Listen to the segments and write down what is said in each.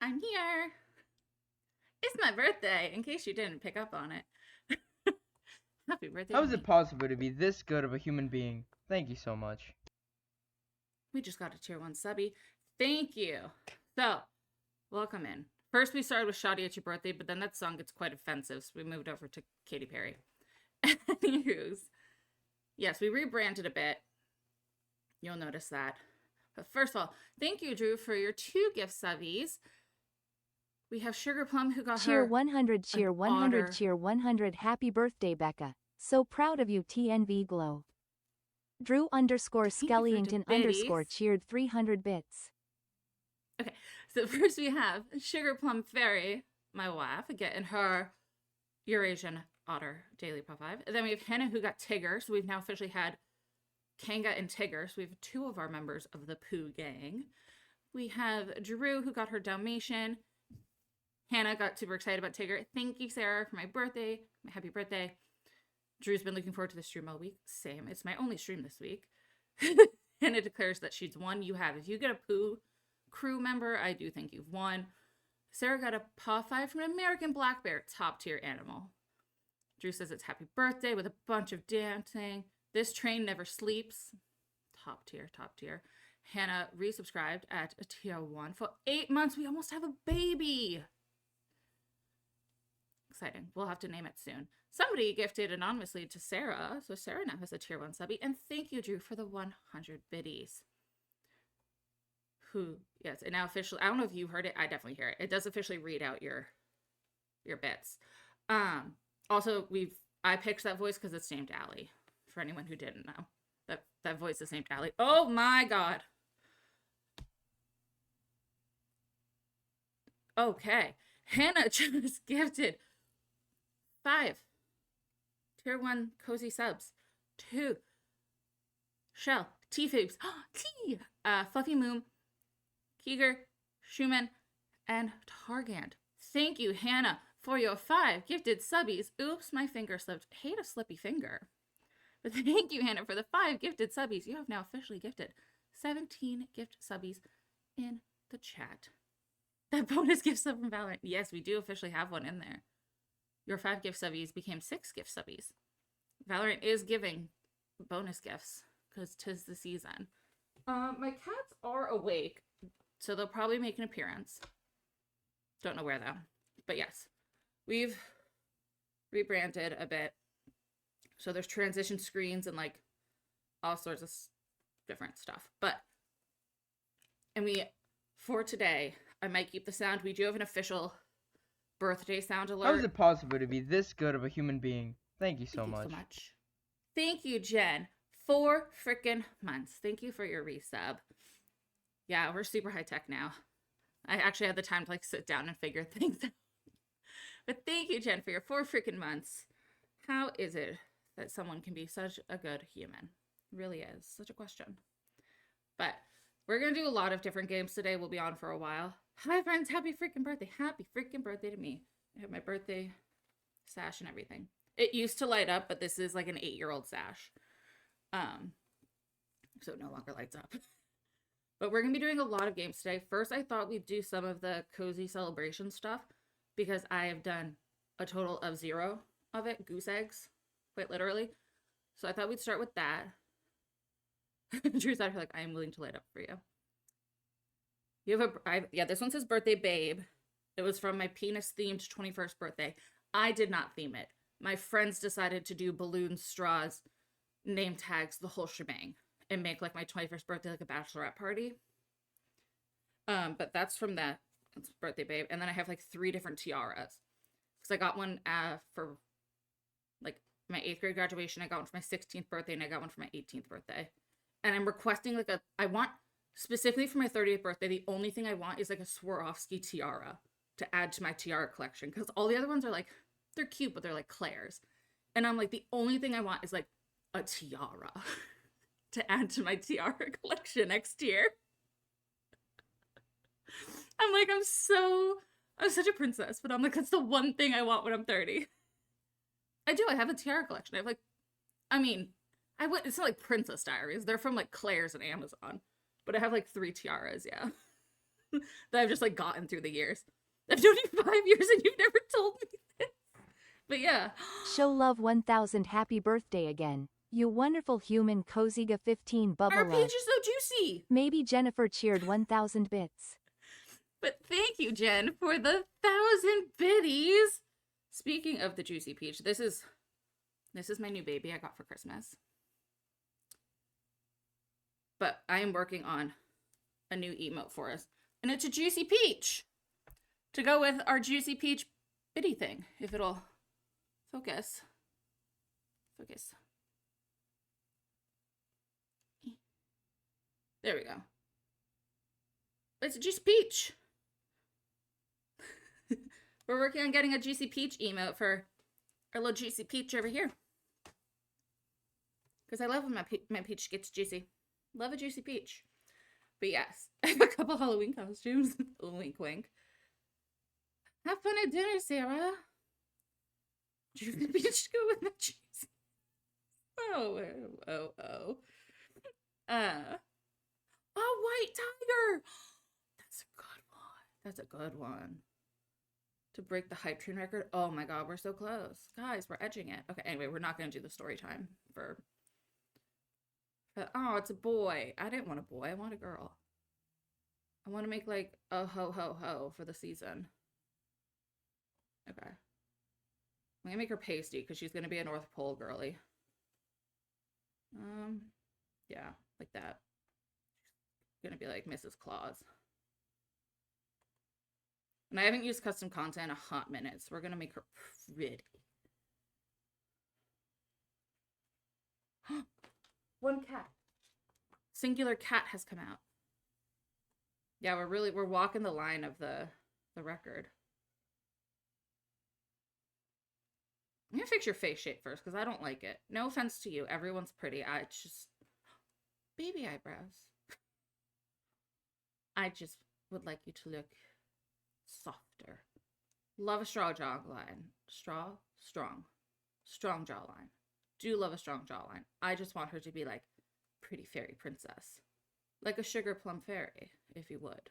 I'm here. It's my birthday, in case you didn't pick up on it. Happy birthday How to is it me. possible to be this good of a human being? Thank you so much. We just got a tier 1 subby. Thank you. So, welcome in. First, we started with Shoddy at your birthday, but then that song gets quite offensive, so we moved over to Katy Perry. Anywho's, yes, we rebranded a bit. You'll notice that. But first of all, thank you, Drew, for your 2 gift subbies. We have Sugar Plum, who got Cheer her 100, an cheer 100, otter. cheer 100. Happy birthday, Becca. So proud of you, TNV Glow. Drew underscore Thank you for the Skellington biddies. underscore cheered 300 bits. Okay, so first we have Sugar Plum Fairy, my wife, getting her Eurasian Otter Daily Pop 5. And then we have Hannah, who got Tigger. So we've now officially had Kanga and Tigger. So we have 2 of our members of the Pooh gang. We have Drew, who got her Dalmatian. Hannah got super excited about Tigger. Thank you, Sarah, for my birthday. My happy birthday. Drew's been looking forward to the stream all week. Same. It's my only stream this week. Hannah declares that she's won. You have. If you get a Pooh crew member, I do think you've won. Sarah got a paw 5 from an American black bear, top tier animal. Drew says it's happy birthday with a bunch of dancing. This train never sleeps. Top tier, top tier. Hannah resubscribed at a tier 1 for 8 months. We almost have a baby. Exciting. We'll have to name it soon. Somebody gifted anonymously to Sarah, so Sarah now has a tier 1 subby. And thank you, Drew, for the 100 biddies. Who, yes, and now officially, I don't know if you heard it, I definitely hear it. It does officially read out your bits. Also, I picked that voice because it's named Allie. For anyone who didn't know, that voice is named Allie. Oh my god. Okay, Hannah just gifted 5 tier 1 cozy subs. 2 Shell, T-Foops, T, Fluffy Moon, Keeger, Schumann, and Targand. Thank you, Hannah, for your 5 gifted subbies. Oops, my finger slipped. Hate a slippy finger. But thank you, Hannah, for the 5 gifted subbies. You have now officially gifted 17 gift subbies in the chat. That bonus gift sub from Valorant. Yes, we do officially have one in there. Your 5 gift subbies became 6 gift subbies. Valorant is giving bonus gifts because 'tis the season. My cats are awake, so they'll probably make an appearance. Don't know where though. But yes, we've rebranded a bit. So there's transition screens and like all sorts of different stuff. For today, I might keep the sound. We do have an official birthday sound alert. How is it possible to be this good of a human being? Thank you so Thank you much. so much. Thank you, Jen. 4 freaking months. Thank you for your resub. Yeah, we're super high tech now. I actually had the time to like sit down and figure things out. But thank you, Jen, for your 4 freaking months. How is it that someone can be such a good human? It really is such a question. But we're gonna do a lot of different games today. We'll be on for a while. Hi, friends. Happy freaking birthday. Happy freaking birthday to me. I have my birthday sash and everything. It used to light up, but this is like an 8-year-old sash. So it no longer lights up. But we're going to be doing a lot of games today. First, I thought we'd do some of the cozy celebration stuff because I have done a total of 0 of it, goose eggs, quite literally. So I thought we'd start with that. Drew's out here like, I am willing to light up for you. You have this one says birthday babe. It was from my penis themed 21st birthday. I did not theme it. My friends decided to do balloons, straws, name tags, the whole shebang, and make like my 21st birthday like a bachelorette party. But that's from that. That's birthday babe. And then I have like 3 different tiaras. Because I got one for like my 8th grade graduation. I got one for my 16th birthday, and I got one for my 18th birthday. And I'm requesting like I want, specifically for my 30th birthday, the only thing I want is like a Swarovski tiara to add to my tiara collection. Because all the other ones are like, they're cute, but they're like Claire's. And I'm like, the only thing I want is like a tiara to add to my tiara collection next year. I'm like, I'm such a princess, but I'm like, that's the one thing I want when I'm 30. I have a tiara collection. I have like, it's not like Princess Diaries. They're from like Claire's and Amazon. But I have like 3 tiaras, yeah. that I've just like gotten through the years. I've known you 5 years and you've never told me this. But yeah. Show love 1000 happy birthday again. You wonderful human Koziga 15 bubble Our love. page is so juicy. Maybe Jennifer cheered 1000 bits. But thank you, Jen, for the 1,000 biddies. Speaking of the juicy peach, this is my new baby I got for Christmas. But I am working on a new emote for us. And it's a juicy peach to go with our juicy peach biddy thing. If it'll focus. Focus. There we go. It's a juicy peach. We're working on getting a juicy peach emote for our little juicy peach over here. Because I love when my peach gets juicy. Love a juicy peach. But yes, I have a couple Halloween costumes. Wink, wink. Have fun at dinner, Sarah. Juicy peach go with the juicy. Oh. Oh, white tiger. That's a good one. That's a good one. To break the hype train record. Oh my god, we're so close. Guys, we're edging it. Okay, anyway, we're not going to do the story time for... oh, it's a boy. I didn't want a boy. I want a girl. I want to make like a ho ho ho for the season. Okay. I'm going to make her pasty because she's going to be a North Pole girly. Yeah, like that. She's going to be like Mrs. Claus. And I haven't used custom content in a hot minute, so we're going to make her pretty. One cat. Singular cat has come out. Yeah, we're walking the line of the record. I'm gonna fix your face shape first, because I don't like it. No offense to you. Everyone's pretty. It's just baby eyebrows. I just would like you to look softer. Love a strong jawline. Strong jawline. Do love a strong jawline. I just want her to be like pretty fairy princess. Like a sugar plum fairy, if you would.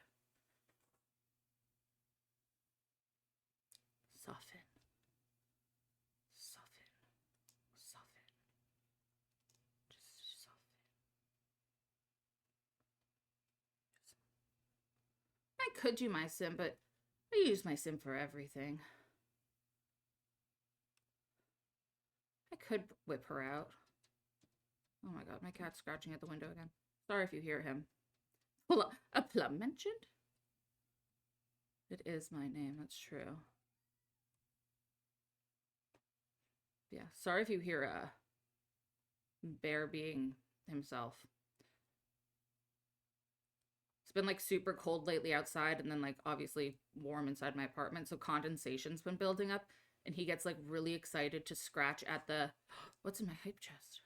Soften. Soften. Soften. Just soften. I could do my sim, but I use my sim for everything. I could whip her out. Oh my god, my cat's scratching at the window again. Sorry if you hear him. A plum mentioned? It is my name, that's true. Yeah, sorry if you hear a bear being himself. It's been like super cold lately outside and then like obviously warm inside my apartment, so condensation's been building up and he gets like really excited to scratch at the... What's in my hype chest?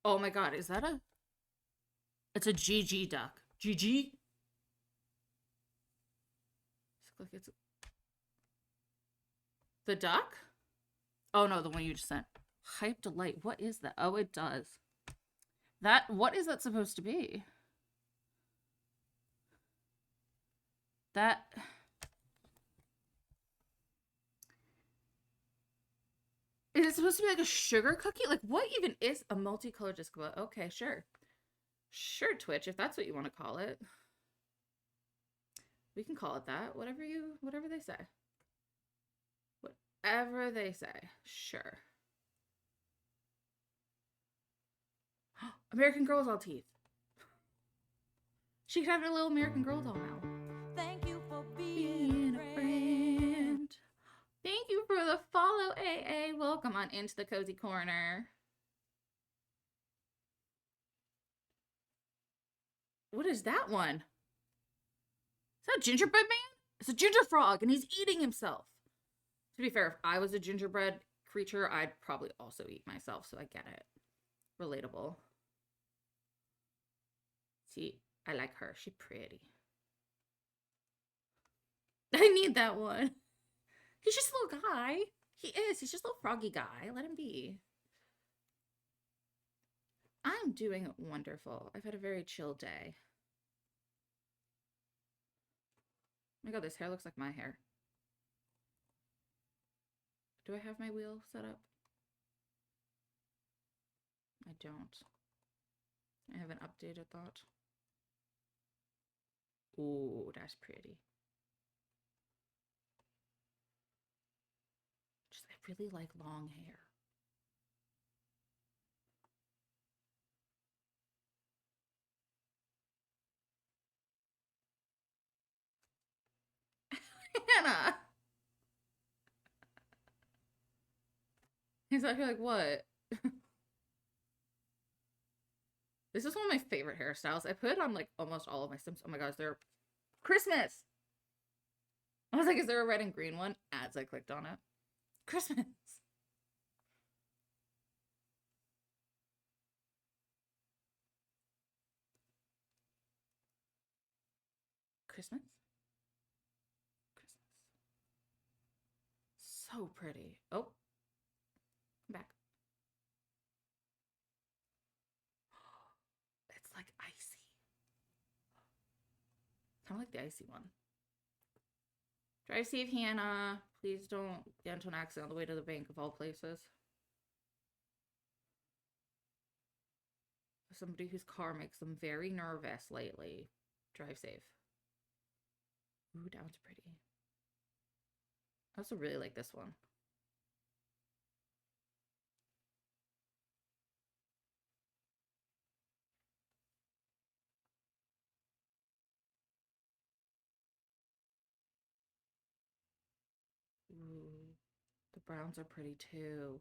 Oh my god, is that a... It's a GG duck. GG? Look, it's... The duck? Oh no, the one you just sent. Hype Delight. What is that? Oh, it does. That... What is that supposed to be? That... Is it supposed to be like a sugar cookie? Like, what even is a multicolored disco? Okay, sure. Sure, Twitch, if that's what you want to call it. We can call it that. Whatever they say. Whatever they say. Sure. American Girl's all teeth. She could have a little American Girl doll now. Thank you for being a friend. Thank you for the follow, AA. Welcome on into the Cozy Corner. What is that one? Is that a gingerbread man? It's a ginger frog, and he's eating himself. To be fair, if I was a gingerbread creature, I'd probably also eat myself, so I get it. Relatable. See, I like her. She's pretty. I need that one. He's just a little guy. He is. He's just a little froggy guy. Let him be. I'm doing wonderful. I've had a very chill day. my god, this hair looks like my hair. Do I have my wheel set up? I don't. I haven't updated that. Ooh, that's pretty. Just, I really like long hair. Hannah! He's actually like, what? This is one of my favorite hairstyles. I put it on like almost all of my Sims. Oh my gosh, they're Christmas! I was like, is there a red and green one? As I clicked on it. Christmas! Christmas? Christmas. So pretty. Oh. Come back. It's like icy. Kind of like the icy one. Drive safe, Hannah. Please don't get into an accident on the way to the bank of all places. Somebody whose car makes them very nervous lately. Drive safe. Ooh, that one's pretty. I also really like this one. Ooh, the browns are pretty too.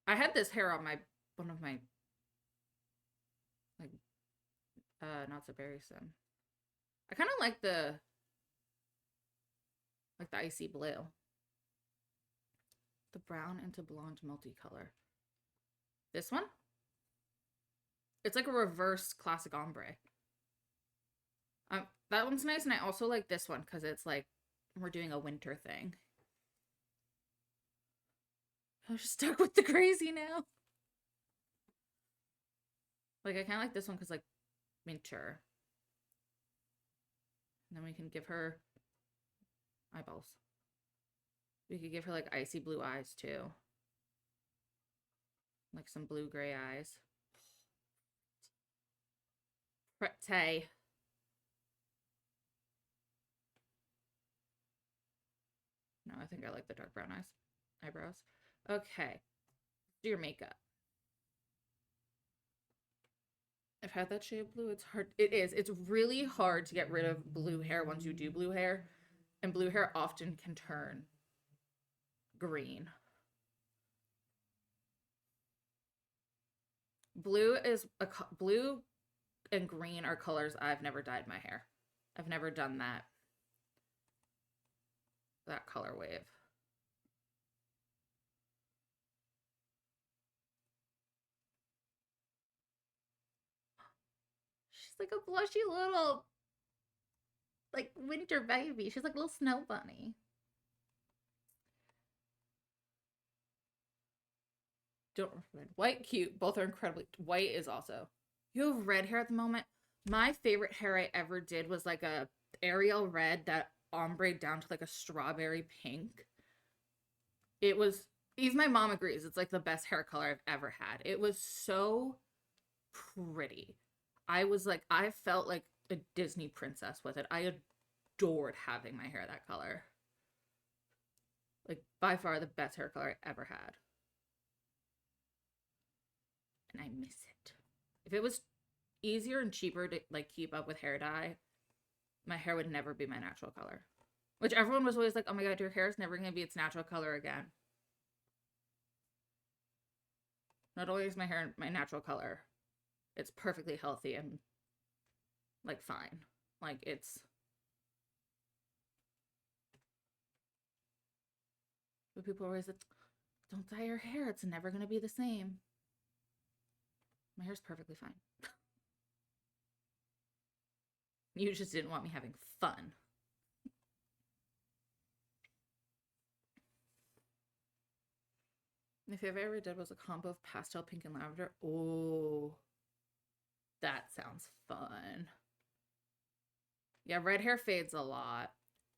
I had this hair on one of my like not so berry sim. I kind of like the icy blue. The brown into blonde multicolor. This one? It's like a reverse classic ombre. That one's nice, and I also like this one because it's like we're doing a winter thing. I'm just stuck with the crazy now. Like, I kind of like this one because, like, winter. And then we can give her eyeballs. We could give her, like, icy blue eyes, too. Like, some blue-gray eyes. Pretty. No, I think I like the dark brown eyebrows. Okay. Do your makeup. I've had that shade of blue. It's hard. It is. It's really hard to get rid of blue hair once you do blue hair. And blue hair often can turn green. Blue and green are colors I've never dyed my hair. I've never done that color wave. She's like a blushy little, like, winter baby. She's like a little snow bunny. Don't recommend. White, cute. Both are incredibly. White is also. You have red hair at the moment. My favorite hair I ever did was like a Ariel red that ombre down to like a strawberry pink. It was, even my mom agrees, it's like the best hair color I've ever had. It was so pretty. I was like, I felt like a Disney princess with it. I adored having my hair that color. Like, by far the best hair color I ever had. And I miss it. If it was easier and cheaper to like keep up with hair dye, my hair would never be my natural color. Which everyone was always like, oh my god, your hair is never going to be its natural color again. Not only is my hair my natural color, it's perfectly healthy and like fine. Like, it's... But people are always like, don't dye your hair, it's never going to be the same. My hair's perfectly fine. You just didn't want me having fun. My favorite I ever did was a combo of pastel pink and lavender. Oh, that sounds fun. Yeah, red hair fades a lot.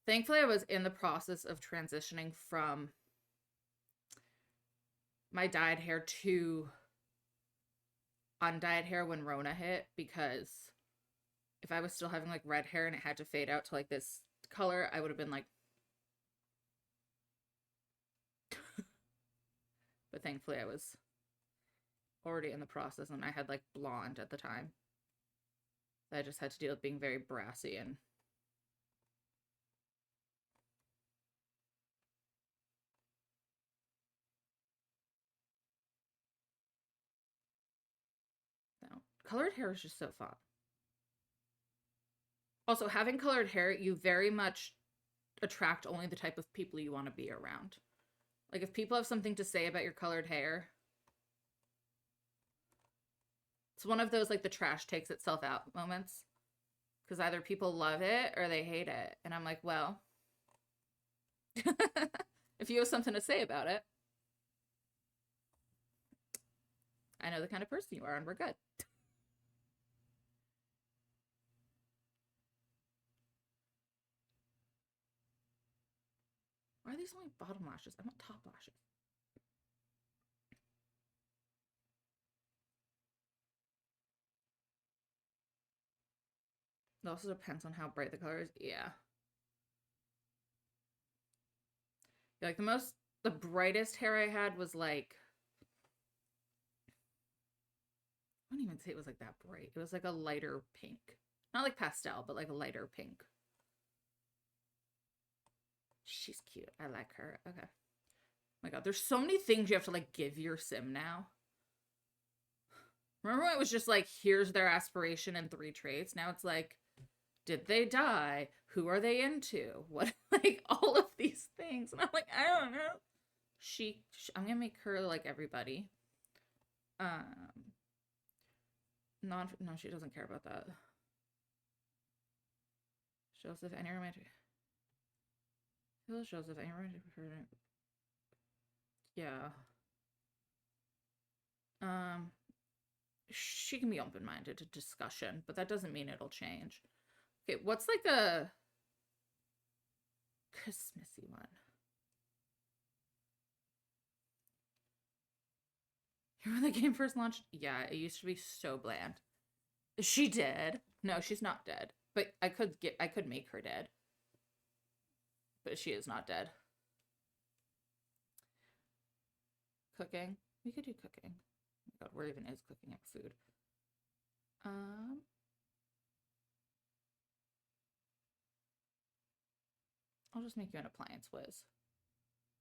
Thankfully, I was in the process of transitioning from my dyed hair to undyed hair when Rona hit, because if I was still having like red hair and it had to fade out to like this color, I would have been like, but thankfully I was already in the process and I had like blonde at the time. I just had to deal with being very brassy and no. Colored hair is just so fun. Also, having colored hair, you very much attract only the type of people you want to be around. Like, if people have something to say about your colored hair, it's one of those, like, the trash takes itself out moments. Because either people love it or they hate it. And I'm like, well, if you have something to say about it, I know the kind of person you are and we're good. Why are these only bottom lashes? I want top lashes. It also depends on how bright the color is. Yeah. Like the brightest hair I had was like, I wouldn't even say it was like that bright. It was like a lighter pink. Not like pastel, but like a lighter pink. She's cute. I like her. Okay. Oh my god, there's so many things you have to like give your sim now. Remember when it was just like, here's their aspiration and 3 traits? Now it's like, did they die? Who are they into? What, like, all of these things. And I'm like, I don't know. I'm gonna make her like everybody. No, she doesn't care about that. Shows if any romantic. Shows if any romantic. Yeah. She can be open-minded to discussion, but that doesn't mean it'll change. Okay, what's like a Christmassy one? Remember when the game first launched? Yeah, it used to be so bland. She did. No, she's not dead. But I could make her dead. But she is not dead. Cooking. We could do cooking. Oh my god, where even is cooking up food? I'll just make you an appliance whiz.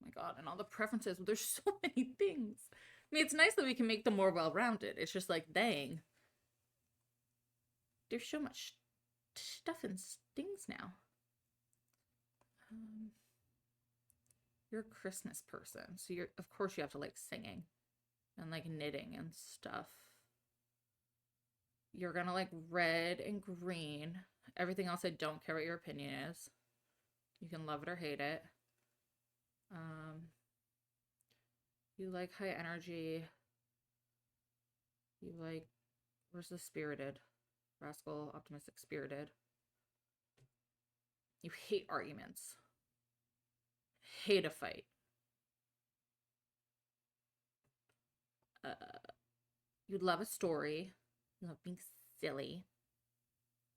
Oh my god, and all the preferences. There's so many things. I mean, it's nice that we can make them more well-rounded. It's just like, dang. There's so much stuff and things now. You're a Christmas person, so of course you have to like singing and like knitting and stuff. You're gonna like red and green. Everything else I don't care what your opinion is. You can love it or hate it. You like high energy. You like, where's the spirited? Rascal, optimistic, spirited. You hate arguments. Hate a fight. You love a story. You love being silly.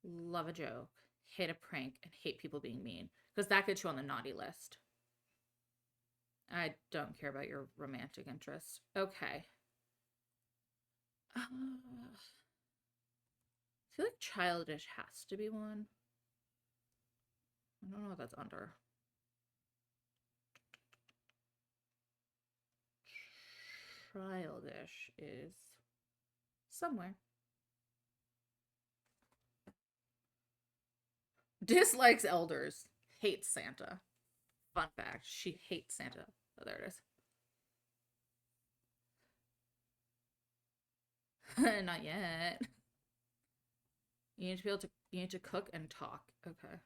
Love a joke. Hate a prank and hate people being mean. Because that gets you on the naughty list. I don't care about your romantic interests. Okay. I feel like childish has to be one. I don't know what that's under. Childish is somewhere. Dislikes elders. Hates Santa. Fun fact, she hates Santa. Oh, there it is. Not yet. You need to be able to, you need to cook and talk. Okay.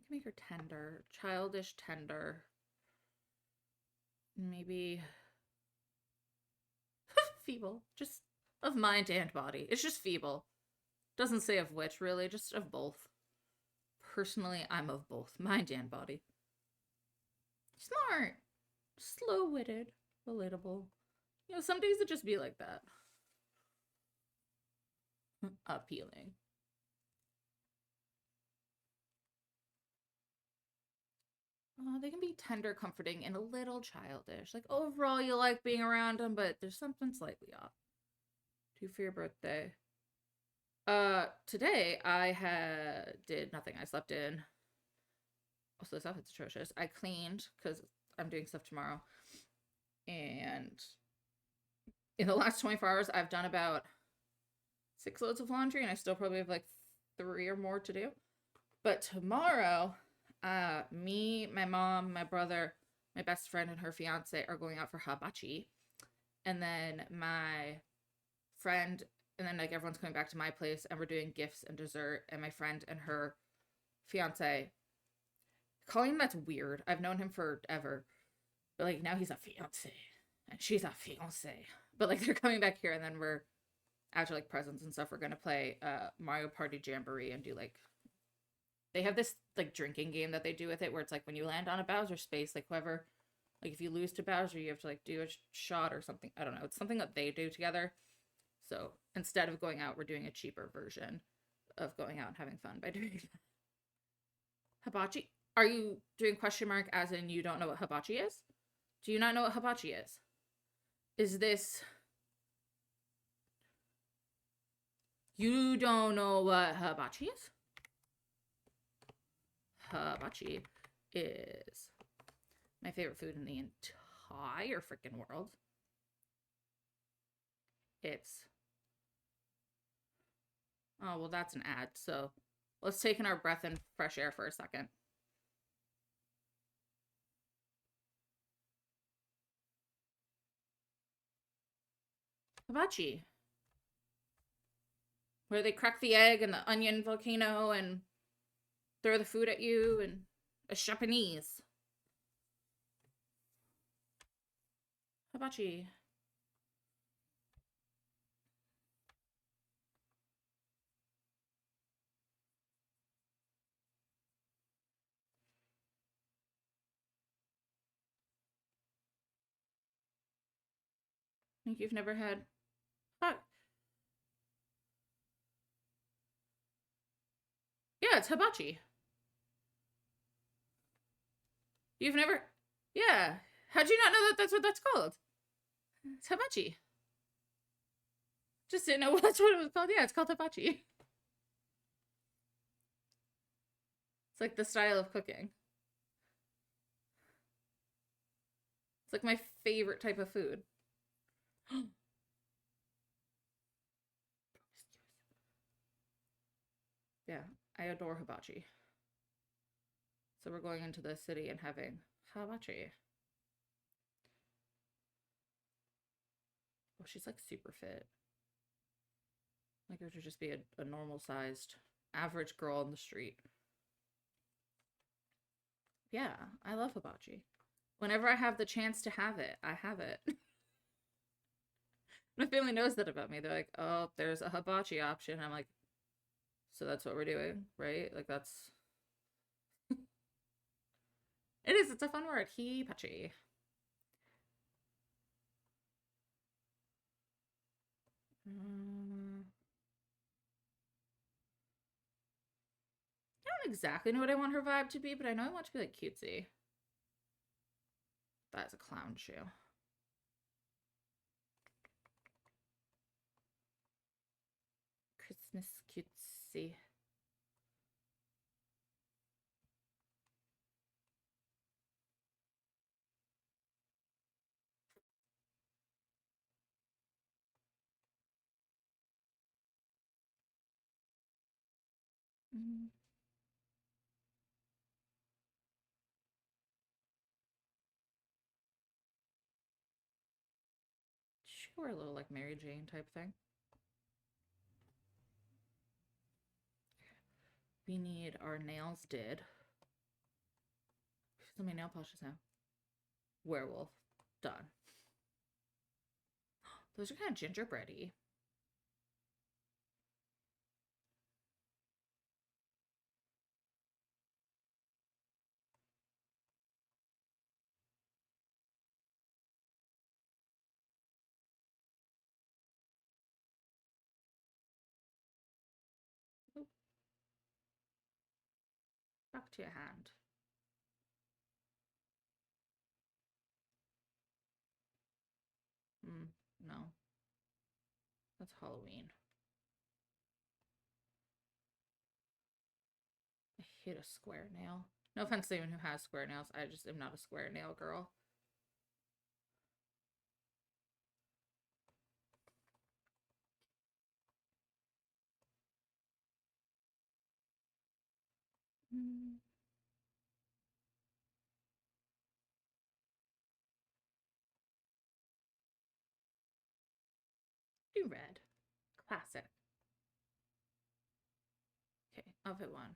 can make her tender. Childish tender. Maybe feeble. Just of mind and body. It's just feeble. Doesn't say of which, really. Just of both. Personally, I'm of both. Mind and body. Smart. Slow-witted. Relatable. You know, some days it just be like that. Appealing. They can be tender, comforting, and a little childish. Like, overall, you like being around them, but there's something slightly off. Do for your birthday. Today I did nothing. I slept in. Also, this outfit's atrocious. I cleaned, because I'm doing stuff tomorrow. And in the last 24 hours, I've done about 6 loads of laundry, and I still probably have like 3 or more to do. But tomorrow, me, my mom, my brother, my best friend, and her fiance are going out for hibachi. And then my friend, and then like everyone's coming back to my place, and we're doing gifts and dessert. And my friend and her fiance, calling him that's weird. I've known him forever. But like now he's a fiance. And she's a fiance. But like they're coming back here, and then we're, after like presents and stuff, we're gonna play Mario Party Jamboree and do like, they have this like drinking game that they do with it where it's like when you land on a Bowser space, like whoever, like if you lose to Bowser, you have to like do a shot or something. I don't know. It's something that they do together. So instead of going out, we're doing a cheaper version of going out and having fun by doing that. Hibachi? Are you doing question mark as in you don't know what hibachi is? Do you not know what hibachi is? Is this... You don't know what hibachi is? Hibachi is my favorite food in the entire freaking world. It's... Oh, well, that's an ad, so let's take in our breath and fresh air for a second. Hibachi. Where they crack the egg and the onion volcano and throw the food at you, and a Japanese. Hibachi. I think you've never had... Yeah, it's hibachi. You've never... Yeah. How'd you not know that that's what that's called? It's hibachi. Just didn't know that's what it was called. Yeah, it's called hibachi. It's like the style of cooking. It's like my favorite type of food. Yeah, I adore hibachi. So we're going into the city and having hibachi. Oh, she's like super fit. Like her to just be a normal sized average girl on the street. Yeah, I love hibachi. Whenever I have the chance to have it, I have it. My family knows that about me. They're like, oh, there's a hibachi option. I'm like, so that's what we're doing, right? Like that's... It is, it's a fun word. Hibachi. I don't exactly know what I want her vibe to be, but I know I want to be like cutesy. That's a clown shoe. Christmas cutesy. Mm. She could wear a little like Mary Jane type thing. We need our nails did. So many nail polishes now. Werewolf. Done. Those are kind of gingerbready. Oop. Back to your hand. No. That's Halloween. I hate a square nail. No offense to anyone who has square nails. I just am not a square nail girl. Do red. Classic. Okay, outfit one.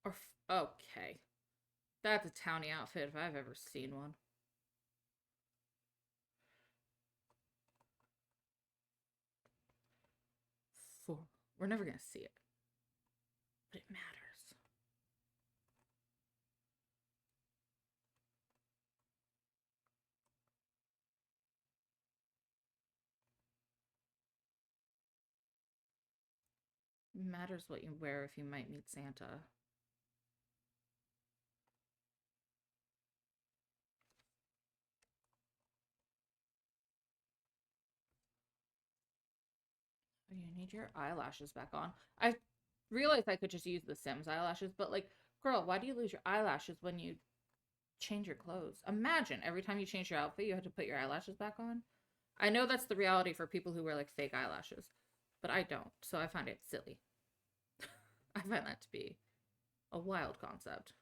Oh. Okay. That's a townie outfit if I've ever seen one. Four. We're never gonna see it. But it matters. It matters what you wear if you might meet Santa. Oh, you need your eyelashes back on. I realized I could just use the Sims eyelashes, but like, girl, why do you lose your eyelashes when you change your clothes? Imagine every time you change your outfit, you have to put your eyelashes back on. I know that's the reality for people who wear like fake eyelashes, but I don't, so I find it silly. I find that to be a wild concept.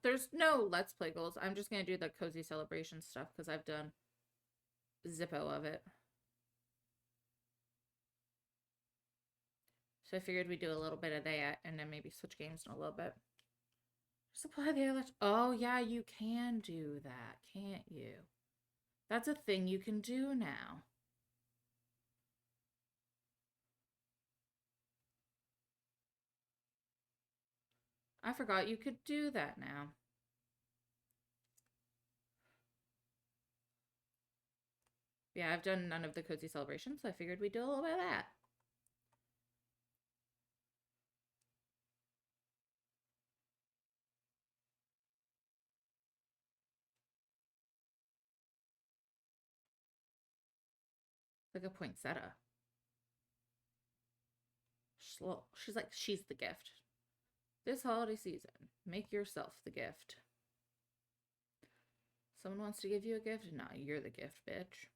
There's no Let's Play goals. I'm just gonna do the cozy celebration stuff because I've done Zippo of it. So I figured we'd do a little bit of that and then maybe switch games in a little bit. Just apply the eyelash. Oh yeah, you can do that, can't you? That's a thing you can do now. I forgot you could do that now. Yeah, I've done none of the cozy celebrations, so I figured we'd do a little bit of that. Like a poinsettia. She's like, she's the gift. This holiday season, make yourself the gift. Someone wants to give you a gift? Nah, you're the gift, bitch.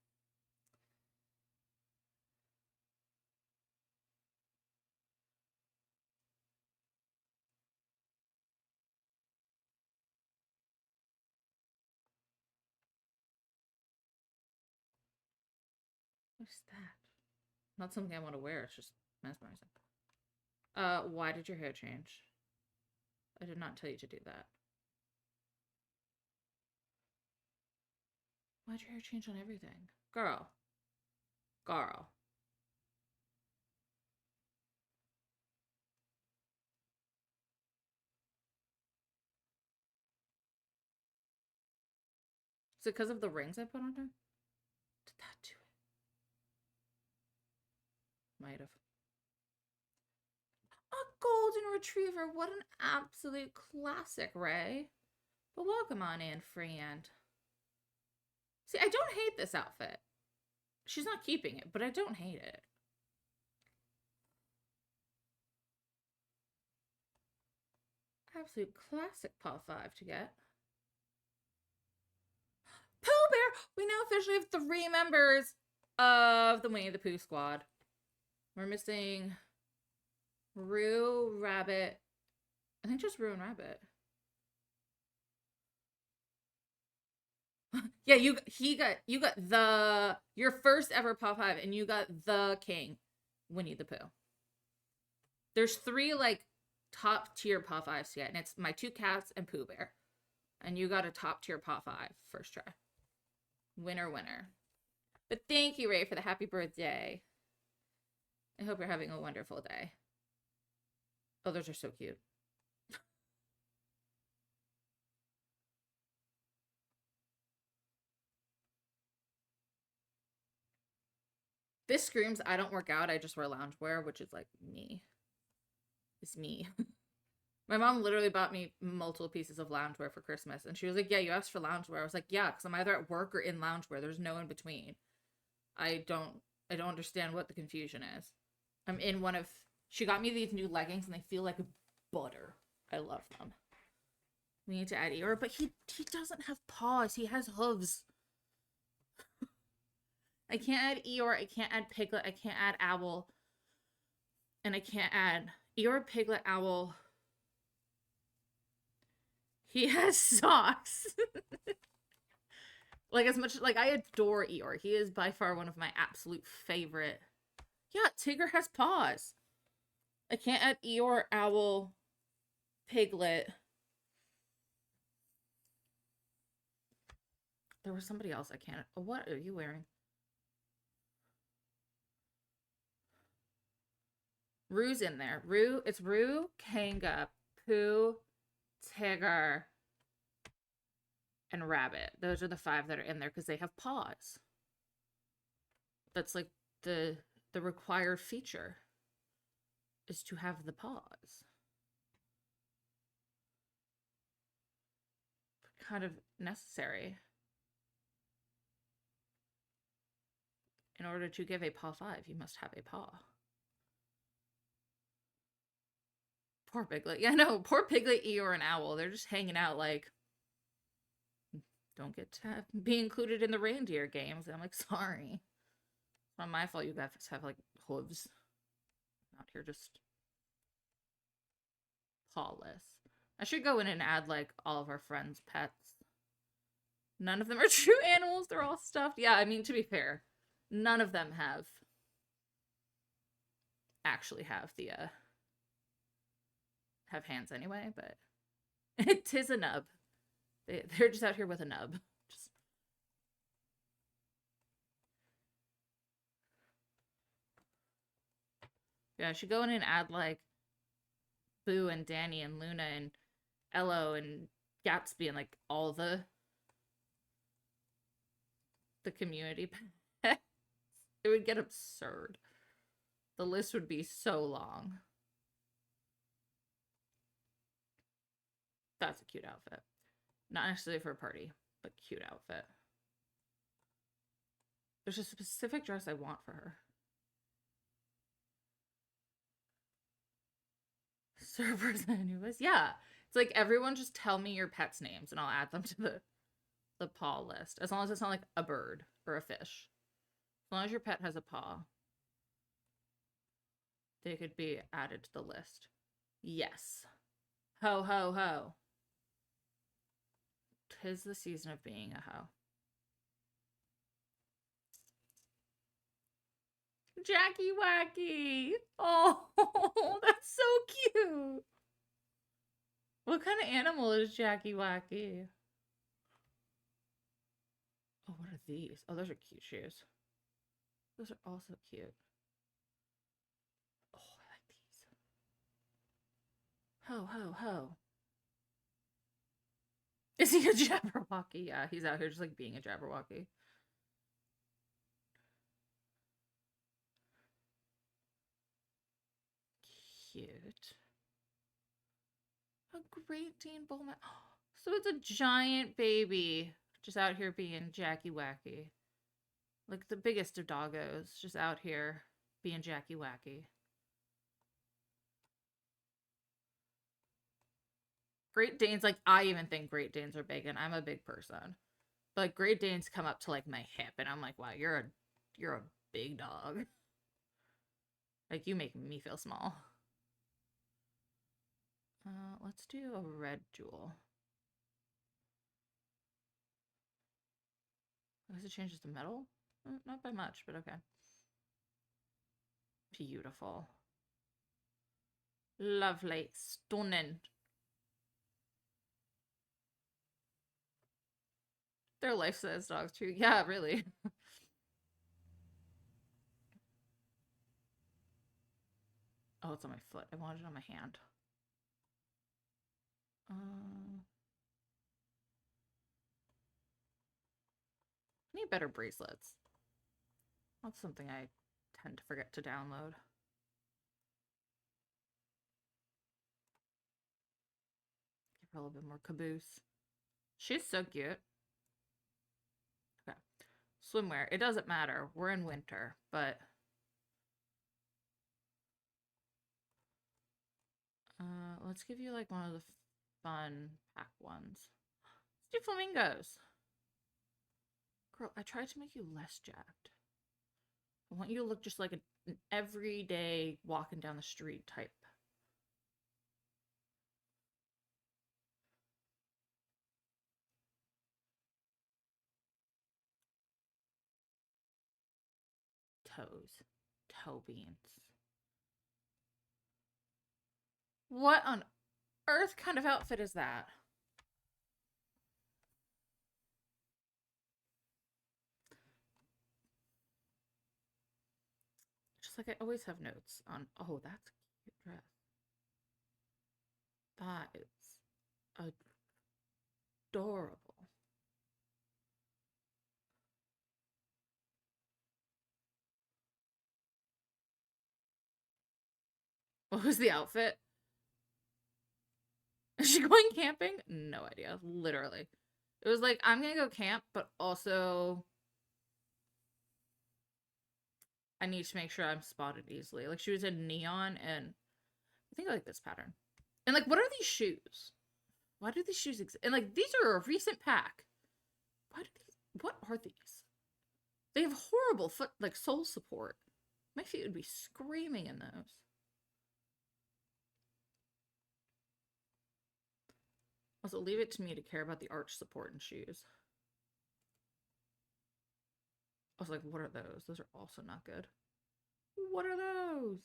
What's that? Not something I want to wear, it's just mesmerizing. Why did your hair change? I did not tell you to do that. Why'd your hair change on everything? Girl. Girl. Is it because of the rings I put on her? Did that do it? Might have. A golden retriever. What an absolute classic, Ray. But welcome on in, friend. See, I don't hate this outfit. She's not keeping it, but I don't hate it. Absolute classic Paw 5 to get. Pooh Bear! We now officially have 3 members of the Winnie the Pooh squad. We're missing Roo, Rabbit. I think just Roo and Rabbit. Yeah, you got your first ever Paw 5, and you got the king, Winnie the Pooh. There's 3 like top tier Paw 5s yet, and it's my 2 cats and Pooh Bear. And you got a top tier Paw 5 first try. Winner, winner. But thank you, Ray, for the happy birthday. I hope you're having a wonderful day. Oh, those are so cute. This screams I don't work out, I just wear loungewear, which is like me. It's me. My mom literally bought me multiple pieces of loungewear for Christmas, and she was like, yeah, you asked for loungewear. I was like, yeah, because I'm either at work or in loungewear. There's no in between. I don't understand what the confusion is. I'm in one of, she got me these new leggings, and they feel like butter. I love them. We need to add Eeyore, but he doesn't have paws. He has hooves. I can't add Eeyore. I can't add Piglet. I can't add Owl. And I can't add Eeyore, Piglet, Owl. He has socks. Like, as much, like, I adore Eeyore. He is by far one of my absolute favorite. Yeah, Tigger has paws. I can't add Eeyore, Owl, Piglet. There was somebody else I can't. Oh, what are you wearing? Roo's in there. It's Roo, Kanga, Pooh, Tigger, and Rabbit. Those are the 5 that are in there because they have paws. That's like the required feature is to have the paws. Kind of necessary in order to give a paw 5, you must have a paw. Poor Piglet. Yeah, no, poor Piglet, Eeyore, and Owl. They're just hanging out like, don't get to be included in the reindeer games. I'm like, sorry. It's not my fault you guys have, like, hooves. Out here just pawless. I should go in and add, like, all of our friends' pets. None of them are true animals. They're all stuffed. Yeah, I mean, to be fair, none of them actually have the, have hands anyway, but it is a nub. They're just out here with a nub. Just... Yeah, I should go in and add like Boo and Danny and Luna and Ello and Gatsby and like all the community pets. It would get absurd. The list would be so long. That's a cute outfit. Not necessarily for a party, but cute outfit. There's a specific dress I want for her. Servers anyways. Yeah. It's like everyone just tell me your pets' names and I'll add them to the paw list. As long as it's not like a bird or a fish. As long as your pet has a paw, they could be added to the list. Yes. Ho, ho, ho. 'Tis the season of being a hoe. Jackie Wacky! Oh, that's so cute! What kind of animal is Jackie Wacky? Oh, what are these? Oh, those are cute shoes. Those are also cute. Oh, I like these. Ho, ho, ho. Is he a Jabberwocky? Yeah, he's out here just like being a Jabberwocky. Cute. A Great Dane Bull Mastiff. So it's a giant baby just out here being Jackie Wacky. Like the biggest of doggos just out here being Jackie Wacky. Great Danes, like, I even think Great Danes are big, and I'm a big person. But Great Danes come up to, like, my hip, and I'm like, wow, you're a you're a big dog. Like, you make me feel small. Let's do a red jewel. I guess it changes to metal? Not by much, but okay. Beautiful. Lovely. Stunning. They're life-size dogs too. Yeah, really. Oh, it's on my foot. I wanted it on my hand. I need better bracelets. That's something I tend to forget to download. Give her a little bit more caboose. She's so cute. Okay. Swimwear. It doesn't matter. We're in winter, but... let's give you like one of the fun pack ones. Let's do flamingos. Girl, I tried to make you less jacked. I want you to look just like an everyday walking down the street type. Toes. Toe beans. What on earth kind of outfit is that? Just like I always have notes on. Oh, that's a cute dress. That is adorable. What was the outfit? Is she going camping? No idea. Literally. It was like, I'm gonna go camp, but also I need to make sure I'm spotted easily. Like, she was in neon, and I think I like this pattern. And like, what are these shoes? Why do these shoes exist? And like, these are a recent pack. What are these? They have horrible foot, like, sole support. My feet would be screaming in those. Also, leave it to me to care about the arch support in shoes. I was like, what are those? Those are also not good. What are those?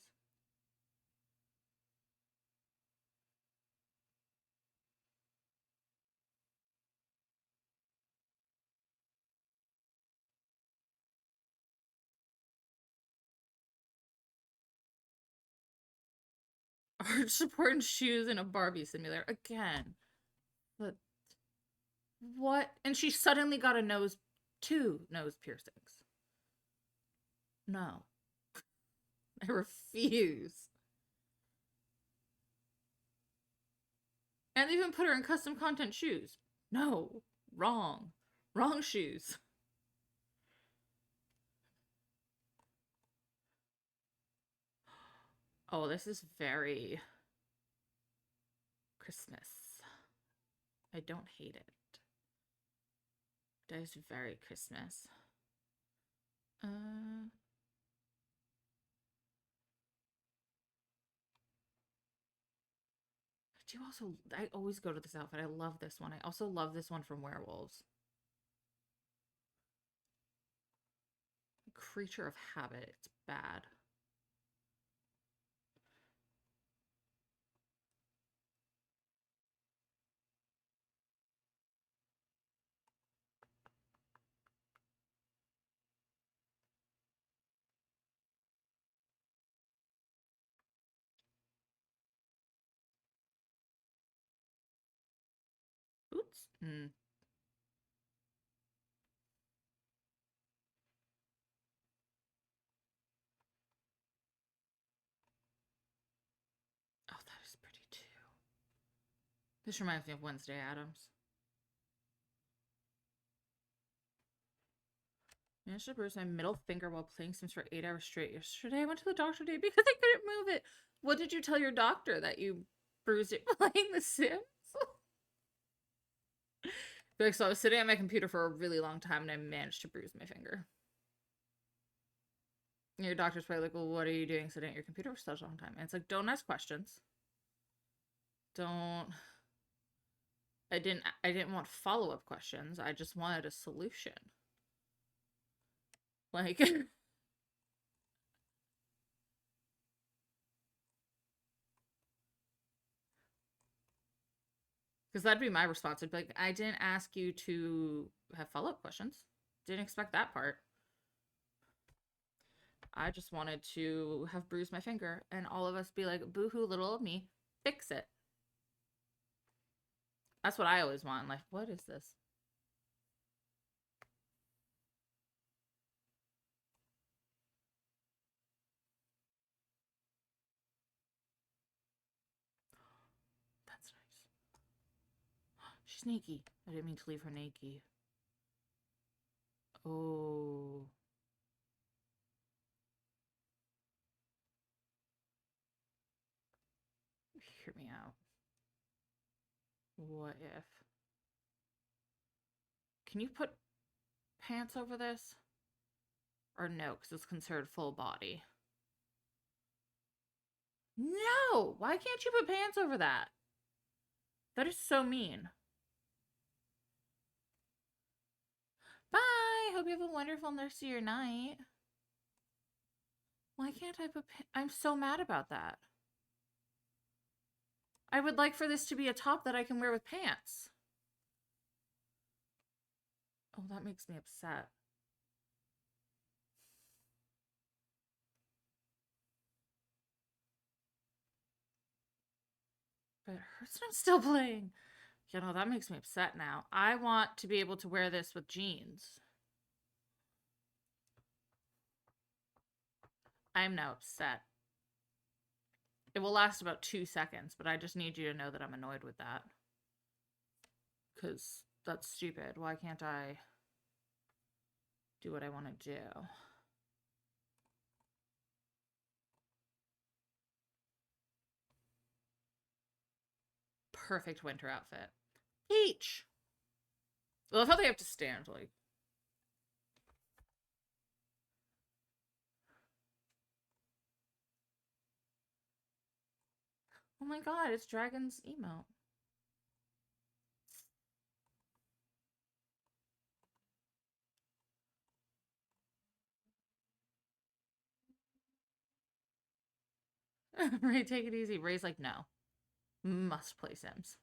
Arch support and shoes in a Barbie simulator. Again. But what? And she suddenly got two nose piercings. No. I refuse. And they even put her in custom content shoes. No. Wrong. Wrong shoes. Oh, this is very Christmas. I don't hate it. That is very Christmas. I always go to this outfit. I love this one. I also love this one from Werewolves. Creature of habit. It's bad. Oops. Oh, that is pretty too. This reminds me of Wednesday Addams. Managed to bruise my middle finger while playing Sims for 8 hours straight yesterday. I went to the doctor today because I couldn't move it. What did you tell your doctor, that you bruised it playing The Sims? Like, so I was sitting at my computer for a really long time and I managed to bruise my finger. Your doctor's probably like, well, what are you doing sitting at your computer for such a long time? And it's like, don't ask questions. Don't. I didn't want follow-up questions. I just wanted a solution. Like, because that'd be my response. I'd be like, I didn't ask you to have follow-up questions. Didn't expect that part. I just wanted to have bruised my finger and all of us be like, boo-hoo, little old me, fix it. That's what I always want in life. What is this? That's nice. She's naked. I didn't mean to leave her naked. Oh. Hear me out. What if? Can you put pants over this? Or no, because it's considered full body. No! Why can't you put pants over that? That is so mean. Bye! Hope you have a wonderful rest of your night. Why can't I put I'm so mad about that. I would like for this to be a top that I can wear with pants. Oh, that makes me upset. But it hurts that I'm still playing. You know, that makes me upset now. I want to be able to wear this with jeans. I'm now upset. It will last about 2 seconds, but I just need you to know that I'm annoyed with that. Because that's stupid. Why can't I do what I want to do? Perfect winter outfit. Peach! I love how they have to stand, like. Oh my god, it's Dragon's emote. Ray, take it easy. Ray's like, no. Must play Sims.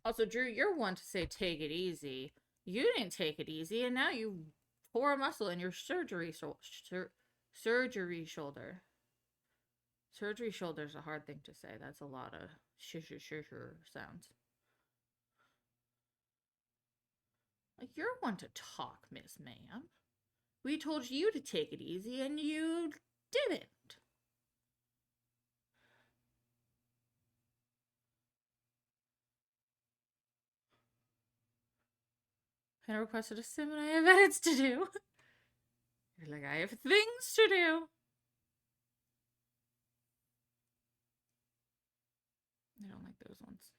Also, Drew, you're one to say take it easy. You didn't take it easy, and now you tore a muscle in your surgery shoulder. Surgery shoulder is a hard thing to say. That's a lot of sounds. Like, you're one to talk, Miss Ma'am. We told you to take it easy, and you didn't. I requested a sim and I have edits to do. You're like, I have things to do. I don't like those ones.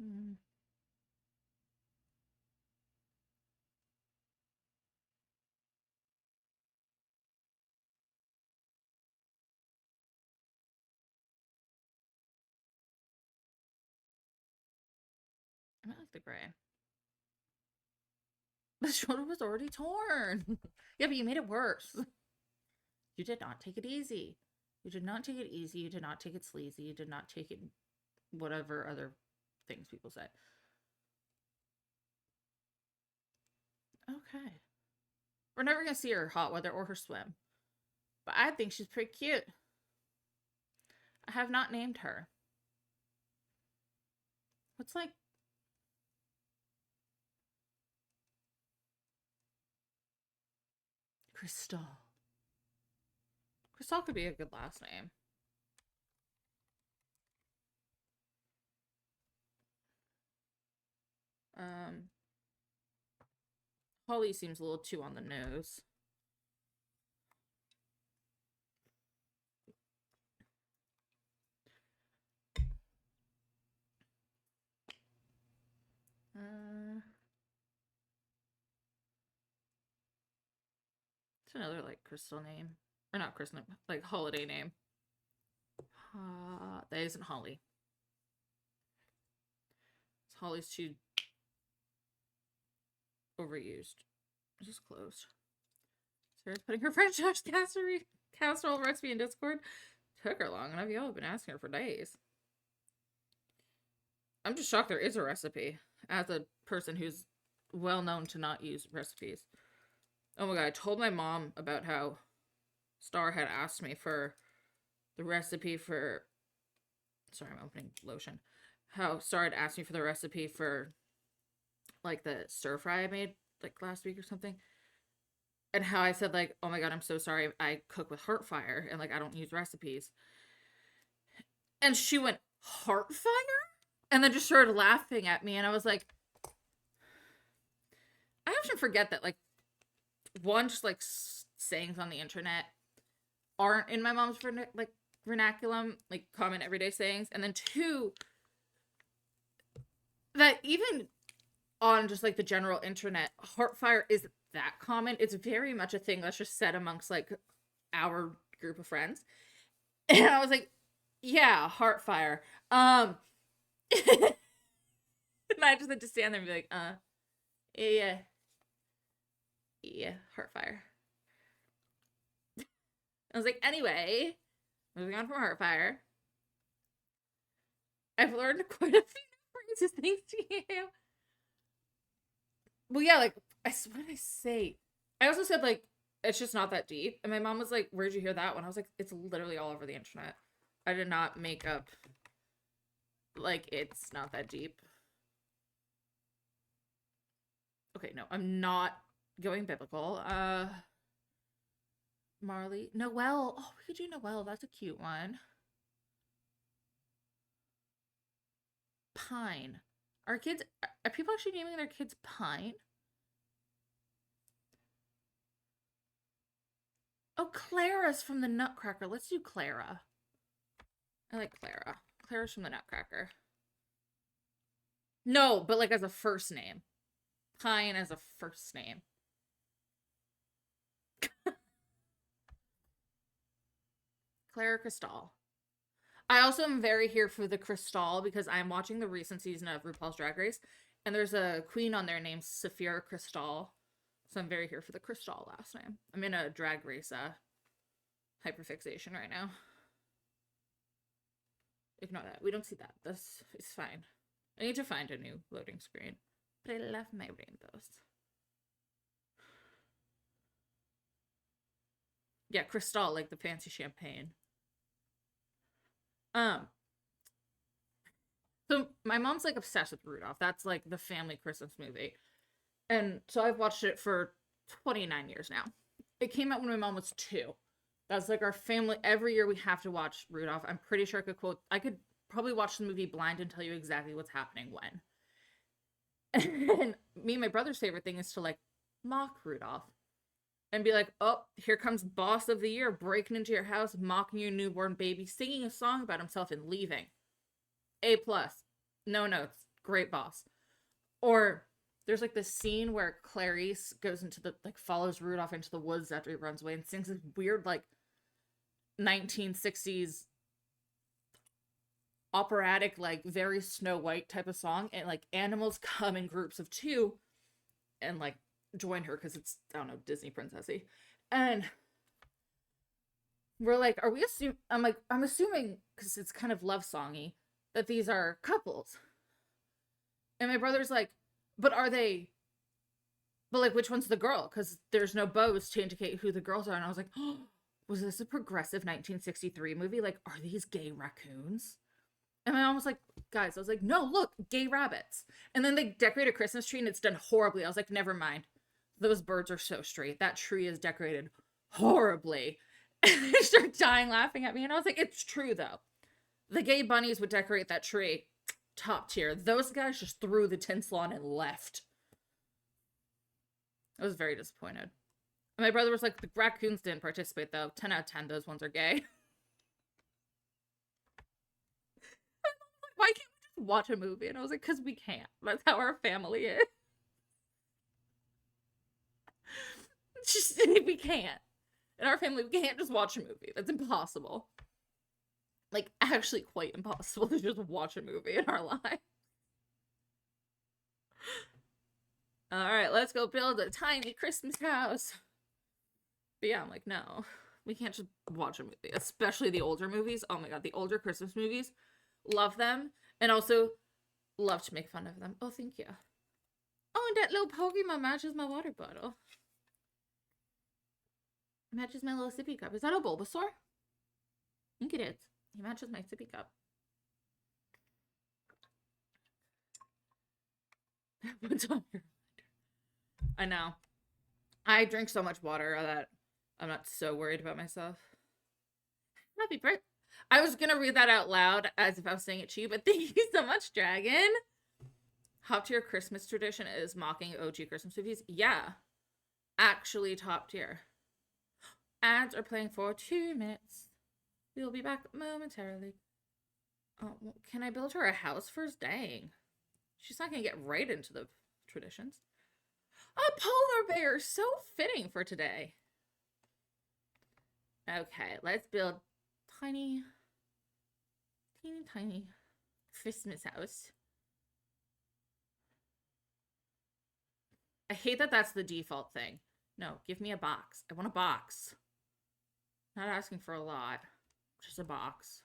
Mm. I might like the gray. The shoulder was already torn. Yeah, but you made it worse. You did not take it easy. You did not take it easy. You did not take it sleazy. You did not take it whatever other things people say. Okay. We're never going to see her hot weather or her swim. But I think she's pretty cute. I have not named her. What's like... Crystal. Crystal could be a good last name. Holly seems a little too on the nose. It's another like crystal name. Or not crystal name, like holiday name. That isn't Holly. Holly's too overused. It's just closed. Sarah's putting her French toast casserole recipe in Discord. Took her long enough. Y'all have been asking her for days. I'm just shocked there is a recipe as a person who's well known to not use recipes. Oh my god, I told my mom about how Star had asked me for the recipe for... Sorry, I'm opening lotion. How Star had asked me for the recipe for like the stir fry I made like last week or something. And how I said like, oh my god, I'm so sorry, I cook with Heartfire and like I don't use recipes. And she went, Heartfire? And then just started laughing at me, and I was like, I often forget that like, one, just like sayings on the internet aren't in my mom's like vernaculum, like common everyday sayings, and then two, that even on just like the general internet, Heartfire isn't that common. It's very much a thing that's just said amongst like our group of friends. And I was like, yeah, Heartfire. And I just had to stand there and be like, yeah, Heartfire. I was like, anyway, moving on from Heartfire. I've learned quite a few phrases thanks to you. Well, yeah, like, what did I say? I also said, like, it's just not that deep. And my mom was like, where'd you hear that one? I was like, it's literally all over the internet. I did not make up, like, it's not that deep. Okay, no, I'm not going biblical. Marley. Noelle. Oh, we could do Noelle. That's a cute one. Pine. Are people actually naming their kids Pine? Oh, Clara's from the Nutcracker. Let's do Clara. I like Clara. Clara's from the Nutcracker. No, but like as a first name. Pine as a first name. Clara Cristal. I also am very here for the Cristal because I'm watching the recent season of RuPaul's Drag Race, and there's a queen on there named Saphira Cristal. So I'm very here for the Cristal last name. I'm in a Drag Race hyperfixation right now. Ignore that. We don't see that. It's fine. I need to find a new loading screen. But I love my rainbows. Yeah, Cristal, like the fancy champagne. So my mom's like obsessed with Rudolph. That's like the family Christmas movie. And so I've watched it for 29 years now. It came out when my mom was 2. That's like our family. Every year we have to watch Rudolph. I'm pretty sure I could probably watch the movie blind and tell you exactly what's happening when. And me and my brother's favorite thing is to like mock Rudolph. And be like, oh, here comes boss of the year breaking into your house, mocking your newborn baby, singing a song about himself and leaving. A+. No notes. Great boss. Or there's like this scene where Clarice goes into follows Rudolph into the woods after he runs away and sings this weird, like, 1960s operatic, like, very Snow White type of song. And, like, animals come in groups of 2 and, like, join her because it's, I don't know, Disney princessy. And we're like, I'm assuming, because it's kind of love songy, that these are couples. And my brother's like, but like, which one's the girl? Because there's no bows to indicate who the girls are. And I was like, oh, was this a progressive 1963 movie? Like, are these gay raccoons? And my mom was like, guys, I was like, no, look, gay rabbits. And then they decorate a Christmas tree and it's done horribly. I was like, never mind. Those birds are so straight. That tree is decorated horribly. And they start dying laughing at me. And I was like, it's true, though. The gay bunnies would decorate that tree. Top tier. Those guys just threw the tinsel on and left. I was very disappointed. And my brother was like, the raccoons didn't participate though. 10 out of 10, those ones are gay. Why can't we just watch a movie? And I was like, because we can't. That's how our family is. Just, we can't. In our family, we can't just watch a movie. That's impossible. Like, actually quite impossible to just watch a movie in our life. Alright, let's go build a tiny Christmas house. But yeah, I'm like, no. We can't just watch a movie. Especially the older movies. Oh my god, the older Christmas movies. Love them. And also, love to make fun of them. Oh, thank you. Oh, and that little Pokemon matches my water bottle. Matches my little sippy cup. Is that a Bulbasaur? I think it is. He matches my sippy cup. What's on your reminder? I know. I drink so much water that I'm not so worried about myself. Happy birthday. I was going to read that out loud as if I was saying it to you, but thank you so much, Dragon. Top tier Christmas tradition is mocking OG Christmas movies. Yeah. Actually top tier. Ads are playing for 2 minutes. We'll be back momentarily. Oh, well, can I build her a house first? Dang. She's not going to get right into the traditions. A polar bear! So fitting for today. Okay, let's build tiny Christmas house. I hate that that's the default thing. No, give me a box. I want a box. Not asking for a lot. Just a box.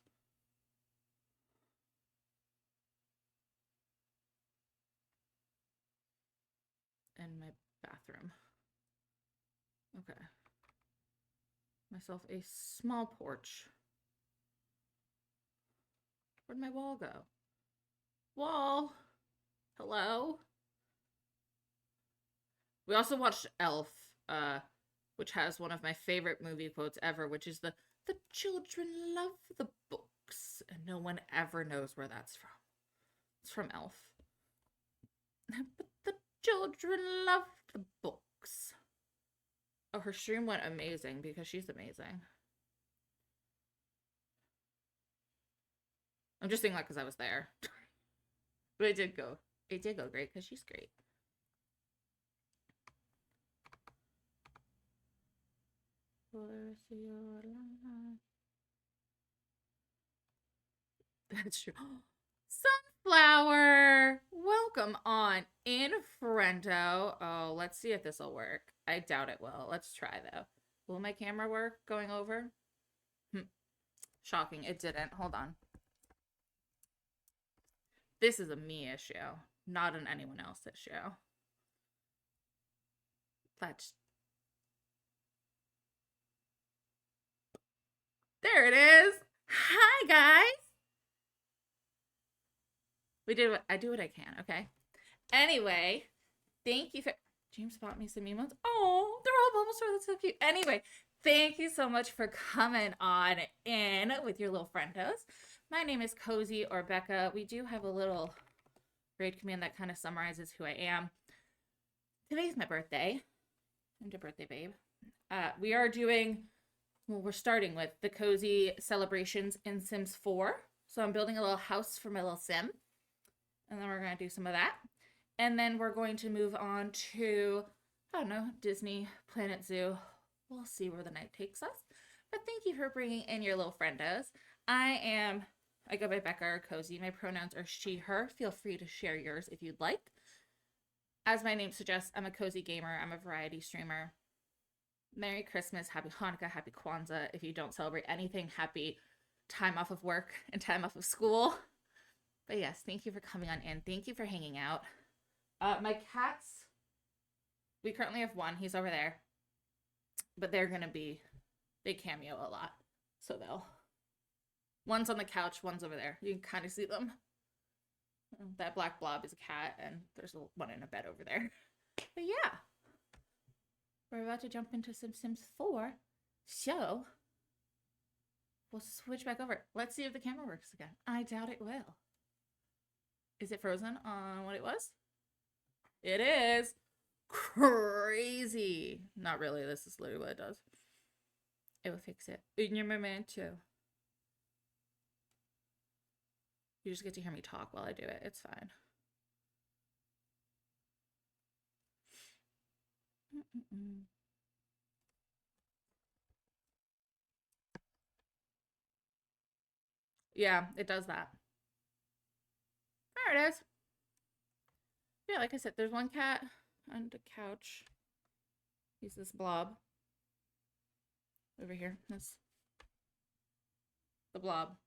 And my bathroom. Okay. Myself a small porch. Where'd my wall go? Wall! Hello? We also watched Elf, which has one of my favorite movie quotes ever, which is the children love the books. And no one ever knows where that's from. It's from Elf. But the children love the books. Oh, her stream went amazing because she's amazing. I'm just saying that because I was there. But it did go great because she's great. That's true. Sunflower! Welcome on in, friendo. Oh, let's see if this will work. I doubt it will. Let's try, though. Will my camera work going over? Shocking. It didn't. Hold on. This is a me issue, not an anyone else issue. Let's... There it is! Hi, guys! I do what I can, okay? Anyway, thank you for... James bought me some emotes. Oh, they're all Bulbasaur. That's so cute. Anyway, thank you so much for coming on in with your little friendos. My name is Cozy or Becca. We do have a little raid command that kind of summarizes who I am. Today's my birthday. I'm your birthday, babe. We are doing... Well, we're starting with the cozy celebrations in Sims 4. So I'm building a little house for my little sim. And then we're going to do some of that. And then we're going to move on to, I don't know, Disney, Planet Zoo. We'll see where the night takes us. But thank you for bringing in your little friendos. I go by Becca or Cozy. My pronouns are she, her. Feel free to share yours if you'd like. As my name suggests, I'm a cozy gamer. I'm a variety streamer. Merry Christmas, Happy Hanukkah, Happy Kwanzaa. If you don't celebrate anything, happy time off of work and time off of school. But yes, thank you for coming on in. Thank you for hanging out. My cats, we currently have one. He's over there. But they're going to be, they cameo a lot. So one's on the couch, one's over there. You can kind of see them. That black blob is a cat, and there's one in a bed over there. But yeah. We're about to jump into some Sims 4. So, we'll switch back over. Let's see if the camera works again. I doubt it will. Is it frozen on what it was? It is. crazy. Not really. This is literally what it does. It will fix it. In your memento. You just get to hear me talk while I do it. It's fine. Yeah, it does that. There it is. Yeah, like I said, there's one cat on the couch. He's this blob. Over here. That's the blob.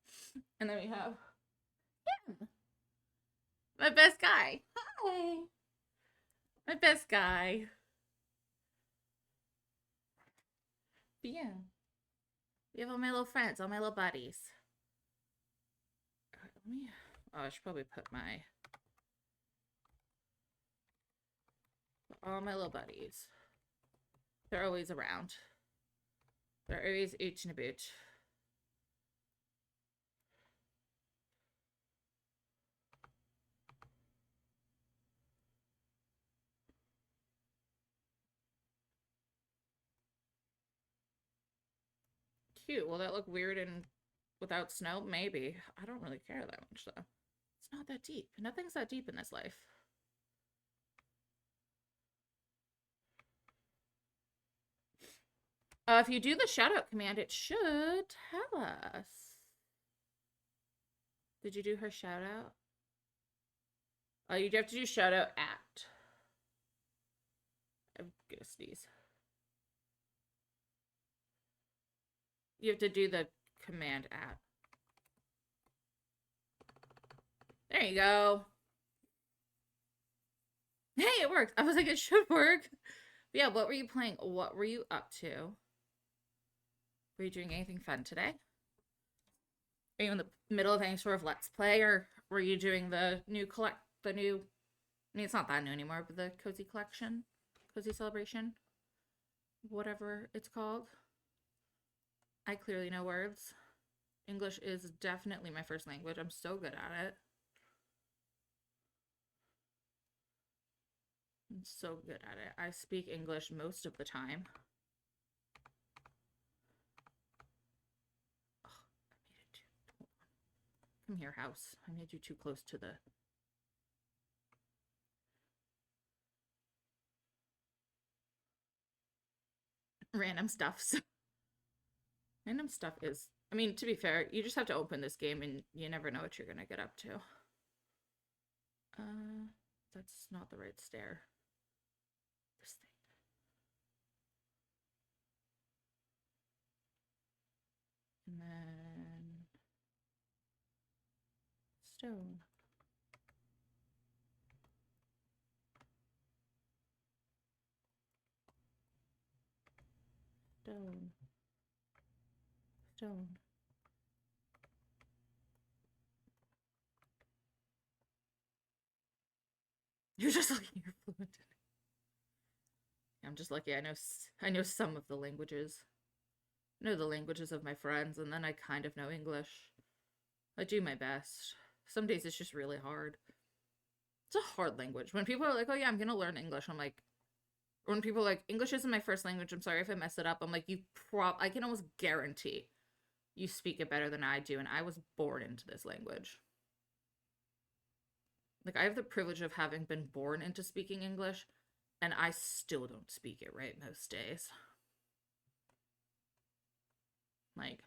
And then we have my best guy. Hi. My best guy. But yeah. We have all my little friends, all my little buddies. Alright, let me... Oh, I should probably put all my little buddies. They're always around. They're always ooch and a booch. Cute. Will that look weird and without snow? Maybe. I don't really care that much, though. It's not that deep. Nothing's that deep in this life. If you do the shoutout command, it should tell us. Did you do her shoutout? Oh, you have to do shoutout at. I'm gonna sneeze. You have to do the command at. There you go. Hey, it worked. I was like, it should work. But yeah, what were you playing? What were you up to? Were you doing anything fun today? Are you in the middle of any sort of let's play, or were you doing the new I mean, it's not that new anymore, but the cozy collection, cozy celebration, whatever it's called. I clearly know words. English is definitely my first language. I'm so good at it. I'm so good at it. I speak English most of the time. Come here, house. I made you too close to the... random stuff. Random stuff is... I mean, to be fair, you just have to open this game and you never know what you're gonna get up to. That's not the right stair. This thing. And then... stone. Stone. Stone. You're just lucky you're fluent in it. I'm just lucky I know some of the languages. I know the languages of my friends, and then I kind of know English. I do my best. Some days it's just really hard. It's a hard language. When people are like, oh yeah, I'm gonna learn English, I'm like, or when people are like, English isn't my first language, I'm sorry if I mess it up, I'm like, I can almost guarantee you speak it better than I do, and I was born into this language. Like, I have the privilege of having been born into speaking English, and I still don't speak it right most days. Like,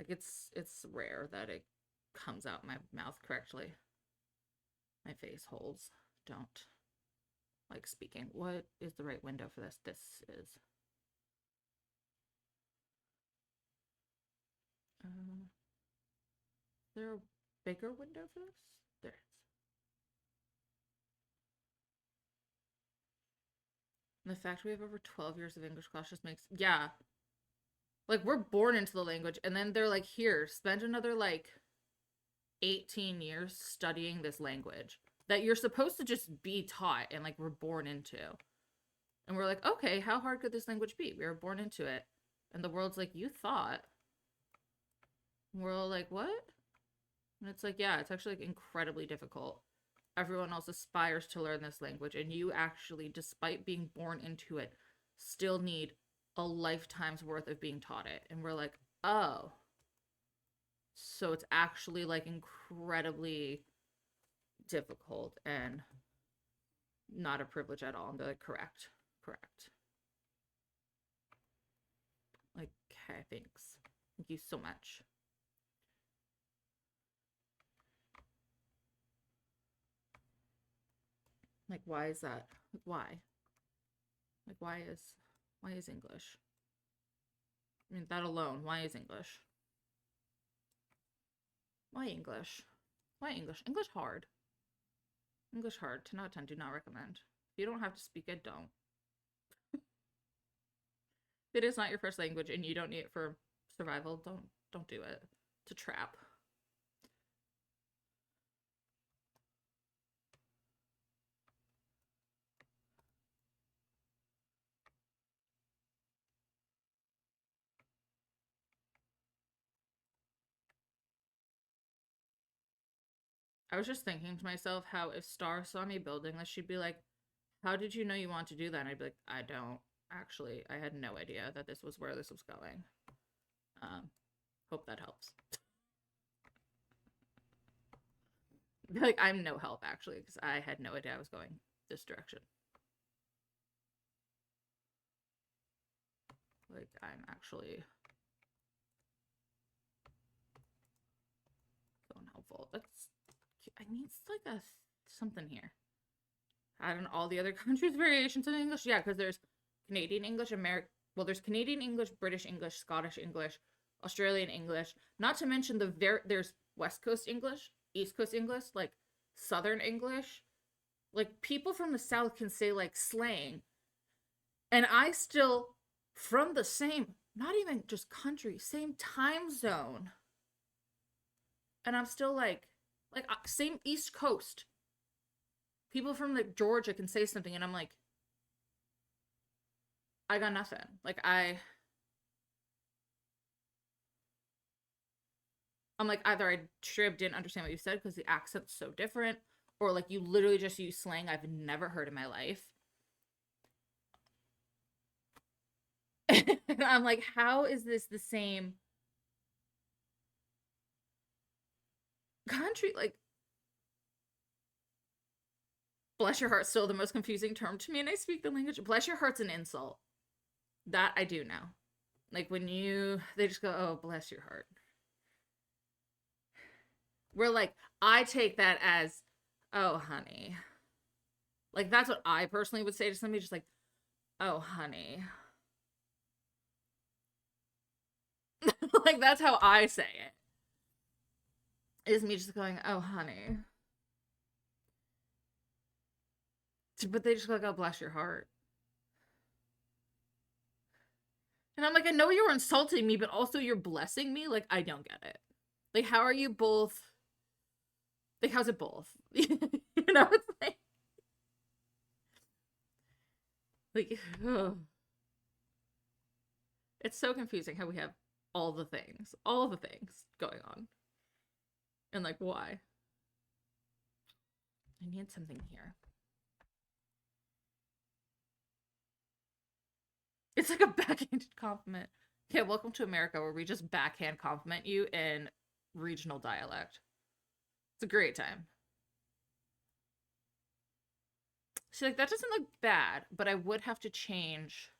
it's rare that it comes out my mouth correctly. My face holes don't. Like speaking. What is the right window for this? This is. Is there a bigger window for this? There is. And the fact we have over 12 years of English class just makes... Yeah. Like, we're born into the language, and then they're like, here, spend another, like, 18 years studying this language that you're supposed to just be taught and, like, we're born into. And we're like, okay, how hard could this language be? We were born into it. And the world's like, you thought. And we're all like, what? And it's like, yeah, it's actually like incredibly difficult. Everyone else aspires to learn this language, and you actually, despite being born into it, still need a lifetime's worth of being taught it. And we're like, oh, so it's actually like incredibly difficult and not a privilege at all. And they're like, correct, correct. Like, okay, thanks. Thank you so much. Like, why is that? Like, why? Like, why is English? I mean, that alone, why is English? Why English? Why English? English hard. English hard. 10 out of 10, do not recommend. If you don't have to speak it, don't. If it is not your first language and you don't need it for survival, don't do it. It's a trap. I was just thinking to myself how if Star saw me building this, she'd be like, how did you know you want to do that? And I'd be like, I don't. Actually, I had no idea that this was where this was going. Hope that helps. Like, I'm no help, actually, because I had no idea I was going this direction. Like, I'm actually so unhelpful. That's, I need like a something here. I don't know, all the other countries' variations of English. Yeah, because there's Canadian English, well, there's Canadian English, British English, Scottish English, Australian English. Not to mention there's West Coast English, East Coast English, like Southern English. Like, people from the South can say like slang, and I still, from the same, not even just country, same time zone, and I'm still like same East Coast. People from like Georgia can say something, and I'm like, I got nothing. Like, I'm like, either I straight up didn't understand what you said because the accent's so different, or like you literally just use slang I've never heard in my life. And I'm like, how is this the same country? Like, bless your heart's still the most confusing term to me, and I speak the language. Bless your heart's an insult. That I do now. Like, when they just go, oh, bless your heart. We're like, I take that as, oh, honey. Like, that's what I personally would say to somebody, just like, oh, honey. Like, that's how I say it. Is me just going, oh, honey. But they just go like, oh, bless your heart. And I'm like, I know you were insulting me, but also you're blessing me? Like, I don't get it. Like, how are you both? Like, how's it both? You know, it's like, ugh. It's so confusing how we have all the things going on. And like, why? I need something here. It's like a backhanded compliment. Yeah, welcome to America, where we just backhand compliment you in regional dialect. It's a great time. See, like, that doesn't look bad, but I would have to change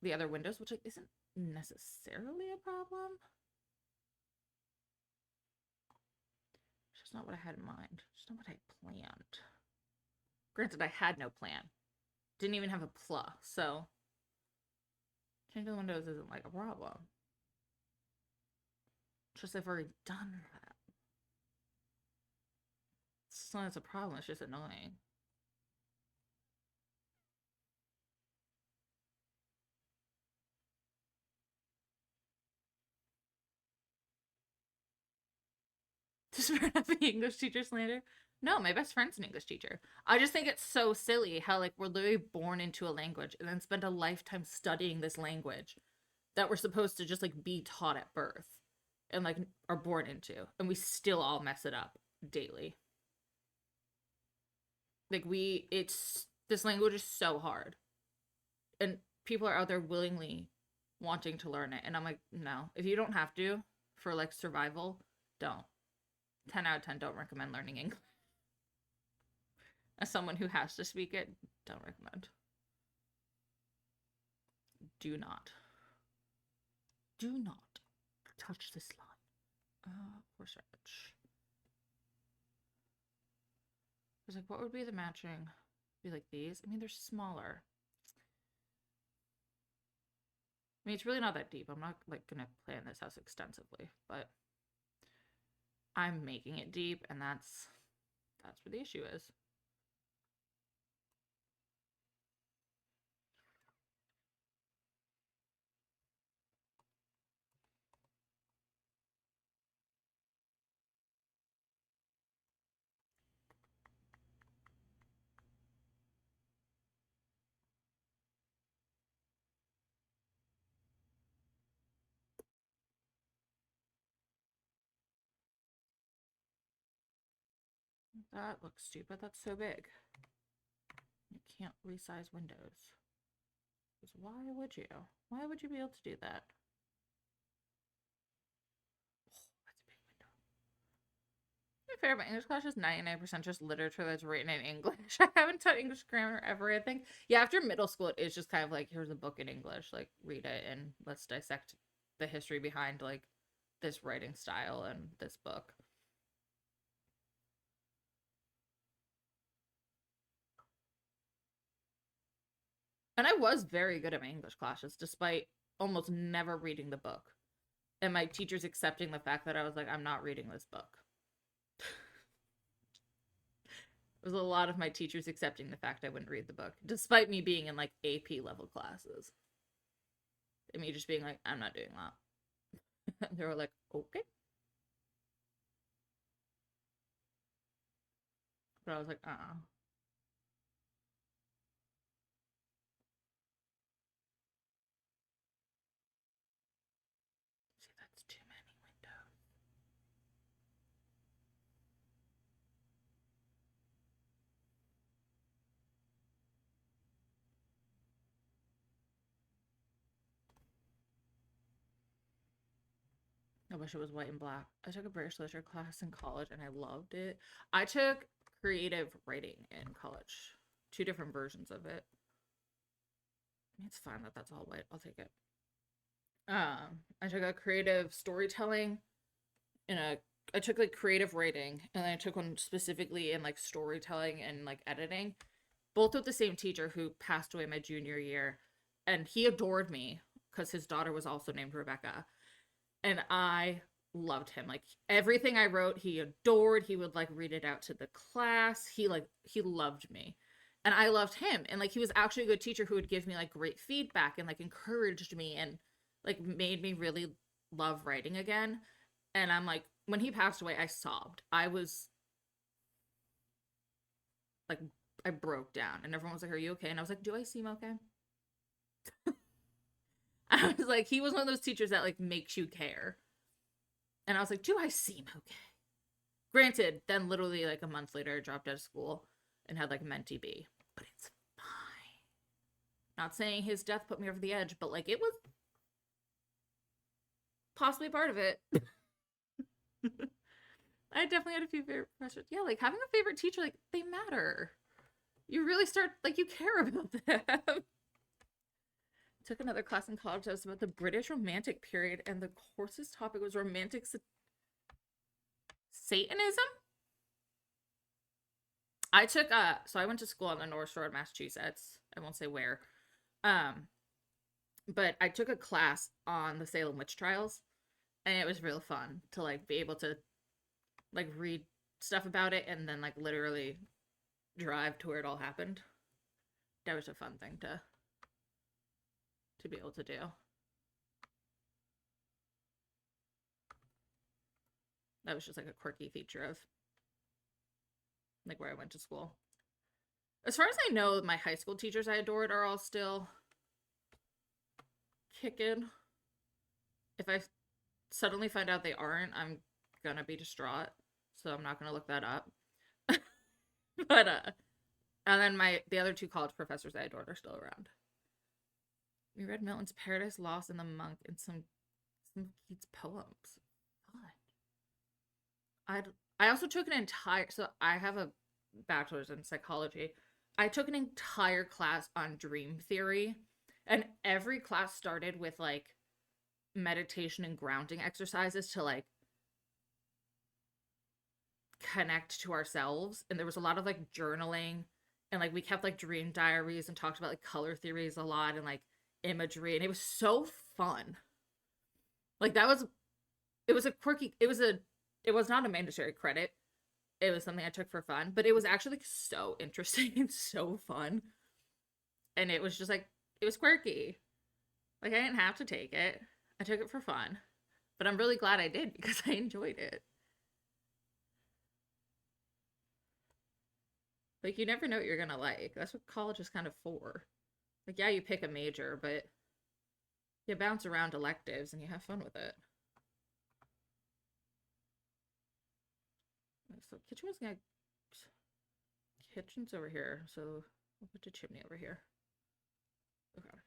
the other windows, which like isn't necessarily a problem. It's just not what I had in mind. It's just not what I planned. Granted, I had no plan. Didn't even have a plus, so changing the windows isn't like a problem. It's just I've already done that. It's not as a problem, it's just annoying. Just for having English teacher slander? No, my best friend's an English teacher. I just think it's so silly how, like, we're literally born into a language and then spend a lifetime studying this language that we're supposed to just, like, be taught at birth. and like are born into, and we still all mess it up daily. Like this language is so hard, and people are out there willingly wanting to learn it, and I'm like, no, if you don't have to for like survival, don't. 10 out of 10 don't recommend learning English. As someone who has to speak it, don't recommend. Do not touch this line. Horse edge. I was like, what would be the matching? Be like these? I mean, they're smaller. I mean, it's really not that deep. I'm not like gonna plan this house extensively, but I'm making it deep, and that's where the issue is. That looks stupid. That's so big. You can't resize windows. Because why would you? Why would you be able to do that? Oh, that's a big window. To be fair, my English class is 99% just literature that's written in English. I haven't taught English grammar ever, I think. Yeah, after middle school, it is just kind of like, here's a book in English. Like, read it and let's dissect the history behind, like, this writing style and this book. And I was very good at my English classes, despite almost never reading the book. And my teachers accepting the fact that I was like, I'm not reading this book. It was a lot of my teachers accepting the fact I wouldn't read the book, despite me being in like AP level classes. And me just being like, I'm not doing that. They were like, okay. But I was like, See, that's too many windows. I wish it was white and black. I took a British literature class in college and I loved it. I took creative writing in college. 2 different versions of it. I mean, it's fine that that's all white. I'll take it. I took a creative storytelling I took like creative writing, and then I took one specifically in like storytelling and like editing, both with the same teacher who passed away my junior year, and he adored me because his daughter was also named Rebecca, and I loved him. Like everything I wrote, he adored. He would like read it out to the class. He loved me. And I loved him. And like he was actually a good teacher who would give me like great feedback and like encouraged me and like made me really love writing again. And I'm like, when he passed away, I sobbed. I was like, I broke down, and everyone was like, are you okay? And I was like, do I seem okay? I was like, he was one of those teachers that like makes you care. And I was like, do I seem okay? Granted, then literally like a month later, I dropped out of school and had like Mentee B, but it's fine. Not saying his death put me over the edge, but like it was possibly part of it. I definitely had a few favorite professors. Yeah, like having a favorite teacher, like they matter. You really start, like you care about them. Took another class in college that was about the British Romantic period, and the course's topic was romantic Satanism. I took so I went to school on the North Shore of Massachusetts. I won't say where. But I took a class on the Salem witch trials, and it was real fun to like be able to like read stuff about it and then like literally drive to where it all happened. That was a fun thing to be able to do. That was just like a quirky feature of like where I went to school. As far as I know, my high school teachers I adored are all still kicking. If I suddenly find out they aren't, I'm gonna be distraught. So I'm not gonna look that up. But and then the other two college professors I adored are still around. We read Milton's Paradise Lost and the Monk and some Keats poems. Fun. I also took an entire, so I have a bachelor's in psychology. I took an entire class on dream theory, and every class started with like meditation and grounding exercises to like connect to ourselves. And there was a lot of like journaling, and like we kept like dream diaries and talked about like color theories a lot and like imagery, and it was so fun. Like it was a quirky, it was not a mandatory credit. It was something I took for fun, but it was actually like, so interesting and so fun. And it was just like, it was quirky. Like I didn't have to take it. I took it for fun. But I'm really glad I did because I enjoyed it. Like you never know what you're gonna like. That's what college is kind of for. Like yeah, you pick a major, but you bounce around electives and you have fun with it. So kitchen's over here, so we'll put the chimney over here. Okay.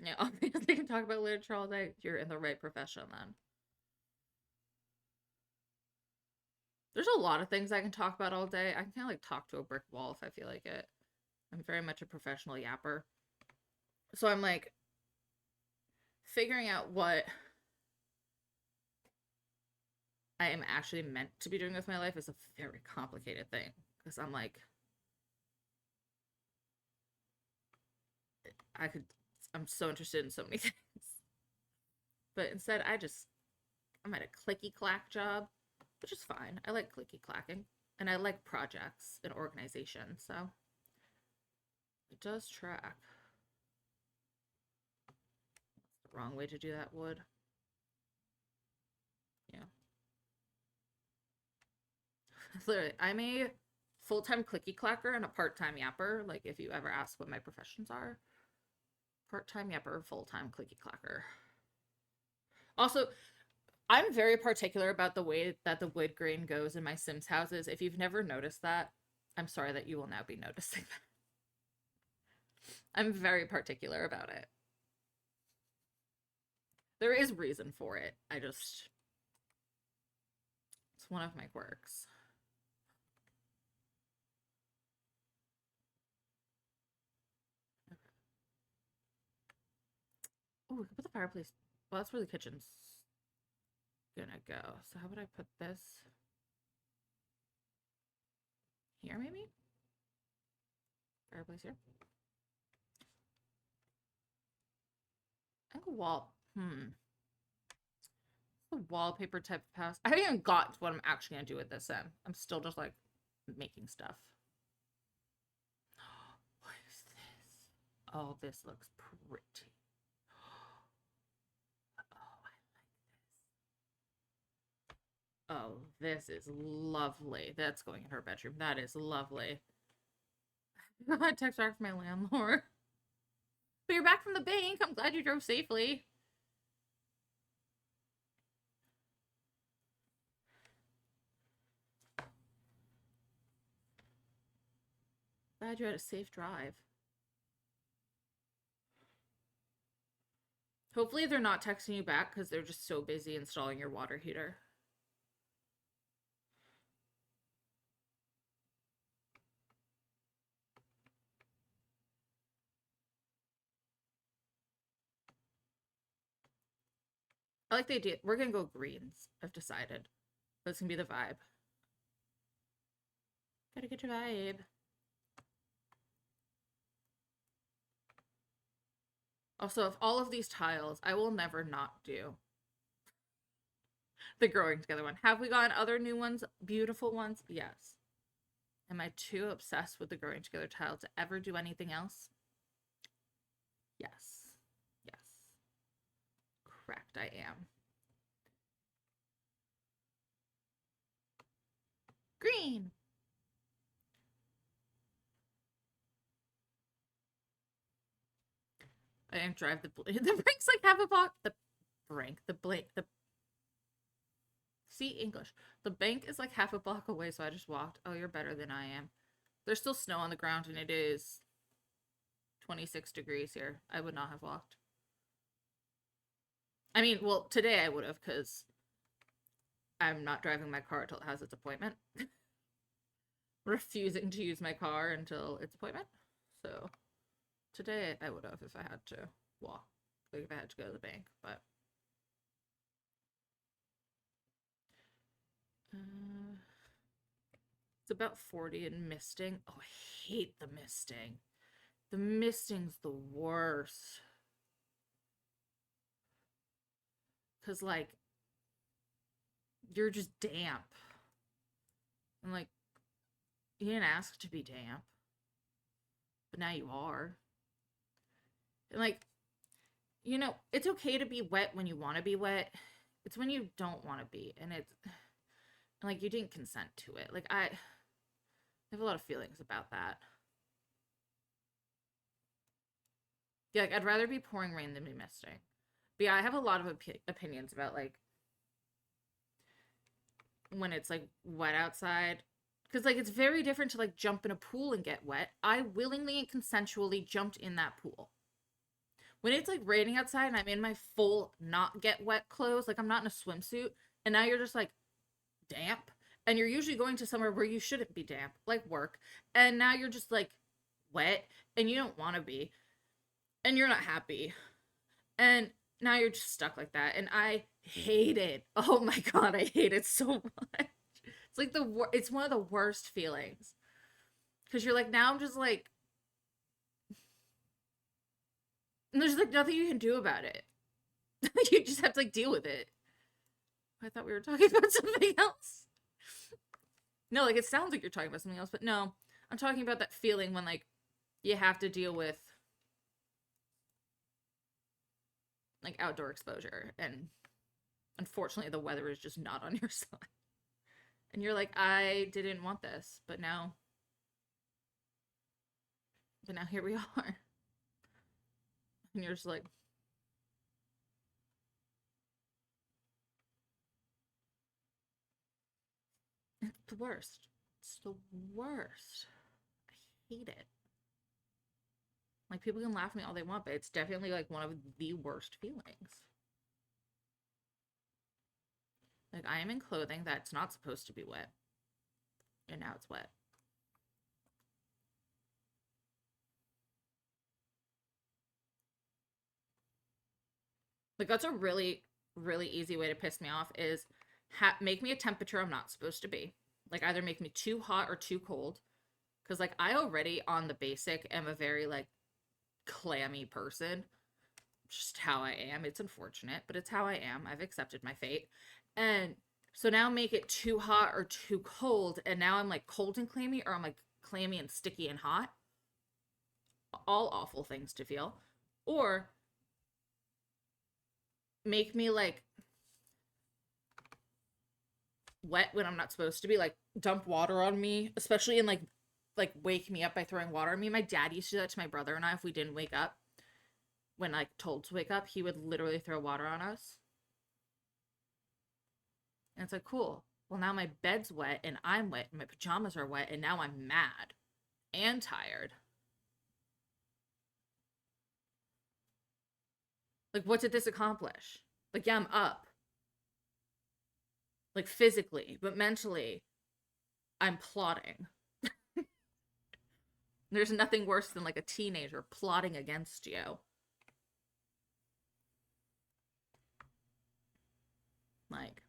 Yeah, obviously you can talk about literature all day. You're in the right profession then. There's a lot of things I can talk about all day. I can kind of like talk to a brick wall if I feel like it. I'm very much a professional yapper. So I'm like figuring out what I am actually meant to be doing with my life is a very complicated thing. Because I'm like, I'm so interested in so many things. But instead, I'm at a clicky clack job, which is fine. I like clicky clacking. And I like projects and organization, so it does track. That's the wrong way to do that wood. Yeah. Literally, I'm a full-time clicky clacker and a part-time yapper. Like, if you ever ask what my professions are. Part-time yapper, full-time clicky clacker. Also, I'm very particular about the way that the wood grain goes in my Sims houses. If you've never noticed that, I'm sorry that you will now be noticing that. I'm very particular about it. There is reason for it. It's one of my quirks. Oh, we could put the fireplace. Well, that's where the kitchen's gonna go. So how would I put this? Here, maybe? Fireplace here. I think a wall. A wallpaper type of house. I haven't even got to what I'm actually gonna do with this in. I'm still just like making stuff. What is this? Oh, this looks pretty. Oh, this is lovely. That's going in her bedroom. That is lovely. I text back from my landlord. But you're back from the bank. I'm glad you drove safely. Glad you had a safe drive. Hopefully they're not texting you back because they're just so busy installing your water heater. I like the idea. We're gonna go greens. I've decided. That's gonna be the vibe. Gotta get your vibe. Also, of all of these tiles, I will never not do the growing together one. Have we gotten other new ones? Beautiful ones? Yes. Am I too obsessed with the growing together tile to ever do anything else? Yes. Yes. Correct, I am. Green. I didn't drive the brakes like have a box. The brink. The see English. The bank is like half a block away, so I just walked. Oh, you're better than I am. There's still snow on the ground, and it is 26 degrees here. I would not have walked. I mean, well, today I would have, because I'm not driving my car until it has its appointment. Refusing to use my car until its appointment. So today I would have if I had to walk. Like if I had to go to the bank, but it's about 40 and misting. Oh, I hate the misting. The misting's the worst. Cause like you're just damp. And like you didn't ask to be damp. But now you are. And like, you know, it's okay to be wet when you want to be wet. It's when you don't want to be. And it's like you didn't consent to it. Like I have a lot of feelings about that. Yeah, like I'd rather be pouring rain than be misting. But yeah, I have a lot of opinions about like when it's like wet outside. Because like it's very different to like jump in a pool and get wet. I willingly and consensually jumped in that pool. When it's like raining outside and I'm in my full not get wet clothes, like I'm not in a swimsuit, and now you're just like damp, and you're usually going to somewhere where you shouldn't be damp, like work, and now you're just like wet and you don't want to be, and you're not happy, and now you're just stuck like that, and I hate it. Oh my god, I hate it so much. It's like it's one of the worst feelings, because you're like, now I'm just like, and there's like nothing you can do about it. You just have to like deal with it. I thought we were talking about something else. No, like it sounds like you're talking about something else, but no, I'm talking about that feeling when like you have to deal with like outdoor exposure, and unfortunately the weather is just not on your side. And you're like, I didn't want this, but now here we are. And you're just like, it's the worst. It's the worst. I hate it. Like, people can laugh at me all they want, but it's definitely like one of the worst feelings. Like, I am in clothing that's not supposed to be wet, and now it's wet. Like, that's a really, really easy way to piss me off is make me a temperature I'm not supposed to be. Like, either make me too hot or too cold. Because, like, I already, on the basic, am a very, like, clammy person. Just how I am. It's unfortunate, but it's how I am. I've accepted my fate. And so now make it too hot or too cold, and now I'm, like, cold and clammy, or I'm, like, clammy and sticky and hot. All awful things to feel. Or make me like wet when I'm not supposed to be, like dump water on me, especially in like wake me up by throwing water on me. My dad used to do that to my brother and I. If we didn't wake up when like told to wake up, he would literally throw water on us. And it's like, cool, well now my bed's wet and I'm wet and my pajamas are wet, and now I'm mad and tired. Like, what did this accomplish? Like, yeah, I'm up. Like, physically, but mentally, I'm plotting. There's nothing worse than, like, a teenager plotting against you. Like,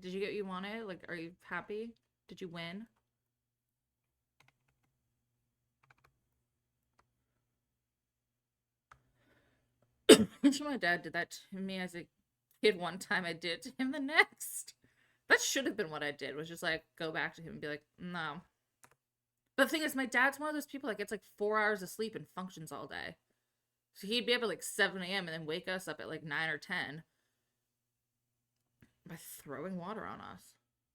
did you get what you wanted? Like, are you happy? Did you win? I'm sure my dad did that to me as a kid one time. I did to him the next. That should have been what I did, was just like go back to him and be like, no. But the thing is, my dad's one of those people that gets like 4 hours of sleep and functions all day. So he'd be up at like 7 a.m. and then wake us up at like 9 or 10 by throwing water on us.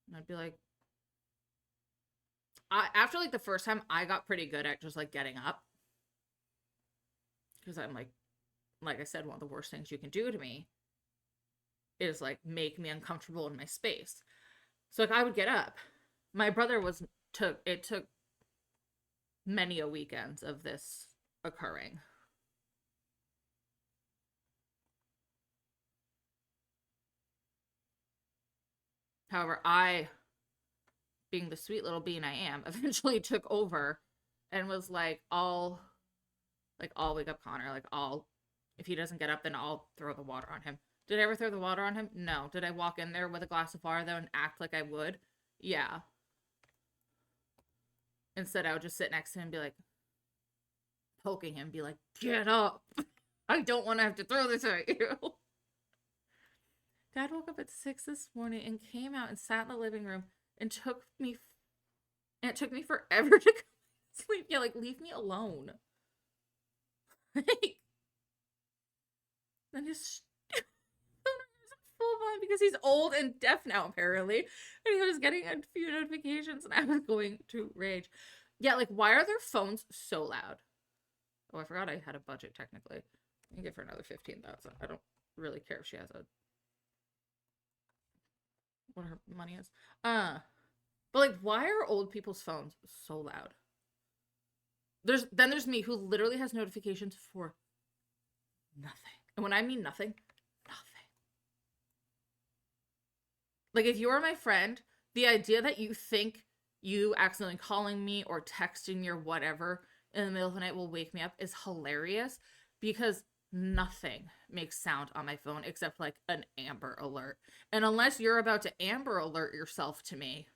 And I'd be like, after like the first time, I got pretty good at just like getting up. Because I'm like I said, one of the worst things you can do to me is like make me uncomfortable in my space. So like I would get up. My brother took many a weekends of this occurring. However, I, being the sweet little bean I am, eventually took over and was like, I'll wake up Connor. Like, if he doesn't get up, then I'll throw the water on him. Did I ever throw the water on him? No. Did I walk in there with a glass of water, though, and act like I would? Yeah. Instead, I would just sit next to him and be like, poking him, be like, get up. I don't want to have to throw this at you. Dad woke up at 6 this morning and came out and sat in the living room and it took me forever to sleep. Yeah, like, leave me alone. Like, then his full on because he's old and deaf now, apparently. And he was getting a few notifications and I was going to rage. Yeah, like, why are their phones so loud? Oh, I forgot I had a budget, technically. I can give her another 15,000. I don't really care if she has what her money is. But like, why are old people's phones so loud? There's me who literally has notifications for nothing. And when I mean nothing, nothing. Like, if you are my friend, the idea that you think you accidentally calling me or texting me or whatever in the middle of the night will wake me up is hilarious, because nothing makes sound on my phone except like an Amber Alert. And unless you're about to Amber Alert yourself to me,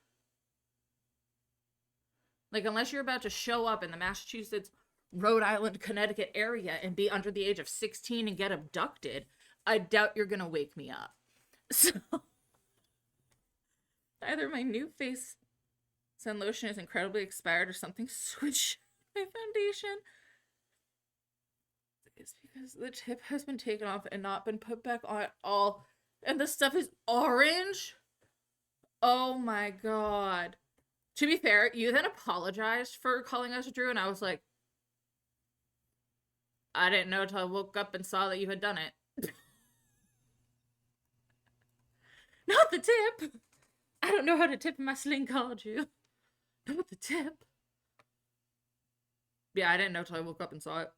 like, unless you're about to show up in the Massachusetts, Rhode Island, Connecticut area and be under the age of 16 and get abducted, I doubt you're gonna wake me up. So either my new face sun lotion is incredibly expired or something switched my foundation. It's because the tip has been taken off and not been put back on at all. And the stuff is orange. Oh my god. To be fair, you then apologized for calling us Drew, and I was like, I didn't know until I woke up and saw that you had done it. Not the tip. I don't know how to tip, and my sling called you. Not the tip. Yeah, I didn't know until I woke up and saw it.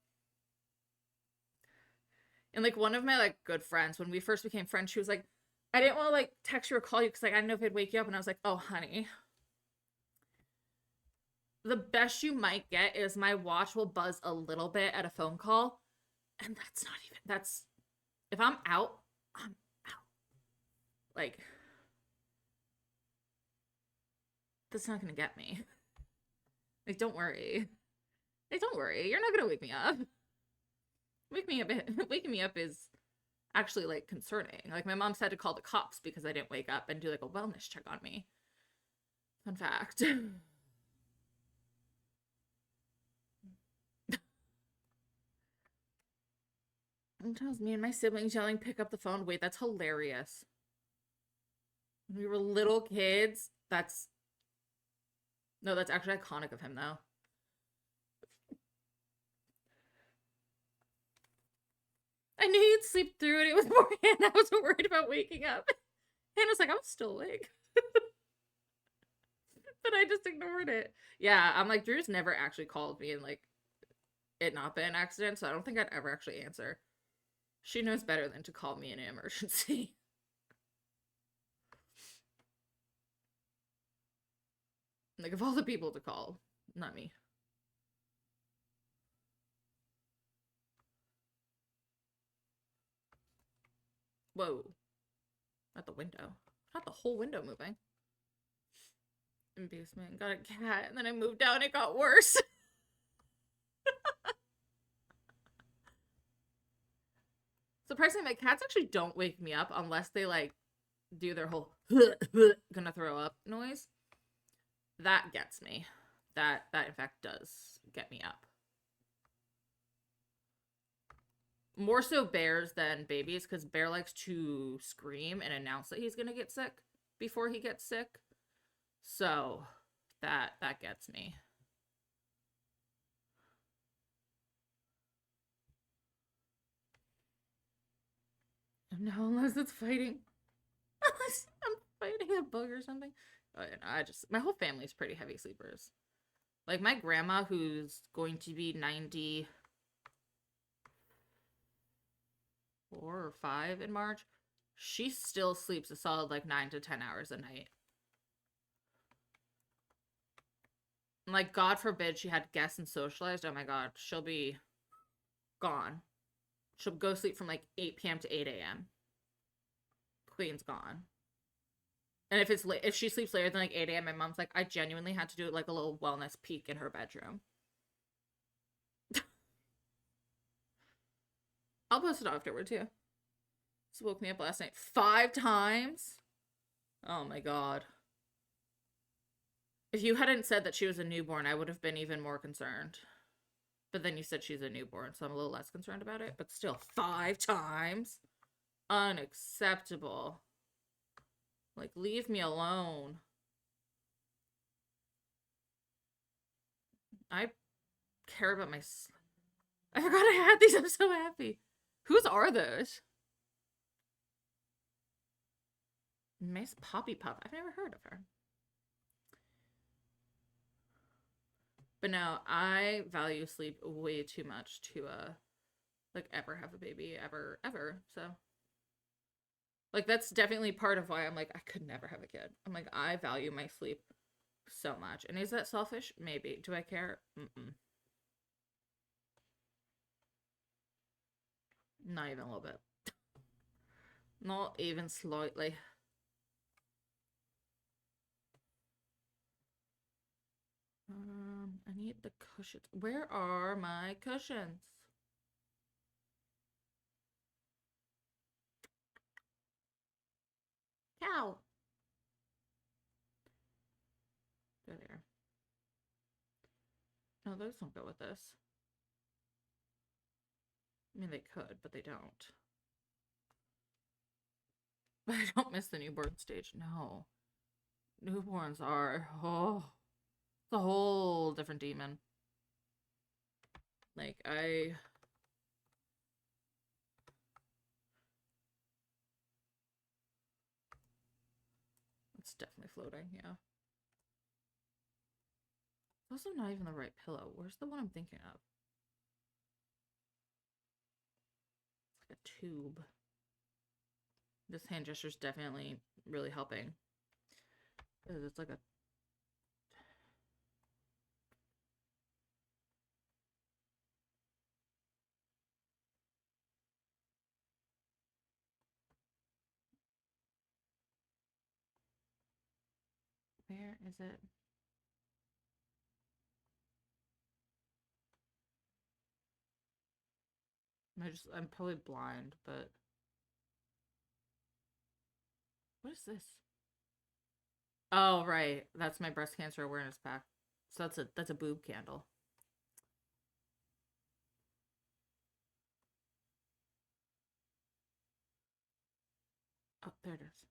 And like, one of my like good friends, when we first became friends, she was like, I didn't want to like text you or call you because like I didn't know if it'd wake you up. And I was like, oh honey, the best you might get is my watch will buzz a little bit at a phone call, and that's if I'm out, I'm out. Like, that's not gonna get me. Like, don't worry. Like, don't worry, you're not gonna wake me up. Waking me up is actually like concerning. Like, my mom's had to call the cops because I didn't wake up and do like a wellness check on me. Fun fact. Sometimes me and my siblings yelling, pick up the phone. Wait, that's hilarious. When we were little kids, that's actually iconic of him, though. I knew you'd sleep through it. It was more Hannah. I wasn't worried about waking up. Hannah's like, I was still awake. But I just ignored it. Yeah, I'm like, Drew's never actually called me and like it not been an accident, so I don't think I'd ever actually answer. She knows better than to call me in an emergency. Like, of all the people to call, not me. Whoa. Not the window. Not the whole window moving. In basement, got a cat, and then I moved down, it got worse. Surprisingly, my cats actually don't wake me up unless they, like, do their whole gonna throw up noise. That gets me. That in fact does get me up. More so bears than babies, because Bear likes to scream and announce that he's gonna get sick before he gets sick. So That gets me. No, unless it's fighting. Unless I'm fighting a bug or something. Oh, yeah, no, my whole family's pretty heavy sleepers. Like my grandma, who's going to be 94 or 5 in March, she still sleeps a solid like 9 to 10 hours a night. Like, God forbid she had guests and socialized. Oh my God, she'll be gone. She'll go sleep from like 8 p.m. to 8 a.m. Queen's gone. And if it's late, if she sleeps later than like 8 a.m., my mom's like, I genuinely had to do like a little wellness peek in her bedroom. I'll post it afterward too. This woke me up last night 5 times. Oh my God. If you hadn't said that she was a newborn, I would have been even more concerned. But then you said she's a newborn, so I'm a little less concerned about it. But still, 5 times? Unacceptable. Like, leave me alone. I care about my... I forgot I had these. I'm so happy. Whose are those? Miss Poppy Pup. I've never heard of her. But no, I value sleep way too much to, like, ever have a baby, ever. So, like, that's definitely part of why I'm like, I could never have a kid. I'm like, I value my sleep so much. And is that selfish? Maybe. Do I care? Mm-mm. Not even a little bit. Not even slightly. I need the cushions. Where are my cushions? Cow. They're there. No, those don't go with this. I mean, they could, but they don't. But I don't miss the newborn stage. No. Newborns are, oh, it's a whole different demon. Like, it's definitely floating, yeah. It's also not even the right pillow. Where's the one I'm thinking of? It's like a tube. This hand gesture is definitely really helping. It's like a... Where is it? I'm probably blind, but... What is this? Oh, right. That's my breast cancer awareness pack. So that's a boob candle. Oh, there it is.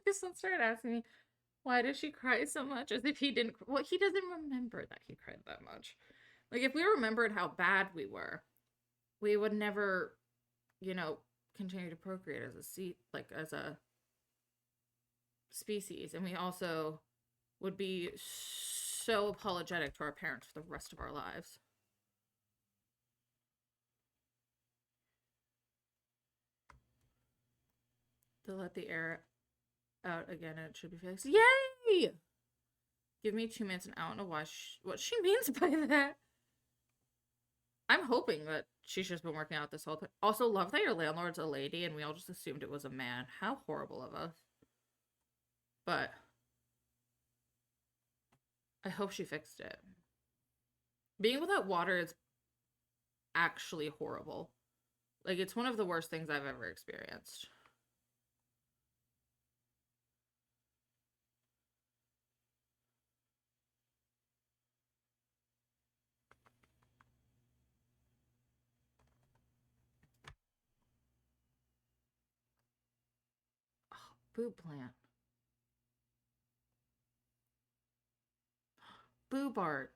My son started asking me, why does she cry so much? As if he didn't... Well, he doesn't remember that he cried that much. Like, if we remembered how bad we were, we would never, you know, continue to procreate as as a species. And we also would be so apologetic to our parents for the rest of our lives. To let the air out again, and it should be fixed. Yay! Give me 2 minutes, and I don't know what she means by that. I'm hoping that she's just been working out this whole thing. Also, love that your landlord's a lady, and we all just assumed it was a man. How horrible of us. But I hope she fixed it. Being without water is actually horrible. Like, it's one of the worst things I've ever experienced. Oh, boob plant. Boob art.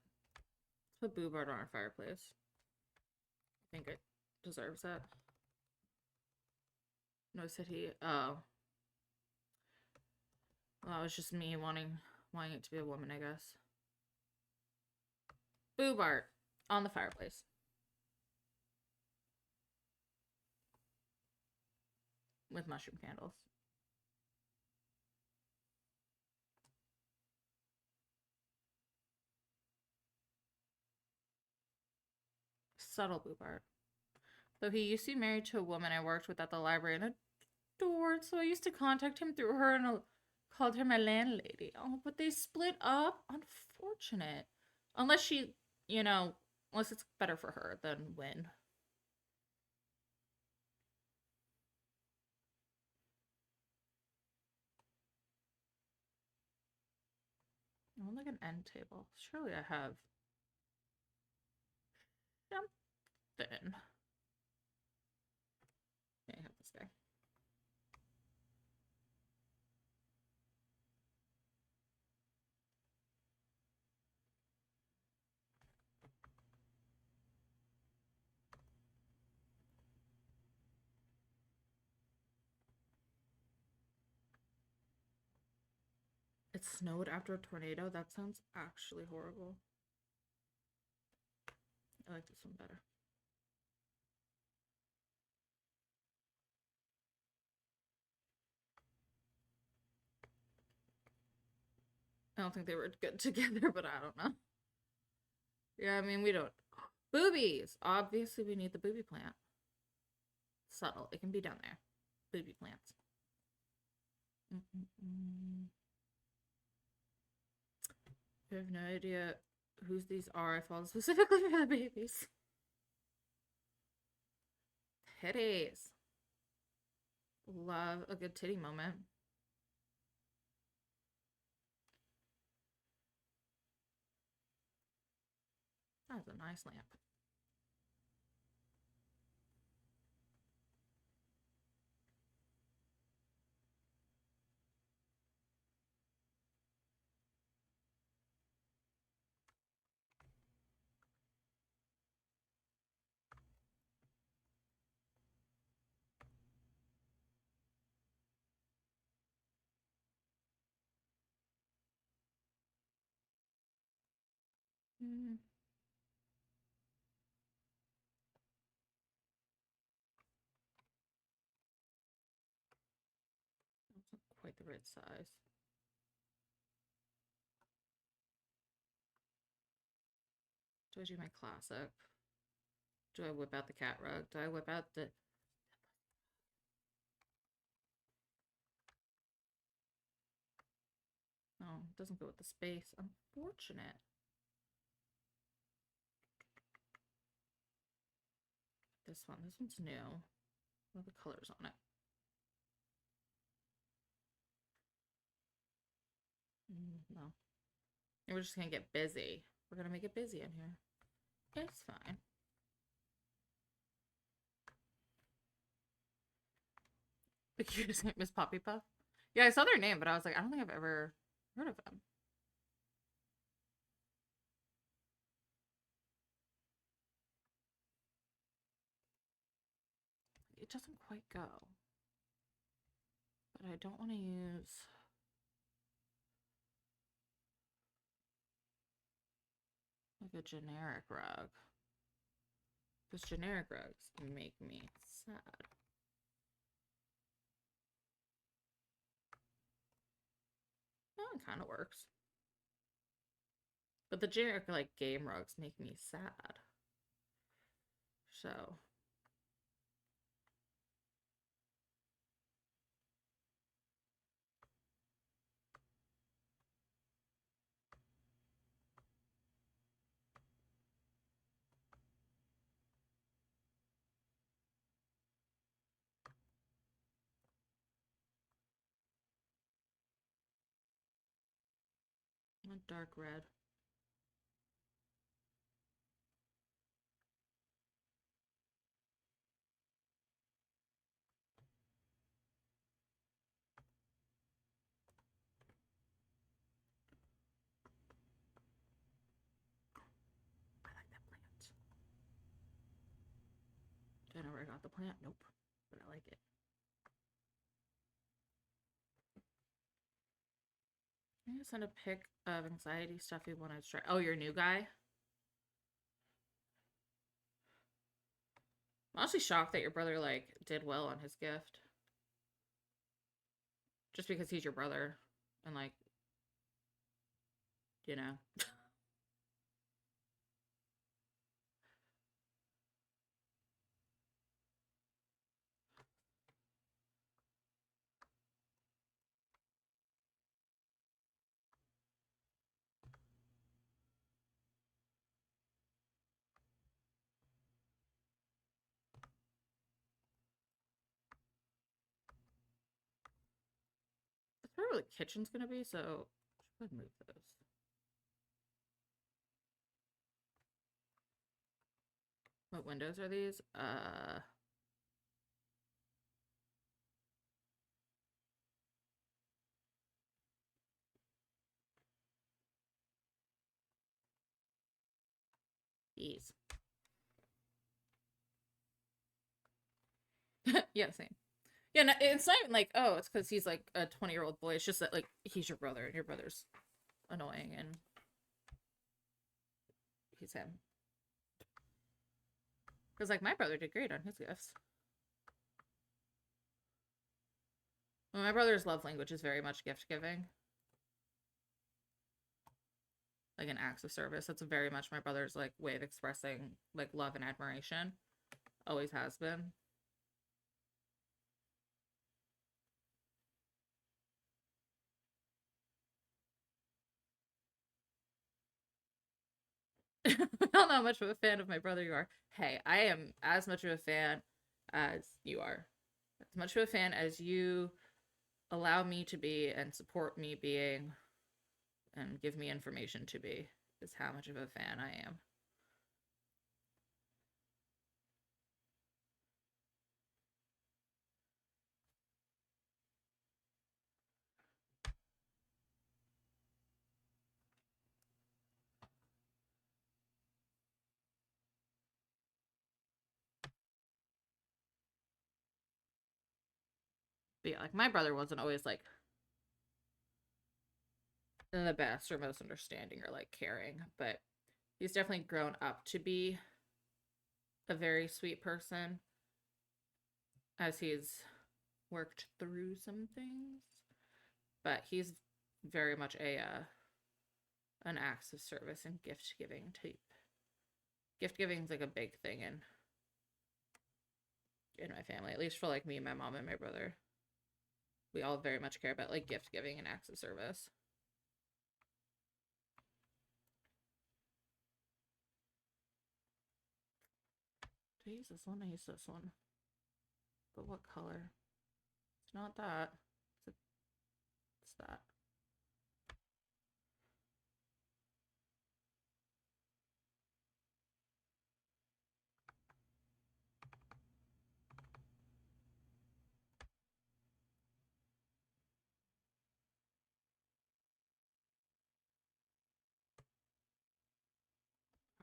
Let's put boob art on our fireplace. I think it deserves that. No, said he. Oh. Well, it was just me wanting it to be a woman, I guess. Boob art on the fireplace. With mushroom candles. Subtle boob art. Though he used to be married to a woman I worked with at the library and adored, so I used to contact him through her and called her my landlady. Oh, but they split up. Unfortunate. Unless she, unless it's better for her than win. I want like an end table. Surely I have something. Yeah, I have this guy. It snowed after a tornado? That sounds actually horrible. I like this one better. I don't think they were good together, but I don't know. Yeah, I mean, we don't. Boobies! Obviously, we need the booby plant. Subtle. It can be down there. Booby plants. I have no idea whose these are. I followed specifically for the babies. Titties. Love a good titty moment. That's a nice lamp. Mm. That's not quite the right size. Do I do my classic? Do I whip out the cat rug? Do I whip out the... Oh, it doesn't go with the space. Unfortunate. This one's new. What are the colors on it? No. And we're just gonna get busy. We're gonna make it busy in here. It's fine. The cutest name is Poppy Puff. Yeah, I saw their name, but I was like, I don't think I've ever heard of them. It doesn't quite go. But I don't want to use... like a generic rug. Because generic rugs make me sad. Well, it kind of works. But the generic, like, game rugs make me sad. So... A dark red. I like that plant. Do I know where I got the plant? Nope. But I like it. I'm gonna send a pic of anxiety stuff you want to try. Oh, your new guy? I'm honestly shocked that your brother, like, did well on his gift. Just because he's your brother. And, like, you know. That's probably where the kitchen's gonna be, so I should move those. What windows are these? These. Yeah, same. Yeah, no, it's not even like, oh, it's because he's like a 20-year-old boy. It's just that, like, he's your brother, and your brother's annoying, and he's him. Because, like, my brother did great on his gifts. Well, my brother's love language is very much gift giving. Like, an acts of service. That's very much my brother's, like, way of expressing, like, love and admiration. Always has been. I don't know how much of a fan of my brother you are. Hey, I am as much of a fan as you are. As much of a fan as you allow me to be and support me being and give me information to be is how much of a fan I am. But yeah, like my brother wasn't always like the best or most understanding or like caring, but he's definitely grown up to be a very sweet person as he's worked through some things. But he's very much a an acts of service and gift giving type. Gift giving is like a big thing in my family, at least for like me, my mom, and my brother. We all very much care about like gift giving and acts of service. Do I use this one? I use this one. But what color? It's not that. It's that.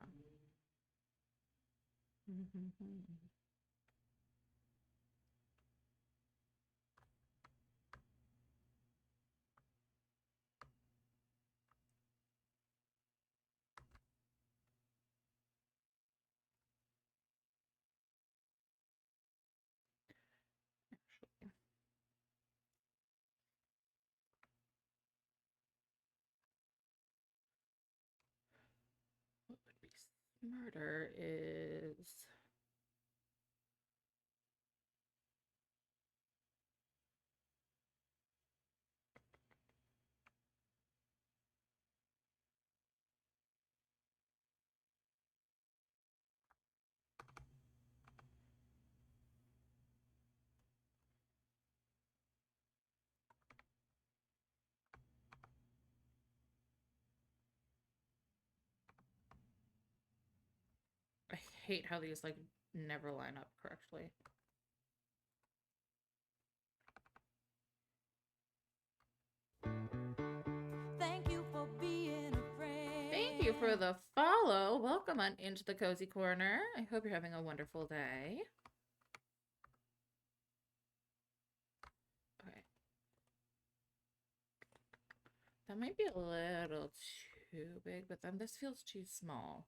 Actually, what would be smarter is hate how these like never line up correctly. Thank you for being a friend. Thank you for the follow. Welcome on into the Cozy Corner. I hope you're having a wonderful day. Okay. That might be a little too big, but then this feels too small.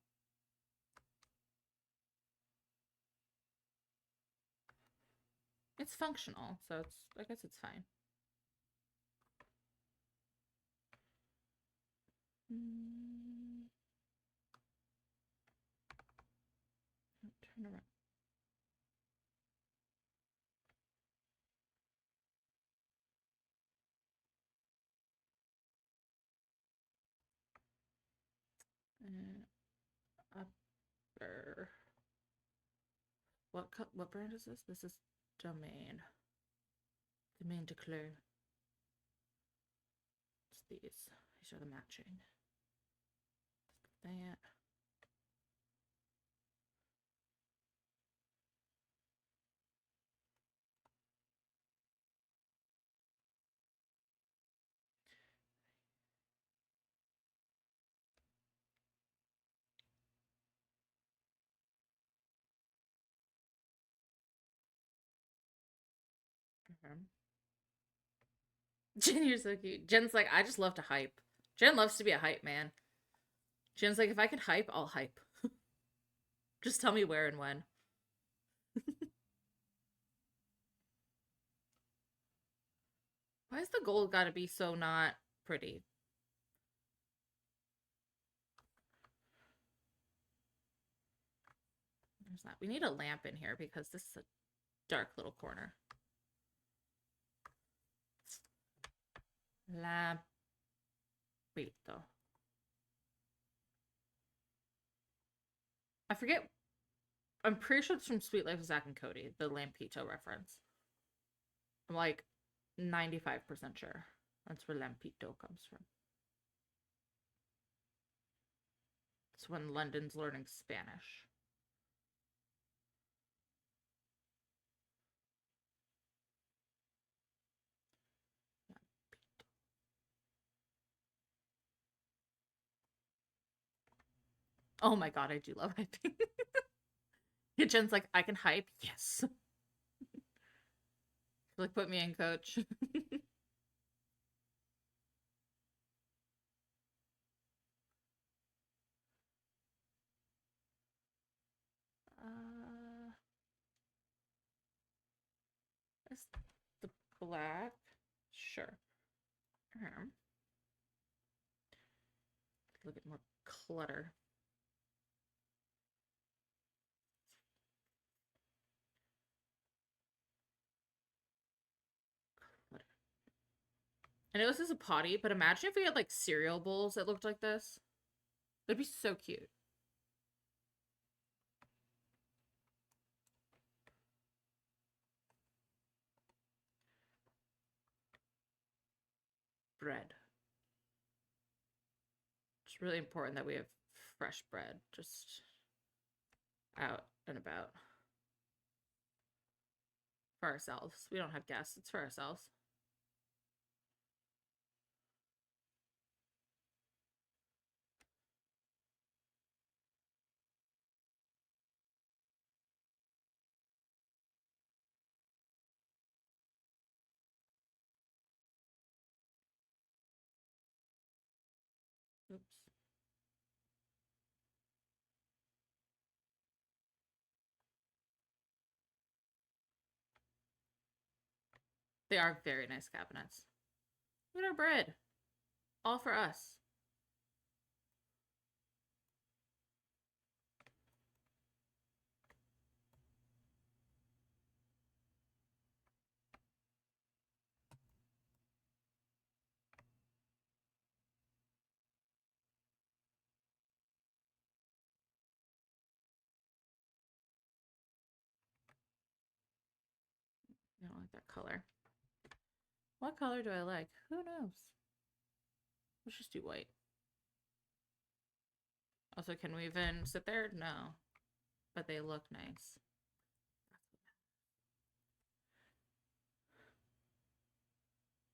It's functional, so I guess it's fine. Turn around. Upper. What brand is this? This is Domain. Domain Declare. It's these. These are the matching. That. Jen, you're so cute. Jen's like, I just love to hype. Jen loves to be a hype man. Jen's like, if I can hype, I'll hype. Just tell me where and when. Why is the gold gotta be so not pretty? There's that. We need a lamp in here because this is a dark little corner. Lampito. I forget. I'm pretty sure it's from Sweet Life of Zack and Cody, the Lampito reference. I'm like 95% sure that's where Lampito comes from. It's when London's learning Spanish. Oh my god, I do love hyping. Jen's like, I can hype? Yes. Like, put me in, coach. Is the black? Sure. Look at more clutter. I know this is a potty, but imagine if we had like cereal bowls that looked like this. That'd be so cute. Bread. It's really important that we have fresh bread just out and about. For ourselves. We don't have guests. It's for ourselves. Oops. They are very nice cabinets. Look at our bread. All for us. I don't like that color. What color do I like? Who knows? Let's just do white. Also, can we even sit there? No. but they look nice.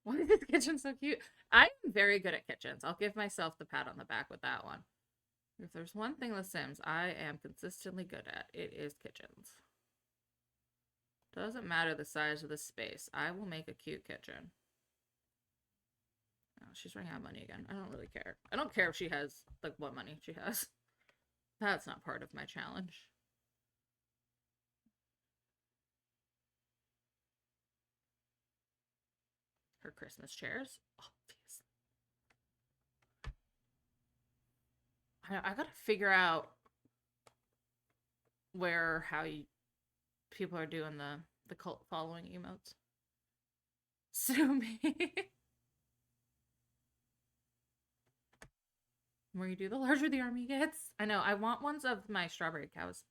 Why is this kitchen so cute? I'm very good at kitchens. I'll give myself the pat on the back with that one. If there's one thing The Sims I am consistently good at, it is kitchens. Doesn't matter the size of the space. I will make a cute kitchen. Oh, she's running out of money again. I don't really care. I don't care if she has, like, what money she has. That's not part of my challenge. Her Christmas chairs. Obviously. I gotta figure out people are doing the cult following emotes. Sue me. The more you do, the larger the army gets. I know. I want ones of my strawberry cows.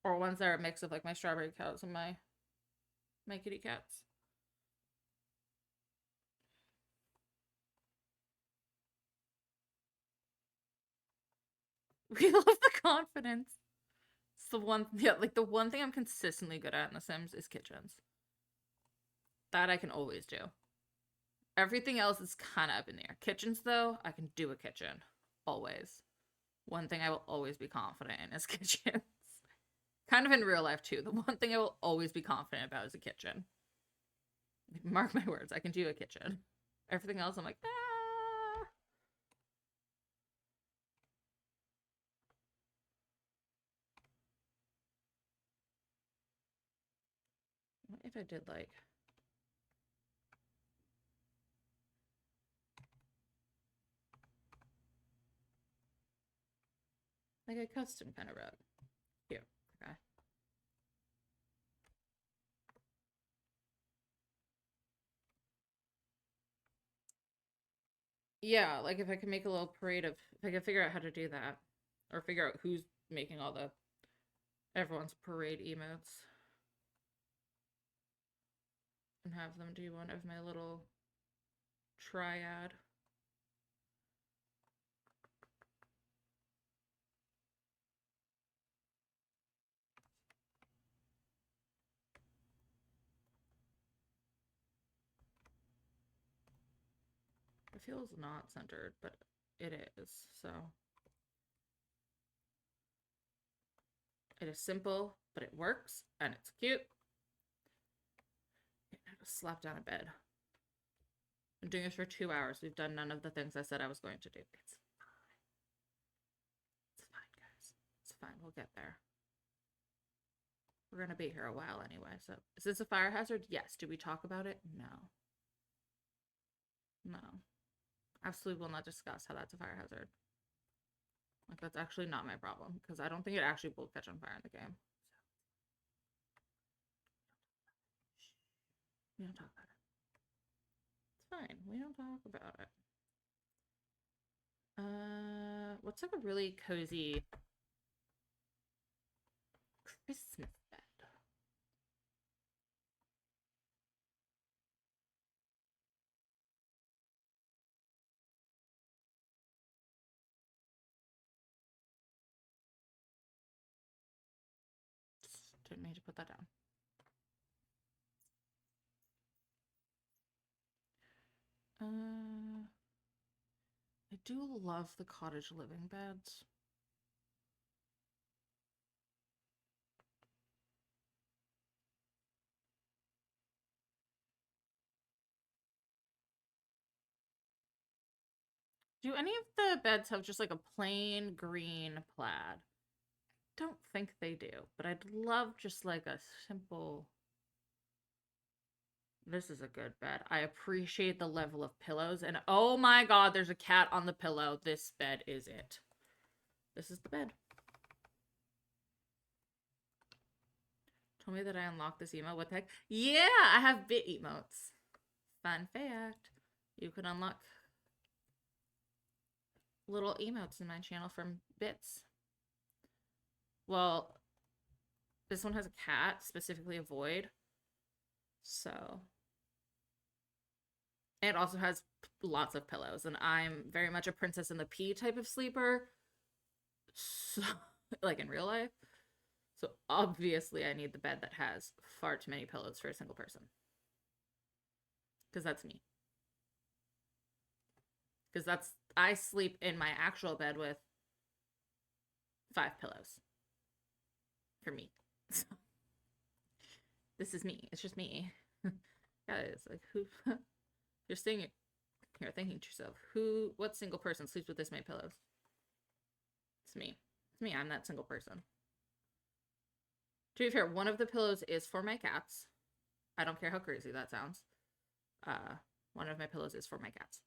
Or ones that are a mix of like my strawberry cows and my kitty cats. We love the confidence. It's the one, yeah, like the one thing I'm consistently good at in The Sims is kitchens. That I can always do. Everything else is kind of up in the air. Kitchens, though, I can do a kitchen. Always. One thing I will always be confident in is kitchens. Kind of in real life, too. The one thing I will always be confident about is a kitchen. Mark my words, I can do a kitchen. Everything else, I'm like, ah. What if I did like a custom kind of rug? Here, okay. Yeah, like if I can make a little parade of, if I can figure out how to do that, or figure out who's making all everyone's parade emotes. And have them do one of my little triad. It feels not centered, but it is, so. It is simple, but it works, and it's cute. I just slapped down a bed. I'm doing this for 2 hours. We've done none of the things I said I was going to do. It's fine. It's fine, guys. It's fine. We'll get there. We're gonna be here a while anyway, so. Is this a fire hazard? Yes. Do we talk about it? No. No. Absolutely will not discuss how that's a fire hazard. Like, that's actually not my problem, because I don't think it actually will catch on fire in the game. So. We don't talk about it. It's fine. We don't talk about it. What's like a really cozy Christmas bed? Didn't mean to put that down. I do love the cottage living beds. Do any of the beds have just like a plain green plaid? Don't think they do, but I'd love just like a simple. This is a good bed. I appreciate the level of pillows, and oh my god, there's a cat on the pillow. This bed is it. This is the bed. Told me that I unlocked this emote. What the heck? Yeah, I have bit emotes. Fun fact. You can unlock little emotes in my channel from bits. Well, this one has a cat, specifically a void. So. And it also has lots of pillows, and I'm very much a princess in the pea type of sleeper. So like in real life. So obviously I need the bed that has far too many pillows for a single person. Because that's me. Because I sleep in my actual bed with 5 pillows. For me. So, this is me. It's just me. Guys, like who you're sitting here thinking to yourself, what single person sleeps with this many pillows? It's me. It's me. I'm that single person. To be fair, one of the pillows is for my cats. I don't care how crazy that sounds. One of my pillows is for my cats.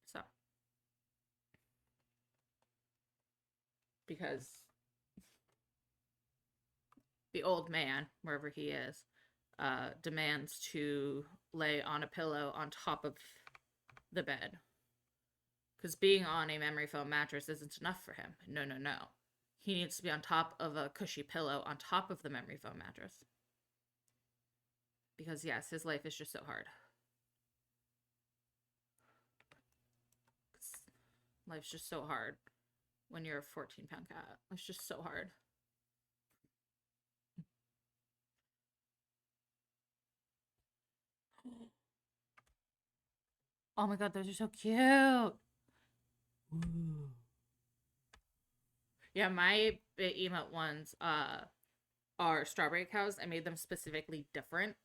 So. Because the old man, wherever he is, demands to lay on a pillow on top of the bed. Because being on a memory foam mattress isn't enough for him. No, no, no. He needs to be on top of a cushy pillow on top of the memory foam mattress. Because, yes, his life is just so hard. Life's just so hard when you're a 14-pound cat. It's just so hard. Oh my god, those are so cute. Ooh. Yeah, my bit emote ones are strawberry cows. I made them specifically different.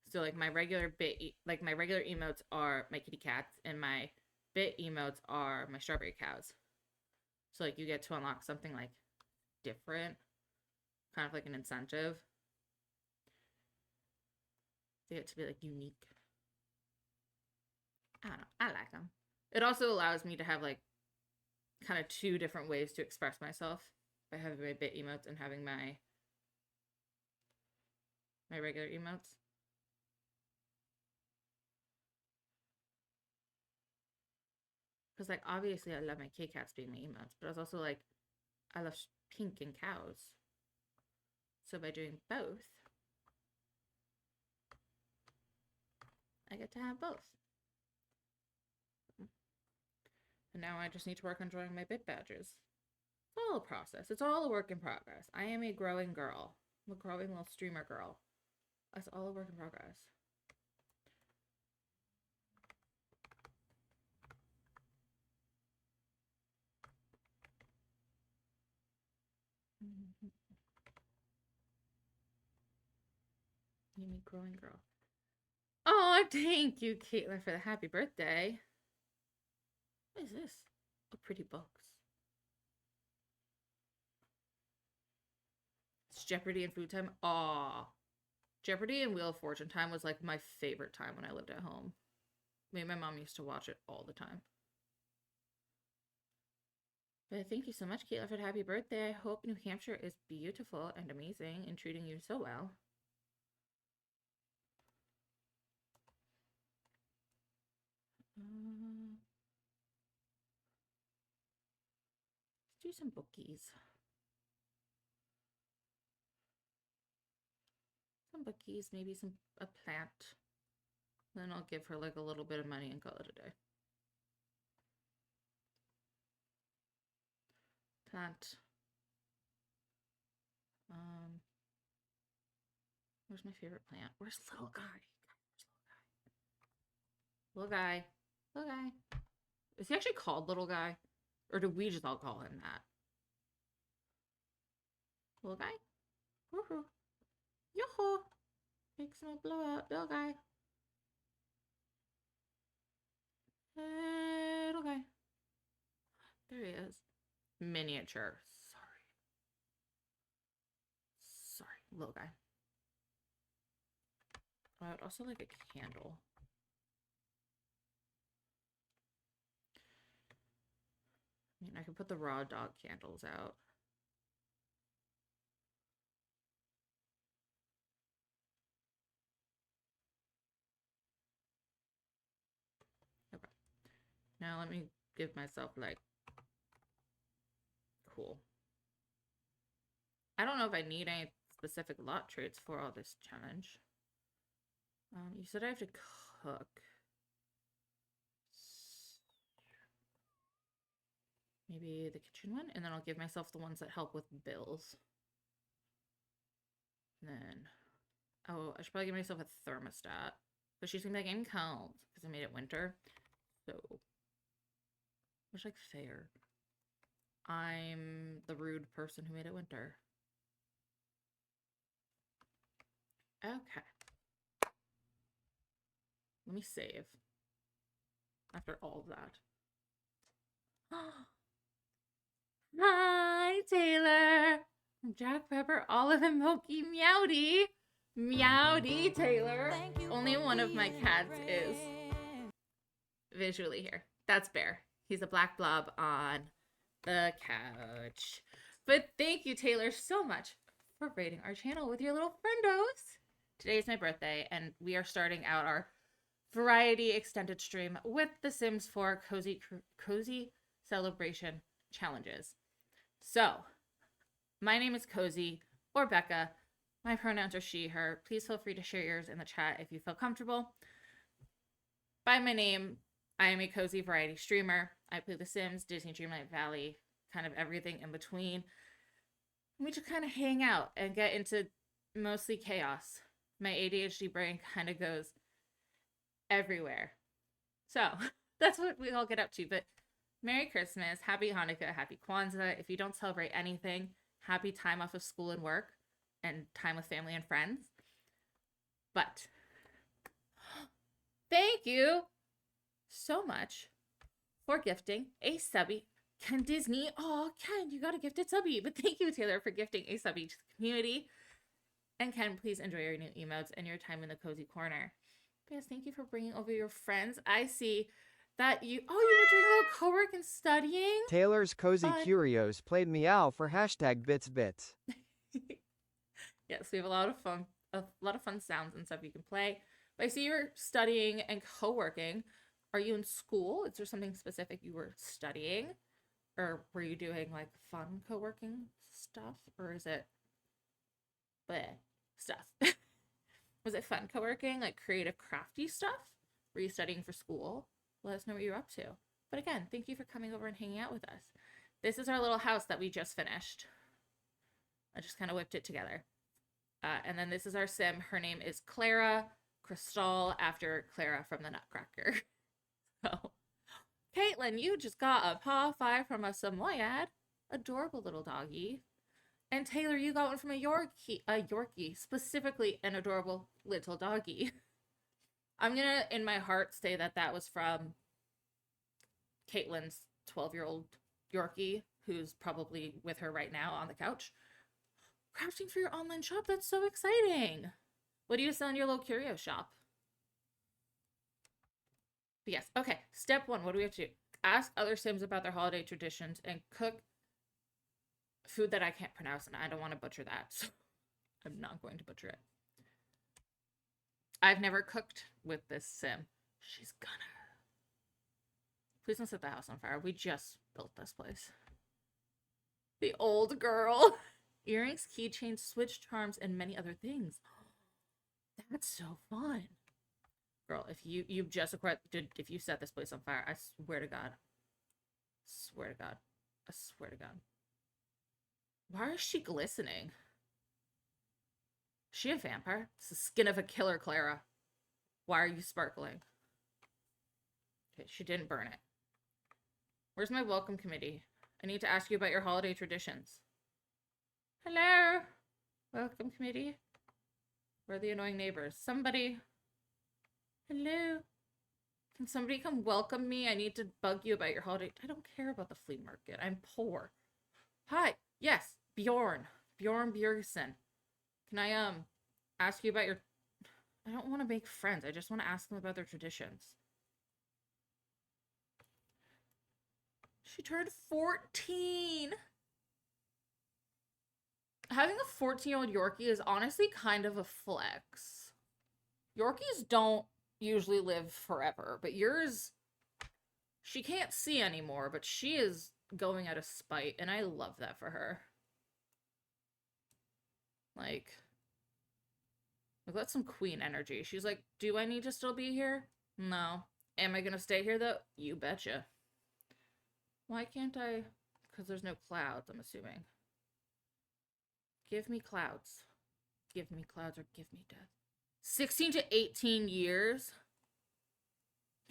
So like my regular my regular emotes are my kitty cats, and my bit emotes are my strawberry cows. So like you get to unlock something like different, kind of like an incentive. They get to be like unique. I don't know. I like them. It also allows me to have like kind of 2 different ways to express myself by having my bit emotes and having my regular emotes. Because like obviously I love my kitty cats being my emotes, but I was also like I love pink and cows. So by doing both, I get to have both. And now I just need to work on drawing my bit badges. It's all a process. It's all a work in progress. I am a growing girl. I'm a growing little streamer girl. It's all a work in progress. I'm a growing girl. Oh, thank you, Caitlin, for the happy birthday. What is this? Oh, pretty books. It's Jeopardy and food time. Aw. Jeopardy and Wheel of Fortune time was like my favorite time when I lived at home. Me and my mom used to watch it all the time. But thank you so much, Caitlin, for the happy birthday. I hope New Hampshire is beautiful and amazing and treating you so well. Let's do some bookies. Some bookies, maybe a plant. Then I'll give her like a little bit of money and call it a day. Plant. Where's my favorite plant? Where's little guy? Little guy. Little guy. Is he actually called little guy? Or do we just all call him that? Little guy? Woohoo. Yoo-hoo. Makes no blow up. Little guy. Little guy. There he is. Miniature. Sorry, little guy. Oh, I would also like a candle. I mean, I could put the raw dog candles out. Okay. Now let me give myself like cool. I don't know if I need any specific lot traits for all this challenge. You said I have to cook. maybe the kitchen one, and then I'll give myself the ones that help with bills. And then, oh, I should probably give myself a thermostat. But she's gonna be like, I'm cold, because I made it winter. So, which, like, fair. I'm the rude person who made it winter. Okay. Let me save. After all of that. Hi, Taylor! Jack Pepper, Olive, and Moki Meowdy. Meowdy, Taylor. Thank you Only for one of my being a cats is friend. visually here. That's Bear. He's a black blob on the couch. But thank you, Taylor, so much for rating our channel with your little friendos. Today's my birthday, and we are starting out our variety extended stream with The Sims 4 Cozy Celebration Challenges. So, my name is Cozy, or Becca. My pronouns are she, her. Please feel free to share yours in the chat if you feel comfortable. By my name, I am a cozy variety streamer. I play The Sims, Disney Dreamlight Valley, kind of everything in between. We just kind of hang out and get into mostly chaos. My ADHD brain kind of goes everywhere. So, that's what we all get up to. But Merry Christmas, Happy Hanukkah, Happy Kwanzaa. If you don't celebrate anything, happy time off of school and work and time with family and friends. But thank you so much for gifting a subby. Ken Disney. Oh, Ken, you got a gifted subby. But thank you, Taylor, for gifting a subby to the community. And Ken, please enjoy your new emotes and your time in the cozy corner. Yes, thank you for bringing over your friends. I see that you were doing a little co-work and studying. Taylor's Cozy Fun. Curios played meow for #bitsbits. Yes, we have a lot of fun sounds and stuff you can play. But I see you're studying and co-working. Are you in school? Is there something specific you were studying? Or were you doing like fun co-working stuff? Or is it bleh stuff? Was it fun co-working, like creative crafty stuff? Were you studying for school? Let us know what you're up to. But again, thank you for coming over and hanging out with us. This is our little house that we just finished. I just kind of whipped it together. And then this is our sim. Her name is Clara Crystal, after Clara from the Nutcracker. So, Caitlin, you just got a paw 5 from a Samoyed. Adorable little doggy. And Taylor, you got one from a Yorkie, specifically an adorable little doggy. I'm gonna, in my heart, say that that was from Caitlin's 12-year-old Yorkie, who's probably with her right now on the couch. Crafting for your online shop, that's so exciting. What do you sell in your little curio shop? But yes, okay, step 1, what do we have to do? Ask other Sims about their holiday traditions and cook food that I can't pronounce, and I don't want to butcher that, so I'm not going to butcher it. I've never cooked with this sim. She's gonna. Please don't set the house on fire. We just built this place. The old girl. Earrings, keychains, switch charms, and many other things. That's so fun. Girl, if you just acquired, if you set this place on fire, I swear to God. Swear to God. I swear to God. Why is she glistening? Is she a vampire? It's the skin of a killer, Clara. Why are you sparkling? Okay, she didn't burn it. Where's my welcome committee? I need to ask you about your holiday traditions. Hello? Welcome committee? Where are the annoying neighbors? Somebody. Hello? Can somebody come welcome me? I need to bug you about your holiday. I don't care about the flea market. I'm poor. Hi. Yes. Bjorn Bjornsson. Can I ask you about your... I don't want to make friends. I just want to ask them about their traditions. She turned 14. Having a 14-year-old Yorkie is honestly kind of a flex. Yorkies don't usually live forever, but yours, she can't see anymore, but she is going out of spite, and I love that for her. Like, that's some queen energy. She's like, do I need to still be here? No. Am I gonna stay here, though? You betcha. Why can't I Because there's no clouds, I'm assuming. Give me clouds. Give me clouds or give me death. 16 to 18 years?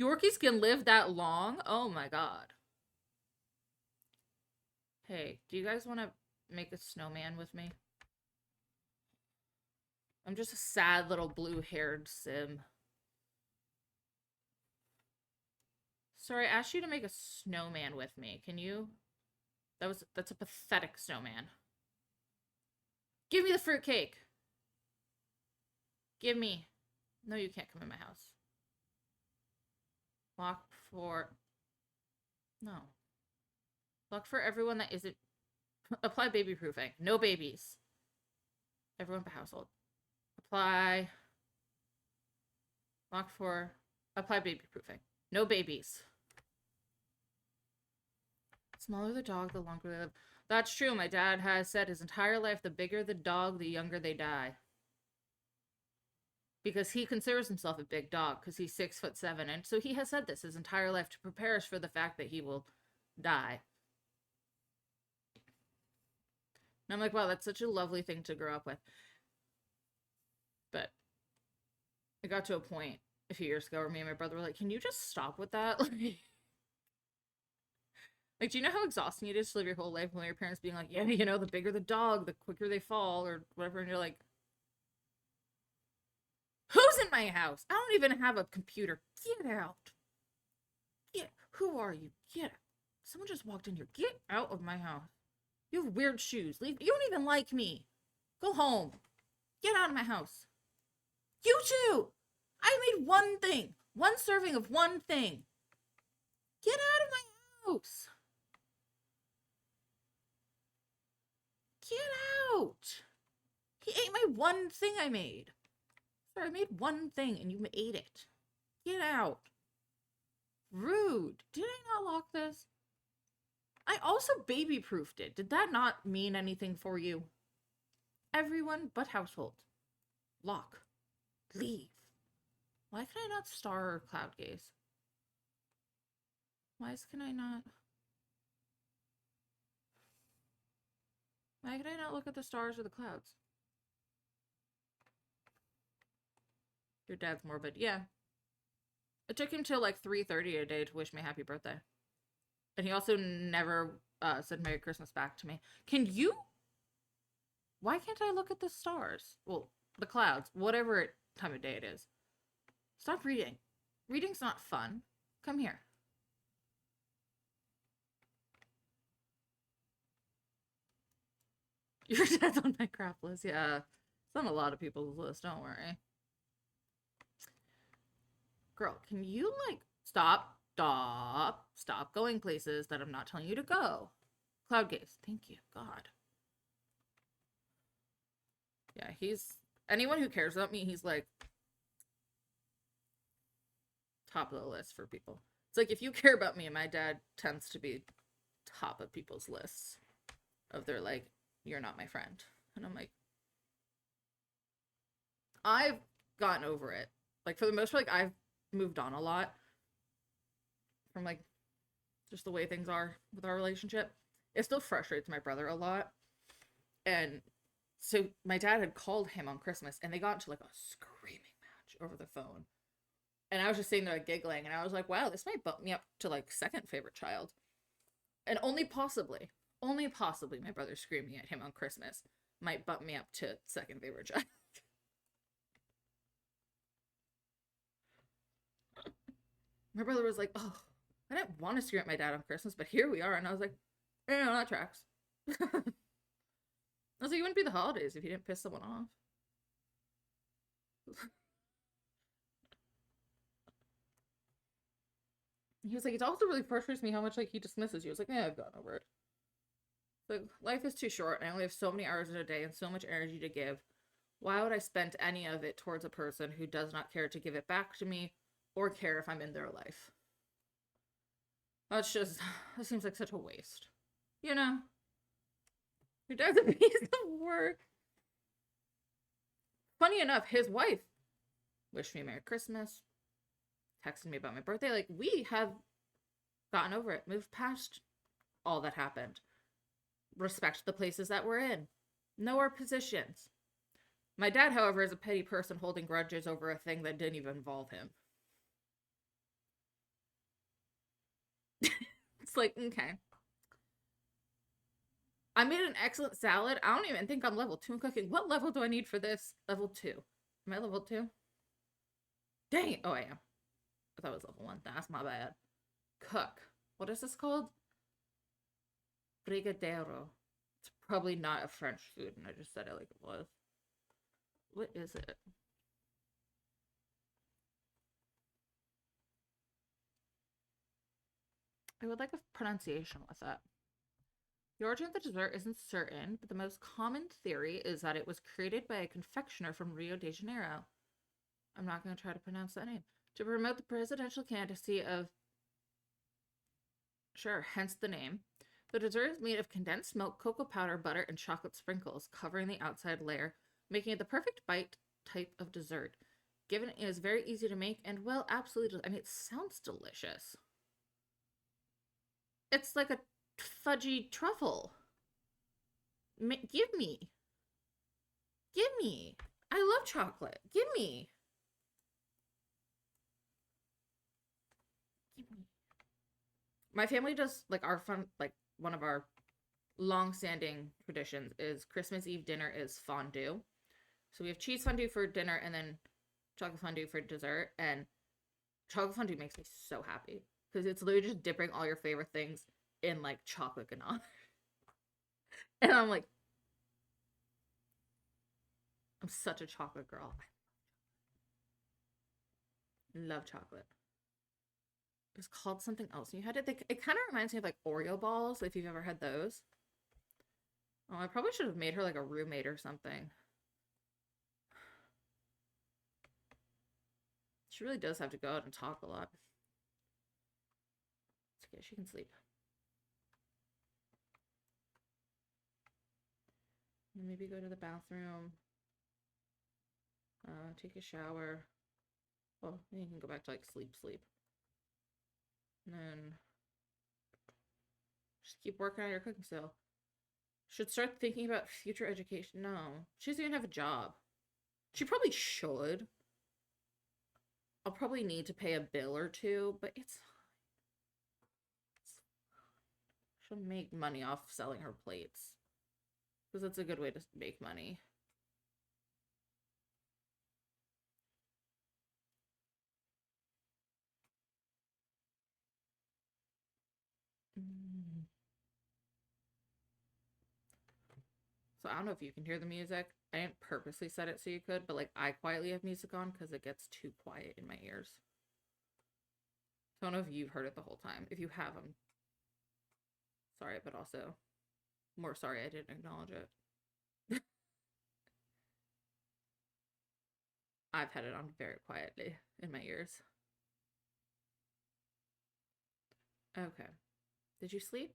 Yorkies can live that long? Oh my god. Hey, do you guys want to make a snowman with me? I'm just a sad little blue-haired sim. Sorry, I asked you to make a snowman with me. Can you? That's a pathetic snowman. Give me the fruitcake. Give me. No, you can't come in my house. Lock for... No. Lock for everyone that isn't... Apply baby proofing. No babies. Everyone but household. Apply. Lock for... Apply baby proofing. No babies. Smaller the dog, the longer they live. That's true. My dad has said his entire life, the bigger the dog, the younger they die. Because he considers himself a big dog, because he's 6'7", and so he has said this his entire life to prepare us for the fact that he will die. And I'm like, wow, that's such a lovely thing to grow up with. But it got to a point a few years ago where me and my brother were like, can you just stop with that? Like, do you know how exhausting it is to live your whole life when your parents being like, yeah, you know, the bigger the dog, the quicker they fall, or whatever, and you're like, who's in my house? I don't even have a computer. Get out. Who are you? Get out. Someone just walked in here. Get out of my house. You have weird shoes. Leave. You don't even like me. Go home. Get out of my house. You too. I made one thing. One serving of one thing. Get out of my house. Get out. He ate my one thing I made. Sorry, I made one thing and you ate it. Get out. Rude. Did I not lock this? I also baby-proofed it. Did that not mean anything for you? Everyone but household. Lock. Leave. Why can I not star or cloud gaze? Why can I not? Why can I not look at the stars or the clouds? Your dad's morbid. Yeah. It took him till like 3:30 a day to wish me happy birthday. And he also never said Merry Christmas back to me. Can you? Why can't I look at the stars? Well, the clouds. Whatever time of day it is. Stop reading. Reading's not fun. Come here. Your dad's on my crap list. Yeah. It's on a lot of people's list. Don't worry. Girl, can you, like, stop going places that I'm not telling you to go. Cloud gaze. Thank you. God. Yeah, anyone who cares about me, he's, like, top of the list for people. It's like, if you care about me, my dad tends to be top of people's lists of their, like, you're not my friend. And I'm like, I've gotten over it. Like, for the most part, like, I've moved on a lot from, like, just the way things are with our relationship. It still frustrates my brother a lot. And so my dad had called him on Christmas, and they got into, like, a screaming match over the phone. And I was just sitting there, like, giggling, and I was like, wow, this might bump me up to, like, second favorite child. And only possibly my brother screaming at him on Christmas might bump me up to second favorite child. My brother was like, oh, I didn't want to scream at my dad on Christmas, but here we are. And I was like, no, that tracks. I was like, it wouldn't be the holidays if you didn't piss someone off. He was like, it also really frustrates me how much, like, he dismisses you. I was like, yeah, I've gotten over it. Like, life is too short, and I only have so many hours in a day and so much energy to give. Why would I spend any of it towards a person who does not care to give it back to me or care if I'm in their life? That seems like such a waste. You know? Your dad's a piece of work. Funny enough, his wife wished me Merry Christmas, texted me about my birthday. Like, we have gotten over it, moved past all that happened. respect the places that we're in, know our positions. My dad, however, is a petty person holding grudges over a thing that didn't even involve him. It's like, okay. I made an excellent salad. I don't even think I'm level 2 in cooking. What level do I need for this? Level 2. Am I level 2? Dang it. Oh, I am. I thought it was level 1. That's my bad. Cook. What is this called? Brigadeiro. It's probably not a French food, and I just said it like it was. What is it? I would like a pronunciation with it. The origin of the dessert isn't certain, but the most common theory is that it was created by a confectioner from Rio de Janeiro. I'm not going to try to pronounce that name. To promote the presidential candidacy of... Sure, hence the name. The dessert is made of condensed milk, cocoa powder, butter, and chocolate sprinkles, covering the outside layer, making it the perfect bite type of dessert. Given it is very easy to make and, well, absolutely... I mean, it sounds delicious. It's like a fudgy truffle. Give me. Give me. I love chocolate. Give me. Give me. My family does, like, our fun, like, one of our long-standing traditions is Christmas Eve dinner is fondue. So we have cheese fondue for dinner and then chocolate fondue for dessert. And chocolate fondue makes me so happy because it's literally just dipping all your favorite things in like chocolate ganache. And I'm like, I'm such a chocolate girl. I love chocolate. It's called something else. You had it. It kind of reminds me of like Oreo balls, if you've ever had those. Oh, I probably should have made her like a roommate or something. She really does have to go out and talk a lot. It's okay. She can sleep. Maybe go to the bathroom. Take a shower. Well, then you can go back to like sleep. And then just keep working on your cooking skill. Should start thinking about future education. No, she doesn't even have a job. She probably should. I'll probably need to pay a bill or two, but it's fine. She'll make money off selling her plates. Because that's a good way to make money. So I don't know if you can hear the music. I didn't purposely set it so you could, but like I quietly have music on because it gets too quiet in my ears. So I don't know if you've heard it the whole time. If you have, I'm sorry, but also more sorry I didn't acknowledge it. I've had it on very quietly in my ears. Okay. Did you sleep?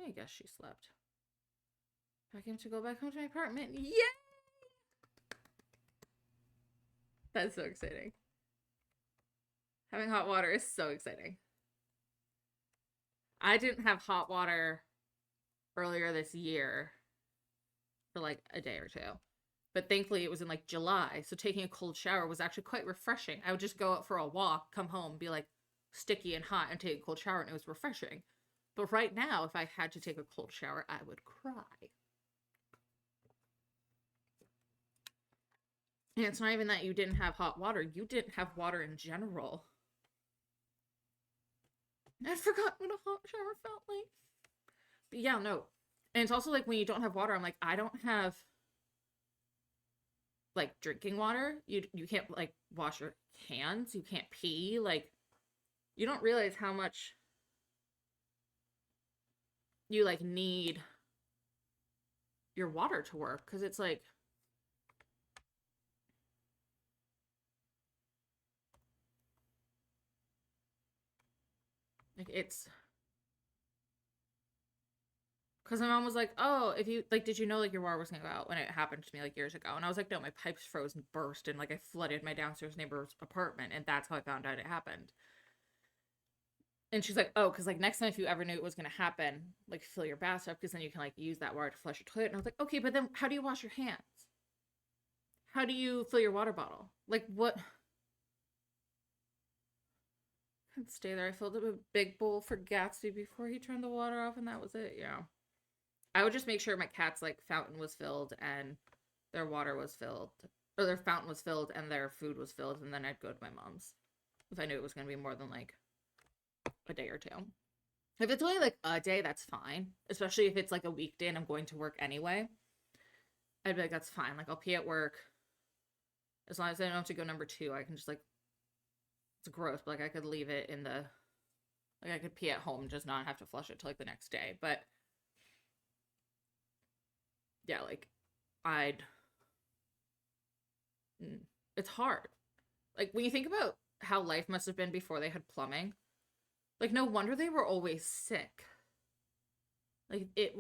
I guess she slept. I came to go back home to my apartment. Yay! That's so exciting. Having hot water is so exciting. I didn't have hot water earlier this year for like a day or two. But thankfully it was in like July. So taking a cold shower was actually quite refreshing. I would just go out for a walk, come home, be like sticky and hot and take a cold shower and it was refreshing. But right now, if I had to take a cold shower, I would cry. And it's not even that you didn't have hot water. You didn't have water in general. I forgot what a hot shower felt like. But yeah, no. And it's also like when you don't have water, I'm like, I don't have like drinking water. You can't like wash your hands. You can't pee. Like you don't realize how much you like need your water to work because it's like it's because my mom was like, oh, if you like, did you know like your water was gonna go out when it happened to me like years ago? And I was like, no, my pipes froze and burst and like I flooded my downstairs neighbor's apartment and that's how I found out it happened. And she's like, oh, because like next time if you ever knew it was gonna happen, like fill your bathtub because then you can like use that water to flush your toilet. And I was like, okay, but then how do you wash your hands? How do you fill your water bottle? Like what? I'd stay there. I filled up a big bowl for Gatsby before he turned the water off, and that was it. Yeah. I would just make sure my cat's like fountain was filled and their water was filled, or their fountain was filled and their food was filled, and then I'd go to my mom's if I knew it was gonna be more than like a day or two. If it's only like a day, that's fine. Especially if it's like a weekday and I'm going to work anyway. I'd be like, that's fine. Like I'll pee at work. As long as I don't have to go number 2, I can just like, it's gross, but like I could leave it in the, like I could pee at home, just not have to flush it till like the next day. But yeah, like it's hard. Like when you think about how life must have been before they had plumbing, like no wonder they were always sick. Like it's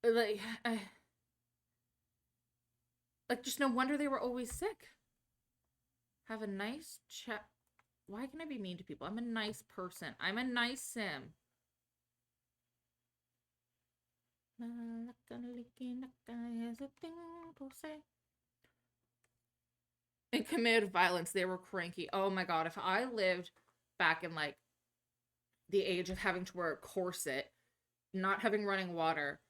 like like just no wonder they were always sick. Have a nice chat. Why can I be mean to people? I'm a nice person. I'm a nice sim. And committed violence. They were cranky. Oh my god, if I lived back in like the age of having to wear a corset, not having running water,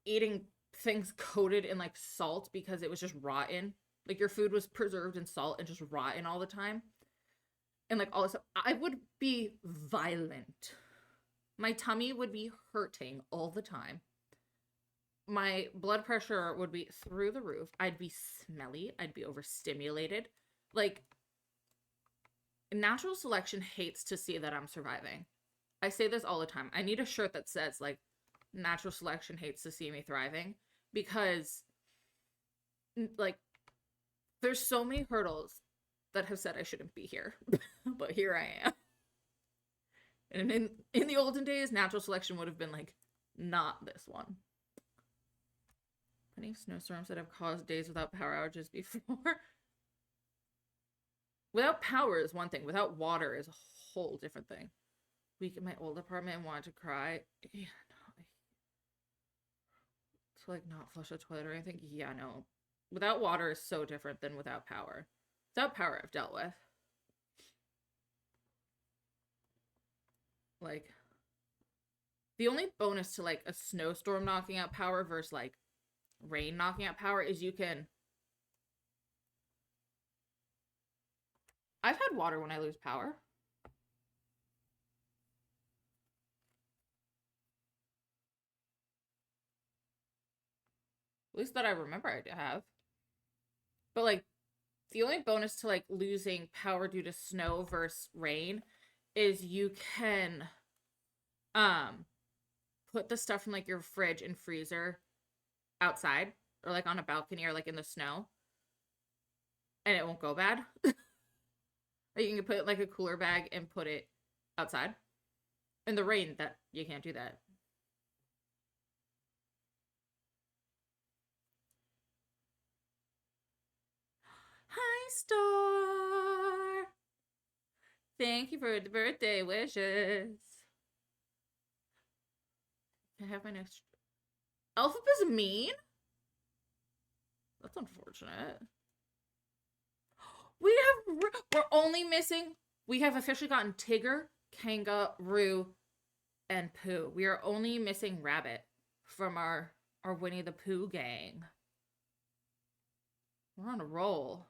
eating things coated in like salt because it was just rotten. Like your food was preserved in salt and just rotten all the time. And like all this stuff, I would be violent. My tummy would be hurting all the time. My blood pressure would be through the roof. I'd be smelly. I'd be overstimulated. Like, natural selection hates to see that I'm surviving. I say this all the time. I need a shirt that says, like, natural selection hates to see me thriving. Because, like, there's so many hurdles that have said I shouldn't be here. But here I am. And in the olden days, natural selection would have been, like, not this one. Plenty of snowstorms that have caused days without power outages before. Without power is one thing. Without water is a whole different thing. Week in my old apartment and wanted to cry. Yeah, no. To like not flush a toilet or anything. Yeah, no. Without water is so different than without power. Without power I've dealt with. Like, the only bonus to like a snowstorm knocking out power versus like rain knocking out power is you can... I've had water when I lose power. At least that I remember I have. But like, the only bonus to like losing power due to snow versus rain is you can put the stuff from like your fridge and freezer outside or like on a balcony or like in the snow and it won't go bad. Or you can put like a cooler bag and put it outside. In the rain, that you can't do that. Hi, Star. Thank you for the birthday wishes. Can I have my next... Alphabet's mean? That's unfortunate. We're only missing... We have officially gotten Tigger, Kangaroo, and Pooh. We are only missing Rabbit from our Winnie the Pooh gang. We're on a roll.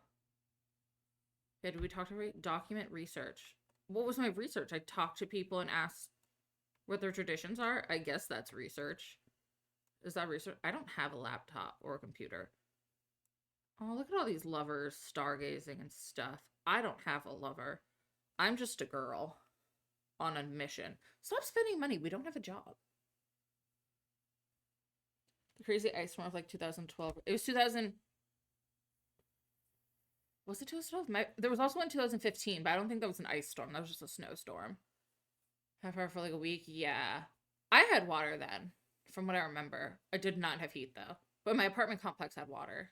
Yeah, did we talk to document research? What was my research? I talked to people and asked what their traditions are. I guess that's research. Is that research? I don't have a laptop or a computer. Oh, look at all these lovers stargazing and stuff. I don't have a lover. I'm just a girl on a mission. Stop spending money. We don't have a job. The crazy ice storm of like 2012. It was 2000. Was it 2012? There was also one in 2015, but I don't think that was an ice storm. That was just a snowstorm. Have power for like a week? Yeah. I had water then, from what I remember. I did not have heat, though. But my apartment complex had water.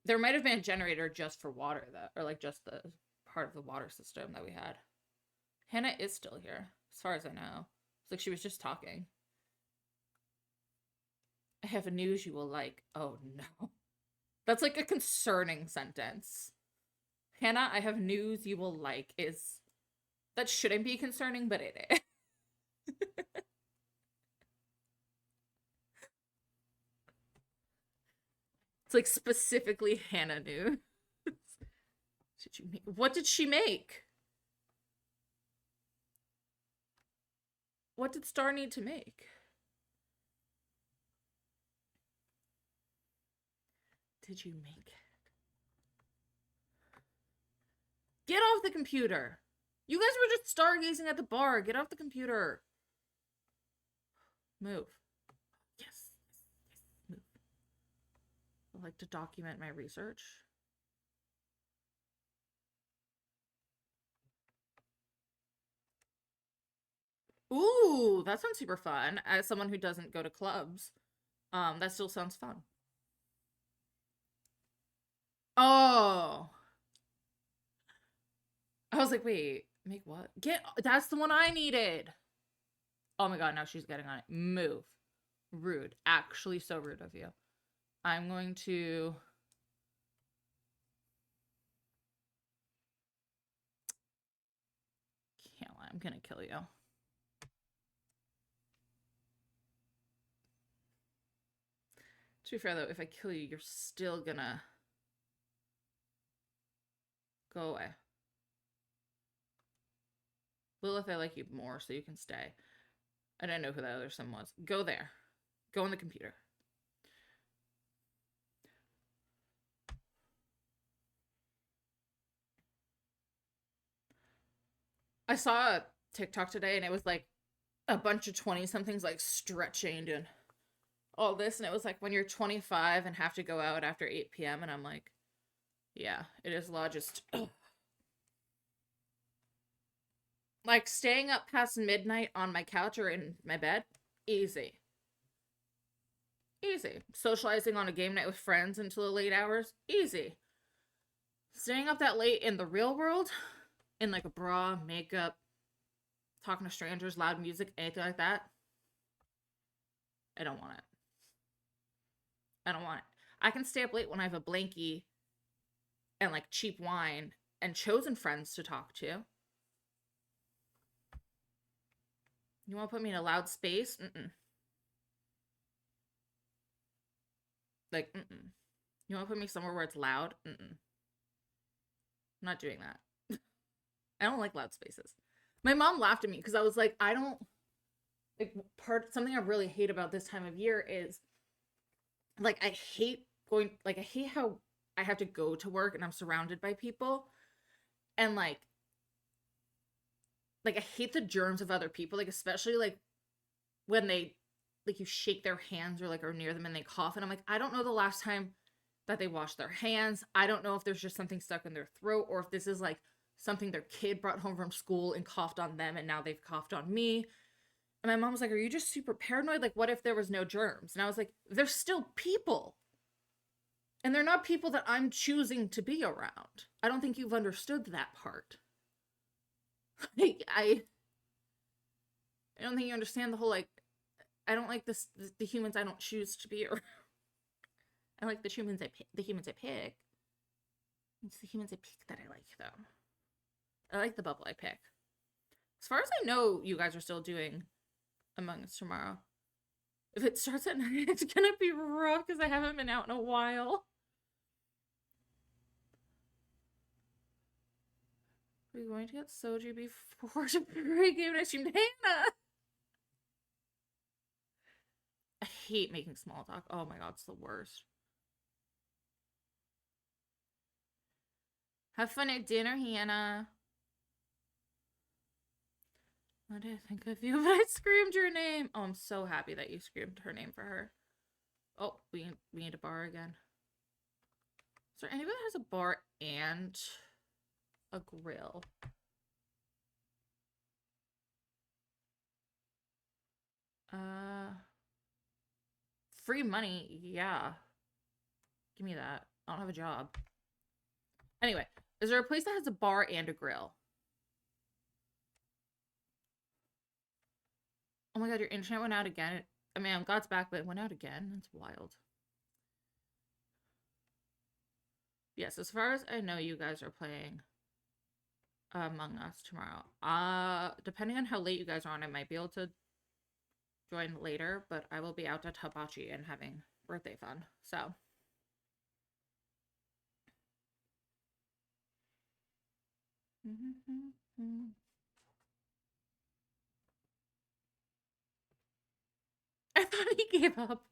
There might have been a generator just for water, though, or like just the part of the water system that we had. Hannah is still here, as far as I know. It's like she was just talking. I have news you will like. Oh no. That's like a concerning sentence. Hannah, I have news you will like is... That shouldn't be concerning, but it is. It's like specifically Hannah news. Did you make... What did she make? What did Star need to make? Did you make it? Get off the computer. You guys were just stargazing at the bar. Get off the computer. Move. Yes. Move. I like to document my research. Ooh, that sounds super fun. As someone who doesn't go to clubs, that still sounds fun. Oh. I was like, wait, make what? That's the one I needed. Oh my god, now she's getting on it. Move. Rude. Actually so rude of you. I'm going to... Can't lie, I'm gonna kill you. To be fair though, if I kill you, you're still gonna go away. Lilith, I like you more, so you can stay. I don't know who that other son was. Go there. Go on the computer. I saw a TikTok today, and it was like a bunch of 20-somethings like stretching and all this, and it was like when you're 25 and have to go out after 8 p.m. and I'm like, yeah, it is a lot just... Like, staying up past midnight on my couch or in my bed, easy. Easy. Socializing on a game night with friends until the late hours, easy. Staying up that late in the real world, in like a bra, makeup, talking to strangers, loud music, anything like that, I don't want it. I don't want it. I can stay up late when I have a blankie and like cheap wine and chosen friends to talk to. You want to put me in a loud space? Mm-mm. Like, mm-mm. You want to put me somewhere where it's loud? Mm-mm. I'm not doing that. I don't like loud spaces. My mom laughed at me because I was like, I don't... Like, something I really hate about this time of year is, like, I hate how I have to go to work and I'm surrounded by people. And, like, I hate the germs of other people, like, especially, like, when they, like, you shake their hands or, like, are near them and they cough, and I'm like, I don't know the last time that they washed their hands. I don't know if there's just something stuck in their throat, or if this is, like, something their kid brought home from school and coughed on them, and now they've coughed on me. And my mom was like, are you just super paranoid? Like, what if there was no germs? And I was like, they're still people. And they're not people that I'm choosing to be around. I don't think you've understood that part. Like, I don't think you understand the whole, like, I don't like the humans I don't choose to be around. I like the humans I pick. It's the humans I pick that I like, though. I like the bubble I pick. As far as I know, you guys are still doing Among Us tomorrow. If it starts at 9, it's gonna be rough because I haven't been out in a while. Are we going to get soju before the pre-game night stream? Hannah! I hate making small talk. Oh my god, it's the worst. Have fun at dinner, Hannah. What did I think of you? But I screamed your name. Oh, I'm so happy that you screamed her name for her. Oh, we need a bar again. Is there anybody that has a bar and a grill? Free money, yeah. Give me that. I don't have a job. Anyway, is there a place that has a bar and a grill? Oh my god, your internet went out again. I mean, I'm God's back, but it went out again. That's wild. Yes, as far as I know, you guys are playing Among Us tomorrow. Depending on how late you guys are on, I might be able to join later, but I will be out at Hibachi and having birthday fun. So I thought he gave up.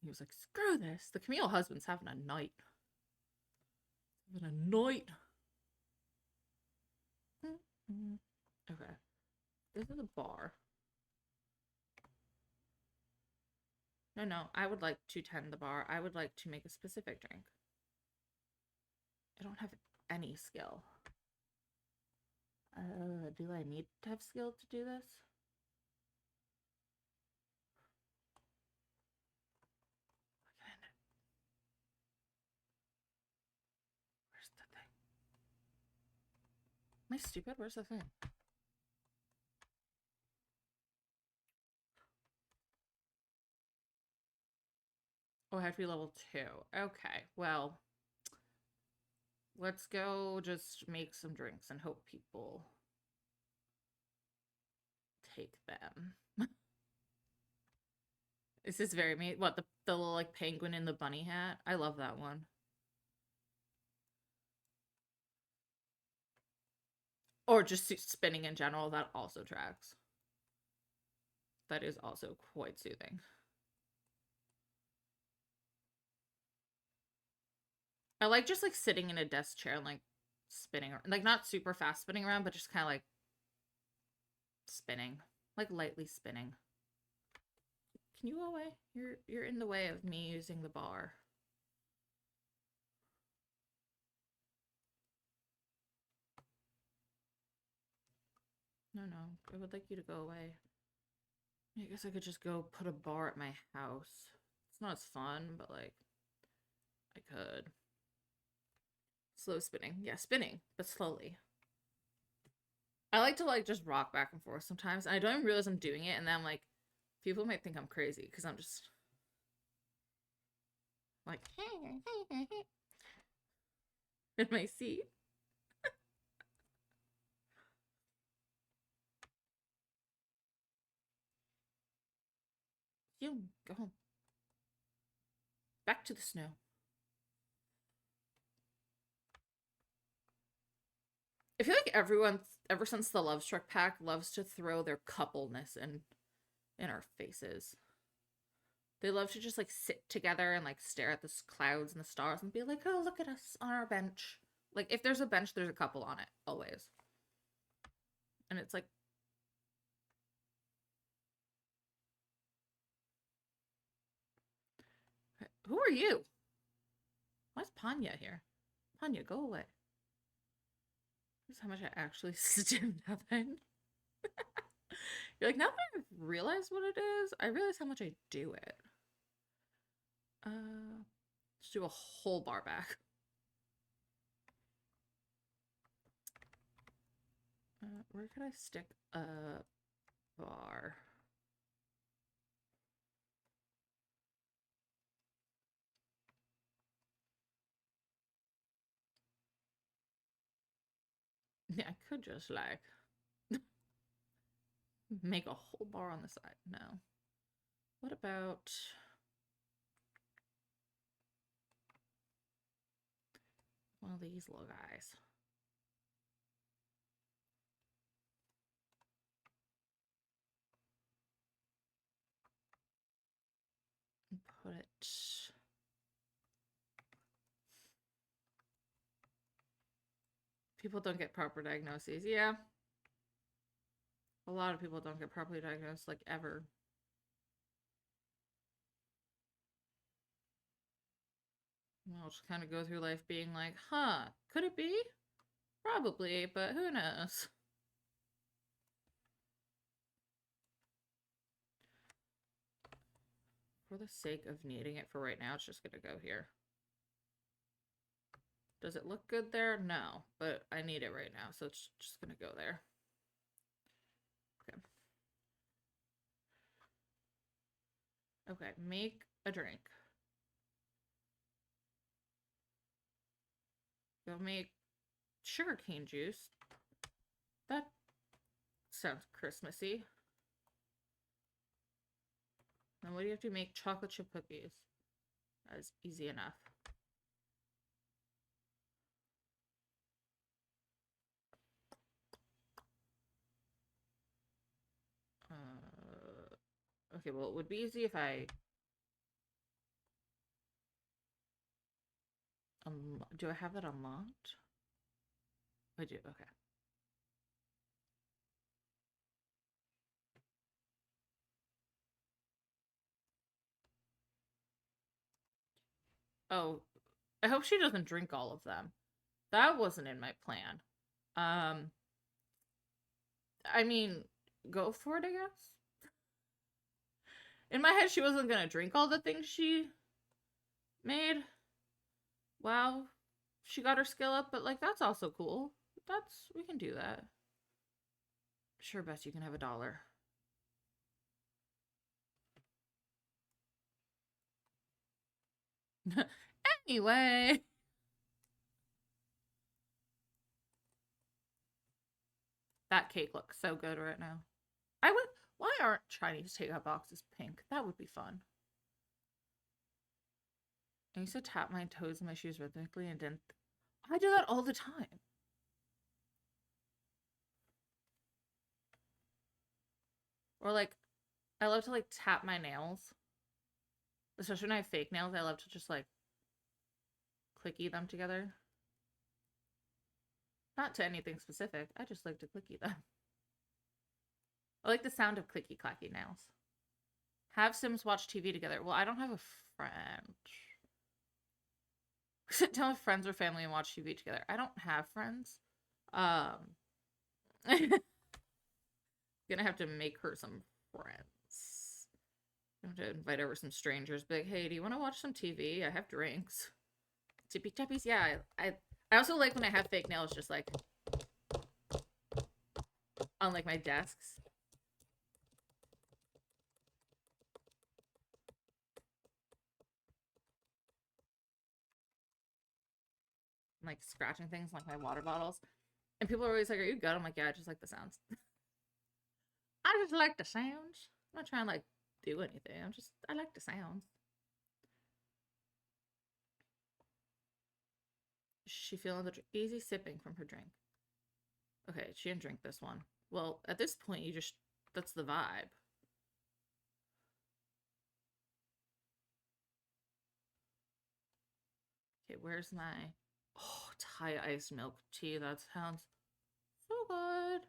He was like, screw this. The Camille husband's having a night. Having a night. Okay. This is a bar. No, I would like to tend the bar. I would like to make a specific drink. I don't have any skill. Do I need to have skill to do this? Where's the thing? Am I stupid? Where's the thing? Oh, I have to be level 2. Okay, well, let's go just make some drinks and hope people take them. This is very me. What, the little like penguin in the bunny hat? I love that one. Or just spinning in general, that also tracks. That is also quite soothing. I like just like sitting in a desk chair and like spinning, like not super fast spinning around, but just kind of like spinning, like lightly spinning. Can you go away? You're in the way of me using the bar. No, I would like you to go away. I guess I could just go put a bar at my house. It's not as fun, but like, I could. Slow spinning. Yeah, spinning, but slowly. I like to like just rock back and forth sometimes. And I don't even realize I'm doing it, and then I'm like, people might think I'm crazy because I'm just like in my seat. You go home. Back to the snow. I feel like everyone, ever since the Love Struck pack, loves to throw their coupleness in our faces. They love to just like sit together and like stare at the clouds and the stars and be like, oh, look at us on our bench. Like, if there's a bench, there's a couple on it, always. And it's like, who are you? Why's Panya here? Panya, go away. Here's how much I actually stim nothing. You're like, now that I've realized what it is, I realize how much I do it. Let's do a whole bar back. Where could I stick a bar? Yeah, I could just like make a whole bar on the side. No. What about one of these little guys? And put it. People don't get proper diagnoses. Yeah. A lot of people don't get properly diagnosed, like, ever. I'll just kind of go through life being like, huh, could it be? Probably, but who knows? For the sake of needing it for right now, it's just gonna go here. Does it look good there? No, but I need it right now, so it's just gonna go there. Okay. Okay, make a drink. Go make sugarcane juice. That sounds Christmassy. Then what do you have to make? Chocolate chip cookies. That's easy enough. Okay, well, it would be easy if I... do I have that unlocked? I do, okay. Oh, I hope she doesn't drink all of them. That wasn't in my plan. I mean, go for it, I guess. In my head, she wasn't gonna drink all the things she made. Wow, she got her skill up, but like that's also cool. We can do that. Sure, Bess, you can have $1. Anyway. That cake looks so good right now. Why aren't Chinese takeout boxes pink? That would be fun. I used to tap my toes and my shoes rhythmically and didn't. I do that all the time. Or like, I love to like tap my nails. Especially when I have fake nails, I love to just like clicky them together. Not to anything specific, I just like to clicky them. I like the sound of clicky clacky nails. Have Sims watch TV together. Well, I don't have a friend. Sit down with friends or family and watch TV together. I don't have friends. Gonna have to make her some friends. I'm gonna invite over some strangers. Be like, hey, do you want to watch some TV? I have drinks. Tippy tappies, yeah. I also like when I have fake nails, just like on like my desks. Like scratching things like my water bottles. And people are always like, are you good? I'm like, yeah, I just like the sounds. I just like the sounds. I'm not trying to like do anything. I like the sounds. She feeling the easy sipping from her drink. Okay, she didn't drink this one. Well, at this point, that's the vibe. Okay, where's my... Oh, Thai iced milk tea. That sounds so good.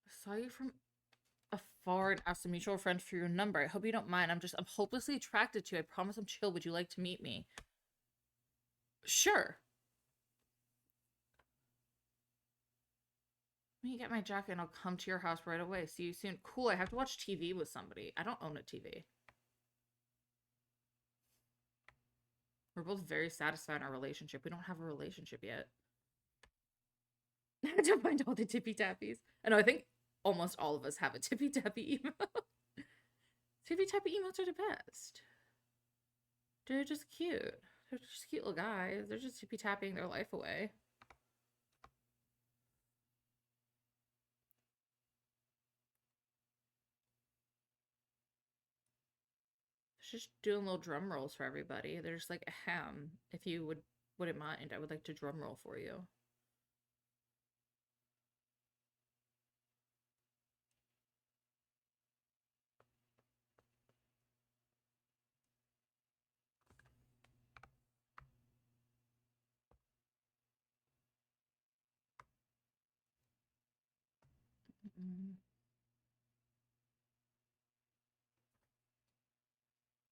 I saw you from afar and asked a mutual friend for your number. I hope you don't mind. I'm hopelessly attracted to you. I promise I'm chill. Would you like to meet me? Sure. Let me get my jacket and I'll come to your house right away. See you soon. Cool, I have to watch TV with somebody. I don't own a TV. We're both very satisfied in our relationship. We don't have a relationship yet. I don't find all the tippy tappies. I know, I think almost all of us have a tippy tappy emo. Tippy tappy emotes are the best. They're just cute. They're just cute little guys. They're just tippy tapping their life away. Just doing little drum rolls for everybody. They're just like, ahem. If you wouldn't mind, I would like to drum roll for you.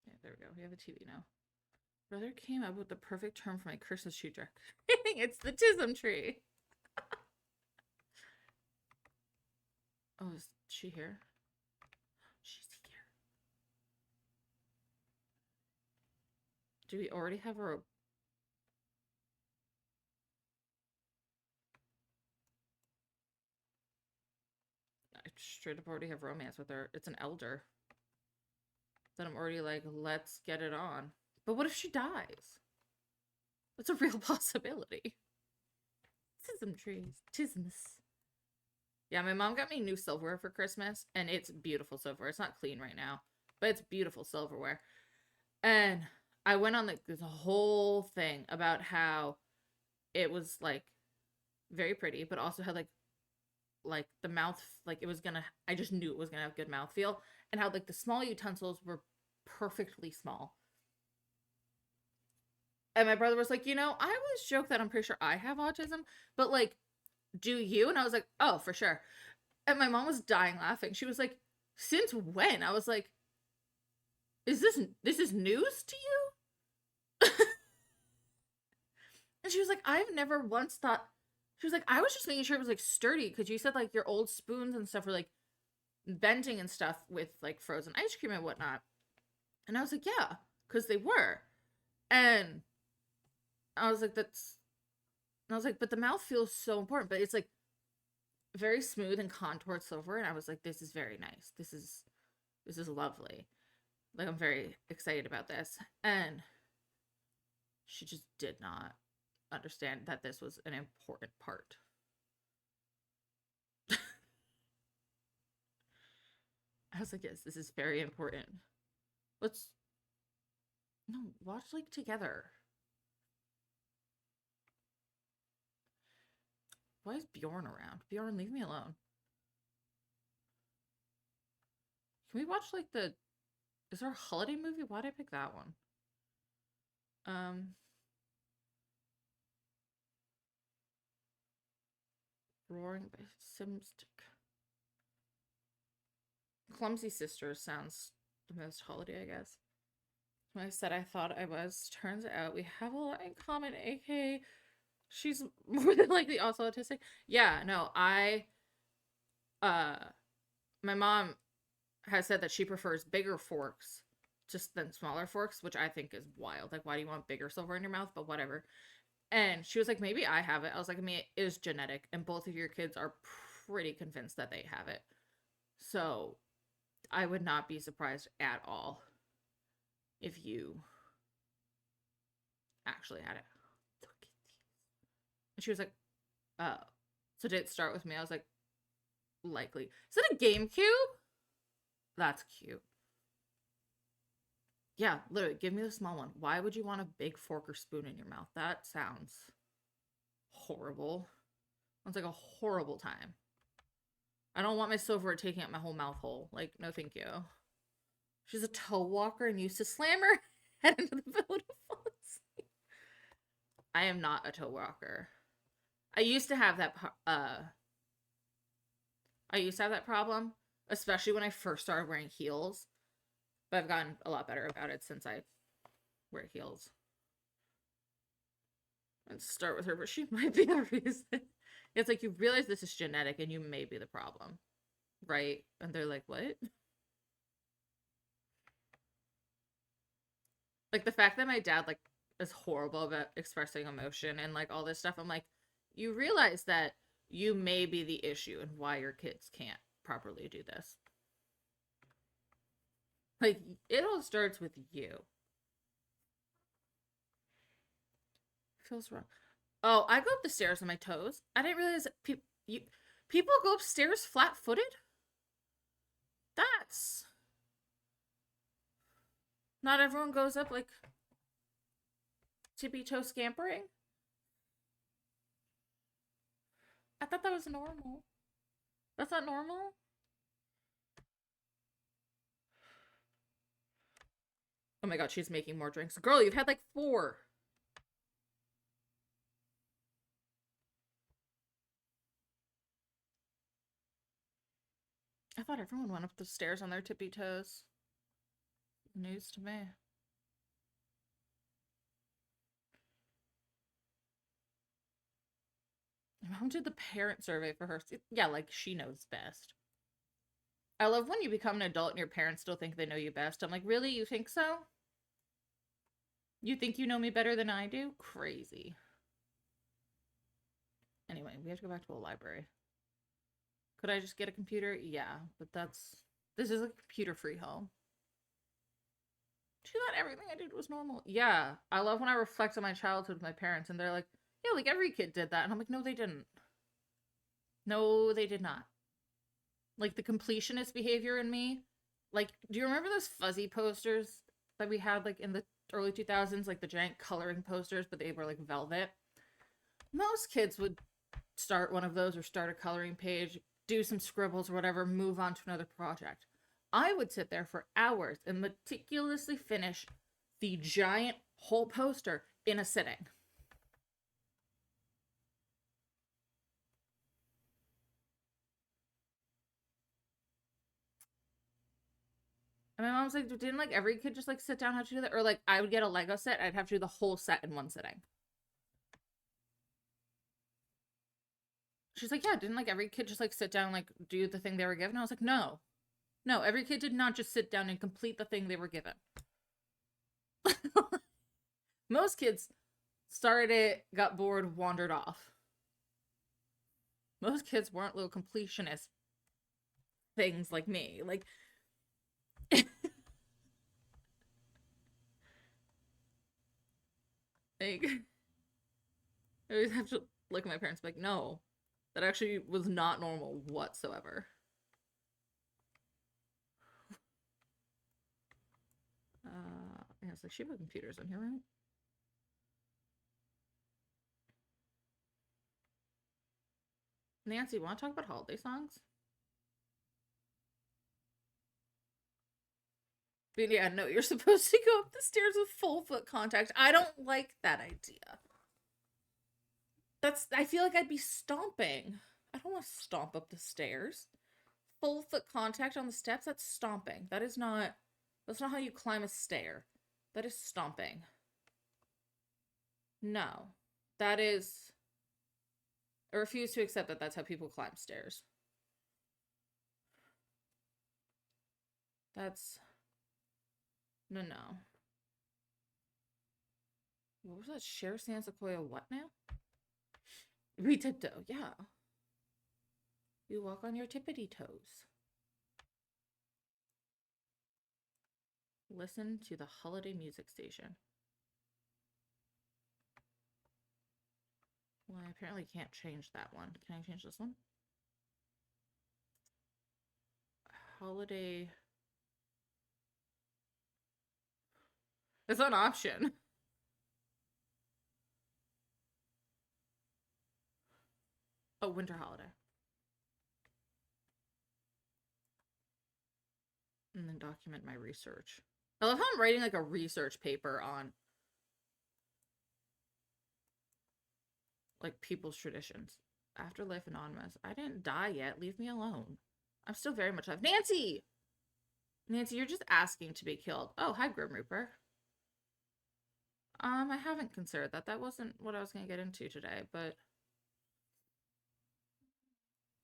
Yeah, there we go. We have a TV now. Brother came up with the perfect term for my Christmas tree decorating. It's the Tism tree. Oh, is she here? Do we already have a... I straight up already have romance with her. It's an elder. Then I'm already like, let's get it on. But what if she dies? That's a real possibility. Tism trees. Tisms. Yeah, my mom got me new silverware for Christmas, and it's beautiful silverware. It's not clean right now, but it's beautiful silverware. And I went on like this whole thing about how it was like very pretty, but also had like the mouth, like it was gonna, I just knew it was gonna have good mouthfeel, and how like the small utensils were perfectly small. And my brother was like, you know, I always joke that I'm pretty sure I have autism, but like, do you? And I was like, oh, for sure. And my mom was dying laughing. She was like, since when? I was like, this is news to you? And she was like, I've never once thought, she was like, I was just making sure it was like sturdy, because you said like your old spoons and stuff were like bending and stuff with like frozen ice cream and whatnot. And I was like, yeah, because they were. And I was like, but the mouth feels so important. But it's like very smooth and contoured silver. And I was like, this is very nice. This is lovely. Like, I'm very excited about this. And she just did not understand that this was an important part. I was like, yes, this is very important. Let's watch like together. Why is Bjorn around? Bjorn, leave me alone. Can we watch like is there a holiday movie? Why'd I pick that one? Roaring by Simstick. Clumsy Sisters sounds the most holiday, I guess. When I said I thought I was, turns out we have a lot in common, aka she's more than likely also autistic. Yeah, no, my mom has said that she prefers bigger forks just than smaller forks, which I think is wild. Like, why do you want bigger silver in your mouth? But whatever. And she was like, maybe I have it. I was like, I mean, it is genetic, and both of your kids are pretty convinced that they have it. So I would not be surprised at all if you actually had it. And she was like, oh. So did it start with me? I was like, likely. Is that a GameCube? That's cute. Yeah, literally, give me the small one. Why would you want a big fork or spoon in your mouth? That sounds horrible. Sounds like a horrible time. I don't want my silverware taking up my whole mouth hole. Like, no thank you. She's a toe walker and used to slam her head into the pillow to fall asleep. I am not a toe walker. I used to have that problem, especially when I first started wearing heels. But I've gotten a lot better about it since I wear heels. Let's start with her, but she might be the reason. It's like, you realize this is genetic and you may be the problem, right? And they're like, what? Like, the fact that my dad, like, is horrible about expressing emotion and, like, all this stuff, I'm like, you realize that you may be the issue and why your kids can't properly do this. Like, it all starts with you. Feels wrong. Oh, I go up the stairs on my toes. I didn't realize that people go upstairs flat-footed? That's... Not everyone goes up, like, tippy-toe scampering? I thought that was normal. That's not normal? Oh my god, she's making more drinks. Girl, you've had like 4. I thought everyone went up the stairs on their tippy toes. News to me. My mom did the parent survey for her. Yeah, like, she knows best. I love when you become an adult and your parents still think they know you best. I'm like, really? You think so? You think you know me better than I do? Crazy. Anyway, we have to go back to a library. Could I just get a computer? Yeah, but this is a computer-free home. She thought everything I did was normal. Yeah, I love when I reflect on my childhood with my parents and they're like, yeah, like every kid did that. And I'm like, no, they didn't. No, they did not. Like the completionist behavior in me. Like, do you remember those fuzzy posters that we had like in the early 2000s? Like the giant coloring posters, but they were like velvet. Most kids would start one of those or start a coloring page, do some scribbles or whatever, move on to another project. I would sit there for hours and meticulously finish the giant whole poster in a sitting. And my mom's like, didn't like every kid just like sit down and have to do that? Or like I would get a Lego set, I'd have to do the whole set in one sitting. She's like, yeah, didn't like every kid just like sit down and like do the thing they were given? I was like, no. No, every kid did not just sit down and complete the thing they were given. Most kids started it, got bored, wandered off. Most kids weren't little completionist things like me. Like, like, I always have to look at my parents and be like, no, that actually was not normal whatsoever. Yeah, it's like she put computers in here, right? Nancy, want to talk about holiday songs? But yeah, no, you're supposed to go up the stairs with full foot contact. I don't like that idea. I feel like I'd be stomping. I don't want to stomp up the stairs. Full foot contact on the steps, that's stomping. That's not how you climb a stair. That is stomping. No. That is... I refuse to accept that that's how people climb stairs. That's... No. What was that? Share San Sequoia what now? Re-tiptoe, yeah. You walk on your tippity toes. Listen to the holiday music station. Well, I apparently can't change that one. Can I change this one? Holiday... It's an option. Oh, winter holiday. And then document my research. I love how I'm writing like a research paper on like people's traditions. Afterlife Anonymous. I didn't die yet. Leave me alone. I'm still very much alive. Nancy! Nancy, you're just asking to be killed. Oh, hi, Grim Reaper. I haven't considered that. That wasn't what I was going to get into today, but...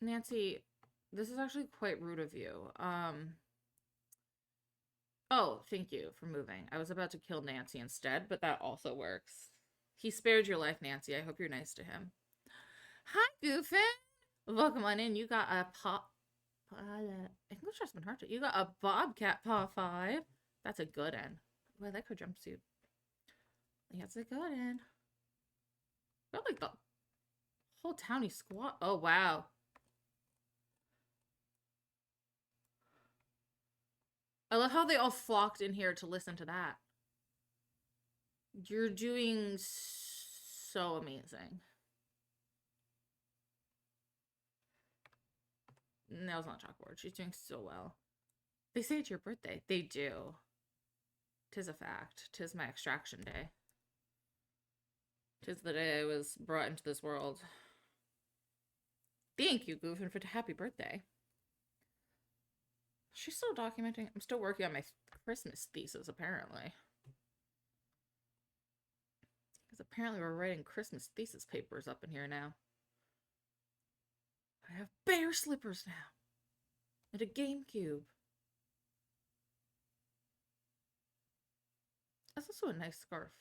Nancy, this is actually quite rude of you. Oh, thank you for moving. I was about to kill Nancy instead, but that also works. He spared your life, Nancy. I hope you're nice to him. Hi, Goofin! Welcome on in. You got a English has been hard to... You got a Bobcat Paw 5. That's a good one. Oh, I like her jumpsuit. That's a good one. Got like the whole towny squad. Oh, wow. I love how they all flocked in here to listen to that. You're doing so amazing. Nails on chalkboard. She's doing so well. They say it's your birthday. They do. 'Tis a fact. 'Tis my extraction day. 'Tis the day I was brought into this world. Thank you, Goofin, for the happy birthday. She's still documenting. I'm still working on my Christmas thesis, apparently. Because apparently we're writing Christmas thesis papers up in here now. I have bear slippers now. And a GameCube. That's also a nice scarf.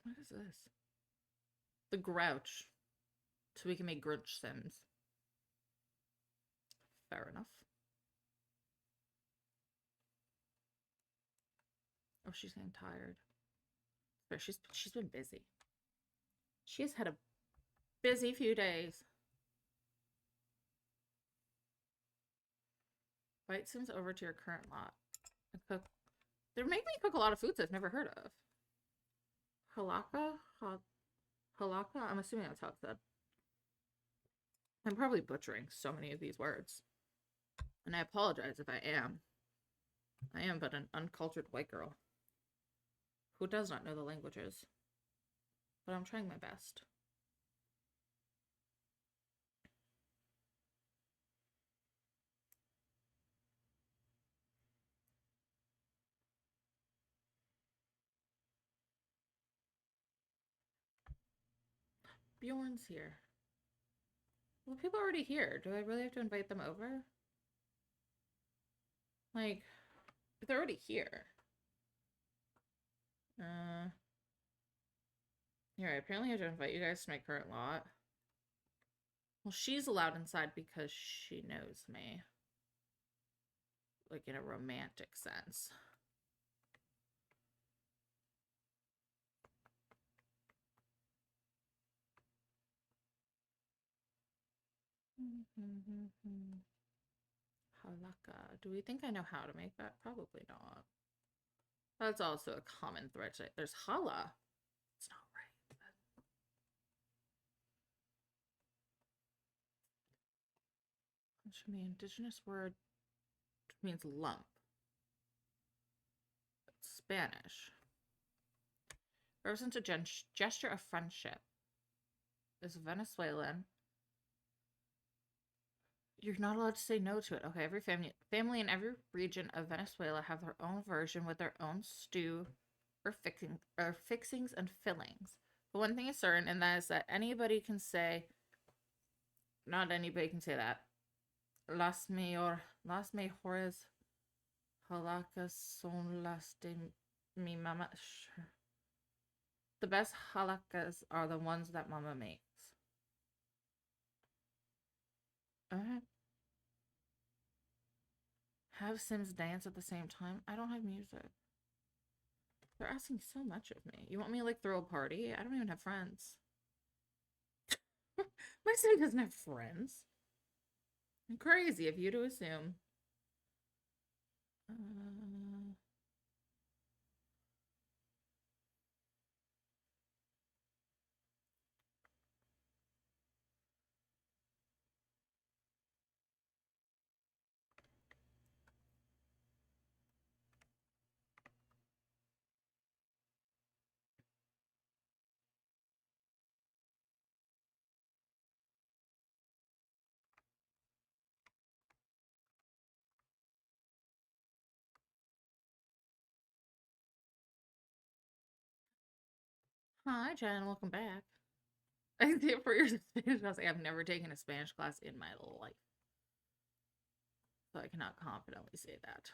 What is this? The Grouch. So we can make Grinch Sims. Fair enough. Oh, she's getting tired. But she's been busy. She has had a busy few days. Invite Sims over to your current lot. And cook. They're making me cook a lot of foods I've never heard of. Halakha? Halakha? I'm assuming that's how it's said. I'm probably butchering so many of these words. And I apologize if I am. I am but an uncultured white girl who does not know the languages. But I'm trying my best. Bjorn's here. Well, people are already here. Do I really have to invite them over? Like, if they're already here. Here, apparently I have to invite you guys to my current lot. Well, she's allowed inside because she knows me. Like, in a romantic sense. Halakha. Do we think I know how to make that? Probably not. That's also a common thread today. There's challah. It's not right. Which the indigenous word means lump. It's Spanish. Represents a gesture of friendship. Is Venezuelan. You're not allowed to say no to it. Okay, every family in every region of Venezuela have their own version with their own stew or fixings and fillings. But one thing is certain, and that is that anybody can say, not anybody can say that. Las mejores halacas son las de mi mama. Sure. The best halacas are the ones that mama makes. Alright. Have Sims dance at the same time? I don't have music. They're asking so much of me. You want me to like throw a party? I don't even have friends. My Sim doesn't have friends. I'm crazy of you to assume. Hi, Jen. Welcome back. I think for your Spanish class, I've never taken a Spanish class in my life. So I cannot confidently say that.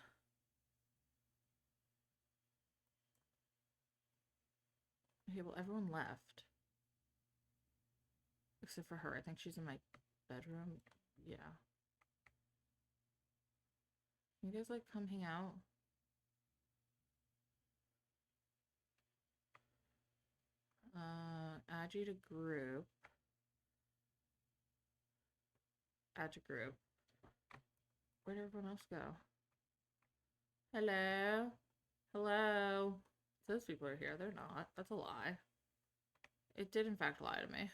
Okay, well, everyone left. Except for her. I think she's in my bedroom. Yeah. Can you guys, like, come hang out? Add you to group. Add to group. Where did everyone else go? Hello? Hello? Those people are here. They're not. That's a lie. It did, in fact, lie to me.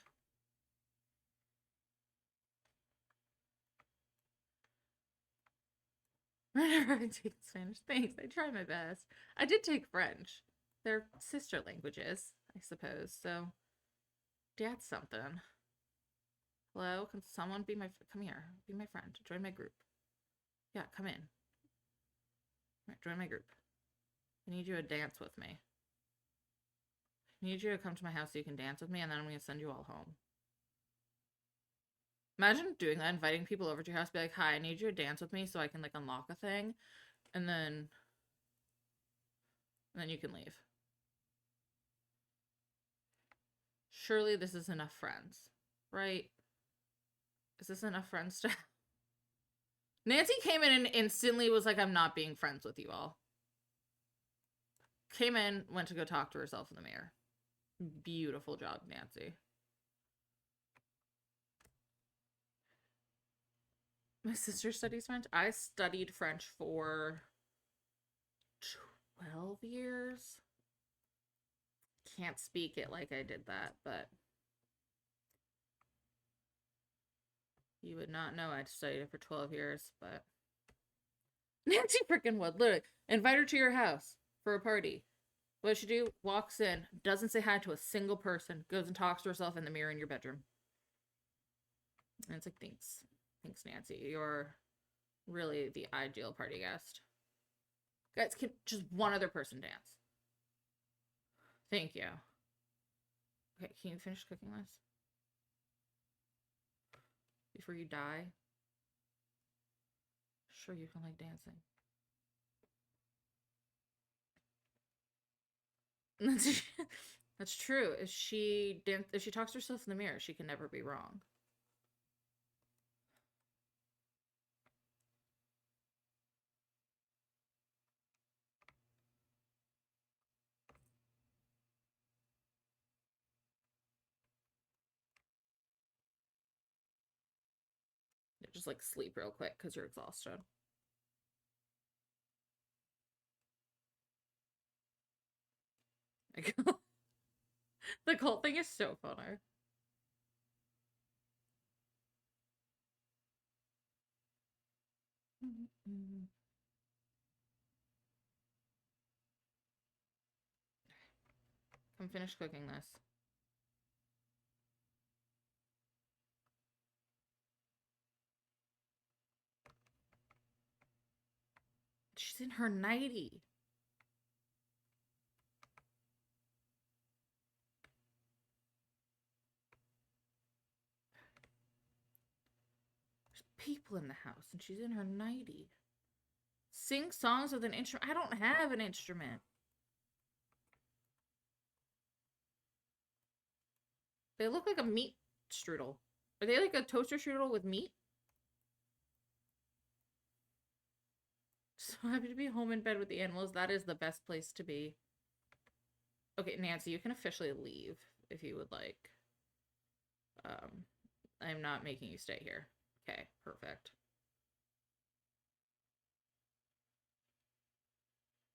Whenever I take Spanish, thanks. I try my best. I did take French. They're sister languages, I suppose. So, that's something. Hello? Can someone be my... Come here. Be my friend. Join my group. Yeah, come in. Right, join my group. I need you to dance with me. I need you to come to my house so you can dance with me, and then I'm going to send you all home. Imagine doing that, inviting people over to your house, be like, hi, I need you to dance with me so I can, like, unlock a thing, and then you can leave. Surely this is enough friends, right? Is this enough friends to... Nancy came in and instantly was like, I'm not being friends with you all. Came in, went to go talk to herself in the mirror. Beautiful job, Nancy. My sister studies French. I studied French for 12 years. Can't speak it like I did that, but you would not know I'd studied it for 12 years, but Nancy freaking Wood, literally. Invite her to your house for a party. What does she do? Walks in, doesn't say hi to a single person, goes and talks to herself in the mirror in your bedroom. And it's like, thanks. Thanks, Nancy. You're really the ideal party guest. Guys, can just one other person dance? Thank you. Okay, can you finish cooking this? Before you die? Sure, you can like dancing. That's true. If she talks to herself in the mirror, she can never be wrong. Just like sleep real quick because you're exhausted. The cult thing is so funny. Come finish cooking this. She's in her 90. There's people in the house and she's in her 90. Sing songs with an instrument. I don't have an instrument. They look like a meat strudel. Are they like a toaster strudel with meat? So happy to be home in bed with the animals. That is the best place to be. Okay, Nancy, you can officially leave if you would like. I'm not making you stay here. Okay, perfect.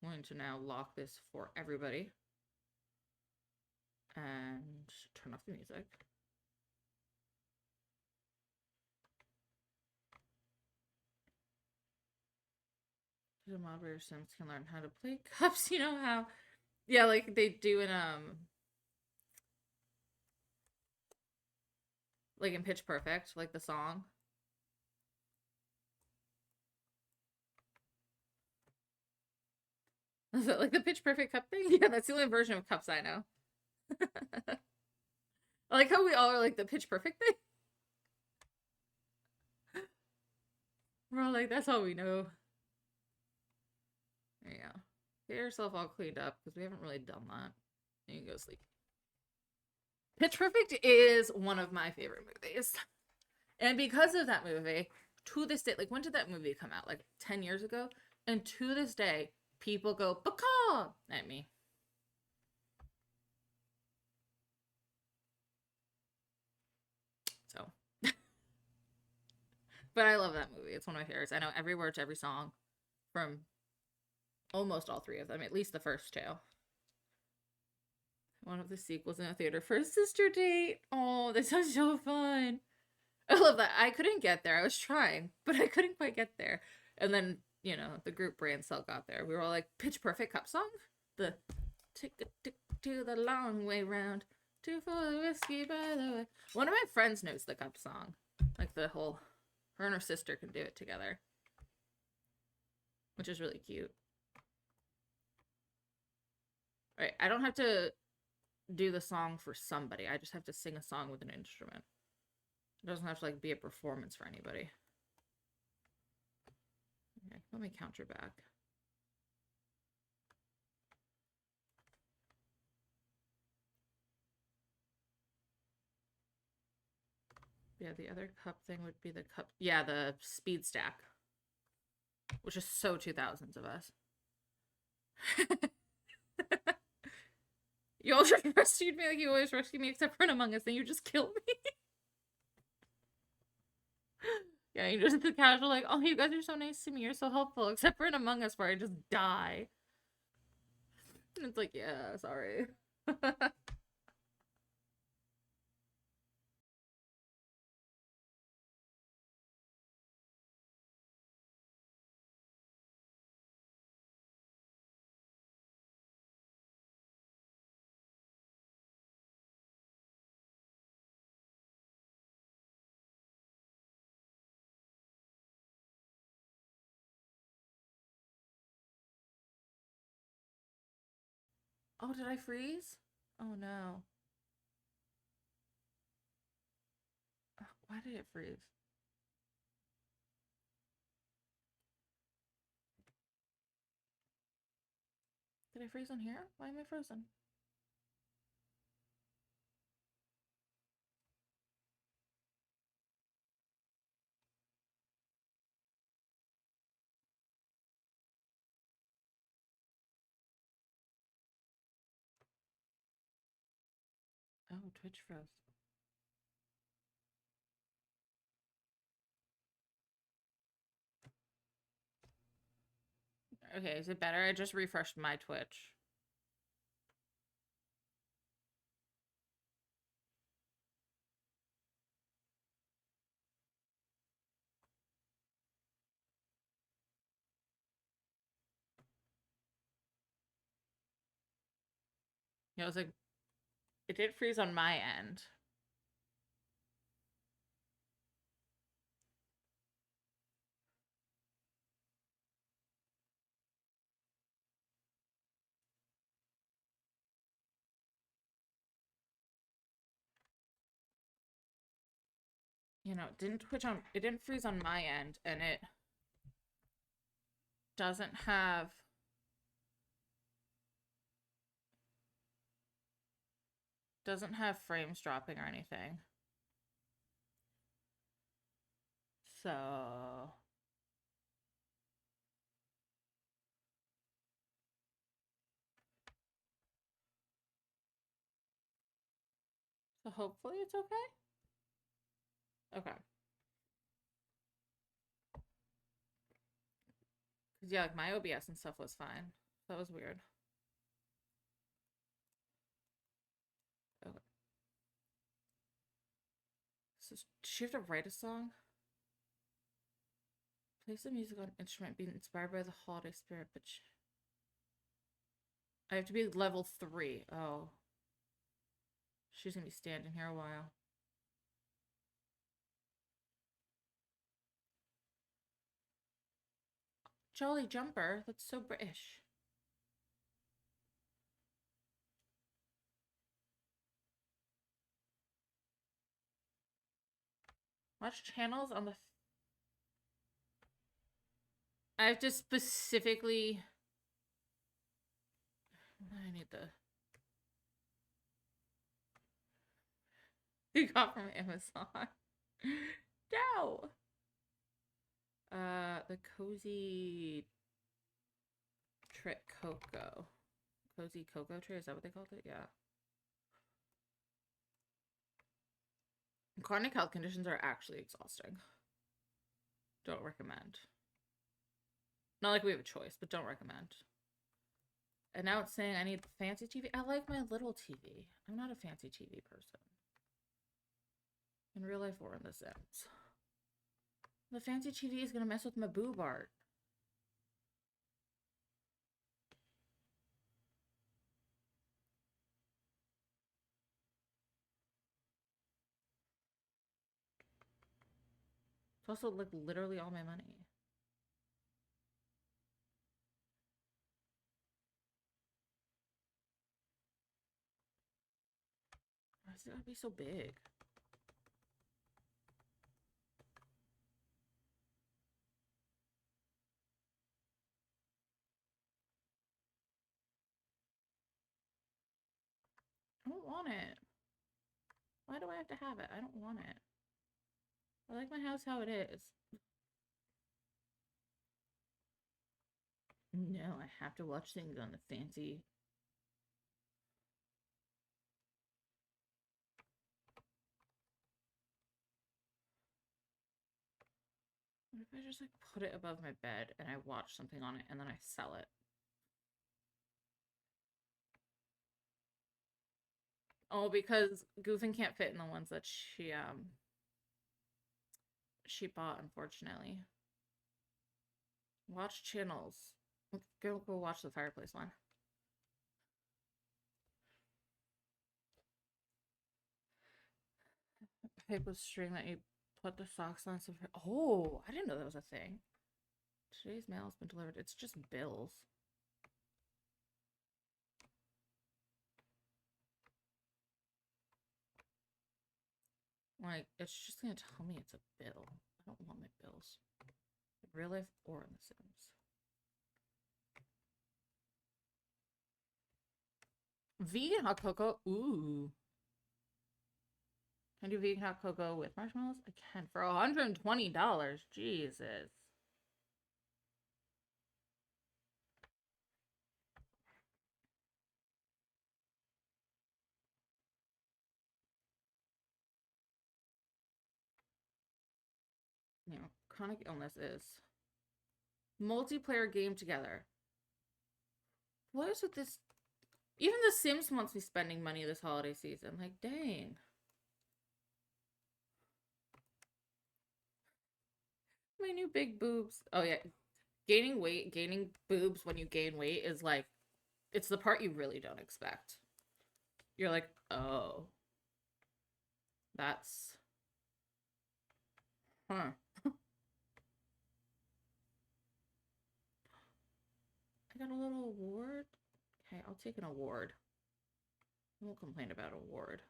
I'm going to now lock this for everybody. And turn off the music. The moderator Sims can learn how to play cups, you know how? Yeah, like they do in like in Pitch Perfect, like the song. Is that like the Pitch Perfect cup thing? Yeah, that's the only version of cups I know. I like how we all are like the Pitch Perfect thing. We're all like, that's all we know. There you go. Get yourself all cleaned up because we haven't really done that. You can go sleep. Pitch Perfect is one of my favorite movies. And because of that movie, to this day, like when did that movie come out? Like 10 years ago? And to this day, people go, "Baka!" at me. So. But I love that movie. It's one of my favorites. I know every word to every song from almost all three of them, at least the first two. One of the sequels in a theater for a sister date. Oh, that sounds so fun. I love that. I couldn't get there. I was trying, but I couldn't quite get there. And then, you know, the group Brand Cell got there. We were all like, Pitch Perfect cup song? The tick a tick to the long way round. Two for the whiskey, by the way. One of my friends knows the cup song. Like the whole, her and her sister can do it together. Which is really cute. All right, I don't have to do the song for somebody. I just have to sing a song with an instrument. It doesn't have to like be a performance for anybody. Okay, let me counter back. Yeah, the other cup thing would be the cup. Yeah, the speed stack, which is so 2000s of us. You all just rescued me like you always rescue me, except for in Among Us, then you just killed me. Yeah, you just the casual like, oh, you guys are so nice to me, you're so helpful, except for in Among Us where I just die. And it's like, yeah, sorry. Oh, did I freeze? Oh no. Why did it freeze? Did I freeze on here? Why am I frozen? Oh, Twitch froze. Okay, is it better? I just refreshed my Twitch. Yeah, it was like, it did freeze on my end. You know, it didn't freeze on my end, and it doesn't have frames dropping or anything. So hopefully it's okay. Okay. Cause yeah, like my OBS and stuff was fine. That was weird. Okay. So does she have to write a song? Play some music on an instrument being inspired by the holiday spirit, but I have to be level 3. Oh. She's gonna be standing here a while. Jolly Jumper? That's so British. Watch channels on the... I have to specifically... I need the... You got from Amazon. No! The Cozy... Trick Cocoa. Cozy Cocoa Tray, is that what they called it? Yeah. Chronic health conditions are actually exhausting. Don't recommend. Not like we have a choice, but don't recommend. And now it's saying I need fancy TV. I like my little TV. I'm not a fancy TV person. In real life or in The Sims. The fancy TV is gonna mess with my boob art. It's also like literally all my money. Why does it gotta be so big? I don't want it. Why do I have to have it? I don't want it. I like my house how it is. No, I have to watch things on the fancy. What if I just like put it above my bed and I watch something on it and then I sell it? Oh, because Goofin can't fit in the ones that she bought, unfortunately. Watch channels. Let's go watch the fireplace one. Paper string that you put the socks on. Oh, I didn't know that was a thing. Today's mail has been delivered. It's just bills. Like, it's just gonna tell me it's a bill. I don't want my bills. In real life or in The Sims. Vegan hot cocoa. Ooh. Can I do vegan hot cocoa with marshmallows? I can for $120. Jesus. You know, chronic illness is multiplayer game together. What is with this? Even The Sims wants me spending money this holiday season. Like, dang. My new big boobs. Oh, yeah. Gaining weight, gaining boobs when you gain weight is like, it's the part you really don't expect. You're like, oh. That's... Huh. I got a little award. Okay, I'll take an award. I won't complain about award.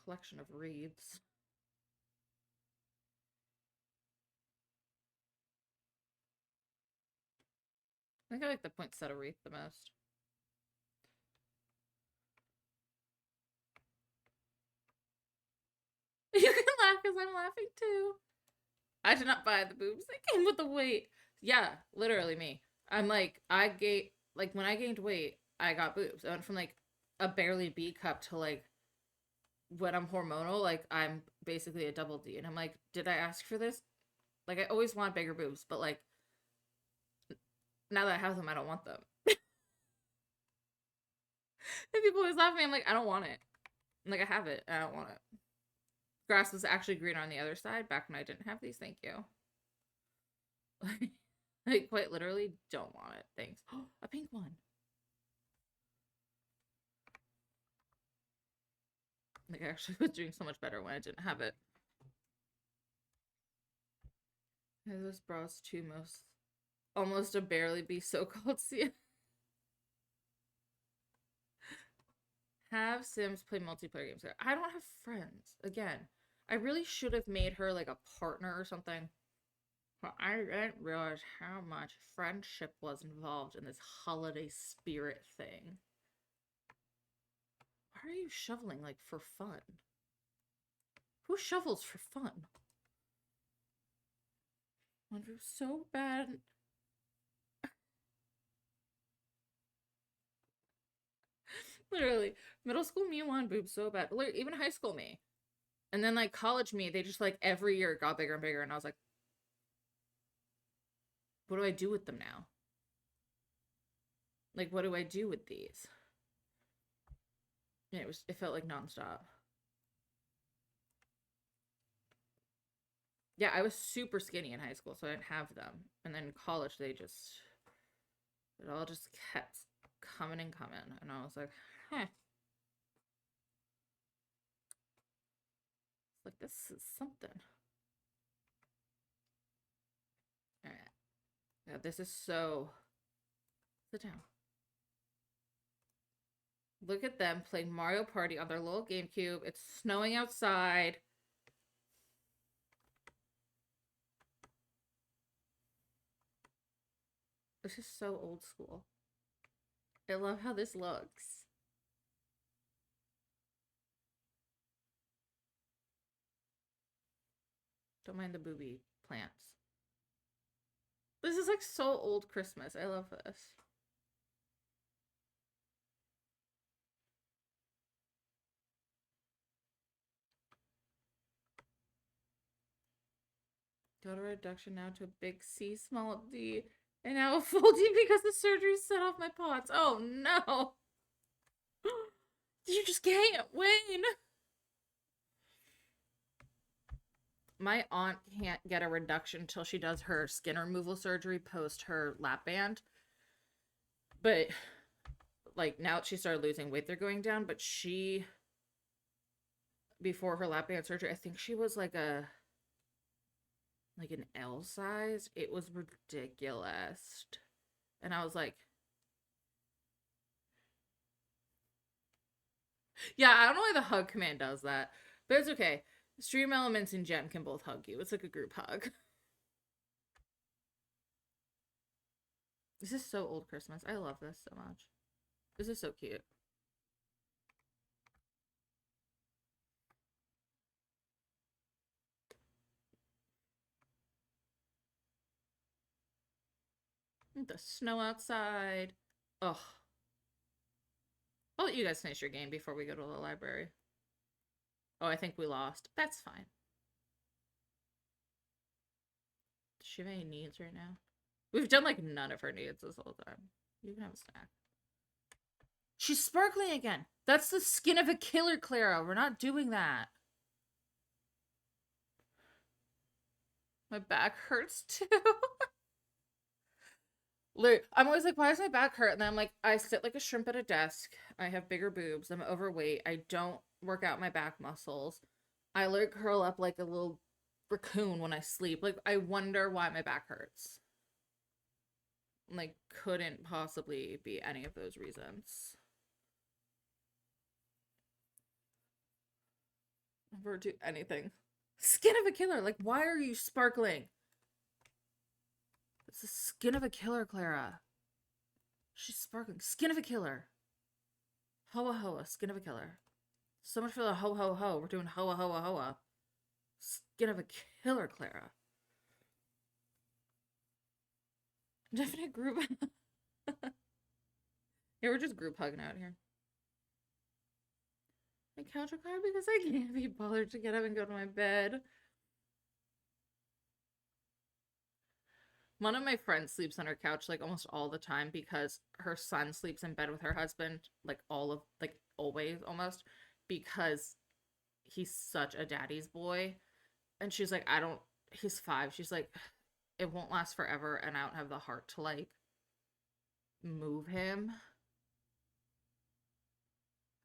Collection of wreaths. I think I like the poinsettia wreath the most. You can laugh because I'm laughing too. I did not buy the boobs. They came with the weight. Yeah, literally me. I'm like, when I gained weight, I got boobs. I went from like a barely B cup to like when I'm hormonal, like I'm basically a double D. And I'm like, did I ask for this? Like I always want bigger boobs, but like now that I have them, I don't want them. And people always laugh at me. I'm like, I don't want it. I'm like I have it. I don't want it. Grass was actually greener on the other side back when I didn't have these. Thank you. I quite literally don't want it. Thanks. A pink one. Like I actually was doing so much better when I didn't have it. Yeah, those bras too almost a barely be so-called see. Have Sims play multiplayer games. I don't have friends. Again, I really should have made her like a partner or something. But I didn't realize how much friendship was involved in this holiday spirit thing. Why are you shoveling like for fun? Who shovels for fun? I want to so bad. Literally, middle school me wanted boobs so bad. Literally, even high school me. And then like college me, they just like every year got bigger and bigger, and I was like, what do I do with them now? Like, what do I do with these? And it felt like nonstop. Yeah, I was super skinny in high school, so I didn't have them. And then in college, it all just kept coming and coming. And I was like, huh. It's like, this is something. All right. Yeah, this is so... Sit down. Look at them playing Mario Party on their little GameCube. It's snowing outside. This is so old school. I love how this looks. Don't mind the booby plants. This is like so old Christmas. I love this. Got a reduction now to a big C, small d, and now a full D because the surgery set off my pots. Oh no! You just can't win! My aunt can't get a reduction until she does her skin removal surgery post her lap band. But, like, now that she started losing weight, they're going down. But she, before her lap band surgery, I think she was like an L size. It was ridiculous. And I was like, yeah, I don't know why the hug command does that. But it's okay. Stream Elements and Jen can both hug you. It's like a group hug. This is so old Christmas. I love this so much. This is so cute. The snow outside. Ugh. I'll let you guys finish your game before we go to the library. Oh, I think we lost. That's fine. Does she have any needs right now? We've done like none of her needs this whole time. You can have a snack. She's sparkling again. That's the skin of a killer, Clara. We're not doing that. My back hurts too. I'm always like, why does my back hurt? And then I'm like, I sit like a shrimp at a desk. I have bigger boobs. I'm overweight. I don't work out my back muscles. I like curl up like a little raccoon when I sleep. Like, I wonder why my back hurts. Like, couldn't possibly be any of those reasons. Never do anything. Skin of a killer. Like, why are you sparkling? It's the skin of a killer, Clara. She's sparkling. Skin of a killer. Hoa hoa. Skin of a killer. So much for the ho ho ho. We're doing hoa hoa hoa. Skin of a killer, Clara. Definite group. Yeah, we're just group hugging out here. My couch are crying because I can't be bothered to get up and go to my bed. One of my friends sleeps on her couch like almost all the time because her son sleeps in bed with her husband like always almost, because he's such a daddy's boy. And she's like, he's 5. She's like, it won't last forever and I don't have the heart to like move him.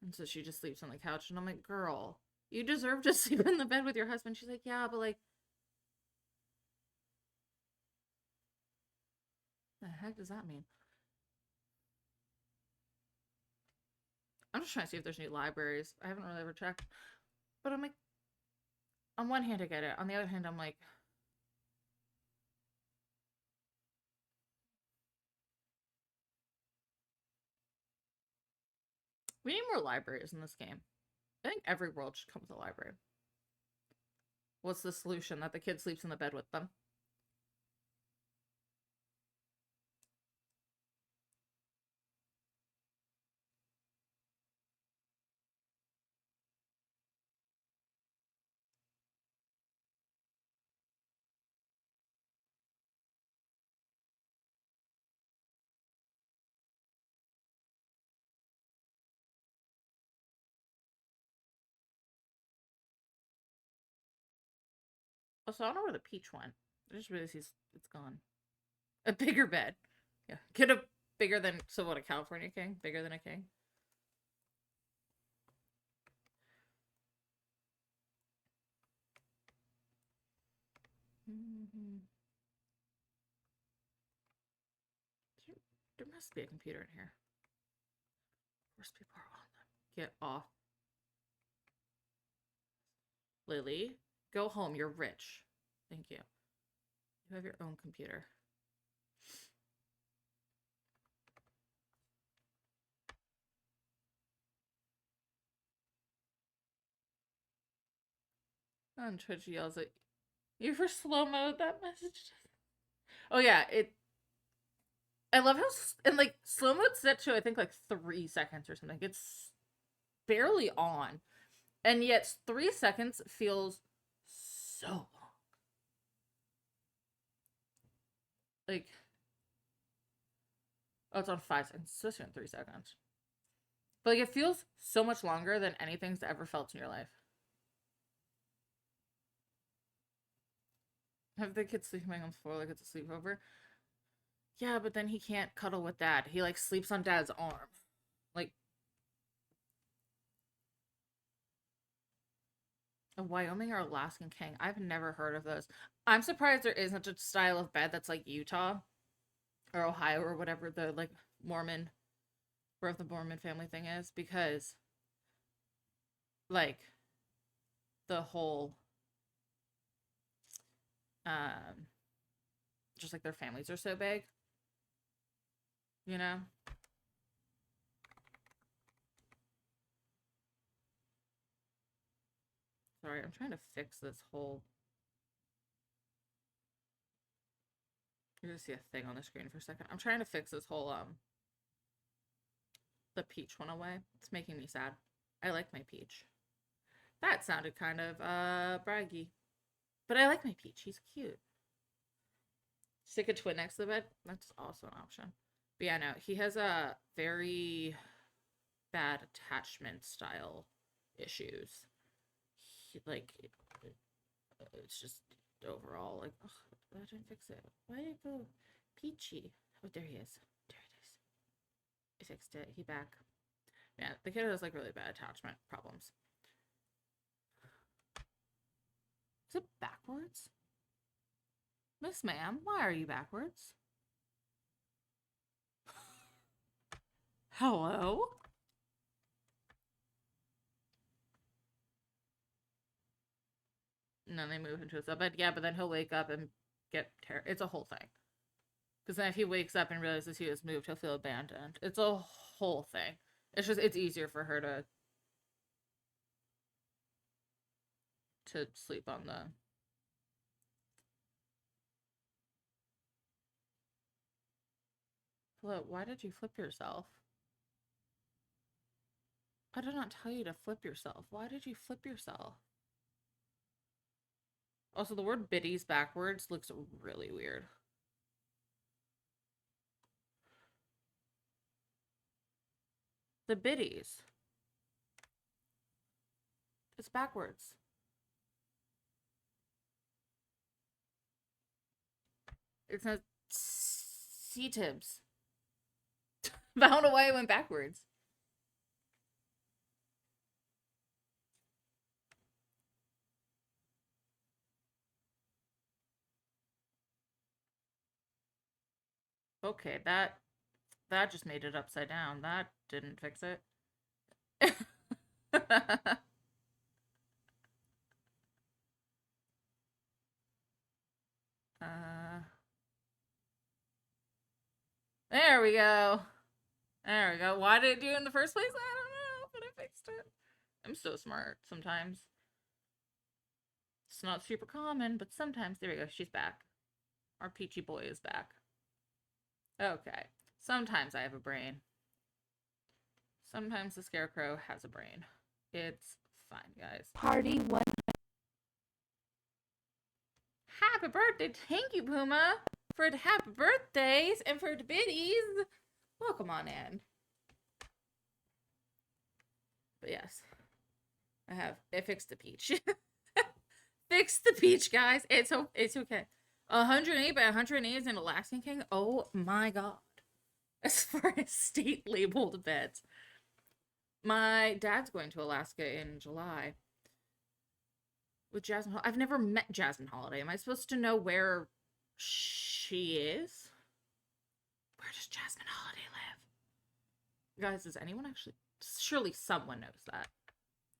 And so she just sleeps on the couch and I'm like, girl, you deserve to sleep in the bed with your husband. She's like, yeah, but like, the heck does that mean? I'm just trying to see if there's new libraries. I haven't really ever checked. But I'm like, on one hand I get it. On the other hand, I'm like, we need more libraries in this game. I think every world should come with a library. What's the solution? That the kid sleeps in the bed with them? Also, I don't know where the peach went. I just realized it's gone. A bigger bed. Yeah. Get a bigger than, so what, a California king? Bigger than a king? There must be a computer in here. Worst people are on them. Get off. Lily, go home. You're rich. Thank you. You have your own computer. On Twitch yells at you for slow mode that message. Oh yeah, I love how and like slow mode's set to I think like 3 seconds or something. It's barely on, and yet 3 seconds feels so long. Like, oh, it's on 5 seconds. It's supposed to be on 3 seconds. But like, it feels so much longer than anything's ever felt in your life. Have the kids sleeping on the floor like it's a sleepover? Yeah, but then he can't cuddle with dad. He like sleeps on dad's arm. Like a Wyoming or Alaskan king. I've never heard of those. I'm surprised there isn't a style of bed that's like Utah or Ohio or whatever the like Mormon, wherever the Mormon family thing is, because like the whole just like their families are so big, you know? Sorry, I'm trying to fix this whole. You're gonna see a thing on the screen for a second. I'm trying to fix this whole the peach one away. It's making me sad. I like my peach. That sounded kind of braggy. But I like my peach. He's cute. Stick a twin next to the bed. That's also an option. But yeah, no, he has a very bad attachment style issues. Like it's just overall like, ugh, I didn't fix it. Why did it go peachy? Oh, there he is. There it is. I fixed it. He back. Yeah, the kid has like really bad attachment problems. Is it backwards? Miss ma'am, why are you backwards? Hello? And then they move into his bed. Yeah, but then he'll wake up and get it's a whole thing. Because then if he wakes up and realizes he was moved, he'll feel abandoned. It's a whole thing. It's just, it's easier for her to sleep on the... Hello, why did you flip yourself? I did not tell you to flip yourself. Why did you flip yourself? Also, the word biddies backwards looks really weird. The biddies. It's backwards. It's not C-tibs. I don't know why it went backwards. Okay, that just made it upside down. That didn't fix it. There we go. There we go. Why did it do it in the first place? I don't know, but I fixed it. I'm so smart sometimes. It's not super common, but sometimes. There we go. She's back. Our peachy boy is back. Okay. Sometimes I have a brain. Sometimes the scarecrow has a brain. It's fine, guys. Party 1. Happy birthday. Thank you, Puma, for the happy birthdays and for the biddies. Welcome on in. But yes, I fixed the peach. Fixed the peach, guys. It's okay. 108 by 108 is an Alaskan king. Oh my god. As far as state labeled beds. My dad's going to Alaska in July. With Jasmine. I've never met Jasmine Holiday. Am I supposed to know where she is? Where does Jasmine Holiday live? Guys, does anyone actually... Surely someone knows that.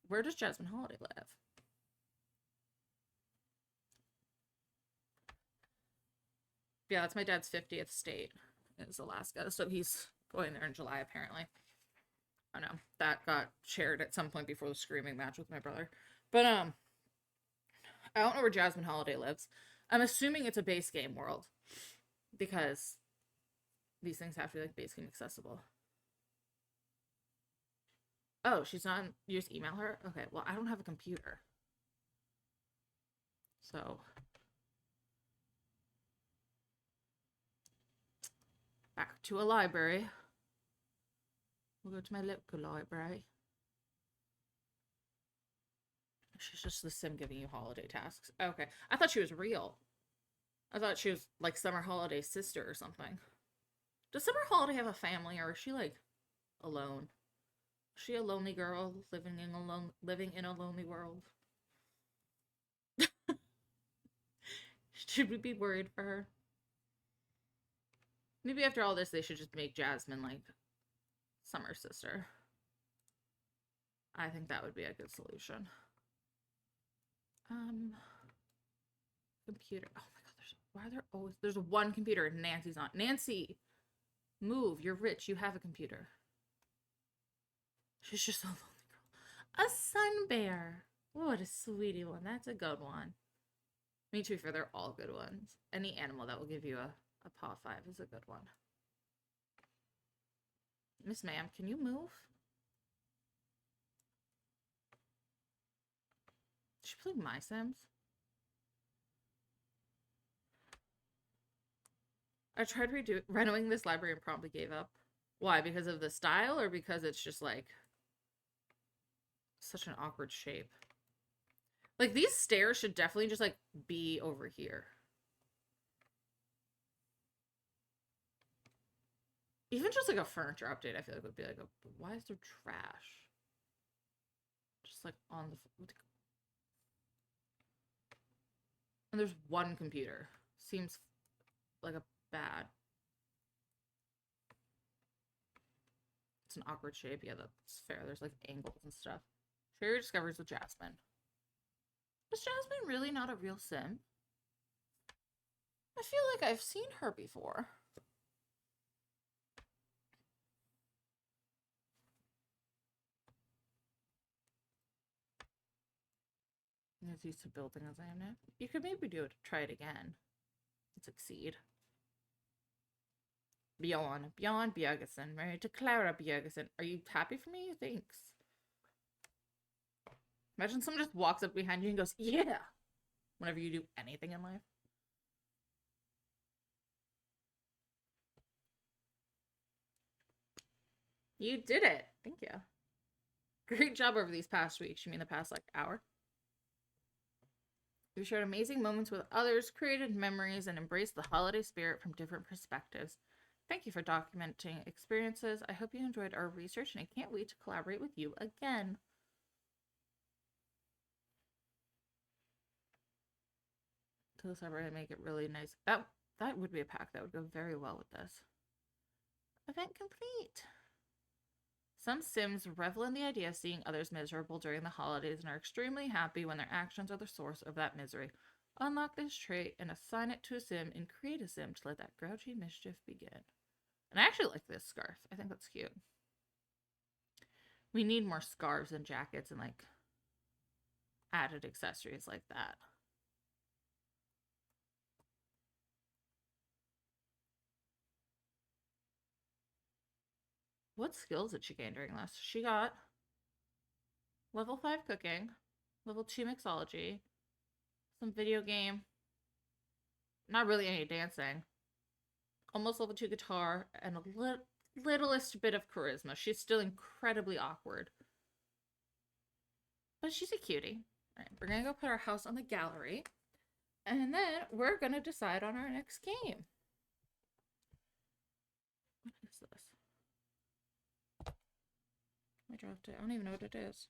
Where does Jasmine Holiday live? Yeah, that's my dad's 50th state. Is Alaska. So he's going there in July, apparently. I know. That got shared at some point before the screaming match with my brother. But, I don't know where Jasmine Holiday lives. I'm assuming it's a base game world because these things have to be like base game accessible. Oh, she's not. You just email her? Okay, well, I don't have a computer. So. Back to a library. We'll go to my local library. She's just the sim giving you holiday tasks. Okay. I thought she was real. I thought she was like Summer Holiday's sister or something. Does Summer Holiday have a family, or is she like alone? Is she a lonely girl living in a lonely world? Should we be worried for her? Maybe after all this, they should just make Jasmine like Summer's sister. I think that would be a good solution. Computer. Oh my god, why are there always there's one computer and Nancy's on. Nancy, move. You're rich. You have a computer. She's just a lonely girl. A sun bear. What a sweetie one. That's a good one. Me too, for they're all good ones. Any animal that will give you a paw 5 is a good one. Miss Ma'am, can you move? Did she play My Sims? I tried renovating this library and promptly gave up. Why? Because of the style, or because it's just like such an awkward shape? Like, these stairs should definitely just like be over here. Even just like a furniture update, I feel like would be like, why is there trash? Just like on the. And there's one computer. Seems like a bad. It's an awkward shape. Yeah, that's fair. There's like angles and stuff. Share your discoveries with Jasmine. Is Jasmine really not a real sim? I feel like I've seen her before. As used to building as I am now. You could maybe try it again. And succeed. Bjorn Bjergesen, married to Clara Bjergesen. Are you happy for me? Thanks. Imagine someone just walks up behind you and goes, yeah! Whenever you do anything in life. You did it! Thank you. Great job over these past weeks. You mean the past, like, hour? You shared amazing moments with others, created memories, and embraced the holiday spirit from different perspectives. Thank you for documenting experiences. I hope you enjoyed our research, and I can't wait to collaborate with you again. To this ever make it really nice. That would be a pack that would go very well with this. Event complete. Some Sims revel in the idea of seeing others miserable during the holidays and are extremely happy when their actions are the source of that misery. Unlock this trait and assign it to a Sim and create a Sim to let that grouchy mischief begin. And I actually like this scarf. I think that's cute. We need more scarves and jackets and like added accessories like that. What skills did she gain during this? She got level 5 cooking, level 2 mixology, some video game, not really any dancing, almost level 2 guitar, and a littlest bit of charisma. She's still incredibly awkward. But she's a cutie. All right, we're going to go put our house on the gallery, and then we're going to decide on our next game. What is this? I dropped it. I don't even know what it is.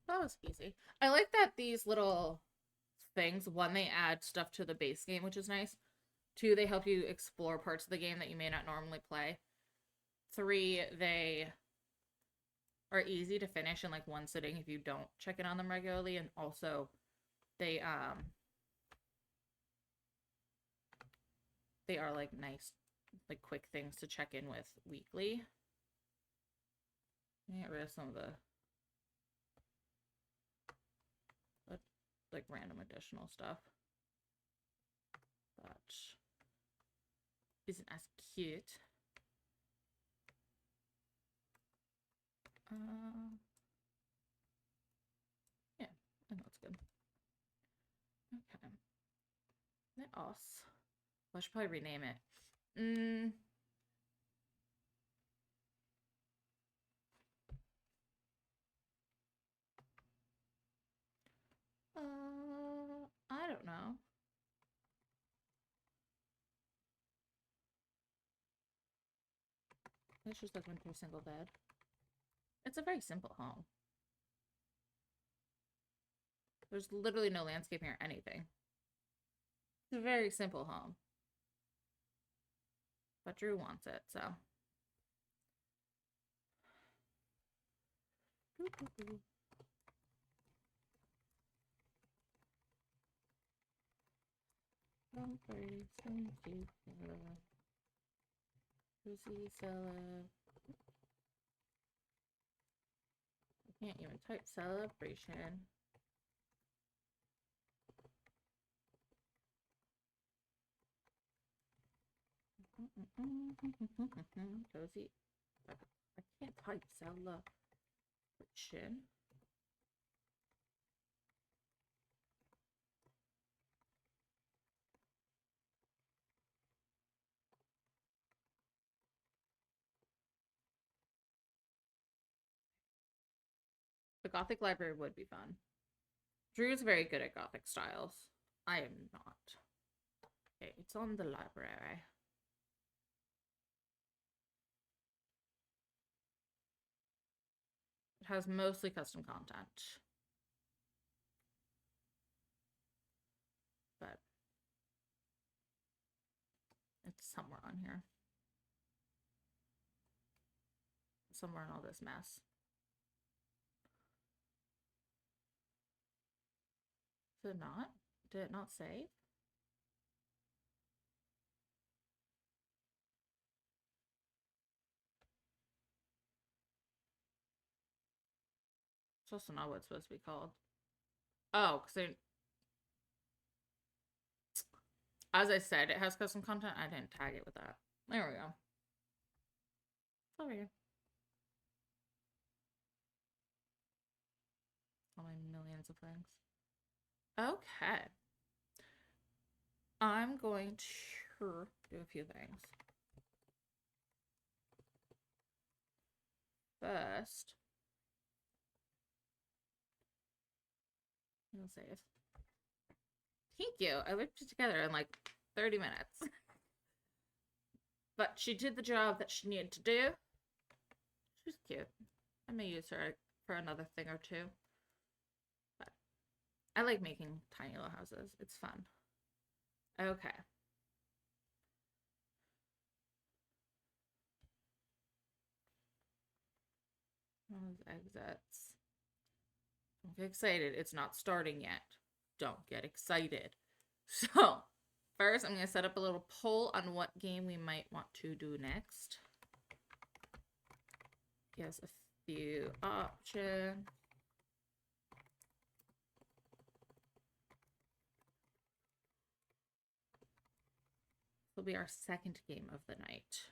That was easy. I like that these little things, one, they add stuff to the base game, which is nice. 2, they help you explore parts of the game that you may not normally play. 3, they are easy to finish in like one sitting if you don't check in on them regularly, and also they are like nice like quick things to check in with weekly. Get rid of some of the like random additional stuff that isn't as cute. Yeah, I know it's good. Okay. What else? Well, I should probably rename it. I don't know. Let's just like went to a single bed. It's a very simple home. There's literally no landscaping or anything. It's a very simple home. But Drew wants it, so. I can't even type celebration. Cozy. I can't type celebration. The Gothic library would be fun. Drew's very good at Gothic styles. I am not. Okay, it's on the library. It has mostly custom content. But it's somewhere on here. Somewhere in all this mess. Is it not? Did it not save? It's also not what it's supposed to be called. Oh, because as I said, it has custom content. I didn't tag it with that. There we go. Over here. All my millions of things. Okay. I'm going to do a few things. First, I'll save. Thank you. I whipped it together in like 30 minutes. But she did the job that she needed to do. She's cute. I may use her for another thing or two. But I like making tiny little houses. It's fun. Okay. Those exits. Don't get excited. It's not starting yet. Don't get excited. So, first I'm going to set up a little poll on what game we might want to do next. Yes, a few options. This will be our second game of the night.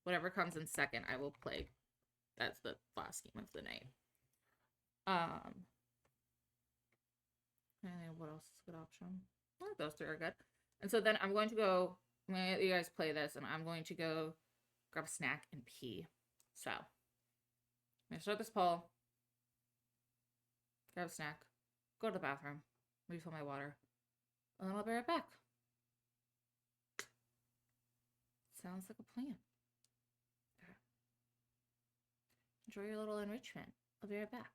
Whatever comes in second, I will play. That's the last game of the night. And what else is a good option? I think those three are good. And so then I'm going to let you guys play this, and I'm going to go grab a snack and pee. So, I'm going to start this poll, grab a snack, go to the bathroom, refill my water, and then I'll be right back. Sounds like a plan. Okay. Enjoy your little enrichment. I'll be right back.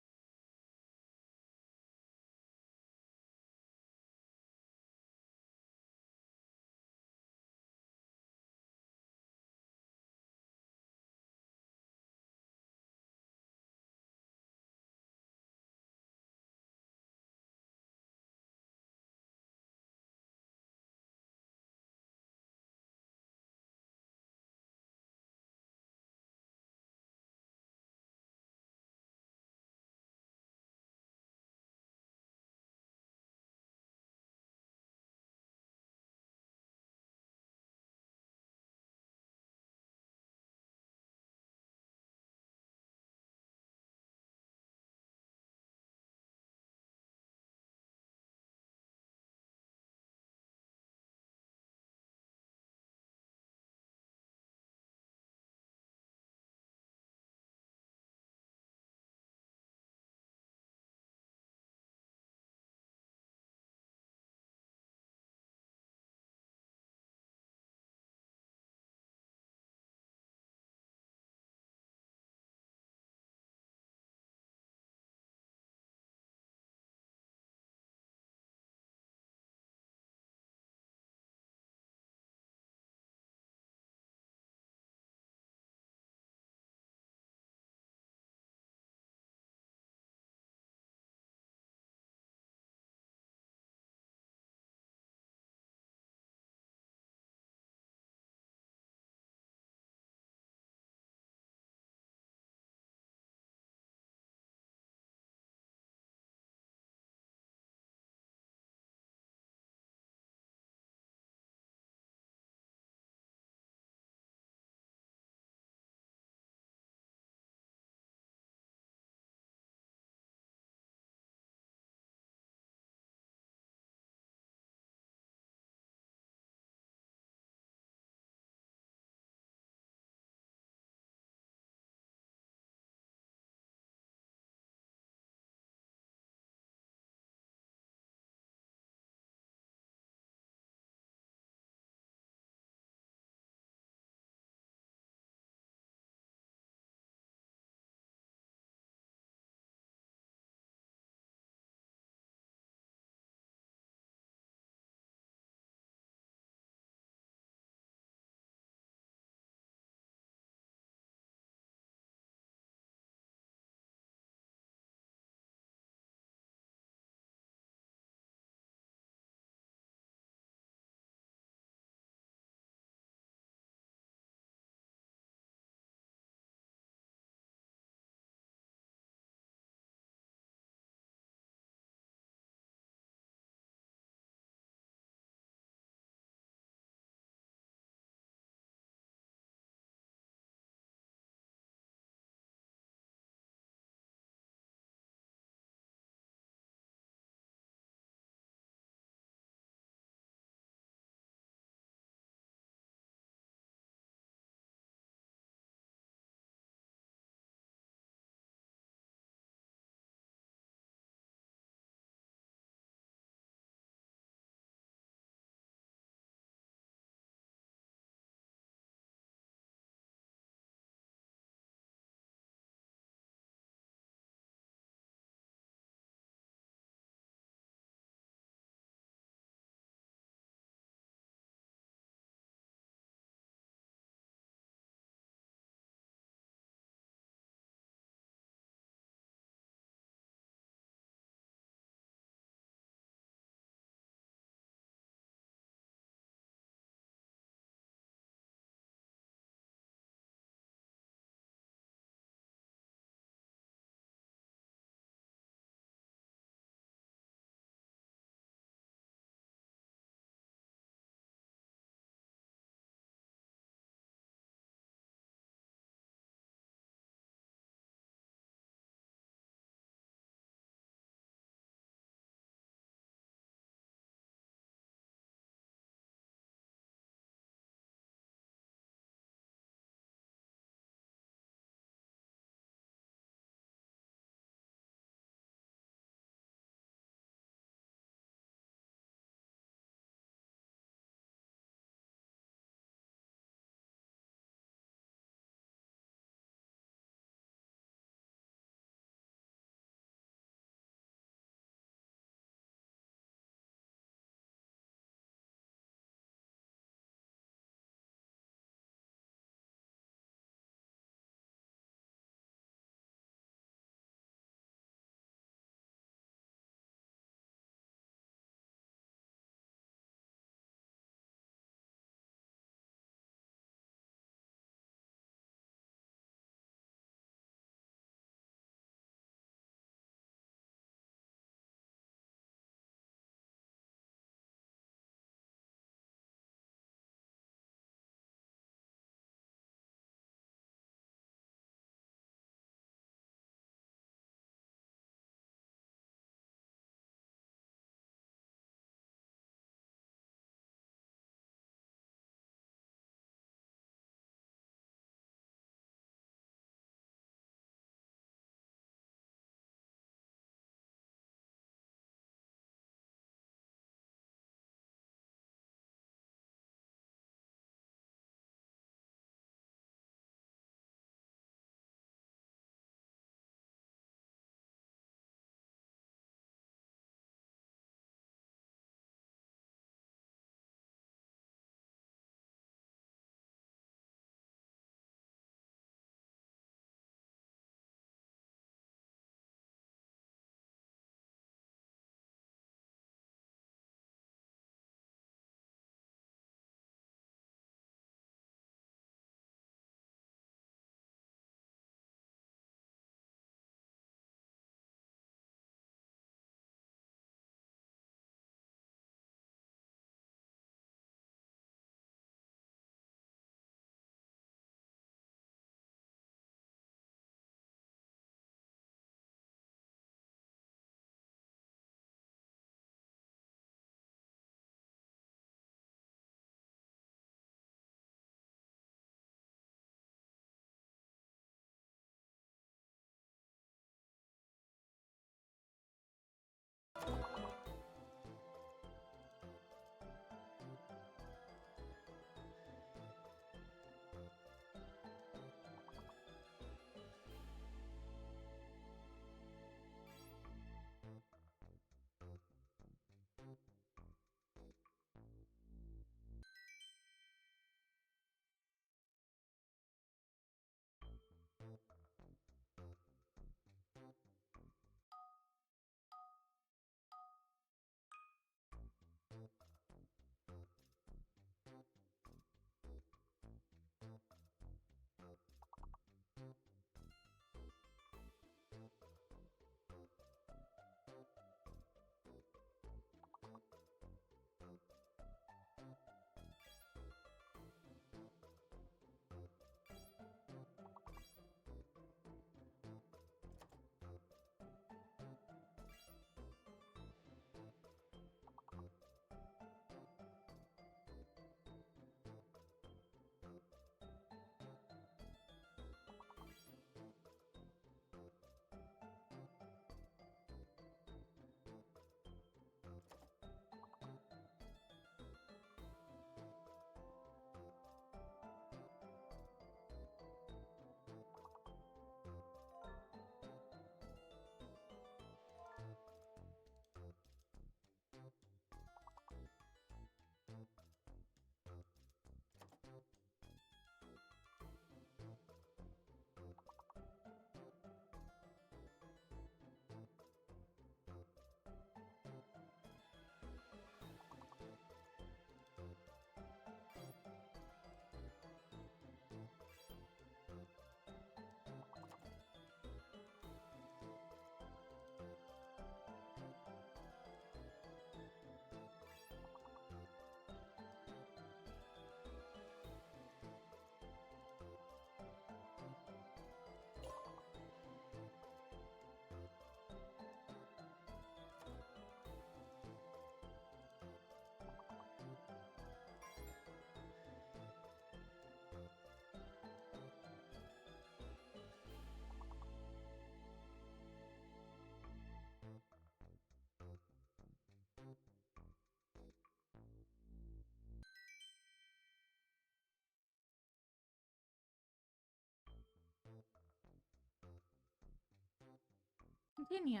continue.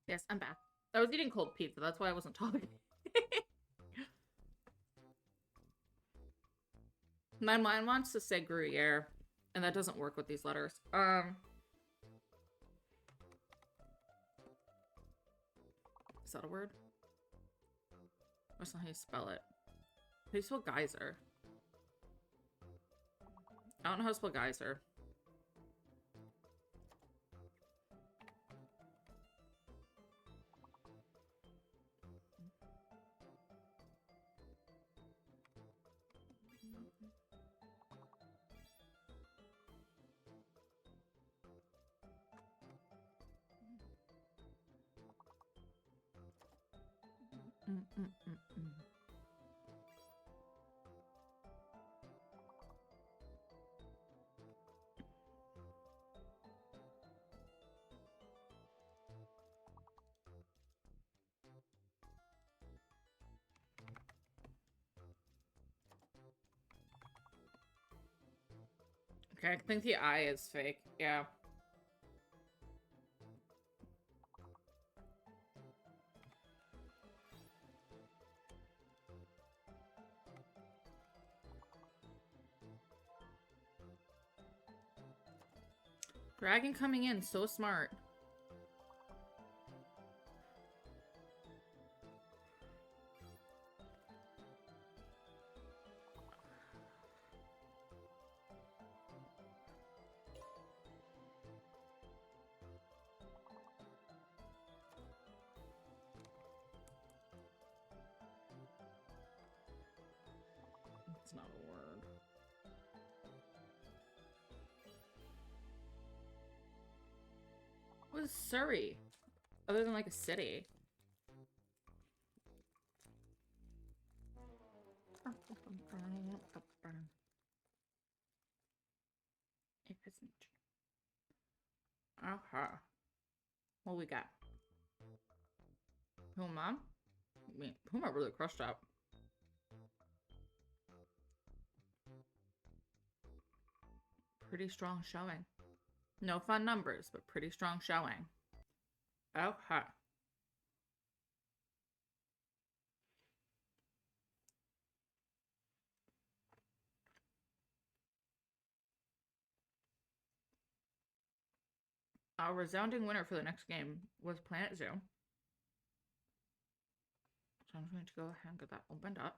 Yes, I'm back. I was eating cold pizza. That's why I wasn't talking. My mind wants to say Gruyere, and that doesn't work with these letters. Is that a word? That's not how you spell it. How do you spell geyser? I don't know how to spell geyser. Okay, I think the eye is fake. Yeah. Dragon coming in, so smart. It's not a word. What is Surrey? Other than like a city. It isn't. Aha. What we got? Who am I? I mean, who am I really crushed up? Pretty strong showing. No fun numbers, but pretty strong showing. Okay. Our resounding winner for the next game was Planet Zoo. So I'm going to go ahead and get that opened up.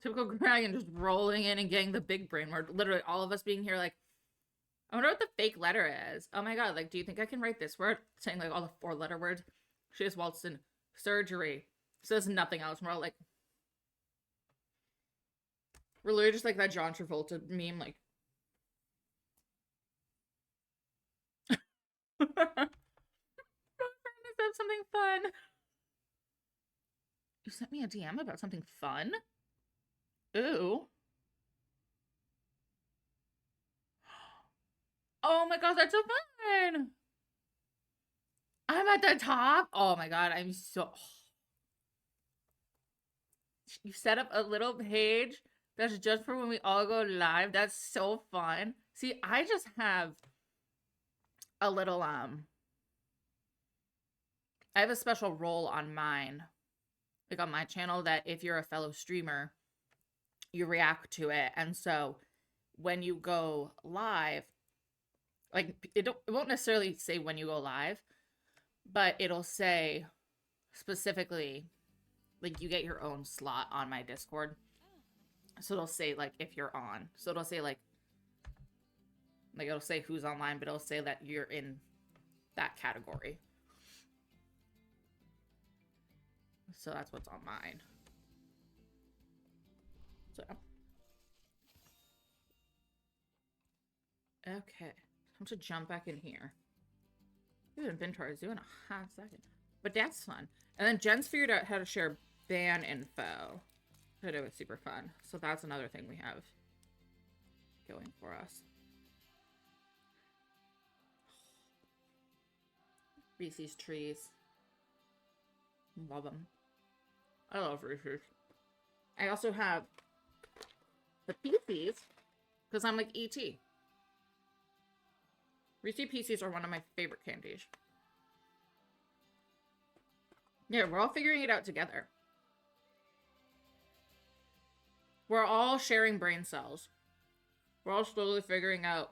Typical dragon just rolling in and getting the big brain word. Literally all of us being here like, I wonder what the fake letter is. Oh my god, like, do you think I can write this word? Saying like all the 4-letter words. She just waltzed in. Surgery. Says nothing else. We're all like, we're literally just like that John Travolta meme, like. Said something fun. You sent me a DM about something fun? Ooh. Oh my god, that's so fun! I'm at the top? Oh my god, I'm so... You set up a little page that's just for when we all go live. That's so fun. See, I just have a little, I have a special role on mine. Like on my channel that if you're a fellow streamer, you react to it. And so when you go live, like it won't necessarily say when you go live, but it'll say specifically, like you get your own slot on my Discord. So it'll say like if you're on. So it'll say like it'll say who's online, but it'll say that you're in that category. So that's what's on mine. So. Okay. Time to jump back in here. We haven't been to our zoo in a hot second. But that's fun. And then Jen's figured out how to share ban info. It was super fun. So that's another thing we have going for us. Reese's trees. Love them. I love Reese's. I also have the Pieces because I'm like E.T. Reese's Pieces are one of my favorite candies. Yeah, we're all figuring it out together. We're all sharing brain cells. We're all slowly figuring out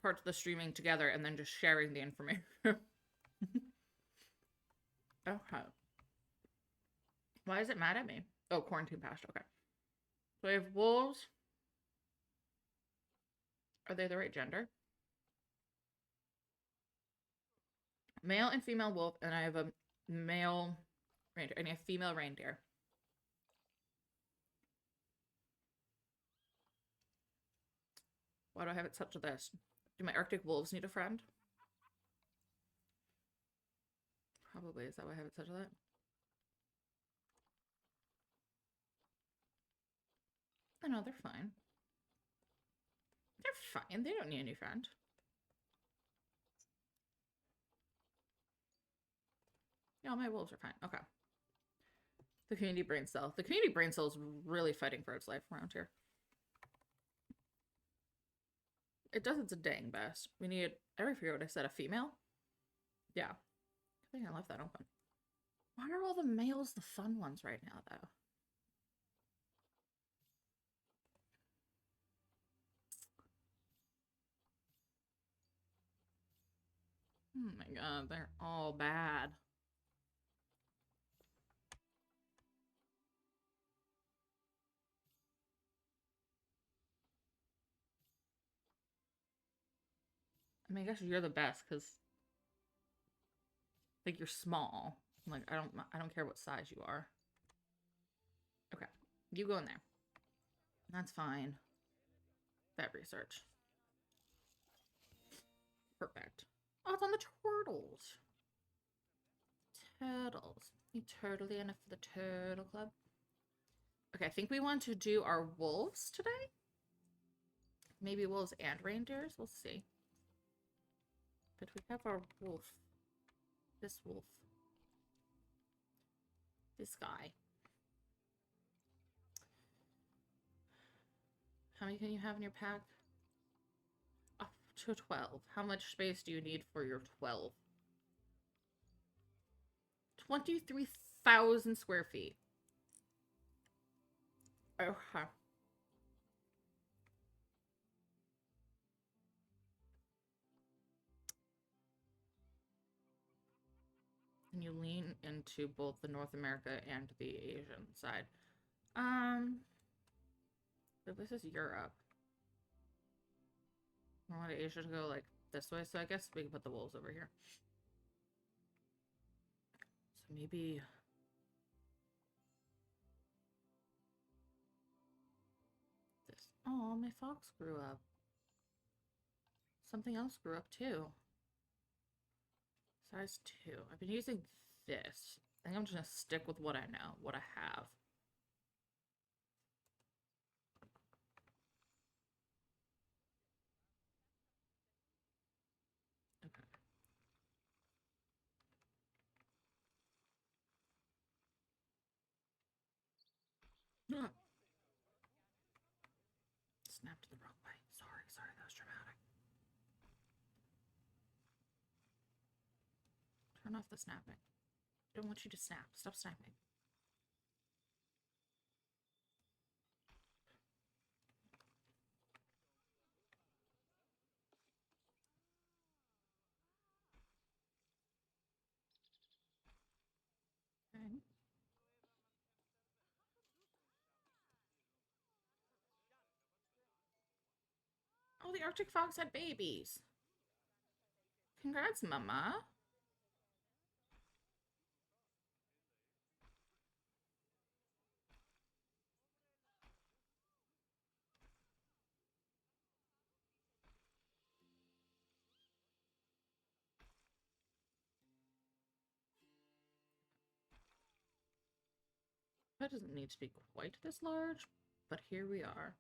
parts of the streaming together and then just sharing the information. Okay. Why is it mad at me? Oh, quarantine passed. Okay. So I have wolves. Are they the right gender? Male and female wolf, and I have a male reindeer and a female reindeer. Why do I have it set to this? Do my Arctic wolves need a friend? Probably. Is that why I have it set to that? Oh, no, they're fine. They're fine. They don't need any friend. Yeah, my wolves are fine. Okay. The community brain cell. The community brain cell is really fighting for its life around here. It does its dang best. We need, I already forget what I said, a female? Yeah. I think I left that open. Why are all the males the fun ones right now, though? Oh my god, they're all bad. I mean, I guess you're the best because, like, you're small. Like, I don't care what size you are. Okay, you go in there. That's fine. That research. Perfect. Oh, it's on the turtles. Turtles. You turtly enough for the turtle club? Okay, I think we want to do our wolves today. Maybe wolves and reindeers. We'll see. But we have our wolf. This wolf. This guy. How many can you have in your pack? Up to 12. How much space do you need for your 12? 23,000 square feet. Okay. And you lean into both the North America and the Asian side. So this is Europe. I want Asia to go like this way, so I guess we can put the wolves over here. So maybe this. Oh, my fox grew up. Something else grew up too. Size 2. I've been using this. I think I'm just gonna stick with what I know, what I have. Okay. Ah. Snapped the wrong way. Sorry, that was dramatic. Turn off the snapping. I don't want you to snap. Stop snapping. Okay. Oh, the Arctic fox had babies. Congrats, Mama. That doesn't need to be quite this large, but here we are.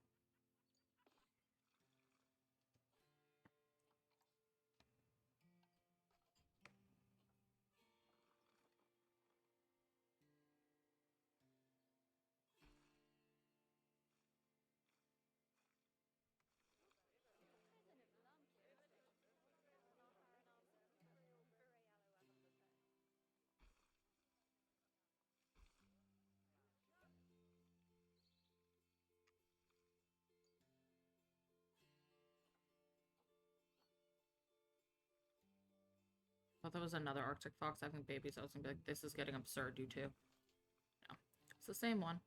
thought that was another Arctic fox having babies. I was gonna be like, this is getting absurd, you two. No. It's the same one.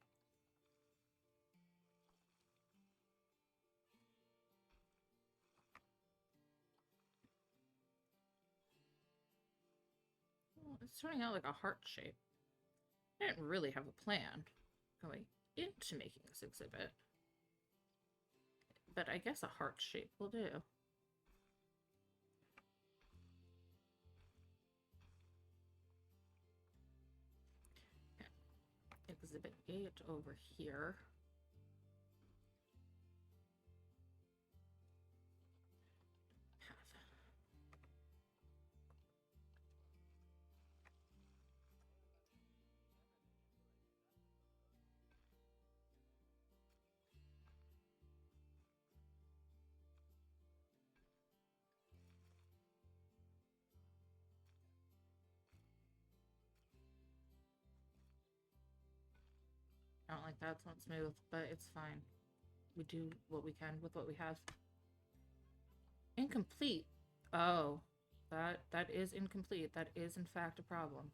Well, it's turning out like a heart shape. I didn't really have a plan going into making this exhibit. But I guess a heart shape will do. Okay. Exhibit 8 over here. I don't like that. It's not smooth, but it's fine. We do what we can with what we have. Incomplete. Oh, that is incomplete. That is in fact a problem.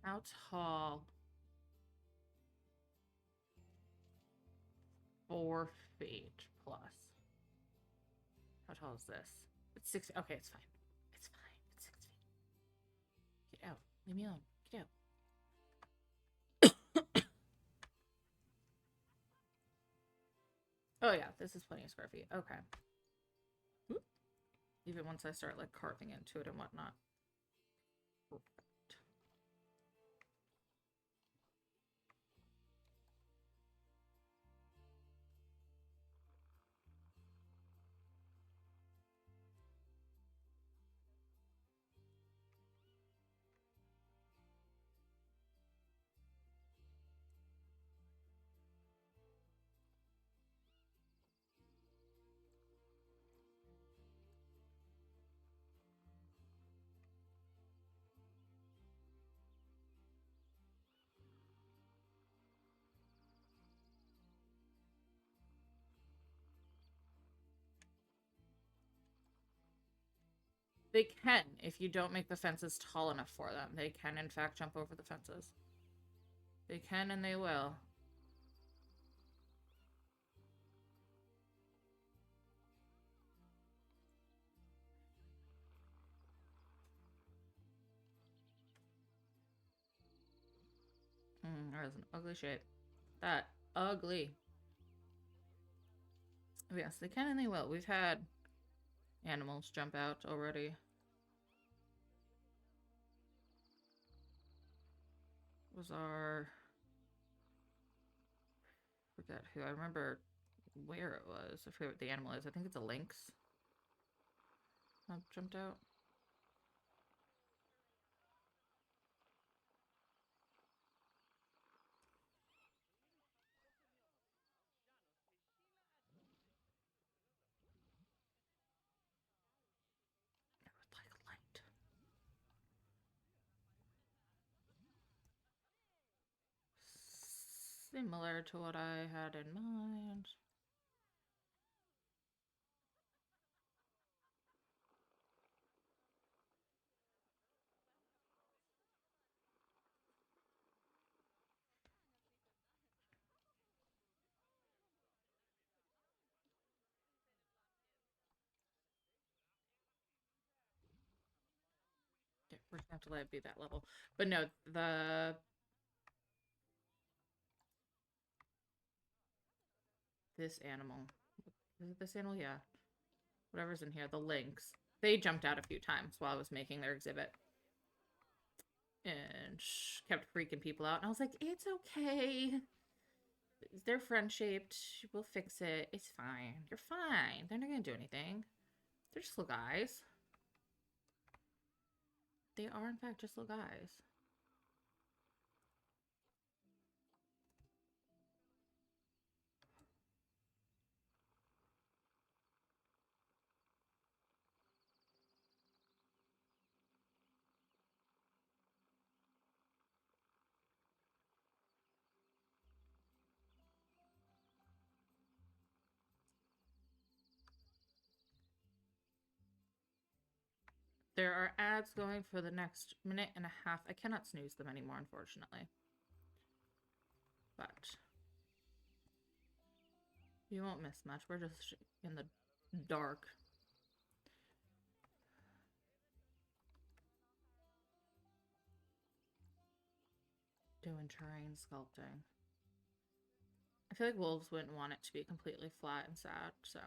How tall? 4 feet plus. How tall is this? It's 6. Okay, it's fine. It's fine. It's 6 feet. Get out. Leave me alone. Get out. Oh yeah, this is plenty of square feet. Okay. Whoop. Even once I start like carving into it and whatnot. Perfect. They can, if you don't make the fences tall enough for them. They can, in fact, jump over the fences. They can and they will. That is an ugly shape. That ugly. Yes, they can and they will. We've had animals jump out already. Was our... forget who. I remember where it was. I forget what the animal is. I think it's a lynx. Jumped out. I would like light. Similar to what I had in mind. Okay, we're gonna have to let it be that level. But no, this animal. Is it this animal? Yeah. Whatever's in here, the lynx. They jumped out a few times while I was making their exhibit. And kept freaking people out. And I was like, it's okay. They're friend-shaped. We'll fix it. It's fine. You're fine. They're not gonna do anything. They're just little guys. They are, in fact, just little guys. There are ads going for the next minute and a half. I cannot snooze them anymore, unfortunately. But you won't miss much. We're just in the dark. Doing terrain sculpting. I feel like wolves wouldn't want it to be completely flat and sad, so.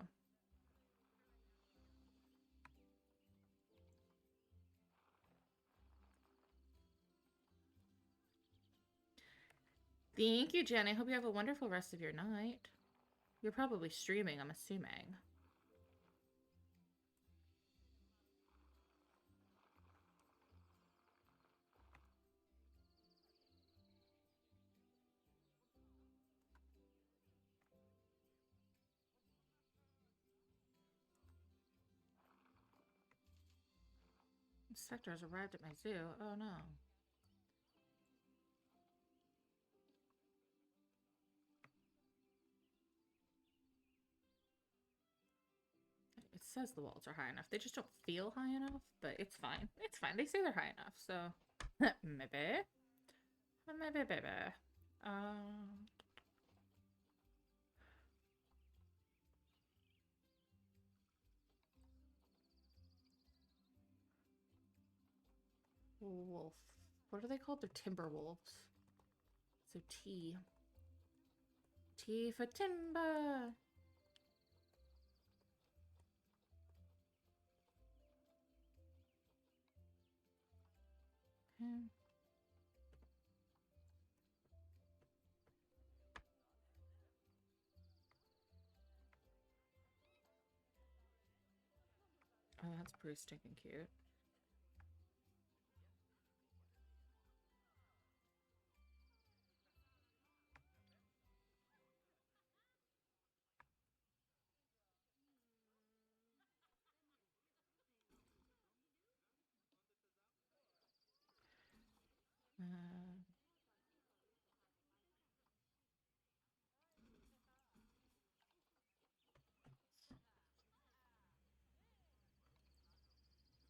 Thank you, Jen. I hope you have a wonderful rest of your night. You're probably streaming, I'm assuming. Inspector has arrived at my zoo. Oh no. It says the walls are high enough. They just don't feel high enough, but it's fine. It's fine. They say they're high enough, so maybe. Maybe, baby. Wolf. What are they called? They're timber wolves. So T. T for timber. Okay. Oh, that's pretty stinking cute.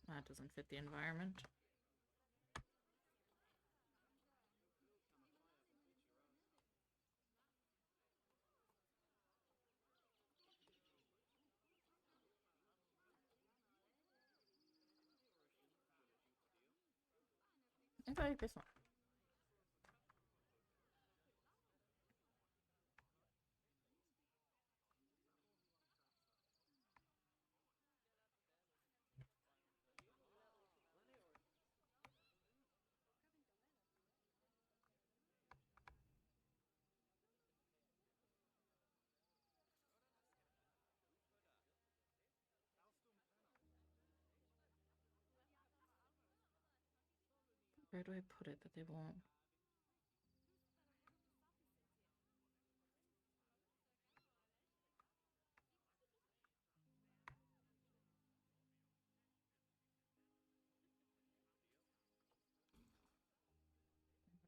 That doesn't fit the environment. I think I like this one. Where do I put it that they won't?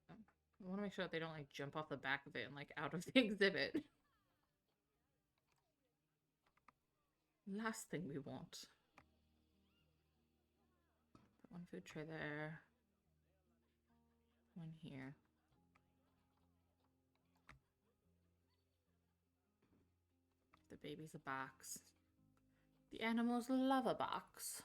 I want to make sure that they don't like jump off the back of it and like out of the exhibit. Last thing we want. Put one food tray there. One here. The baby's a box. The animals love a box.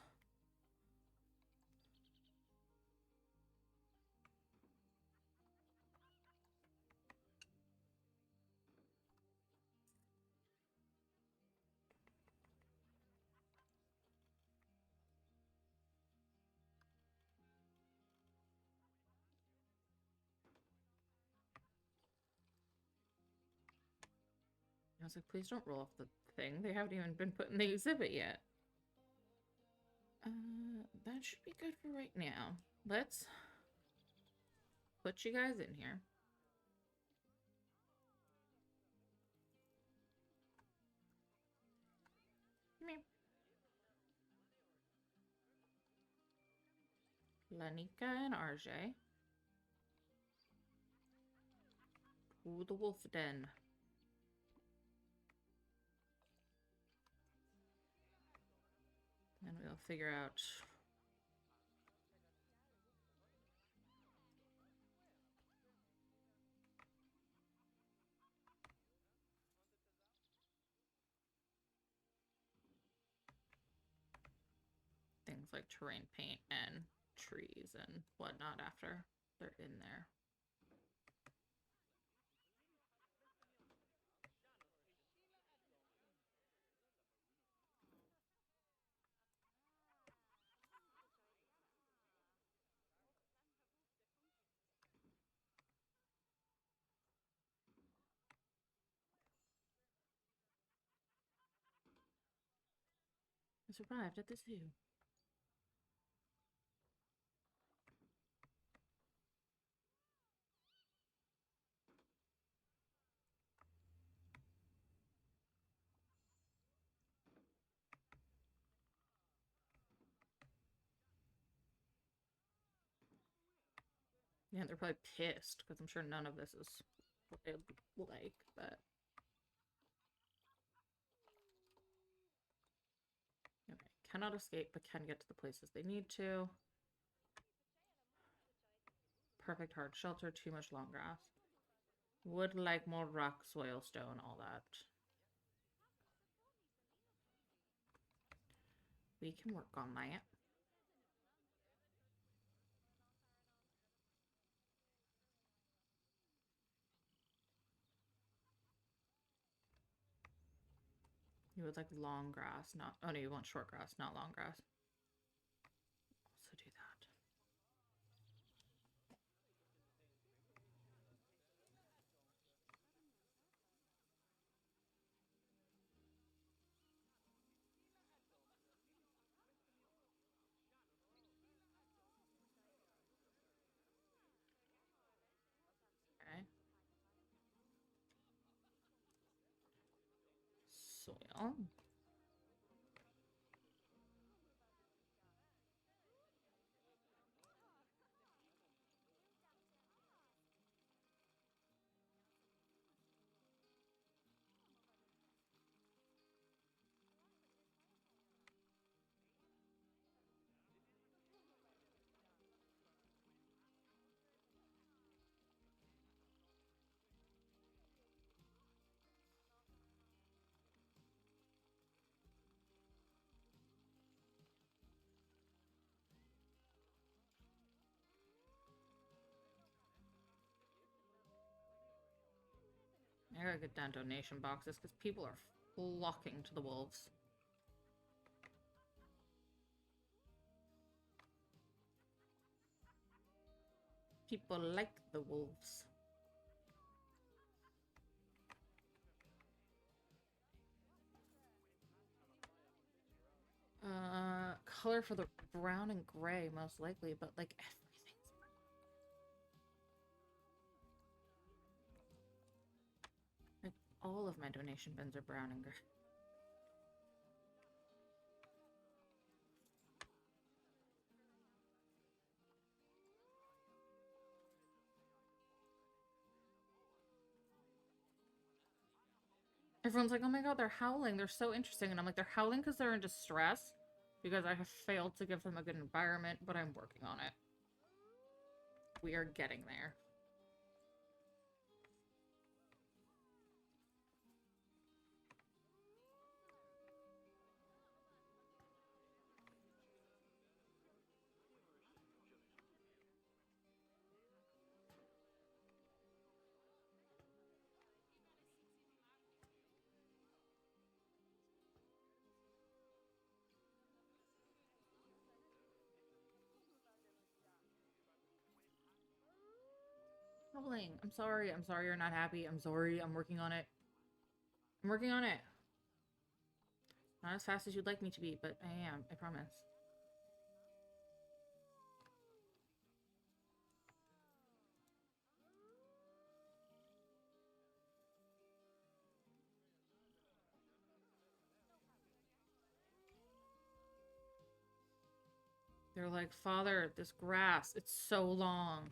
I was like, please don't roll off the thing. They haven't even been put in the exhibit yet. That should be good for right now. Let's put you guys in here. Come here. Lanika and RJ. To the wolf den. And we'll figure out things like terrain paint and trees and whatnot after they're in there. I survived at the zoo. Yeah, they're probably pissed because I'm sure none of this is what they like, but okay. Cannot escape, but can get to the places they need to. Perfect hard shelter, too much long grass. Would like more rock, soil, stone, all that. We can work on that. You would like long grass, not... Oh no, you want short grass, not long grass. Also do that. Okay. Soil. I gotta get down donation boxes because people are flocking to the wolves. People like the wolves. Color for the brown and gray, most likely, but like everything's brown. Like all of my donation bins are brown and gray. Everyone's like, oh my god, they're howling. They're so interesting. And I'm like, they're howling because they're in distress. Because I have failed to give them a good environment, but I'm working on it. We are getting there. Howling. I'm sorry. I'm sorry you're not happy. I'm sorry. I'm working on it. I'm working on it. Not as fast as you'd like me to be, but I am. I promise. They're like, Father, this grass, it's so long.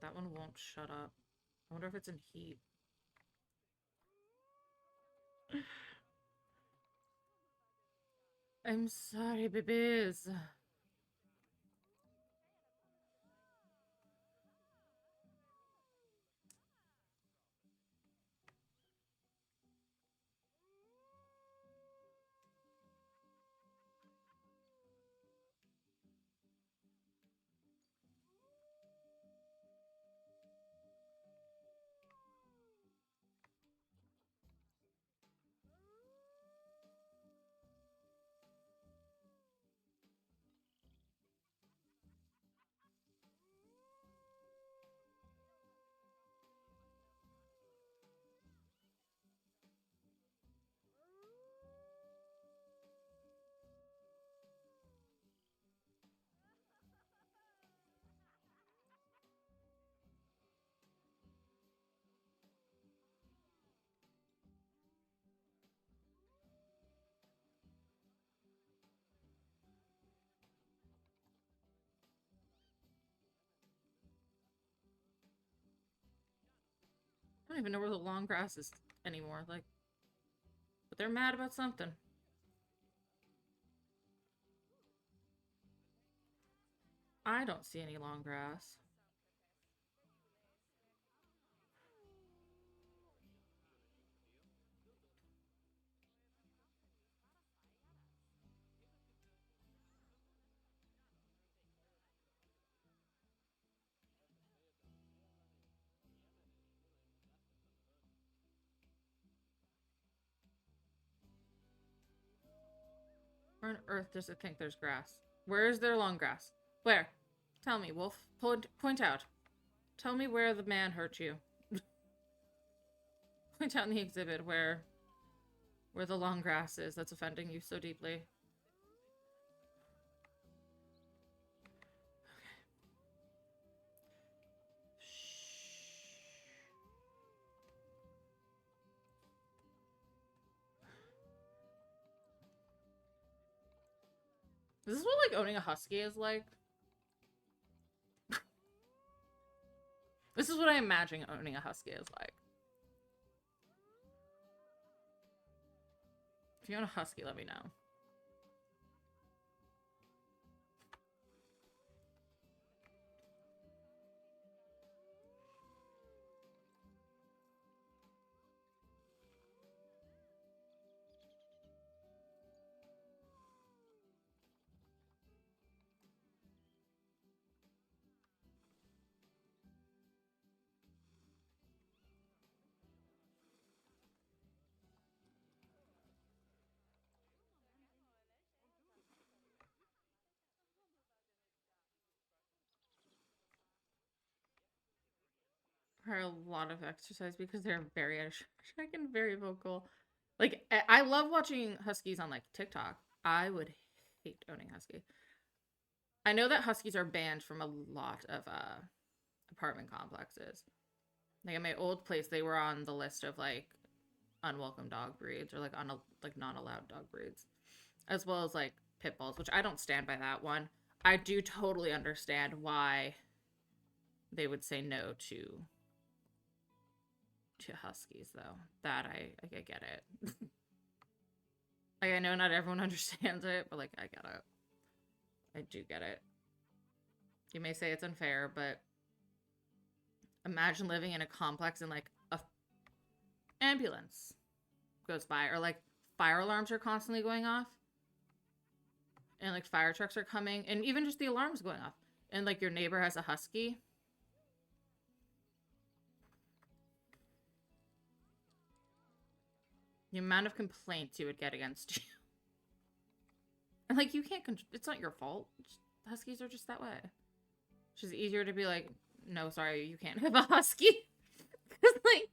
God, that one won't shut up. I wonder if it's in heat. I'm sorry, babies. I don't even know where the long grass is anymore. Like, but they're mad about something. I don't see any long grass. Where on earth does it think there's grass? Where is there long grass? Where? Tell me, Wolf. Point out. Tell me where the man hurt you. Point out in the exhibit where the long grass is that's offending you so deeply. Is this what, like, owning a husky is like? This is what I imagine owning a husky is like. If you own a husky, let me know. Are a lot of exercise because they're very energetic and very vocal. Like, I love watching huskies on, like, TikTok. I would hate owning a husky. I know that huskies are banned from a lot of apartment complexes. Like, at my old place, they were on the list of, like, unwelcome dog breeds, or, like, not allowed dog breeds, as well as, like, pit bulls, which I don't stand by that one. I do totally understand why they would say no to huskies, though. That I get it. Like, I know not everyone understands it, but, like, I get it. I do get it. You may say it's unfair, but imagine living in a complex and, like, a ambulance goes by, or, like, fire alarms are constantly going off, and, like, fire trucks are coming, and even just the alarms going off, and, like, your neighbor has a husky. The amount of complaints you would get against you. And, like, you can't it's not your fault. Huskies are just that way. It's just easier to be like, no, sorry, you can't have a husky. Because, like,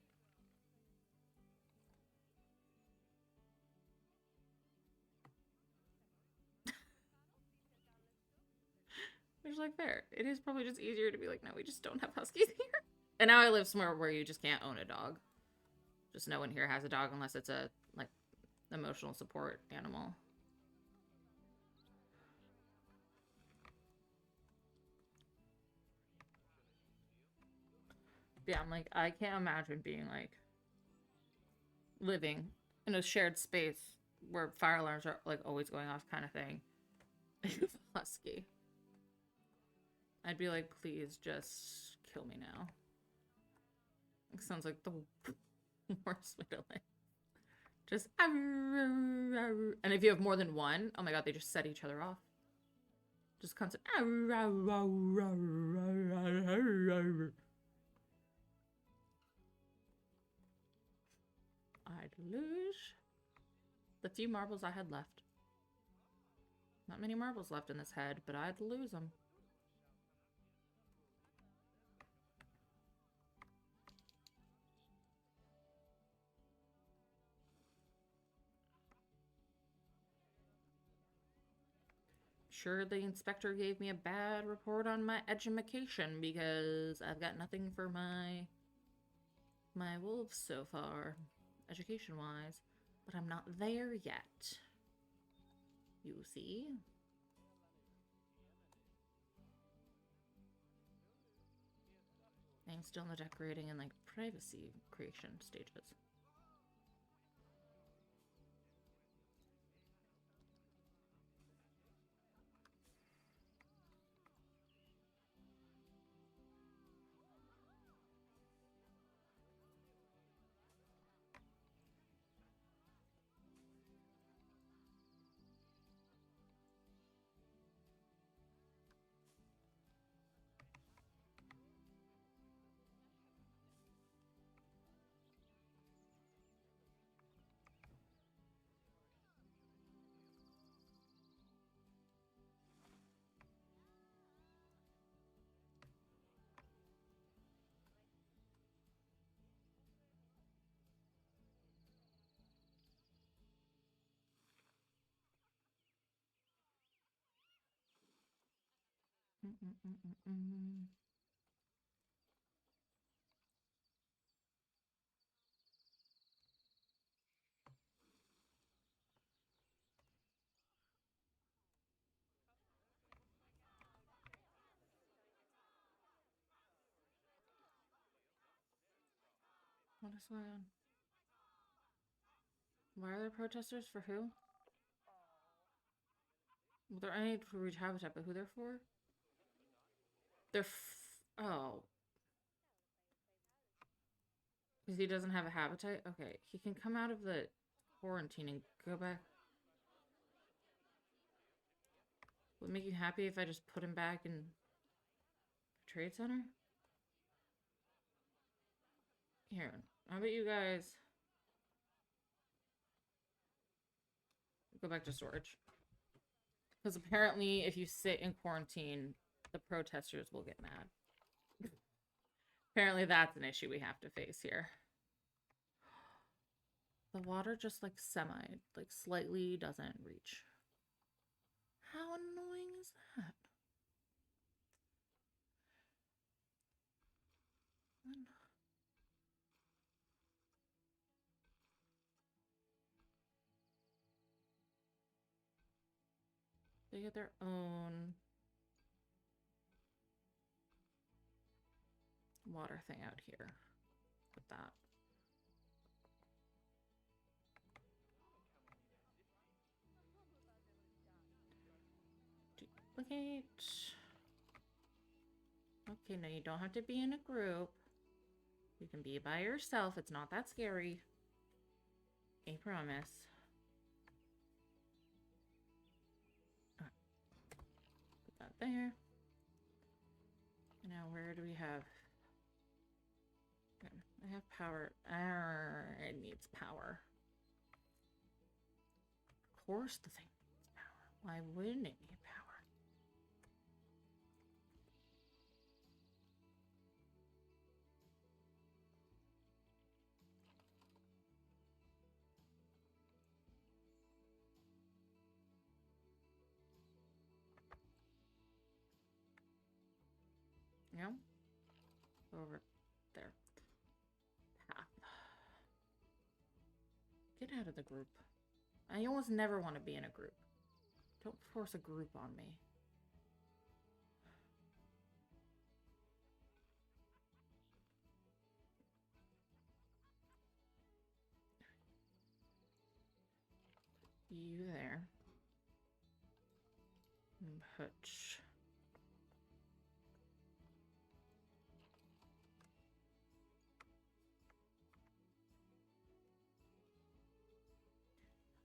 which, like, fair. It is probably just easier to be like, no, we just don't have huskies here. And now I live somewhere where you just can't own a dog. Just no one here has a dog unless it's a, like, emotional support animal. Yeah, I'm like, I can't imagine being like living in a shared space where fire alarms are like always going off kind of thing. Husky. I'd be like, please just kill me now. It sounds like the worst way to live. Just and if you have more than one, oh my god, they just set each other off. Just constant. I lose the few marbles I had left. Not many marbles left in this head, but I'd lose them. Sure, the inspector gave me a bad report on my education because I've got nothing for my wolves so far, education-wise, but I'm not there yet. You see? I'm still in the decorating and like privacy creation stages. What is going on? Why are there protesters for who? Well, they're only to reach habitat, but who they're for? They're oh. Because he doesn't have a habitat? Okay, he can come out of the quarantine and go back. Would it make you happy if I just put him back in the trade center? Here, how about you guys go back to storage? Because apparently if you sit in quarantine, the protesters will get mad. Apparently that's an issue we have to face here. The water just like like slightly doesn't reach. How annoying is that? They get their own water thing out here. Put that. Duplicate. Okay, no, you don't have to be in a group. You can be by yourself. It's not that scary. I promise. Put that there. Now, where do we have? I have power. It needs power. Of course the thing needs power. Why wouldn't it need power? Yeah? Over there. Path. Get out of the group. I almost never want to be in a group. Don't force a group on me. you there. And put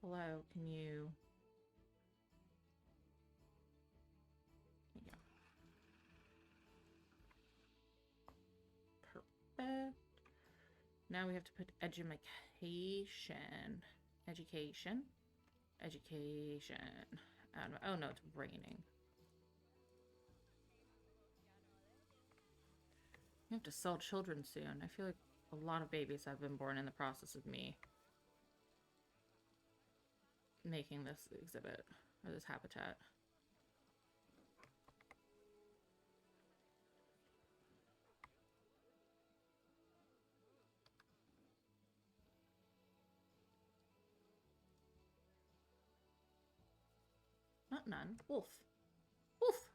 hello, can you perfect. Now we have to put education. Education. Education. Oh no, it's raining. We have to sell children soon. I feel like a lot of babies have been born in the process of me making this exhibit or this habitat. Not none. Wolf. Wolf.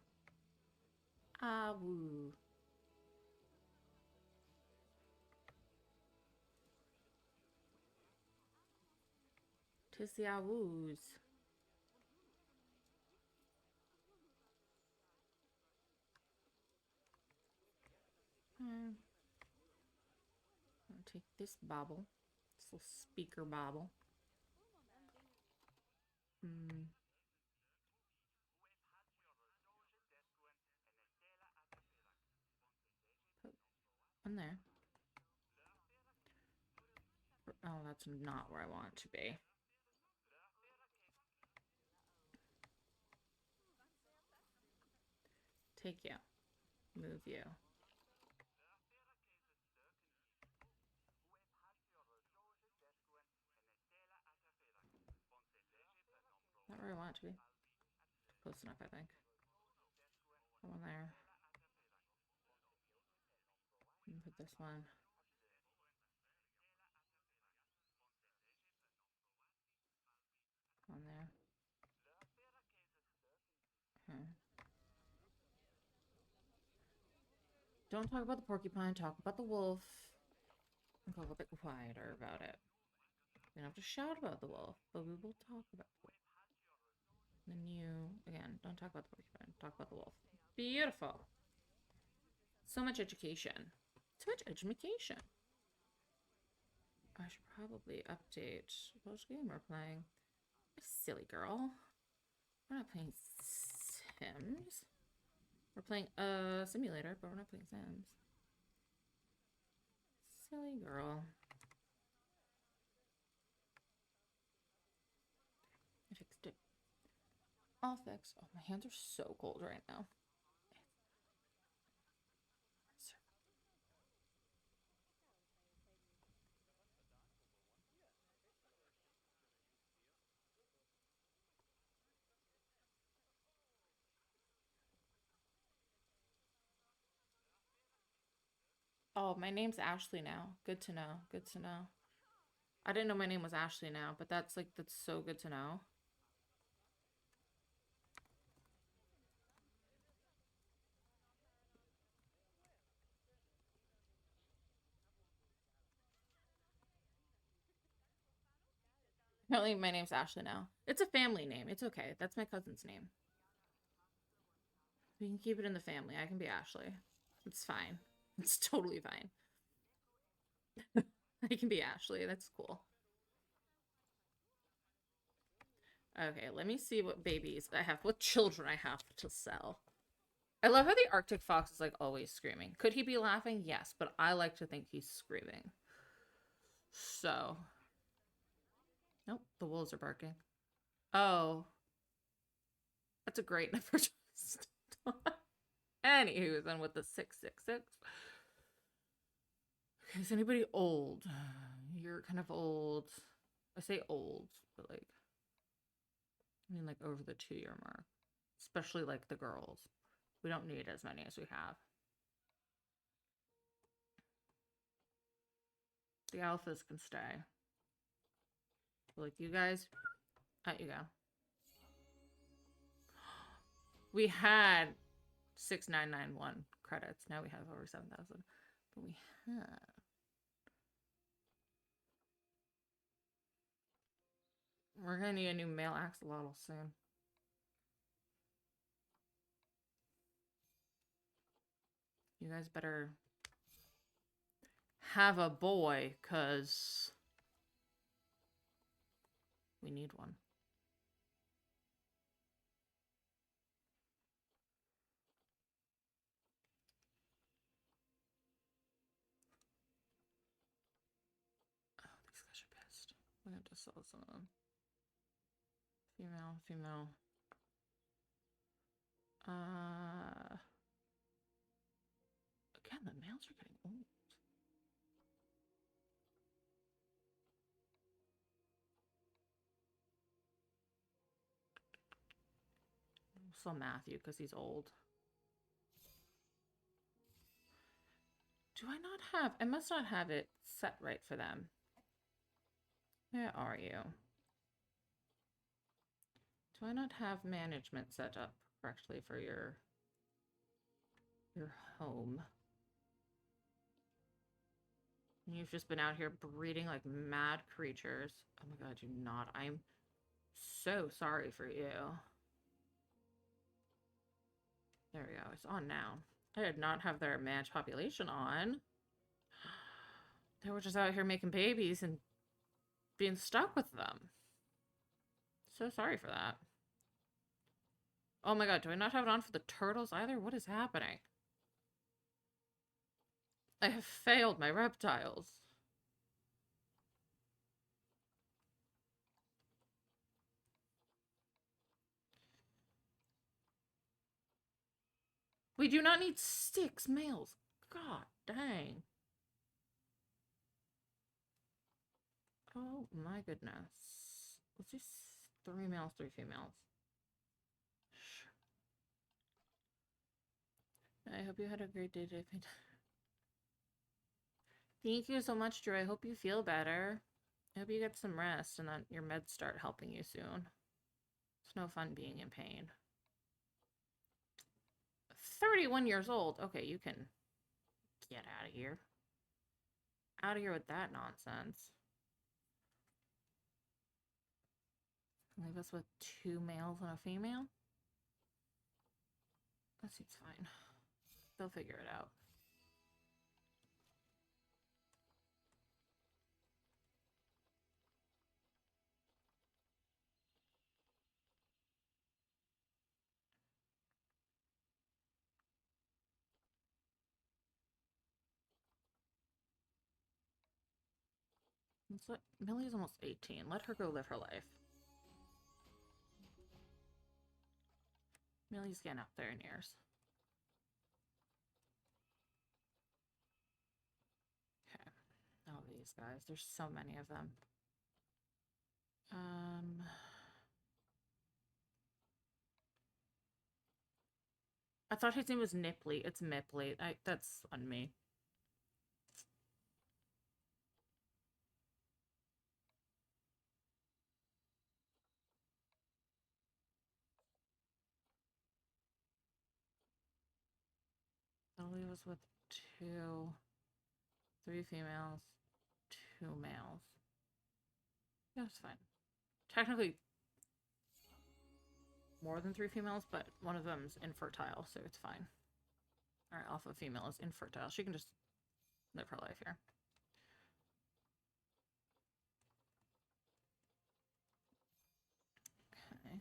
Ah, woo. Tis the awoos. I'll take this bobble. This little speaker bobble. Put one there. Oh, that's not where I want it to be. Take you. Move you. Not where I want it to be. Close enough, I think. That one there. And put this one. On there. Okay. Don't talk about the porcupine, talk about the wolf. Go a little bit quieter about it. We don't have to shout about the wolf, but we will talk about the wolf. Then you, again, don't talk about the porcupine, talk about the wolf. Beautiful. So much education. So much education. I should probably update which game we're playing. Silly girl. We're not playing Sims. We're playing a simulator, but we're not playing Sims. Silly girl. I fixed it. All fixed. Oh, my hands are so cold right now. Oh, my name's Ashley now. Good to know. Good to know. I didn't know my name was Ashley now, but that's so good to know. Apparently my name's Ashley now. It's a family name. It's okay. That's my cousin's name. We can keep it in the family. I can be Ashley. It's fine. It's totally fine. I can be Ashley. That's cool. Okay, let me see what babies I have, what children I have to sell. I love how the Arctic fox is like always screaming. Could he be laughing? Yes, but I like to think he's screaming. So. Nope, the wolves are barking. Oh. That's a great number to start. Anywho, then with the 666. Okay, is anybody old? You're kind of old. I say old, but like, I mean like over the 2-year mark. Especially like the girls. We don't need as many as we have. The alphas can stay. Like you guys, out you go. We had 6,991 credits. Now we have over 7,000. But we had We're gonna need a new male axolotl soon. You guys better have a boy, cause we need one. Oh, these guys are pissed. We're gonna have to sell some of them. Female, female. Again, the males are getting old. So Matthew, because he's old. Do I not have... I must not have it set right for them. Where are you? Do I not have management set up correctly for your home? You've just been out here breeding like mad creatures. Oh my god, you not. I'm so sorry for you. There we go. It's on now. I did not have their match population on. They were just out here making babies and being stuck with them. So sorry for that. Oh my god, do I not have it on for the turtles either? What is happening? I have failed my reptiles. We do not need 6 males. God dang. Oh my goodness. Let's do 3 males, 3 females. I hope you had a great day today. Thank you so much, Drew. I hope you feel better. I hope you get some rest and that your meds start helping you soon. It's no fun being in pain. 31 years old. Okay, you can get out of here. Out of here with that nonsense. Leave us with 2 males and a female? That seems fine. They'll figure it out. Millie's almost 18. Let her go live her life. Millie's getting up there in years. Okay. All these guys. There's so many of them. I thought his name was Nipley. It's Mipley. That's on me. Lily was with 3 females, 2 males. Yeah, it's fine. Technically, more than 3 females, but one of them's infertile, so it's fine. Alright, alpha female is infertile. She can just live her life here. Okay.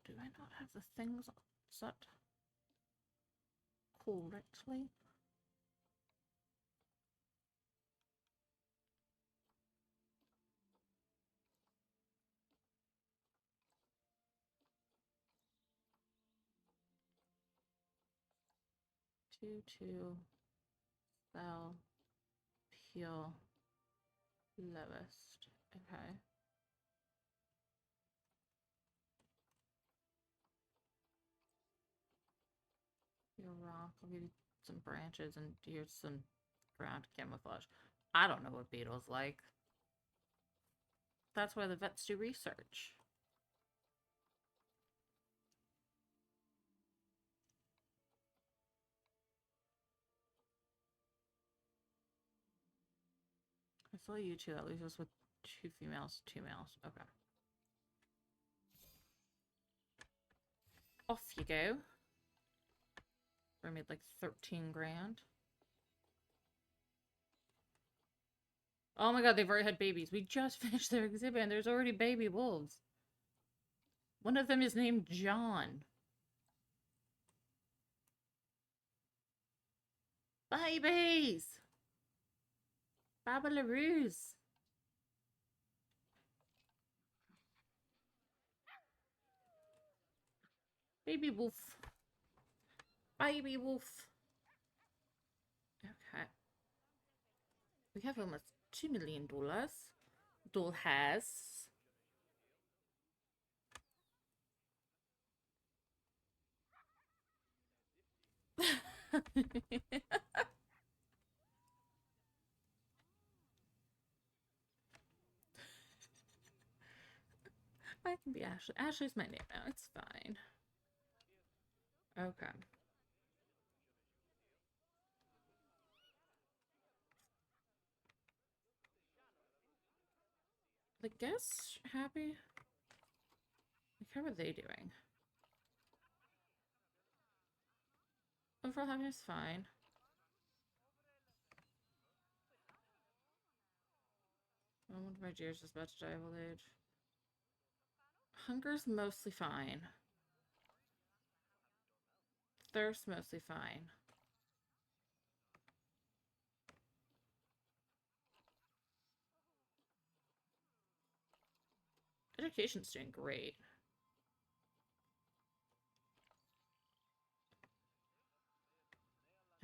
Do I not have the things set correctly? Two, spell, peel, lowest. Okay. Your rock. I'll give you some branches and here's some ground camouflage. I don't know what beetles like. That's why the vets do research. saw you two. That leaves us with 2 females, 2 males. Okay. Off you go. We made like 13 grand. Oh my god, they've already had babies. We just finished their exhibit and there's already baby wolves. One of them is named John. Babies! Babalaroos. Baby wolf. Baby wolf. Okay. We have almost $2 million. Doll has. I can be Ashley. Ashley's my name now. It's fine. Okay. The guests happy? Like, how are they doing? Overall happiness, fine. One of my dears is about to die of old age. Hunger's mostly fine. Thirst, mostly fine. Education's doing great.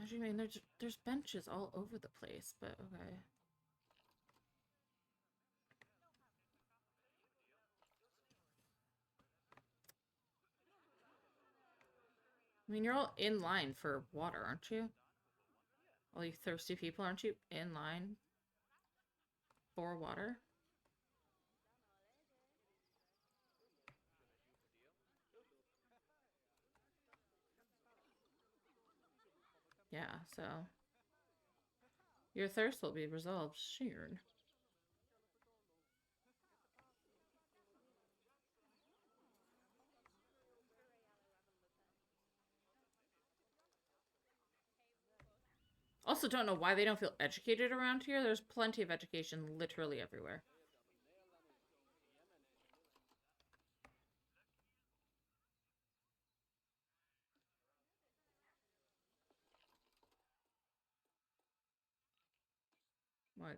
As you mean, there's benches all over the place, but okay. I mean, you're all in line for water, aren't you? All you thirsty people, aren't you in line for water? Yeah, so your thirst will be resolved soon. Also don't know why they don't feel educated around here. There's plenty of education literally everywhere. What?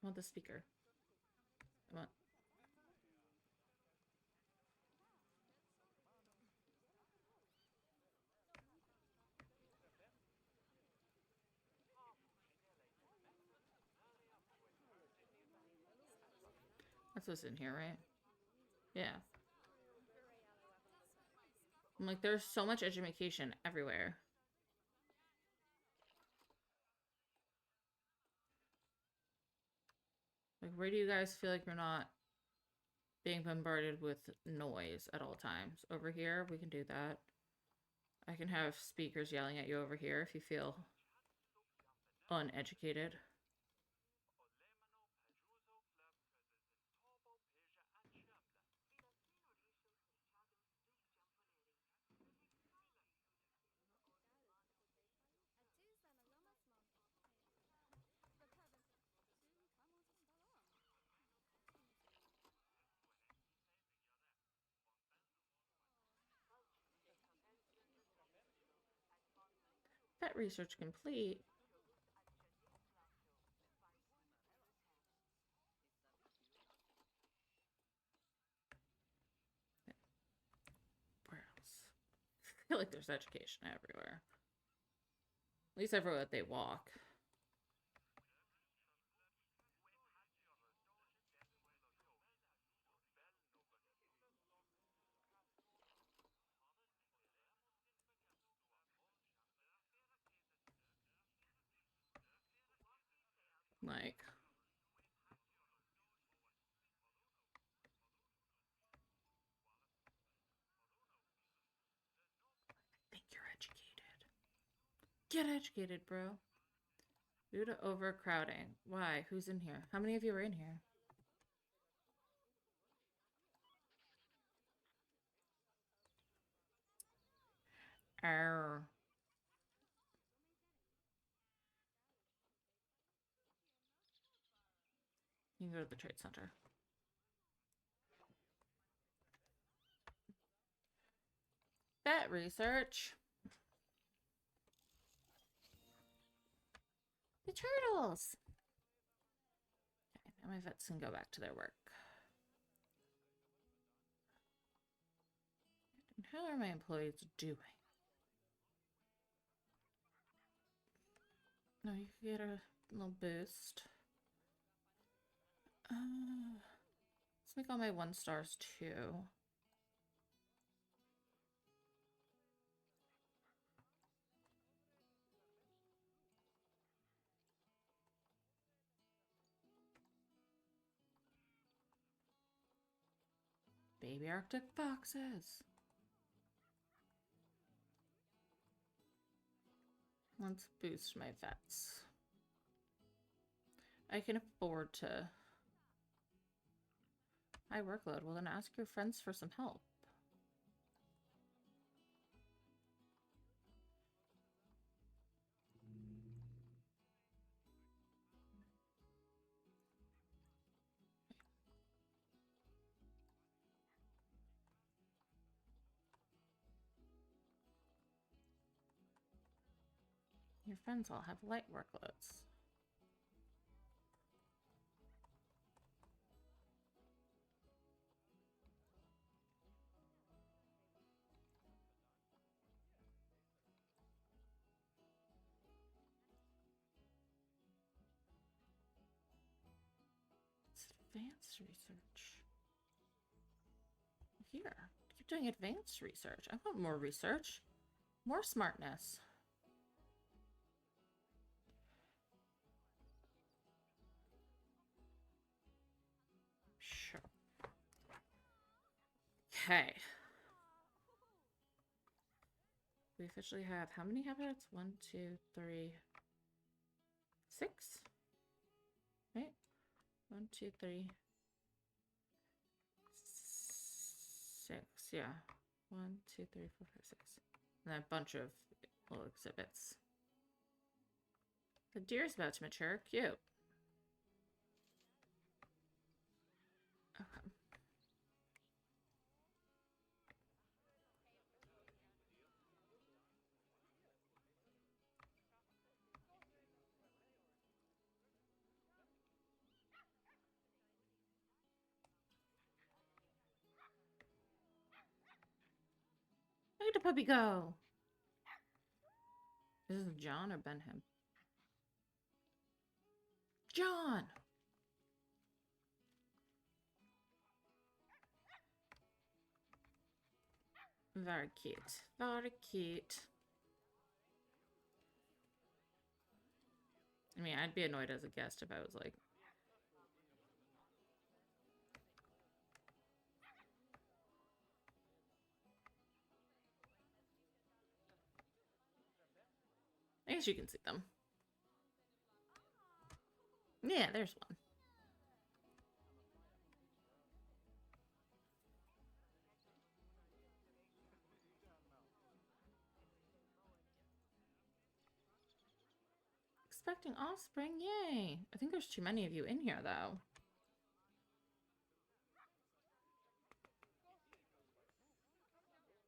I want the speaker. I want... That's what's in here, right? Yeah. I'm like, there's so much education everywhere. Like, where do you guys feel like you're not being bombarded with noise at all times? Over here, we can do that. I can have speakers yelling at you over here if you feel uneducated. Pet research complete. Where else? I feel like there's education everywhere. At least everywhere that they walk. Like, I think you're educated. Get educated, bro. Due to overcrowding. Why? Who's in here? How many of you are in here? Arr. You can go to the trade center. Vet research. The turtles. Okay, now my vets can go back to their work. And how are my employees doing? No, you can get a little boost. Let's make all my 1 stars too. Baby Arctic foxes. Let's boost my vets. I can afford to. High workload. Well, then ask your friends for some help. Your friends all have light workloads. It's advanced research. Here, keep doing advanced research. I want more research. More smartness. Sure. Okay. We officially have how many habitats? 1, 2, 3, 6? Right? 1, 2, 3, 6. Yeah. 1, 2, 3, 4, 5, 6. And a bunch of little exhibits. The deer's about to mature. Cute. Okay. Look at the puppy go. This is John or Benham? John! Very cute. Very cute. I mean, I'd be annoyed as a guest if I was like... I guess you can see them. Yeah, there's one. Expecting offspring, yay! I think there's too many of you in here, though.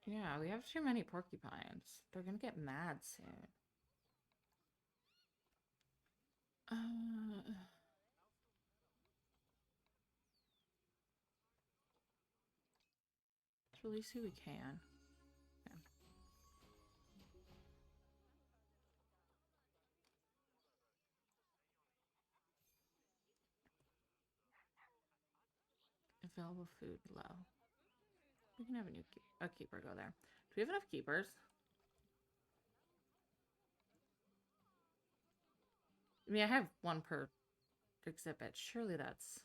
Yeah, we have too many porcupines. They're gonna get mad soon. Let's release who we can. Yeah. Available food low. We can have a keeper go there. Do we have enough keepers? I mean, I have one per exhibit. Surely that's...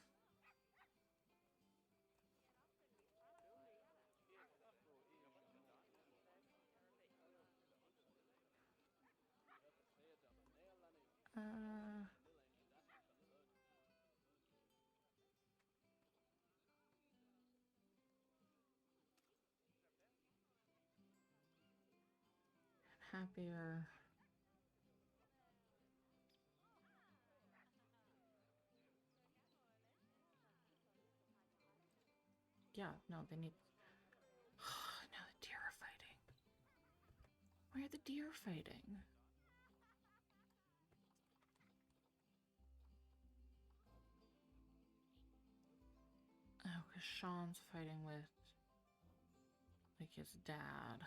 happier. Yeah, no, they need... now the deer are fighting. Why are the deer fighting? Oh, because Sean's fighting with, like, his dad.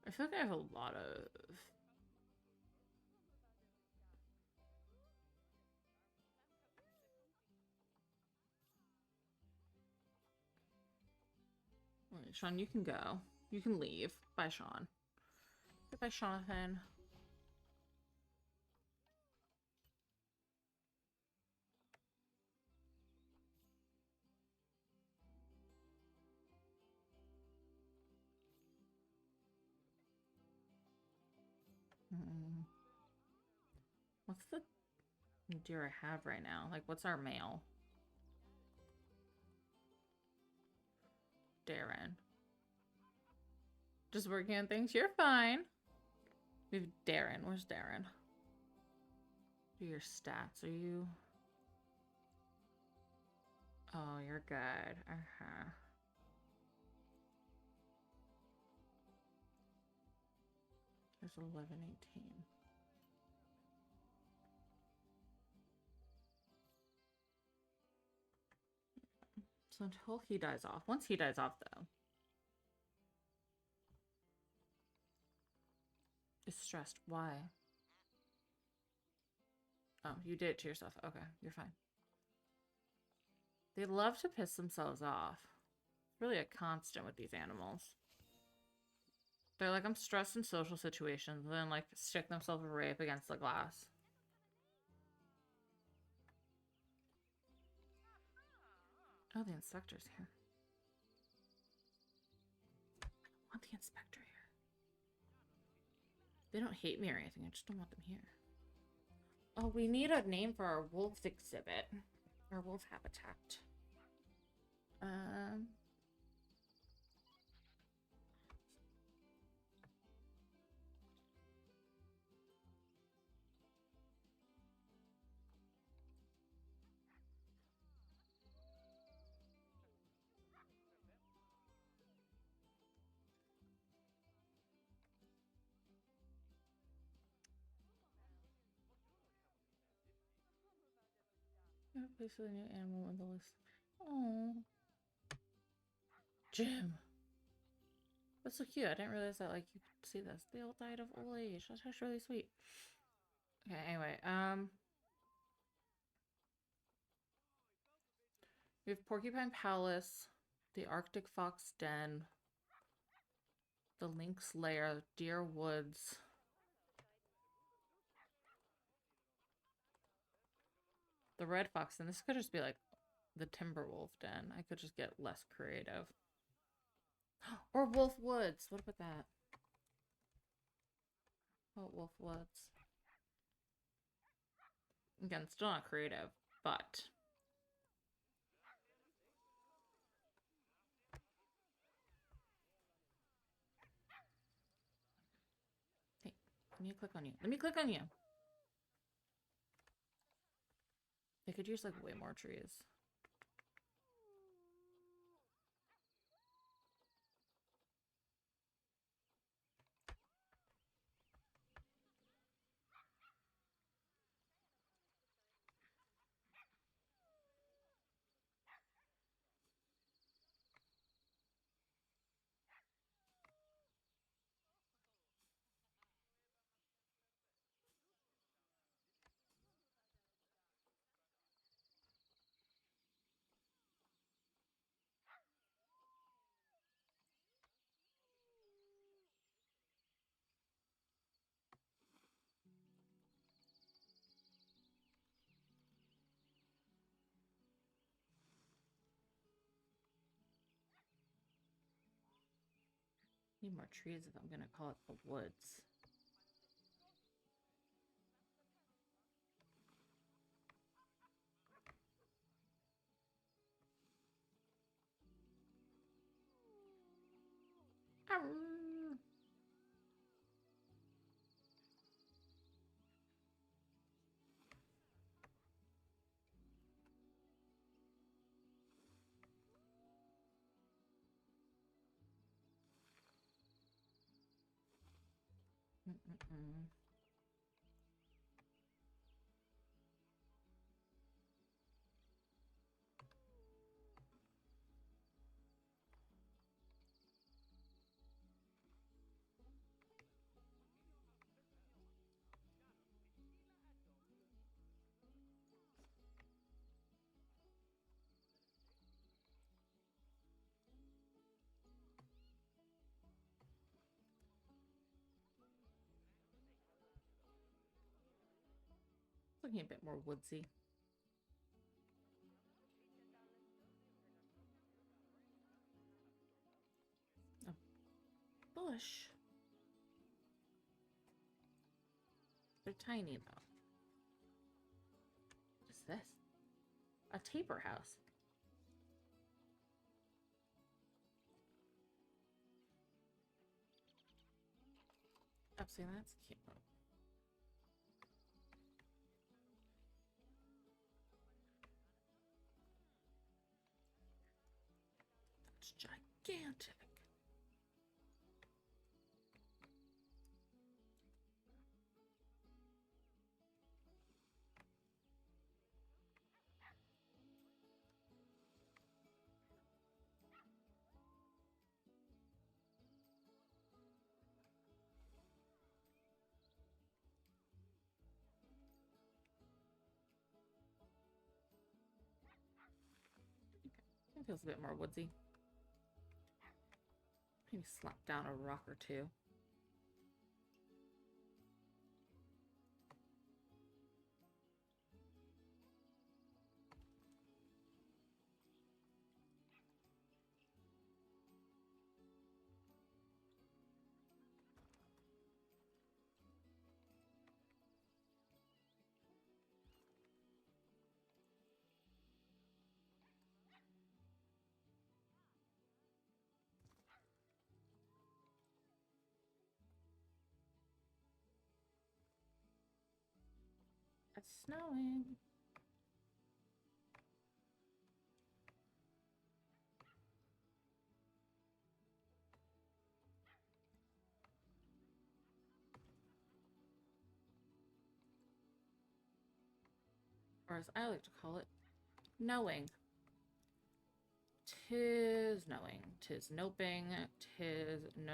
I feel like I have a lot of... Alright, Sean, you can go. You can leave. Bye, Sean. Goodbye, Jonathan. What's the deer I have right now? Like, what's our male? Darren. Just working on things. You're fine. We have Darren. Where's Darren? Do your stats. Are you... Oh, you're good. Uh-huh. There's 11, 18. So until he dies off. Once he dies off, though. Is stressed. Why? Oh, you did it to yourself. Okay, you're fine. They love to piss themselves off. It's really a constant with these animals. They're like, I'm stressed in social situations, and then like stick themselves right up against the glass. Oh, the inspector's here. I want the inspector here. They don't hate me or anything. I just don't want them here. Oh, we need a name for our wolf exhibit. Our wolf habitat. Place with a new animal on the list. Oh, Jim. That's so cute. I didn't realize that like you could see this. They all died of old age. That's actually really sweet. Okay, anyway, we have Porcupine Palace, the Arctic Fox Den, the Lynx Lair, Deer Woods. The Red Fox, and this could just be like the Timberwolf Den. I could just get less creative. Or Wolf Woods. What about that? Oh, Wolf Woods. Again, still not creative, but... Hey, let me click on you. Let me click on you! They could use, like, way more trees. Need more trees if I'm gonna call it the woods. Arr. Mm-mm-mm. Looking a bit more woodsy. A bush. They're tiny though. What is this? A taper house. Oh, see, that's cute. That's gigantic. It feels a bit more woodsy. Maybe slap down a rock or two. It's snowing. Or as I like to call it, knowing. Tis knowing. Tis noping. Tis no.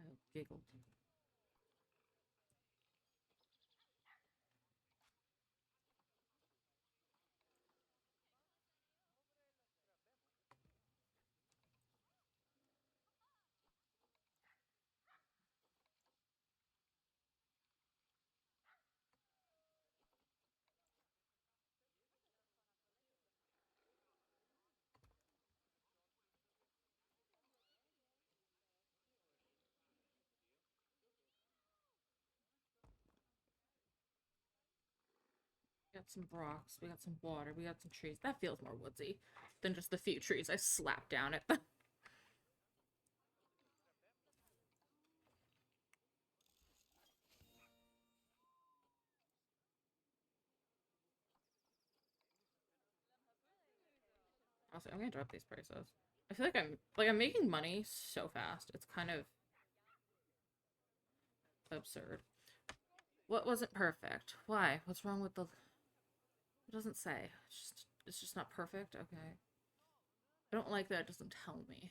I giggled. We got some rocks, we got some water, we got some trees. That feels more woodsy than just the few trees I slapped down at them. Also, I'm gonna drop these prices. I feel like I'm making money so fast. It's kind of absurd. What wasn't perfect? Why? What's wrong with the... It doesn't say. It's just not perfect? Okay. I don't like that it doesn't tell me.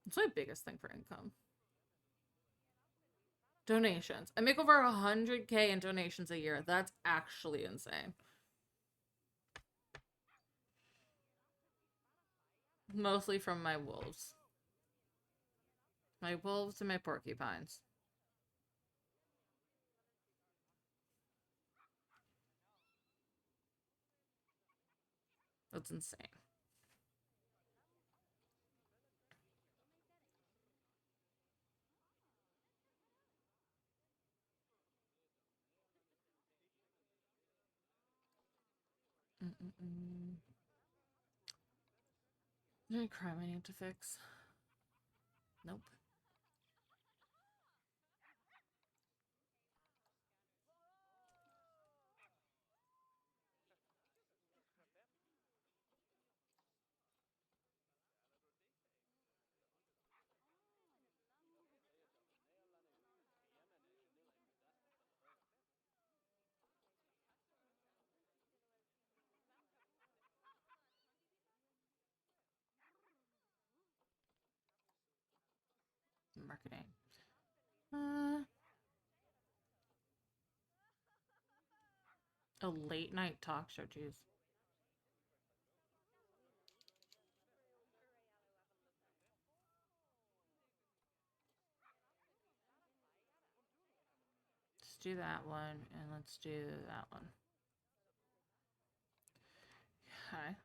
It's my biggest thing for income. Donations. I make over 100K in donations a year. That's actually insane. Mostly from my wolves. My wolves and my porcupines. That's insane. Mm-mm-mm. Any crime I need to fix? Nope. Marketing. A late night talk show, jeez. Let's do that one, and let's do that one. Okay.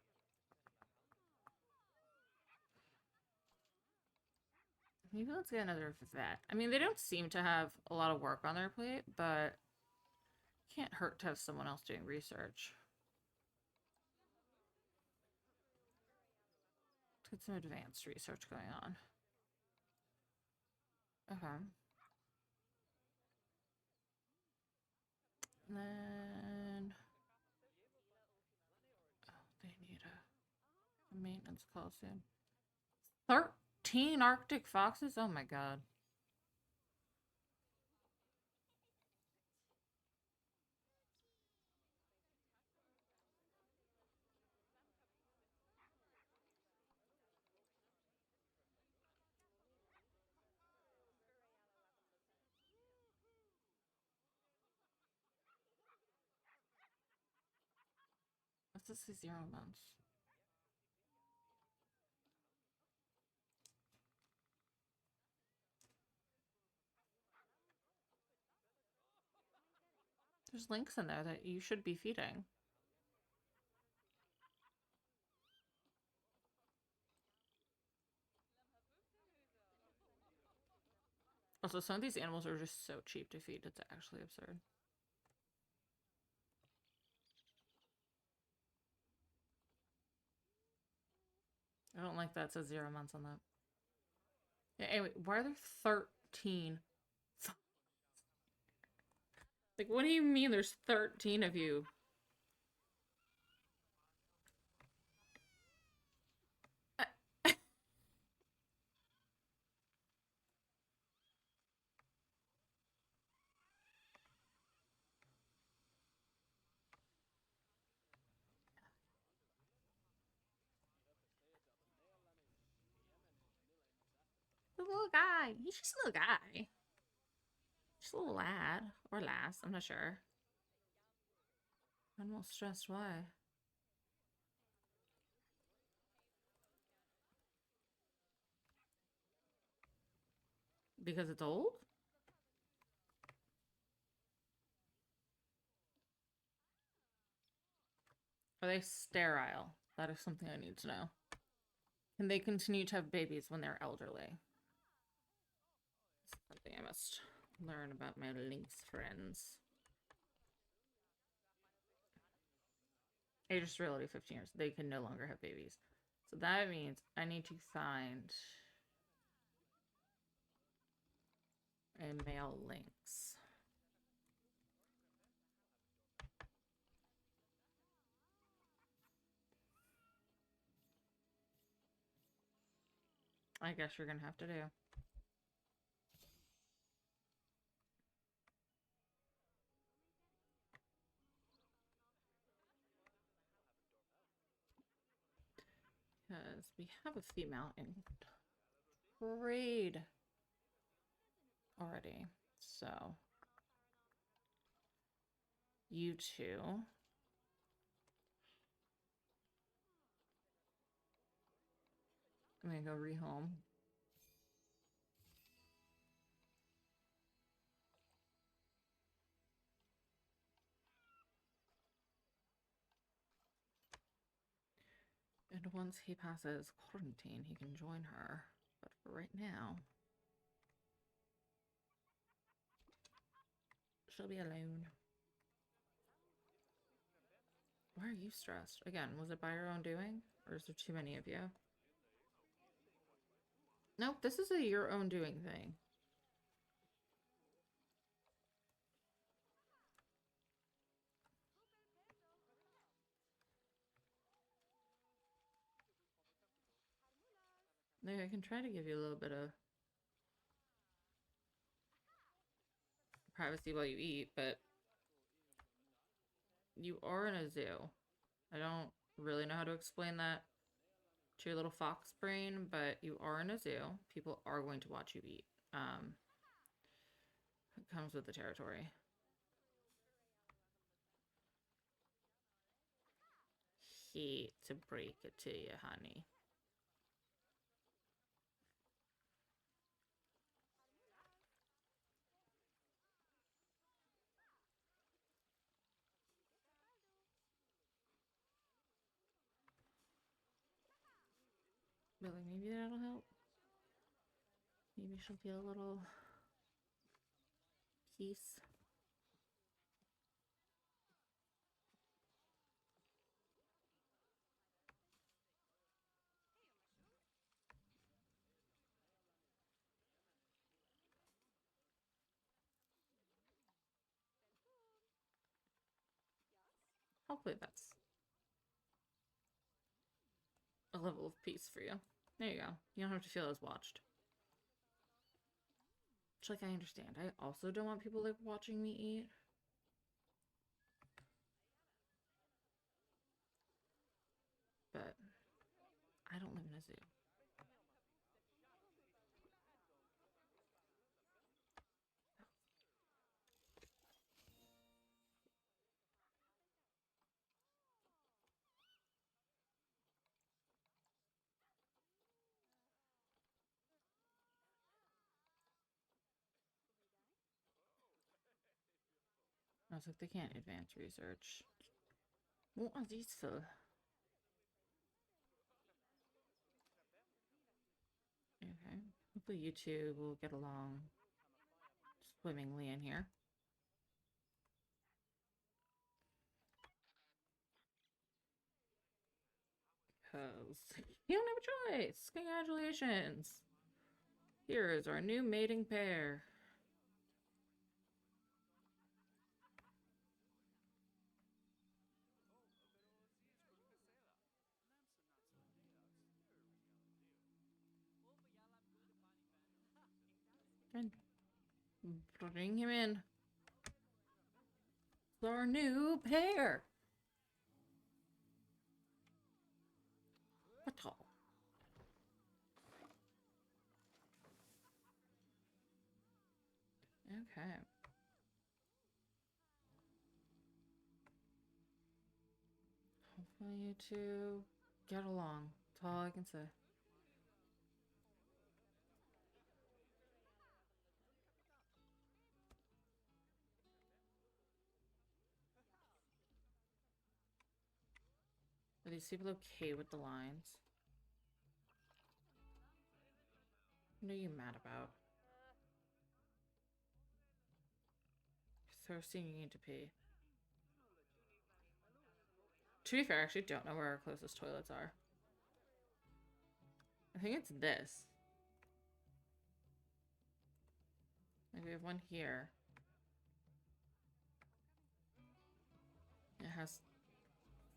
Maybe let's get another vet. I mean, they don't seem to have a lot of work on their plate, but can't hurt to have someone else doing research. Let's get some advanced research going on. Okay. And then... Oh, they need a maintenance call soon. 13 Arctic foxes? Oh my god. What's this? 0 months. There's links in there that you should be feeding. Also, some of these animals are just so cheap to feed, it's actually absurd. I don't like that it says 0 months on that. Yeah, anyway, why are there 13? Like, what do you mean there's 13 of you? The little guy. He's just a little guy. Just a little lad. Or lass, I'm not sure. I'm not stressed, why? Because it's old? Are they sterile? That is something I need to know. Can they continue to have babies when they're elderly? Something I must learn about my lynx friends. Age of sterility 15 years. They can no longer have babies. So that means I need to find a male lynx. I guess you're gonna have to do. Because we have a female in trade already. So you two. I'm gonna go rehome. And once he passes quarantine, he can join her. But for right now, she'll be alone. Why are you stressed? Again, was it by your own doing? Or is there too many of you? Nope, this is a your own doing thing. Maybe I can try to give you a little bit of privacy while you eat, but you are in a zoo. I don't really know how to explain that to your little fox brain, but you are in a zoo. People are going to watch you eat. It comes with the territory. Hate to break it to you, honey. But like, maybe that'll help. Maybe she'll feel a little peace. Hopefully that's a level of peace for you. There you go. You don't have to feel as watched. Which, like, I understand. I also don't want people, like, watching me eat. But I don't live in a zoo. I was like, they can't advance research. What are these for? Okay. Hopefully you two will get along swimmingly in here. Because you don't have a choice. Congratulations. Here is our new mating pair. And bring him in. It's our new pair. What all? Okay. Hopefully you two get along. That's all I can say. Are these people okay with the lines? What are you mad about? Thirsty, you need to pee. To be fair, I actually don't know where our closest toilets are. I think it's this. Like, we have one here. It has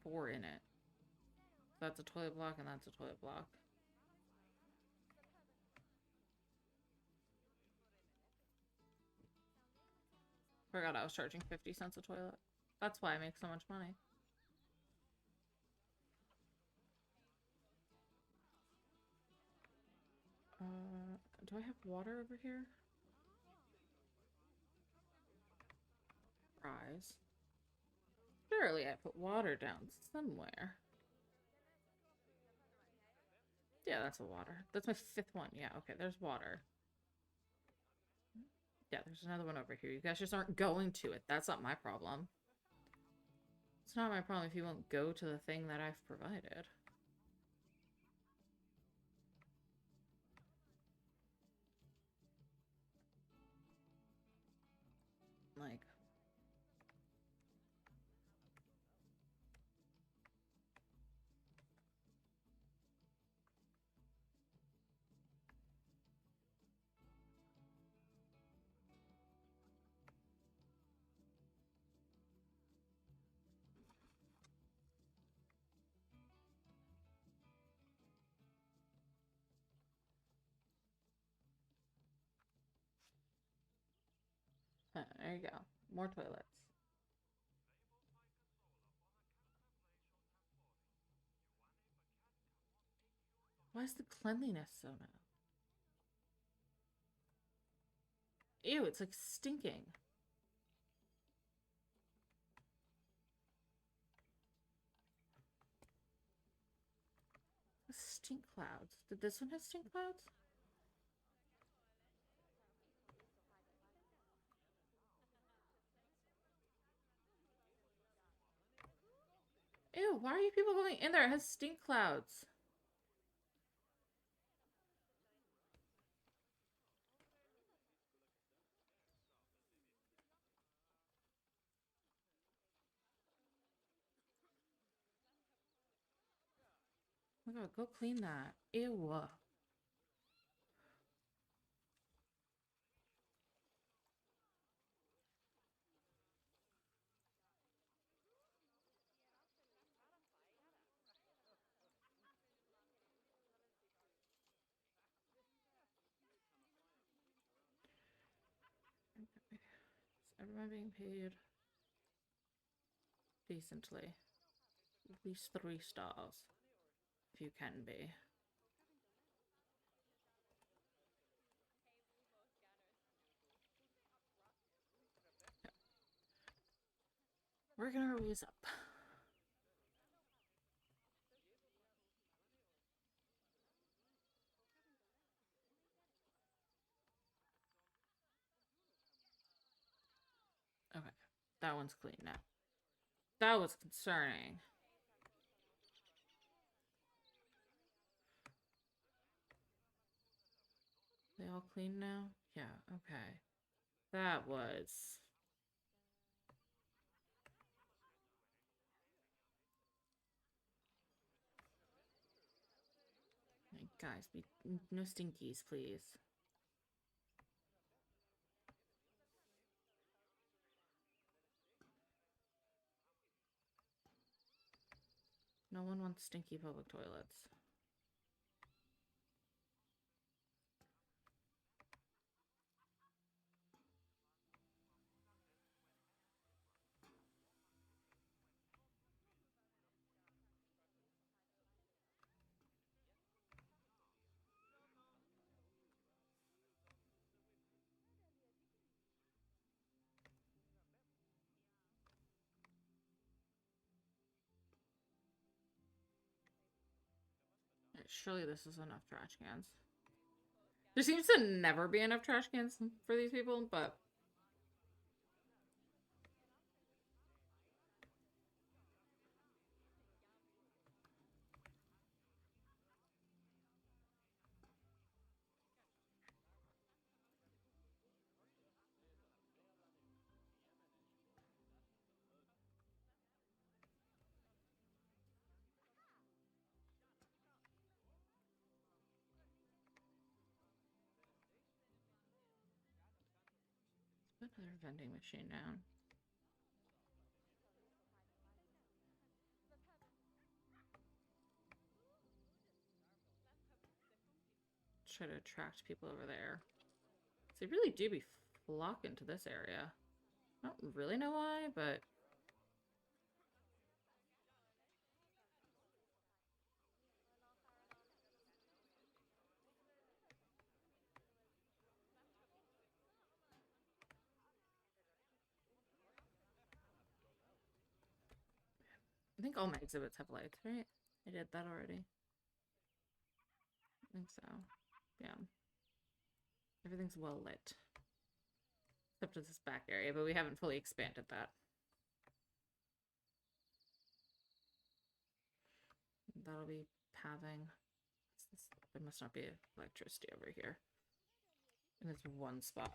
4 in it. So that's a toilet block and that's a toilet block. Forgot I was charging 50 cents a toilet. That's why I make so much money. Do I have water over here? Fries. Surely I put water down somewhere. Yeah, that's a water. That's my 5th one. Yeah, okay, there's water. Yeah, there's another one over here. You guys just aren't going to it. That's not my problem. It's not my problem if you won't go to the thing that I've provided. Like... there you go. More toilets. Why is the cleanliness so low? Ew, it's like stinking. Stink clouds. Did this one have stink clouds? Ew, why are you people going in there? It has stink clouds. Oh my god, go clean that. Ew. Is everyone being paid decently? At least 3 stars. If you can be. Working our ways up. Okay, that one's clean now. That was concerning. They all clean now? Yeah, okay. That was... Like, guys, no stinkies, please. No one wants stinky public toilets. Surely this is enough trash cans. There seems to never be enough trash cans for these people, but... Put another vending machine down. Try to attract people over there. They really do be flocking to this area. I don't really know why, but... I think all my exhibits have lights, right? I did that already. I think so. Yeah. Everything's well lit. Except for this back area, but we haven't fully expanded that. That'll be paving. There must not be electricity over here. And it's one spot.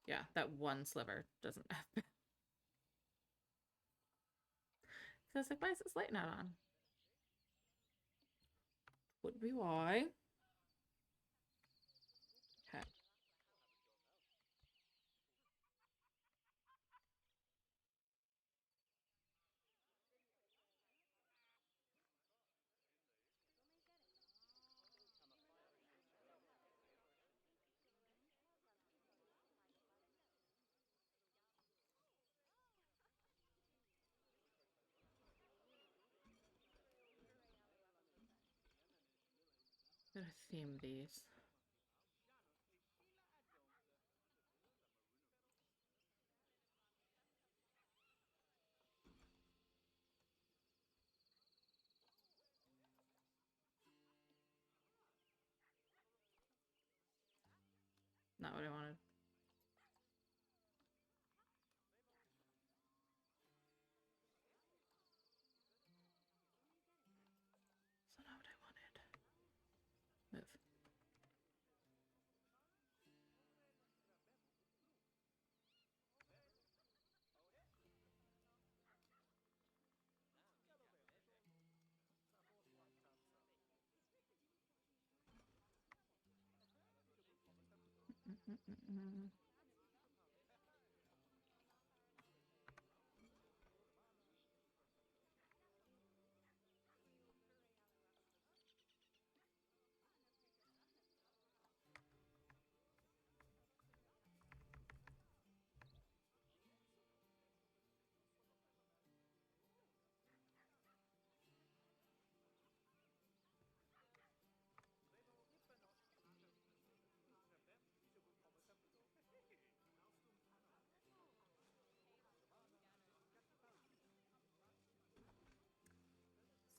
Yeah, that one sliver doesn't have. So I was like, why is this light not on? Would be why. Okay. I'm gonna theme these. Not what I wanted. So not what I wanted. Move. Mm-mm-mm-mm.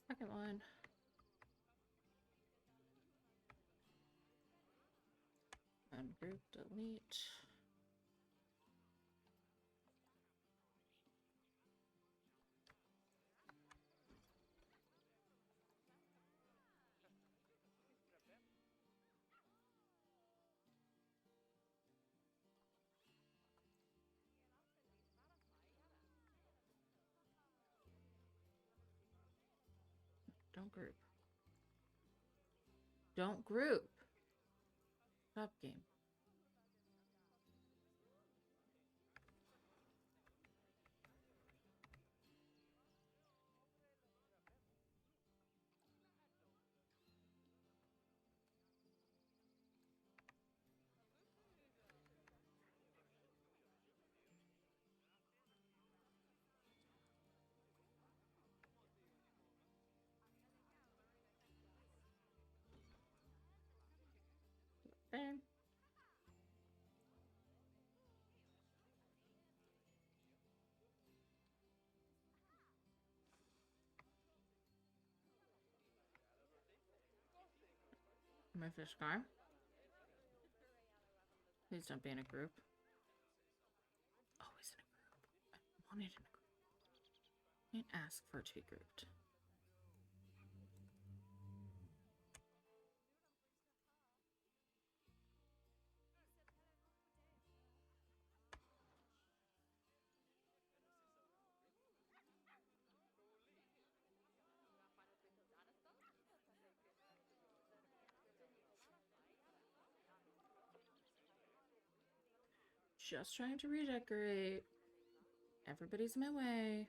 Second one. Ungroup, delete. Don't group. Don't group. Stop game. There. My fish car. Please don't be in a group. Always in a group. I wanted in a group. Can't ask for it to be grouped. Just trying to redecorate. Everybody's in my way.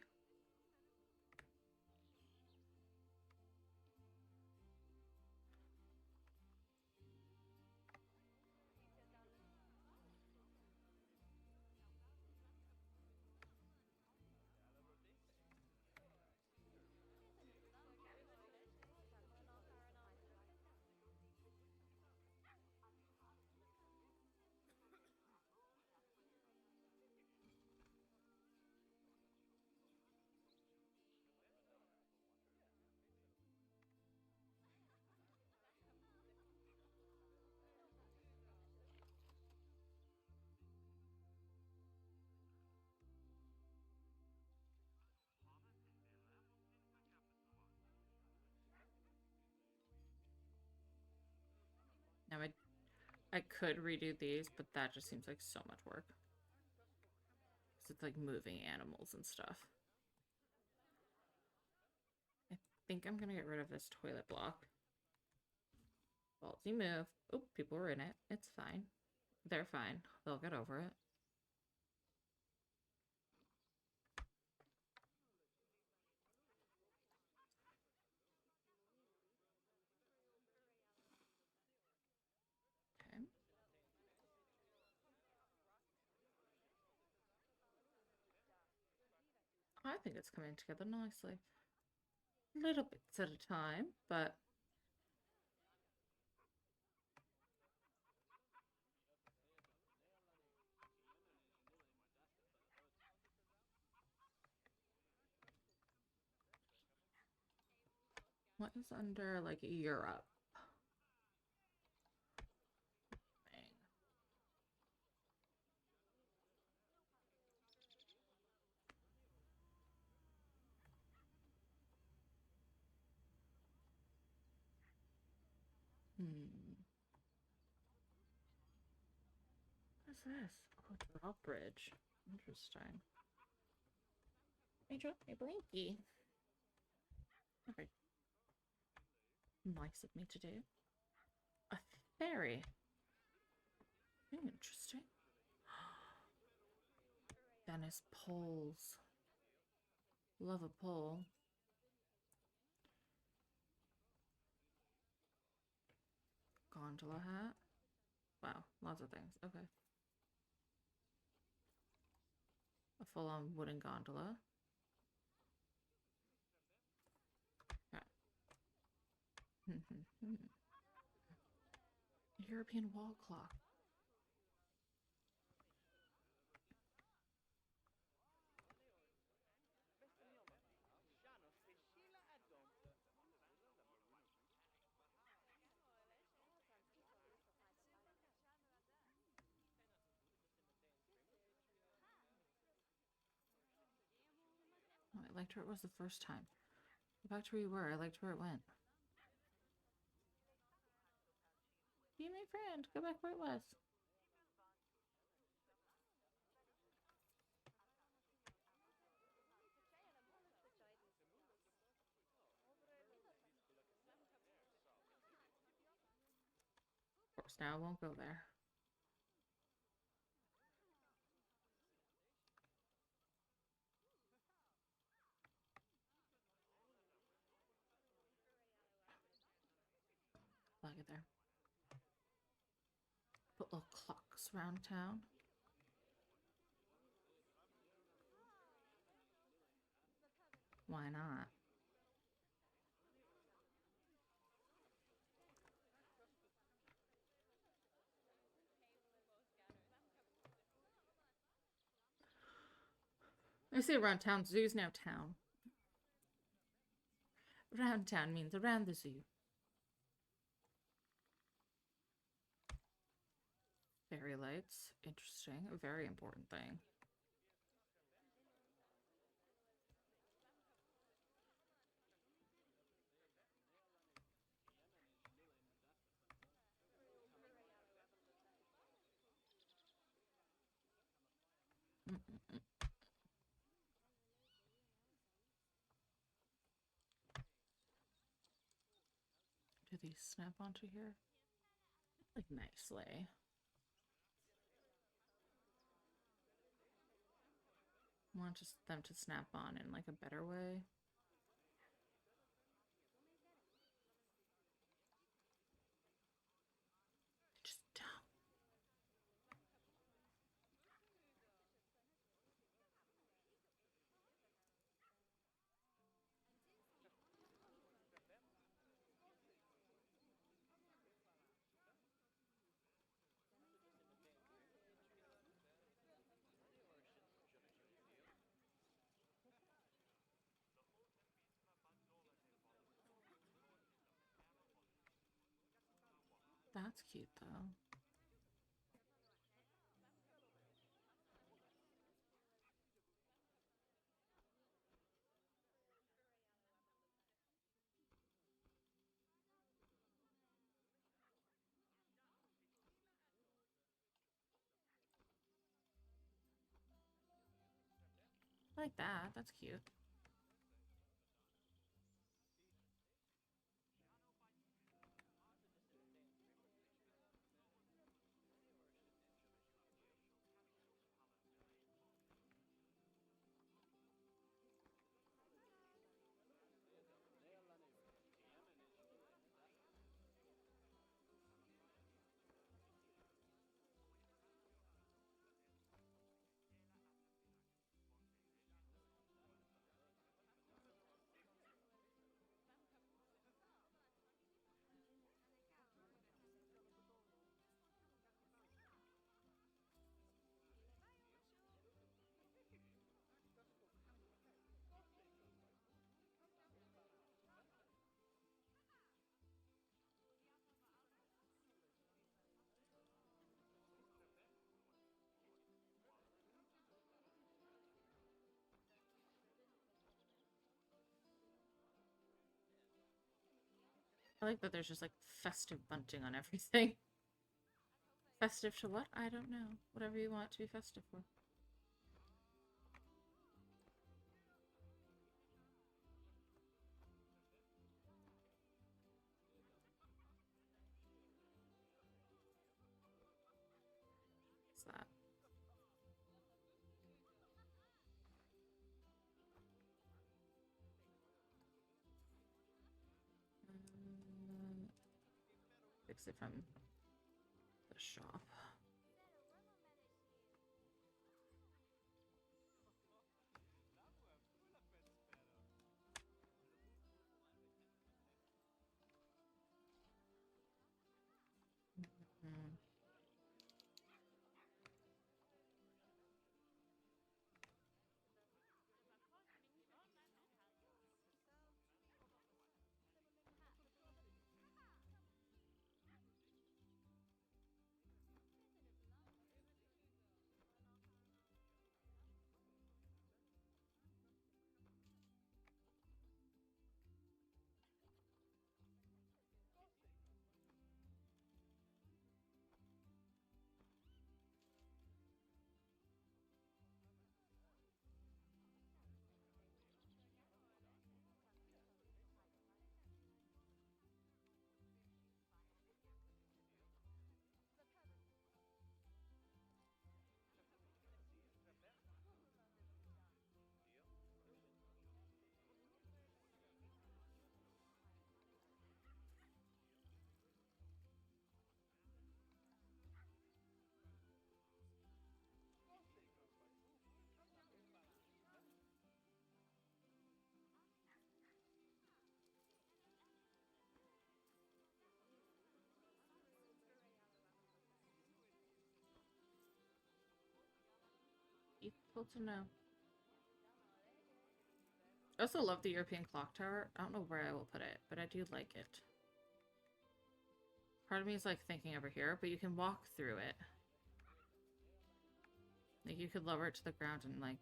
I could redo these, but that just seems like so much work. Because it's like moving animals and stuff. I think I'm gonna get rid of this toilet block. Ballsy move. Oh, people were in it. It's fine. They're fine. They'll get over it. Okay. I think it's coming together nicely. Little bits at a time, but what is under like Europe? Dang. Hmm. What's this? Oh, drawbridge. Interesting. I dropped my blankie. Okay. Nice of me to do. A ferry. Interesting. Venice poles. Love a pole. Gondola hat. Wow, lots of things. Okay. A full-on wooden gondola. Yeah. European wall clock. Oh, I liked where it was the first time. Go back to where you were. I liked where it went. Be my friend. Go back where it was. Of course, now I won't go there. I'll get there. Put little clocks around town. Why not? I say around town. Zoo's now town. Around town means around the zoo. Fairy lights. Interesting. A very important thing. Do these snap onto here? Like nicely. I want just them to snap on in like a better way. Just don't. That's cute though. I like that. That's cute. I like that there's just like festive bunting on everything. Festive to what? I don't know. Whatever you want it to be festive for. What's that? Fix it from the shop. Mm. Useful to know. I also love the European clock tower. I don't know where I will put it, but I do like it. Part of me is like thinking over here, but you can walk through it. Like you could lower it to the ground and like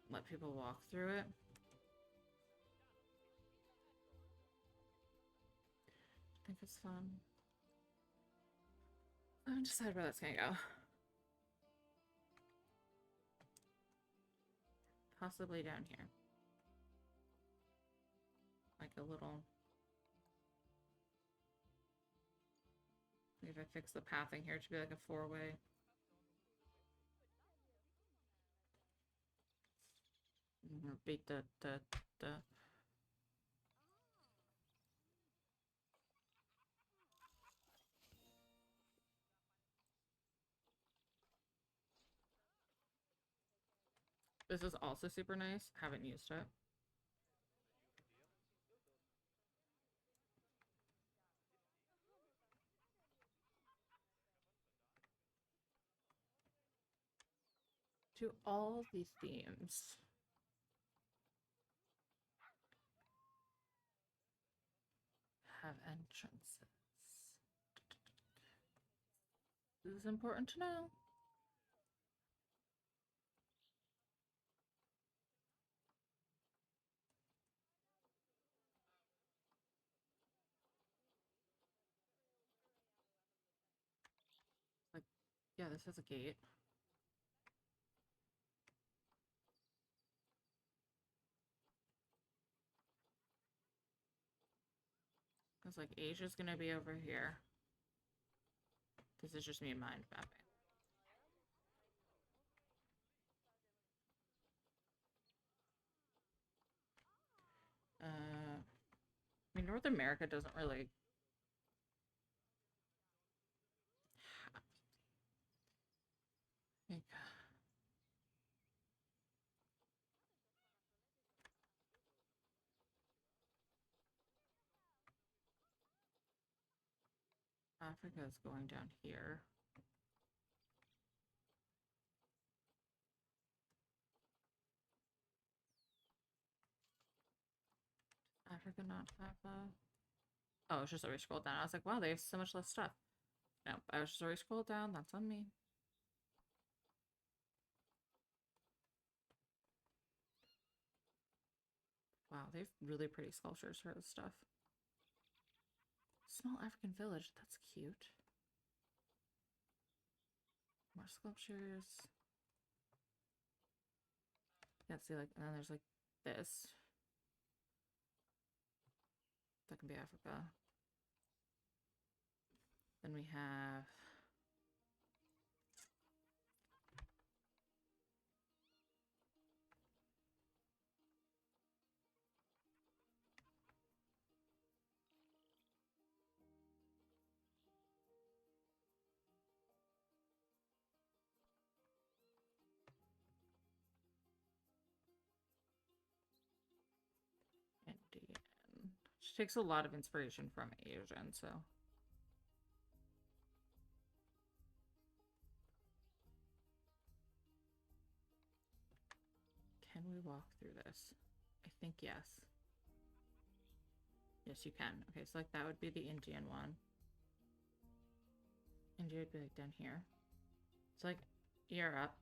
let people walk through it. I think it's fun. I haven't decided where that's gonna go. Possibly down here. Like a little... Maybe if I fix the pathing here to be like a four-way. Beat the... This is also super nice. Haven't used it. To all the themes. Have entrances. This is important to know. Like Yeah, this has a gate. Because, like, Asia's gonna be over here. This is just me mind mapping. I mean, North America doesn't really... Like, Africa is going down here. Africa not have Oh, it's just already scrolled down. I was like, wow, they have so much less stuff. No, I was just already scrolled down. That's on me. Wow, they have really pretty sculptures for this stuff. Small African village. That's cute. More sculptures. Yeah, see, like, and then there's like this. That can be Africa. Then we have Indian. She takes a lot of inspiration from Asian, so. Can we walk through this? I think yes. Yes, you can. Okay, so like that would be the Indian one. India would be like down here. So like Europe,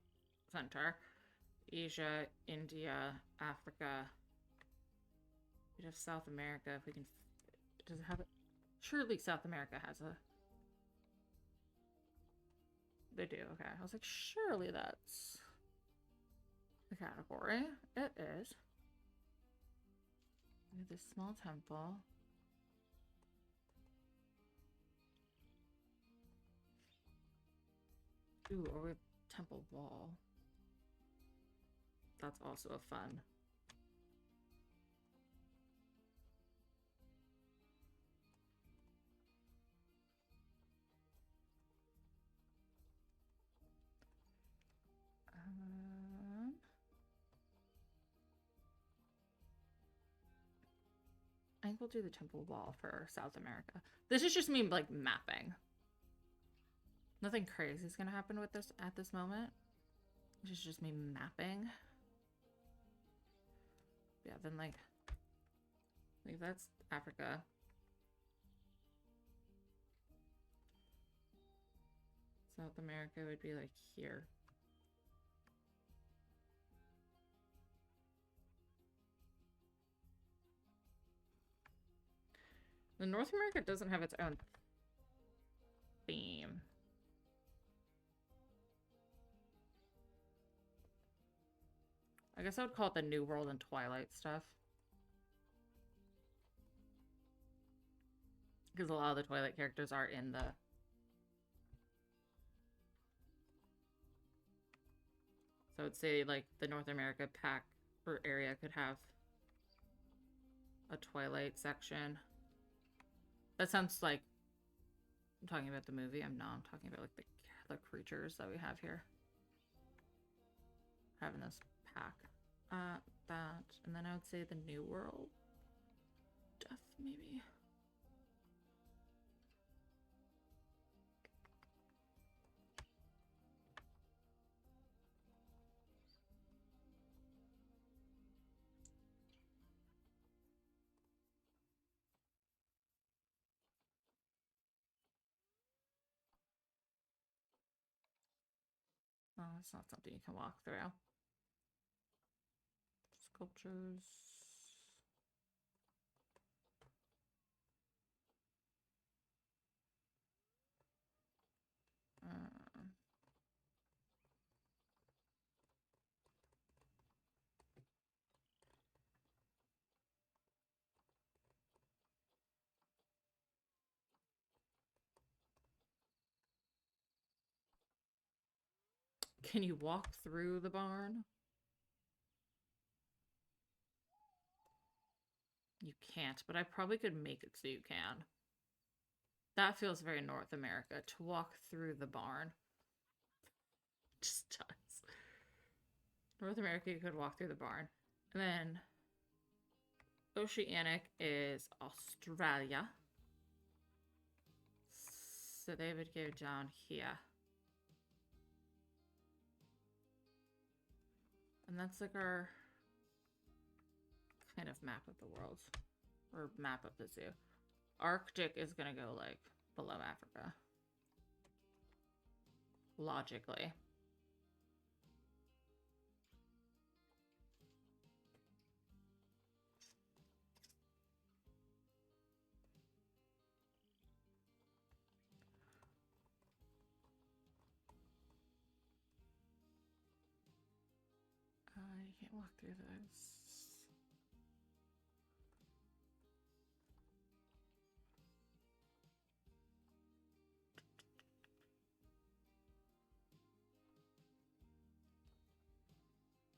center, Asia, India, Africa. We'd have South America if we can. Does it have it? Surely South America has a. They do. Okay, I was like, surely that's the category. It is. We have this small temple. Ooh, or we have temple wall. That's also a fun. I think we'll do the temple wall for South America. This is just me like mapping. Nothing crazy is gonna happen with this at this moment. This is just me mapping. Yeah, then like that's Africa. South America would be like here. The North America doesn't have its own theme. I guess I would call it the New World and Twilight stuff. Because a lot of the Twilight characters are in the... So I would say, like, the North America pack or area could have a Twilight section. That sounds like I'm talking about the movie. I'm talking about, like, the creatures that we have here. Having this pack. That. And then I would say the New World. Death, maybe. Oh, it's not something you can walk through. Sculptures. Can you walk through the barn? You can't, but I probably could make it so you can. That feels very North America, to walk through the barn. Just does. North America, you could walk through the barn. And then Oceanic is Australia. So they would go down here. And that's like our kind of map of the world. Or map of the zoo. Arctic is gonna go like below Africa. Logically. You can't walk through this.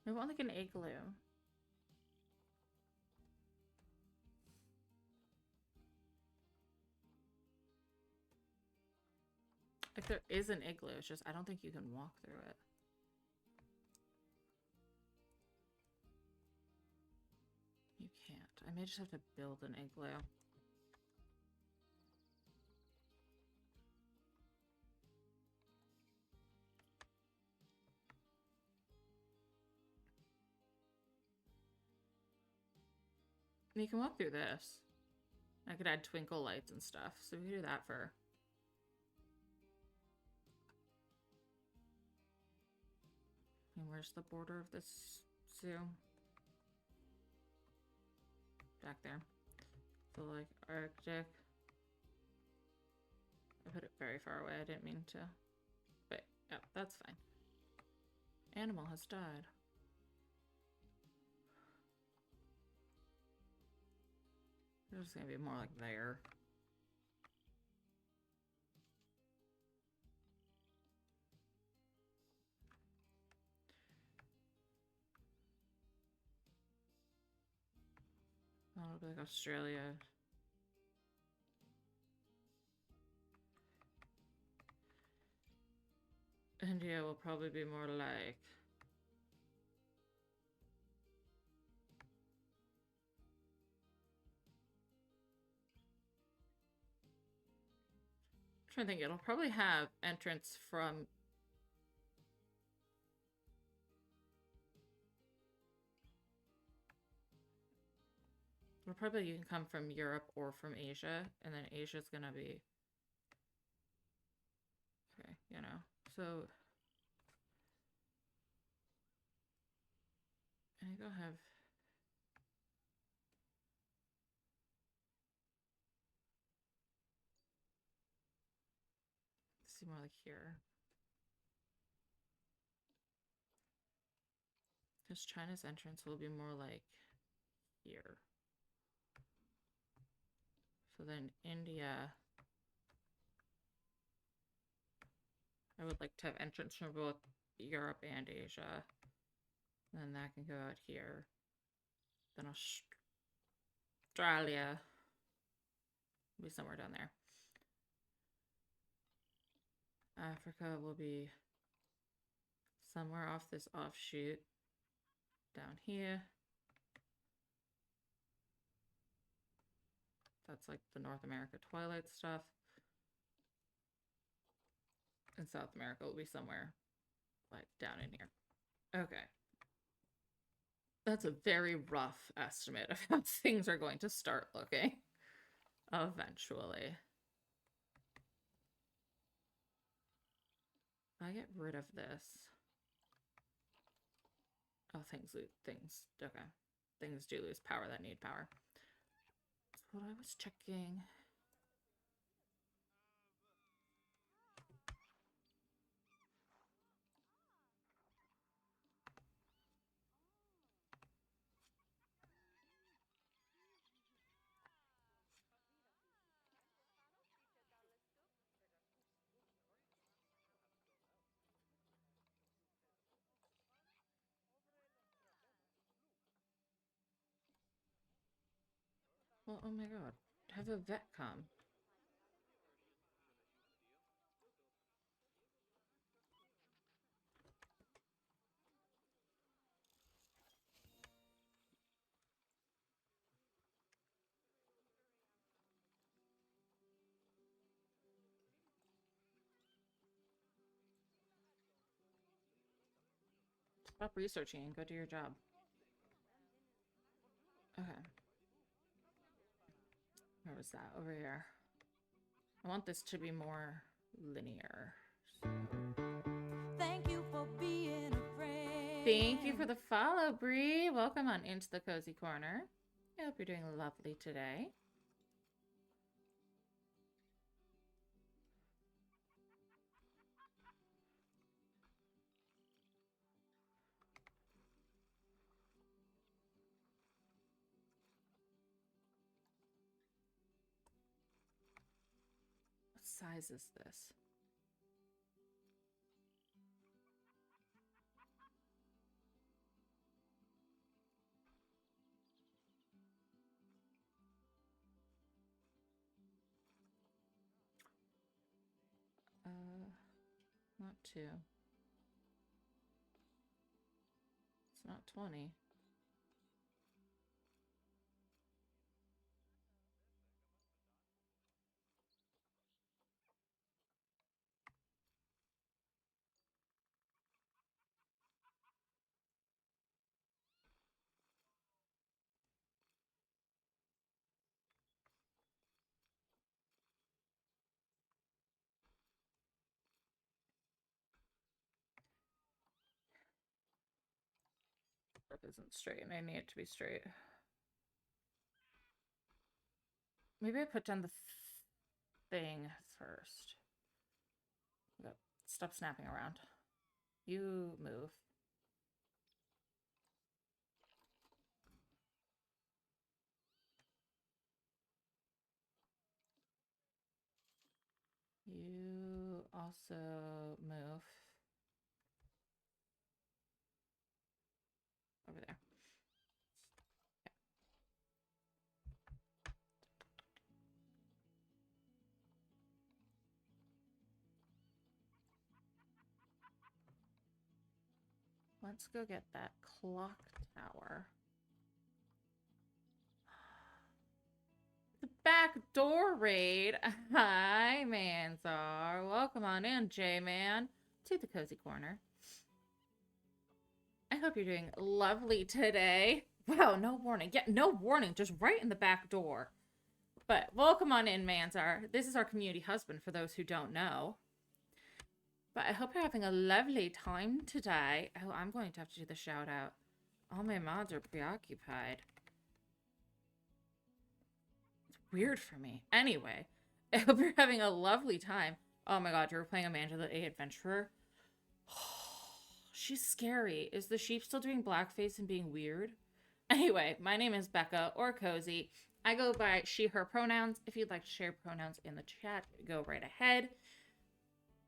I want like an igloo. Like there is an igloo, it's just I don't think you can walk through it. You can't. I may just have to build an igloo. And you can walk through this. I could add twinkle lights and stuff, so we could do that for... And where's the border of this zoo? Back there. So like Arctic. I put it very far away, I didn't mean to. But yeah, that's fine. Animal has died. There's gonna be more like there. Oh, it'll be like Australia. India will probably be more like... I'm trying to think, it'll probably have entrance from... It'll probably you can come from Europe or from Asia, and then Asia's gonna be... Okay, you know, so... I think I'll have... See more like here. Because China's entrance will be more like here. So then India, I would like to have entrance from both Europe and Asia. And then that can go out here. Then Australia will be somewhere down there. Africa will be somewhere off this offshoot down here. That's like the North America Twilight stuff. And South America will be somewhere like down in here. Okay. That's a very rough estimate of how things are going to start looking eventually. If I get rid of this. Oh, things, okay. Things do lose power that need power. That's what I was checking. Well, oh my god. Have a vet come. Stop researching and go do your job. Okay. Where was that? Over here. I want this to be more linear. Thank you for being a friend. Thank you for the follow, Bree. Welcome on into the Cozy Corner. I hope you're doing lovely today. What size is this? Not 2. It's not 20. That isn't straight, and I need it to be straight. Maybe I put down the thing first. Yep. Stop snapping around. You move. You also move. Over there. Okay. Let's go get that clock tower. The back door raid. Hi, Manzar. Welcome on in, J-Man, to the Cozy Corner. I hope you're doing lovely today. Wow, no warning. Yeah, no warning, just right in the back door. But welcome on in, Manzar. This is our community husband, for those who don't know. But I hope you're having a lovely time today. Oh, I'm going to have to do the shout out. All my mods are preoccupied. It's weird for me. Anyway, I hope you're having a lovely time. Oh my god, you're playing Amanda the A Adventurer? She's scary. Is the sheep still doing blackface and being weird? Anyway, my name is Becca, or Cozy. I go by she, her pronouns. If you'd like to share pronouns in the chat, go right ahead.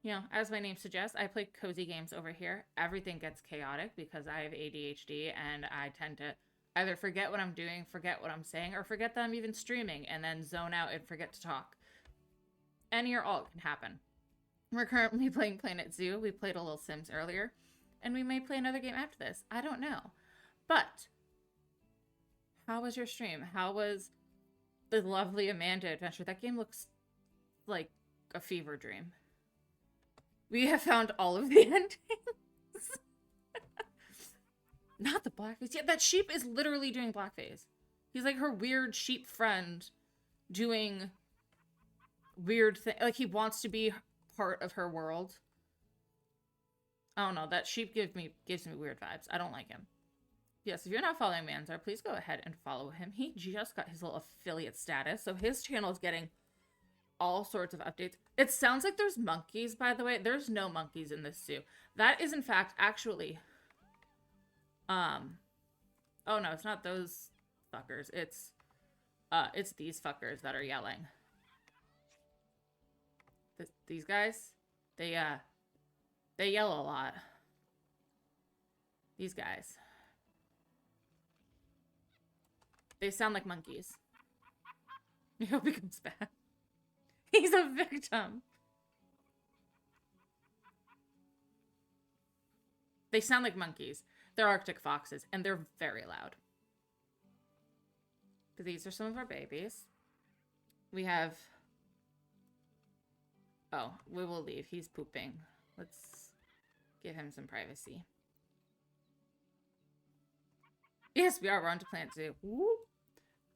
You know, as my name suggests, I play cozy games over here. Everything gets chaotic because I have ADHD and I tend to either forget what I'm doing, forget what I'm saying, or forget that I'm even streaming and then zone out and forget to talk. Any or all can happen. We're currently playing Planet Zoo. We played a little Sims earlier, and we may play another game after this. I don't know. But how was your stream? How was the lovely Amanda adventure? That game looks like a fever dream. We have found all of the endings. Not the blackface. Yeah, that sheep is literally doing blackface. He's like her weird sheep friend doing weird thing. Like he wants to be part of her world. I don't know. That sheep gives me weird vibes. I don't like him. Yes, if you're not following Manzar, please go ahead and follow him. He just got his little affiliate status, so his channel is getting all sorts of updates. It sounds like there's monkeys, by the way. There's no monkeys in this zoo. That is, in fact, actually... Oh, no, it's not those fuckers. It's these fuckers that are yelling. These guys, they yell a lot. These guys. They sound like monkeys. I hope he comes back. He's a victim. They sound like monkeys. They're Arctic foxes, and they're very loud. But these are some of our babies. We have... Oh, we will leave. He's pooping. Let's give him some privacy. Yes, we are. We're on to Plant Zoo. Woo.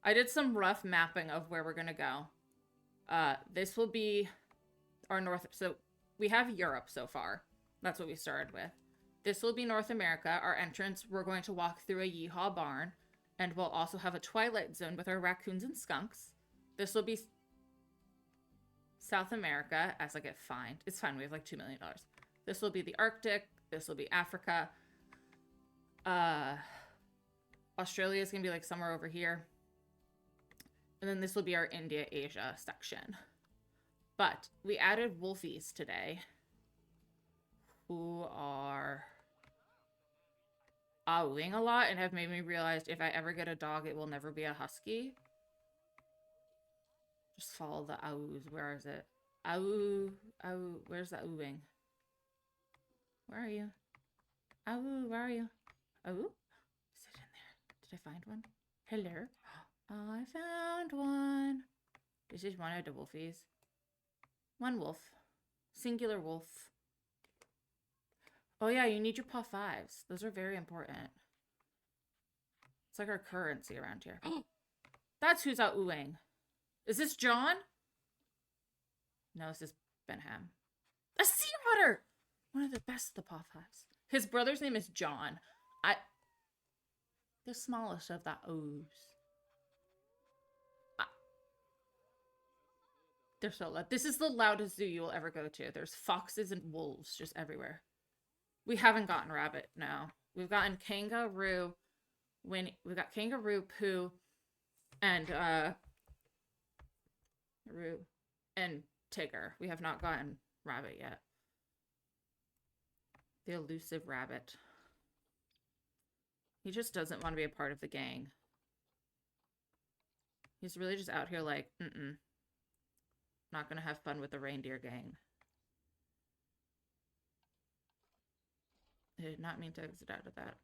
I did some rough mapping of where we're going to go. This will be our north... So we have Europe so far. That's what we started with. This will be North America. Our entrance, we're going to walk through a yeehaw barn. And we'll also have a twilight zone with our raccoons and skunks. This will be South America as I get fined. It's fine. We have like $2 million. This will be the Arctic. This will be Africa. Australia is going to be like somewhere over here. And then this will be our India, Asia section. But we added wolfies today. Who are awing a lot and have made me realize if I ever get a dog, it will never be a husky. Just follow the ows. Where is it? Ow. Ow. Where's the ooing? Where are you? Ow. Where are you? Oh. Is it in there? Did I find one? Hello. I found one. This is one of the wolfies. One wolf. Singular wolf. Oh yeah, you need your paw fives. Those are very important. It's like our currency around here. That's who's out oohing. Is this John? No, this is Benham. A sea otter! One of the best of the paw fives. His brother's name is John. The smallest of the O's. They're so loud. This is the loudest zoo you will ever go to. There's foxes and wolves just everywhere. We haven't gotten rabbit, no. We've gotten kangaroo, we've got kangaroo, Pooh, and Roo, and Tigger. We have not gotten rabbit yet. The elusive rabbit. He just doesn't want to be a part of the gang. He's really just out here like, not gonna have fun with the reindeer gang. I did not mean to exit out of that.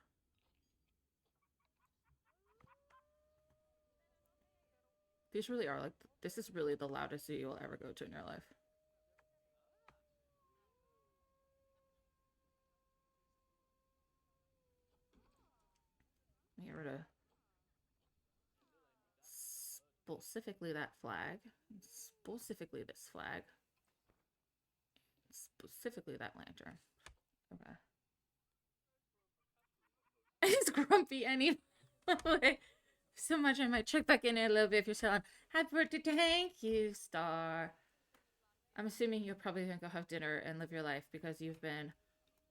These really are like, this is really the loudest zoo you will ever go to in your life. Get rid of specifically that flag, specifically this flag, specifically that lantern. Okay. He's grumpy anyway. So much I might check back in a little bit if you're selling. Happy birthday, thank you, Star. I'm assuming you'll probably go have dinner and live your life because you've been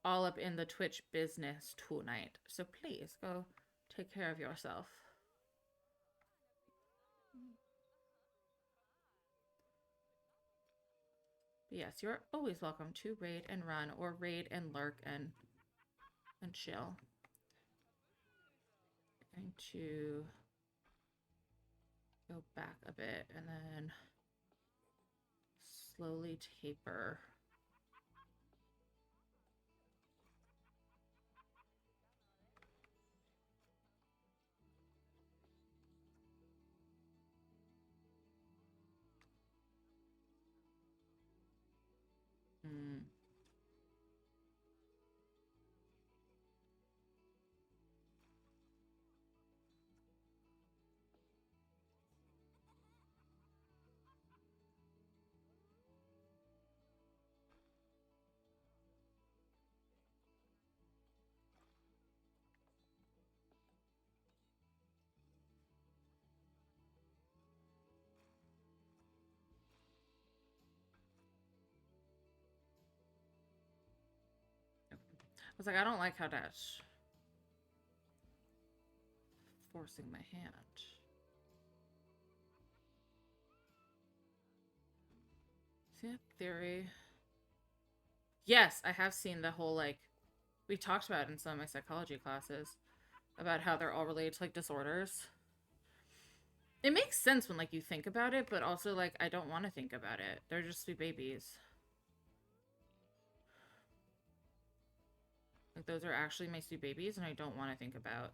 all up in the Twitch business tonight. So please go take care of yourself. But yes, you're always welcome to raid and run or raid and lurk and chill. Going to go back a bit and then slowly taper. I was like, I don't like how that's forcing my hand. See that theory? Yes, I have seen the whole, like, we talked about it in some of my psychology classes about how they're all related to, like, disorders. It makes sense when, like, you think about it, but also, like, I don't want to think about it. They're just sweet babies. Like, those are actually my sweet babies, and I don't want to think about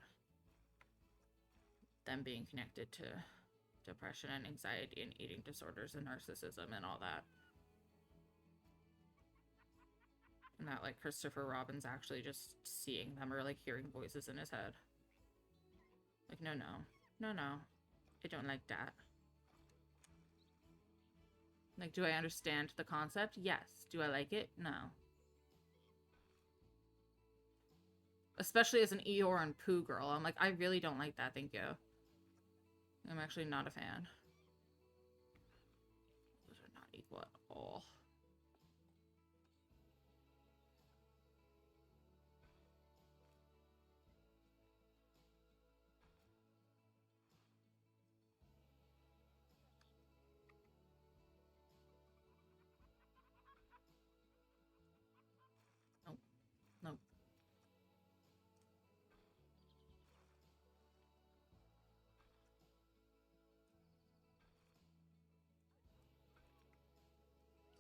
them being connected to depression and anxiety and eating disorders and narcissism and all that. And that, like, Christopher Robin's actually just seeing them or, like, hearing voices in his head. Like, no, no. No, no. I don't like that. Like, do I understand the concept? Yes. Do I like it? No. Especially as an Eeyore and Pooh girl. I'm like, I really don't like that, thank you. I'm actually not a fan. Those are not equal at all. Nope. Nope.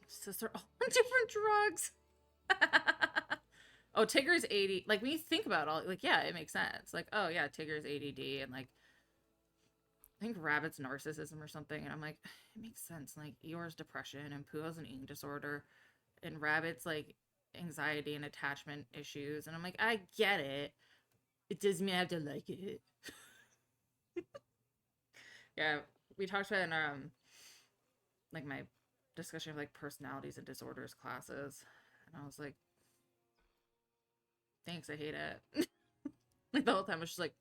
Since they're all on different drugs. Oh, Tigger's 80. Like, when you think about it all, like, yeah, it makes sense. Like, oh, yeah, Tigger's ADD, and, like, I think Rabbit's narcissism or something. And I'm like, it makes sense. Like, Eeyore's depression, and Pooh has an eating disorder, and Rabbit's, like, anxiety and attachment issues. And I'm like, I get it. It doesn't mean I have to like it. Yeah, we talked about in, like, my discussion of, like, personalities and disorders classes. And I was like, thanks, I hate it. Like, the whole time I was just like,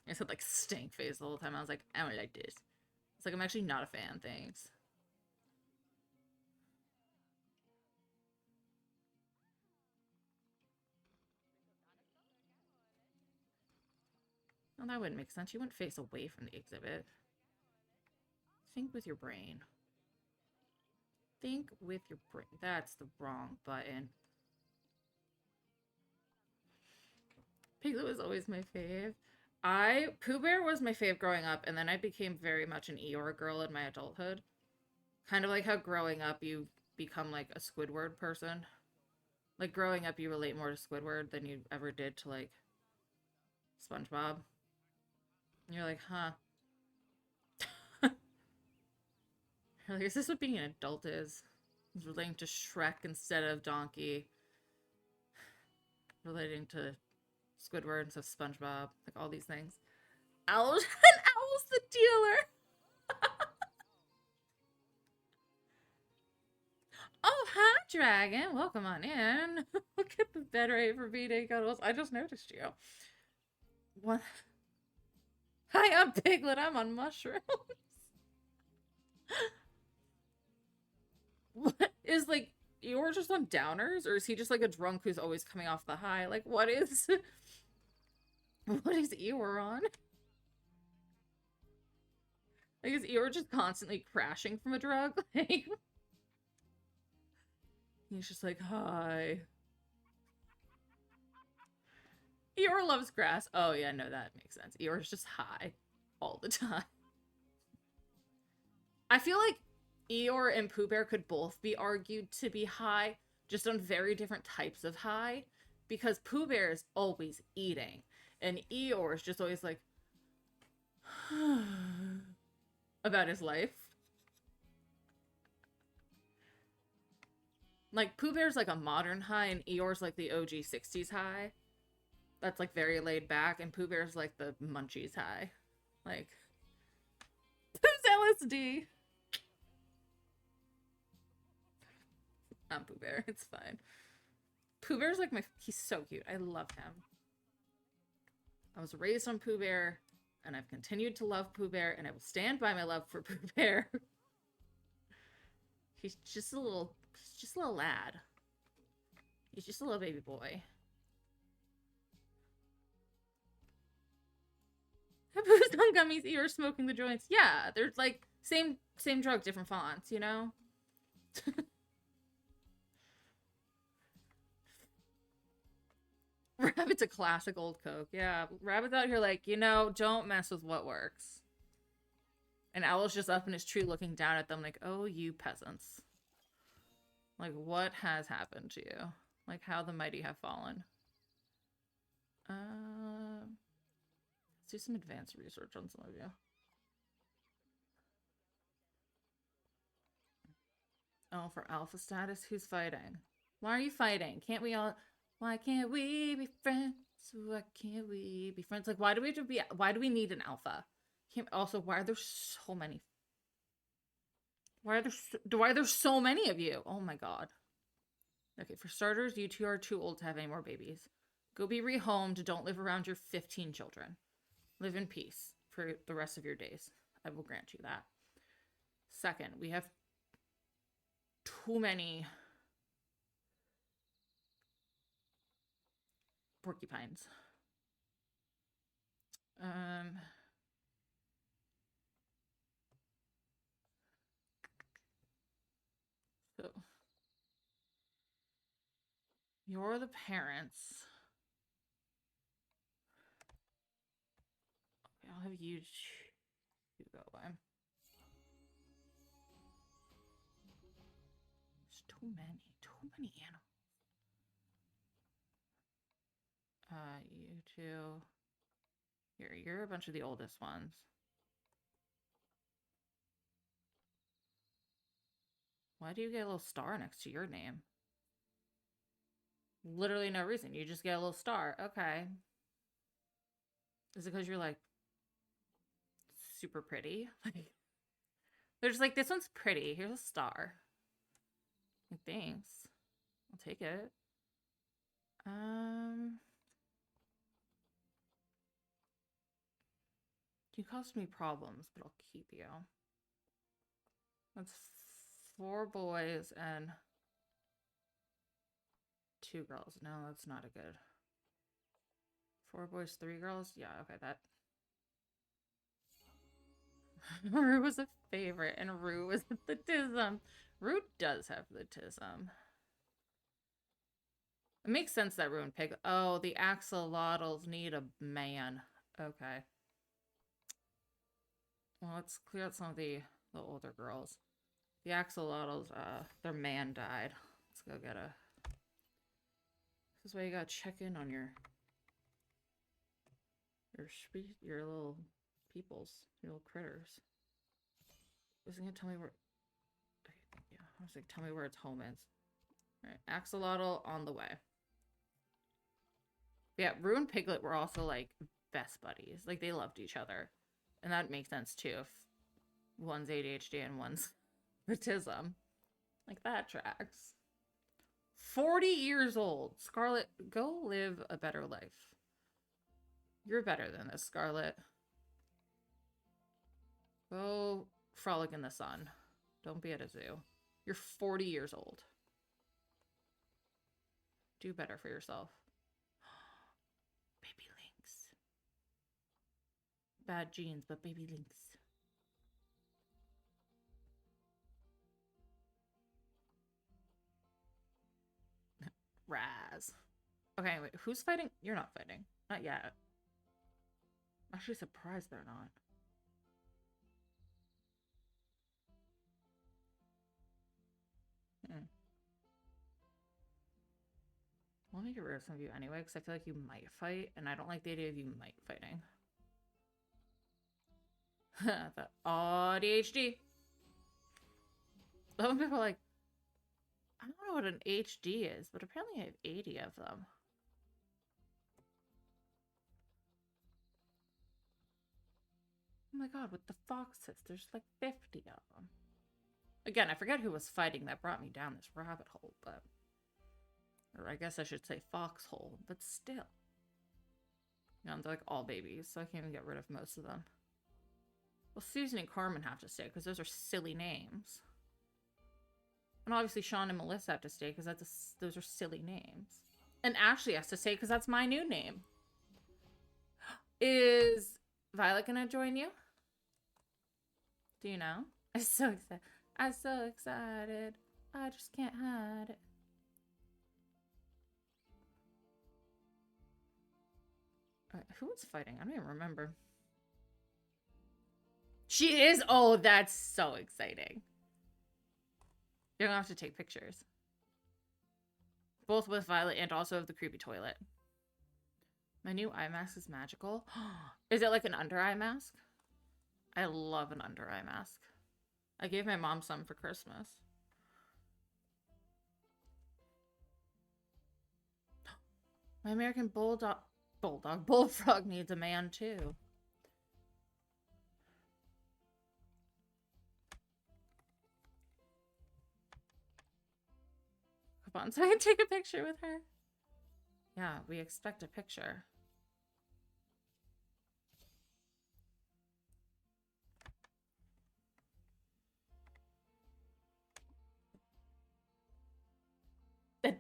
I said, like, stank face the whole time. I was like, I don't like this. It's like, I'm actually not a fan, thanks. Well, that wouldn't make sense. You wouldn't face away from the exhibit. Think with your brain. Think with your brain. That's the wrong button. Piglet was always my fave. Pooh Bear was my fave growing up, and then I became very much an Eeyore girl in my adulthood. Kind of like how growing up you become like a Squidward person. Like growing up you relate more to Squidward than you ever did to like SpongeBob. And you're like, huh. You're like, is this what being an adult is? It's relating to Shrek instead of Donkey. Relating to Squidward instead of SpongeBob. Like all these things. Owl's the dealer! Oh, hi, Dragon. Welcome on in. Look at the bed rate for B-Day cuddles. I just noticed you. What? Hi, I'm Piglet. I'm on mushrooms. What is like you're just on downers, or is he just like a drunk who's always coming off the high? Like what is Eeyore on? Like is Eeyore just constantly crashing from a drug? Like he's just like, hi. Eeyore loves grass. Oh yeah, no, that makes sense. Eeyore's just high all the time. I feel like Eeyore and Pooh Bear could both be argued to be high, just on very different types of high, because Pooh Bear is always eating, and Eeyore is just always like, about his life. Like, Pooh Bear's like a modern high, and Eeyore's like the OG 60s high. That's like very laid back, and Pooh Bear's like the munchies high. Like, Pooh's LSD. I'm Pooh Bear. It's fine. Pooh Bear's like he's so cute. I love him. I was raised on Pooh Bear, and I've continued to love Pooh Bear, and I will stand by my love for Pooh Bear. He's just a little lad. He's just a little baby boy. Pooh's on gummies, Eeyore smoking the joints. Yeah, there's like same drug, different fonts, you know? Rabbit's a classic old Coke. Yeah, Rabbit's out here like, don't mess with what works. And Owl's just up in his tree looking down at them like, oh, you peasants. Like, what has happened to you? Like, how the mighty have fallen. Let's do some advanced research on some of you. Oh, for alpha status? Who's fighting? Why are you fighting? Can't we all... Why can't we be friends? Why can't we be friends? Like, why do we have to be... Why do we need an alpha? Also, why are there so many? Why are there so many of you? Oh my god. Okay, for starters, you two are too old to have any more babies. Go be rehomed. Don't live around your 15 children. Live in peace for the rest of your days. I will grant you that. Second, we have too many porcupines. So you're the parents. Okay, I'll have you go away. There's too many animals. You two. Here, you're a bunch of the oldest ones. Why do you get a little star next to your name? Literally no reason. You just get a little star. Okay. Is it because you're like super pretty? Like, they're just like, this one's pretty. Here's a star. Like, thanks. I'll take it. You caused me problems, but I'll keep you. That's 4 boys and 2 girls. No, that's not a good. 4 boys, 3 girls? Yeah, okay, that. Rue was a favorite, and Rue was the tism. Rue does have the tism. It makes sense that Rue and Pig. Oh, the axolotls need a man. Okay. Well, let's clear out some of the older girls. The axolotls, their man died. Let's go get a... This is why you gotta check in on your little peoples, your little critters. Isn't gonna tell me where... Okay, yeah, I was like, tell me where its home is. Alright, axolotl on the way. Yeah, Rue and Piglet were also, like, best buddies. Like, they loved each other. And that makes sense, too, if one's ADHD and one's autism. Like, that tracks. 40 years old. Scarlet, go live a better life. You're better than this, Scarlet. Go frolic in the sun. Don't be at a zoo. You're 40 years old. Do better for yourself. Baby Lynx. Bad genes, but baby Lynx. Raz. Okay, wait, who's fighting? You're not fighting. Not yet. I'm actually surprised they're not. Let me get rid of some of you anyway, because I feel like you might fight, and I don't like the idea of you might fighting. The ADHD. Some people are like, I don't know what an HD is, but apparently I have 80 of them. Oh my god, with the foxes, there's like 50 of them. Again, I forget who was fighting that brought me down this rabbit hole, but... Or I guess I should say foxhole, but still. You know, they're like all babies, so I can't even get rid of most of them. Well, Susan and Carmen have to stay, because those are silly names. And obviously Sean and Melissa have to stay, because those are silly names. And Ashley has to stay, because that's my new name. Is Violet gonna join you? Do you know? I'm so excited. I'm so excited. I just can't hide it. Who was fighting? I don't even remember. She is. Oh, that's so exciting. You're gonna have to take pictures. Both with Violet and also of the creepy toilet. My new eye mask is magical. Is it like an under eye mask? I love an under eye mask. I gave my mom some for Christmas. My American bullfrog needs a man too. Come on, so I can take a picture with her. Yeah, we expect a picture.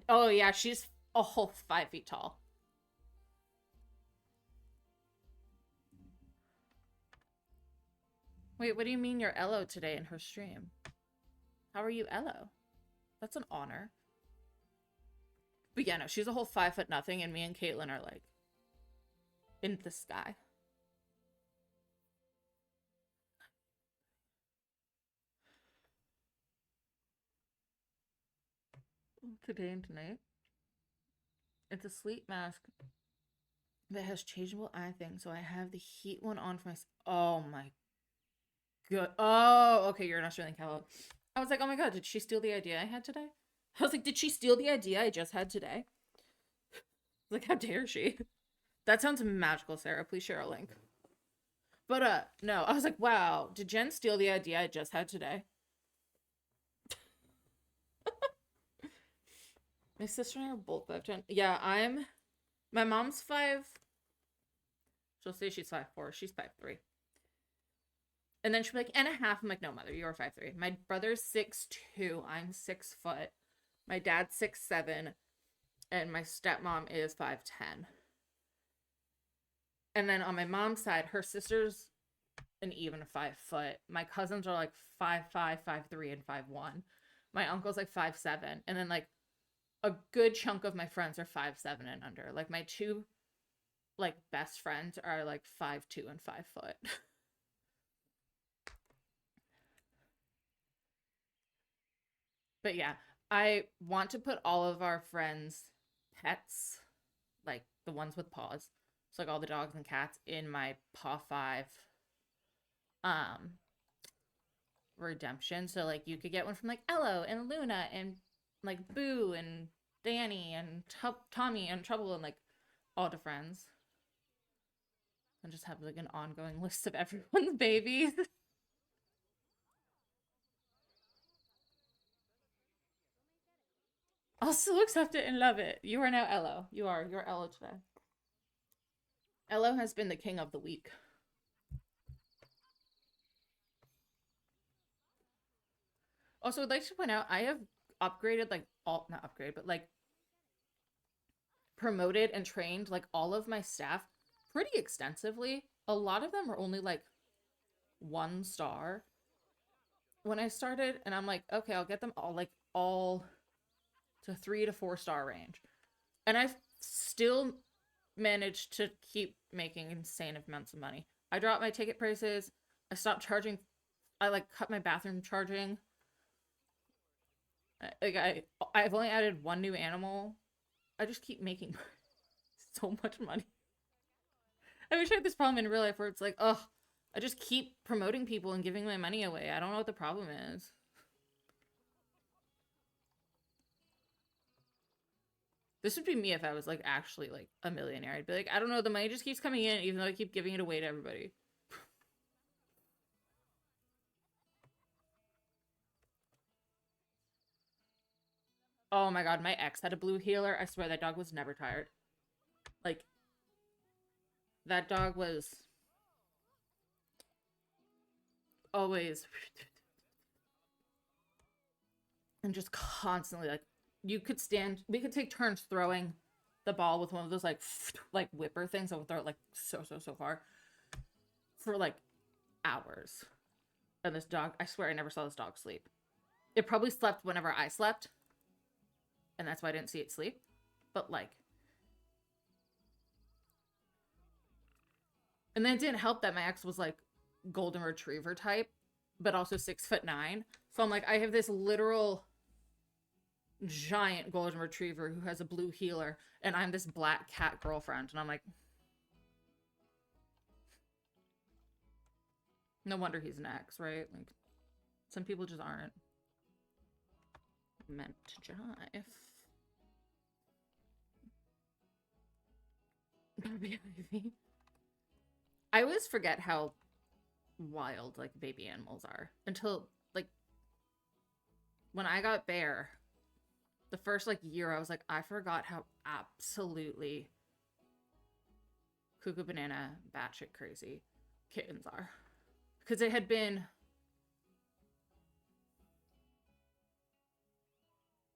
Oh yeah, she's a whole 5 feet tall. Wait, what do you mean you're Elo today in her stream? How are you Elo? That's an honor. But yeah, no, she's a whole 5 foot nothing, and me and Caitlin are like in the sky. Today and tonight. It's a sleep mask that has changeable eye thing, so I have the heat one on for my. Oh my god. Oh, okay, you're an Australian cowboy. I was like, oh my god, did she steal the idea I had today? I was like, did she steal the idea I just had today? Like, how dare she? That sounds magical, Sarah. Please share a link. But no, I was like, wow, did Jen steal the idea I just had today? My sister and I are both 5'10". Yeah, my mom's 5. She'll say she's 5'4". She's 5'3". And then she'll be like, and a half. I'm like, no, mother, you're 5'3". My brother's 6'2". I'm 6 foot. My dad's 6'7". And my stepmom is 5'10". And then on my mom's side, her sister's an even 5 foot. My cousins are like 5'5", 5'3", and 5'1". My uncle's like 5'7". And then like a good chunk of my friends are 5'7" and under. Like my 2 like best friends are like 5'2" and 5 foot. But yeah, I want to put all of our friends' pets, like the ones with paws, so like all the dogs and cats, in my Paw 5 redemption. So like you could get one from like Elo and Luna and like Boo and Danny and Tommy and Trouble and like all the friends, and just have like an ongoing list of everyone's babies. I'll still accept it and love it. You are now Elo. You're Elo today. Elo has been the king of the week. Also, I'd like to point out I have upgraded like not upgraded, but like promoted and trained like all of my staff pretty extensively. A lot of them are only like 1 star when I started, and I'm like, okay, I'll get them all to 3 to 4 star range. And I've still managed to keep making insane amounts of money. I dropped my ticket prices. I stopped charging. I like cut my bathroom charging. I've only added 1 new animal. I just keep making so much money. I wish I had this problem in real life where it's like, ugh, I just keep promoting people and giving my money away. I don't know what the problem is. This would be me if I was like actually like a millionaire. I'd be like, I don't know, the money just keeps coming in even though I keep giving it away to everybody. Oh my god, my ex had a blue healer. I swear that dog was never tired. Like, that dog was always and just constantly like, we could take turns throwing the ball with one of those like like whipper things that would throw it like so far for like hours. And this dog, I swear I never saw this dog sleep. It probably slept whenever I slept, and that's why I didn't see it sleep. But like, And then it didn't help that my ex was like golden retriever type, but also 6'9". So I'm like, I have this literal giant golden retriever who has a blue heeler, and I'm this black cat girlfriend. And I'm like, no wonder he's an ex, right? Like, some people just aren't meant to jive. Baby Ivy. I always forget how wild like baby animals are until like when I got Bear, the first like year I was like, I forgot how absolutely cuckoo banana batshit crazy kittens are. Because it had been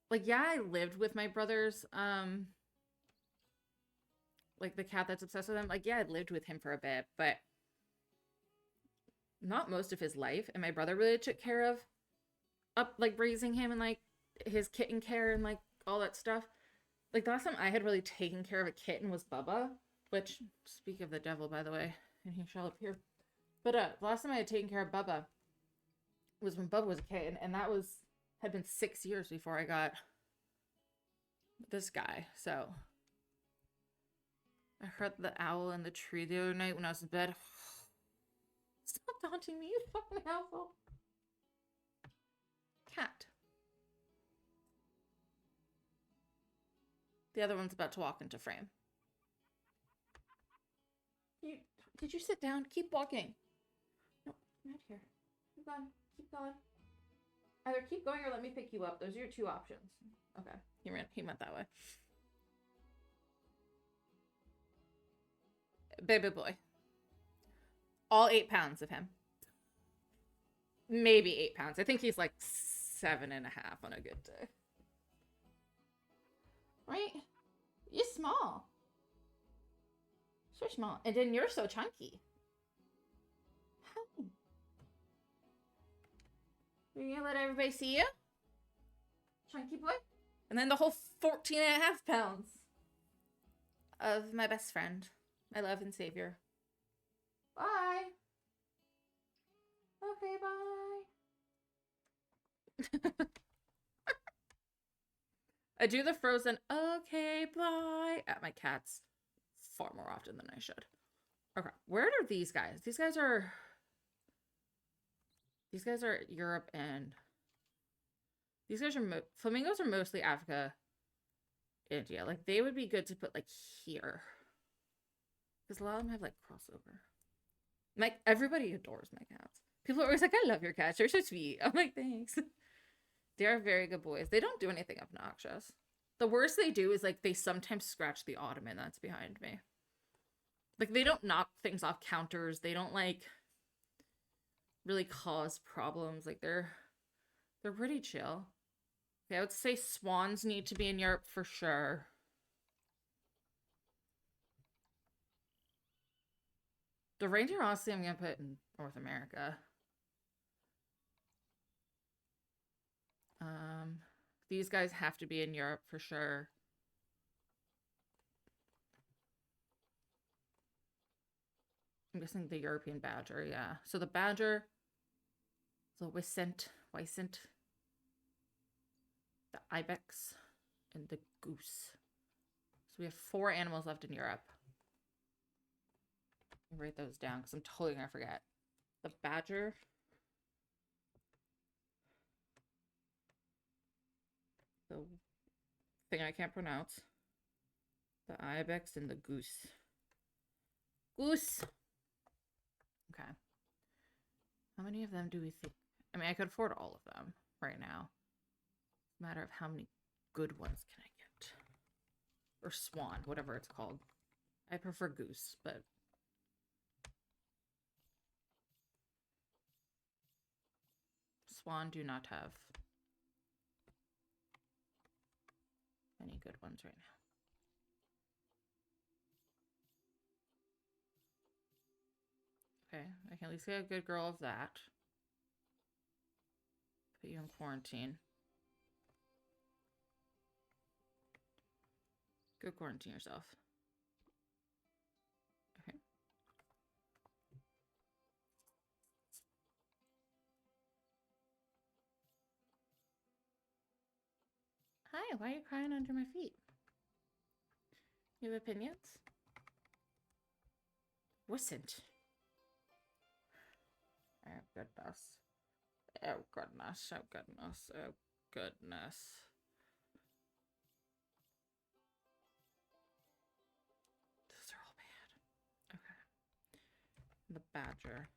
like, yeah, I lived with my brother's like the cat that's obsessed with him. Like, yeah, I lived with him for a bit, but not most of his life. And my brother really took care of up like raising him and like his kitten care and like all that stuff. Like the last time I had really taken care of a kitten was Bubba, which, speak of the devil, by the way, and he shall appear. But the last time I had taken care of Bubba was when Bubba was a kitten, and that had been 6 years before I got this guy. So I heard the owl in the tree the other night when I was in bed. Stop taunting me, you fucking asshole. Cat. The other one's about to walk into frame. Did you sit down? Keep walking. No, not here. Keep going. Keep going. Either keep going or let me pick you up. Those are your two options. Okay. He went that way. Baby boy. All 8 pounds of him. Maybe 8 pounds. I think he's like 7.5 on a good day. Right? You're small. So small. And then you're so chunky. How? You're gonna let everybody see you? Chunky boy? And then the whole 14.5 pounds of my best friend. My love and savior. Bye. Okay, bye. I do the frozen okay, bye at my cats far more often than I should. Okay, where are these guys? These guys are Europe, and these guys are flamingos are mostly Africa, India. Like they would be good to put like here. Because a lot of them have like crossover. Like everybody adores my cats. People are always like, I love your cats. You're so sweet. I'm like, thanks. They are very good boys. They don't do anything obnoxious. The worst they do is like they sometimes scratch the ottoman that's behind me. Like they don't knock things off counters. They don't like really cause problems. Like they're pretty chill. Okay, I would say swans need to be in Europe for sure. The reindeer, honestly, I'm gonna put in North America. These guys have to be in Europe for sure. I'm guessing the European badger, yeah. So the badger, the wisent, the ibex, and the goose. So we have 4 animals left in Europe. Write those down because I'm totally gonna forget. The badger. The thing I can't pronounce. The ibex and the goose. Goose! Okay. How many of them do we think? I mean, I could afford all of them right now. It's a matter of how many good ones can I get. Or swan, whatever it's called. I prefer goose, but... Swan do not have any good ones right now. Okay, I can at least get a good girl of that. Put you in quarantine. Go quarantine yourself. Okay. Hi, why are you crying under my feet? You have opinions? Wasn't. Oh goodness. Oh goodness. Oh goodness. Oh goodness. Those are all bad. Okay. The badger.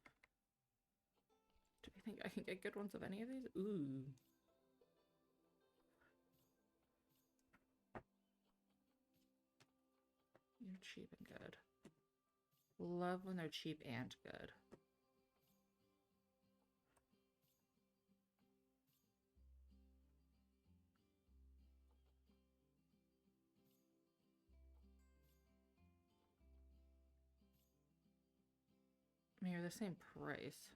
Do we think I can get good ones of any of these? Ooh. You're cheap and good. Love when they're cheap and good. I mean, you're the same price.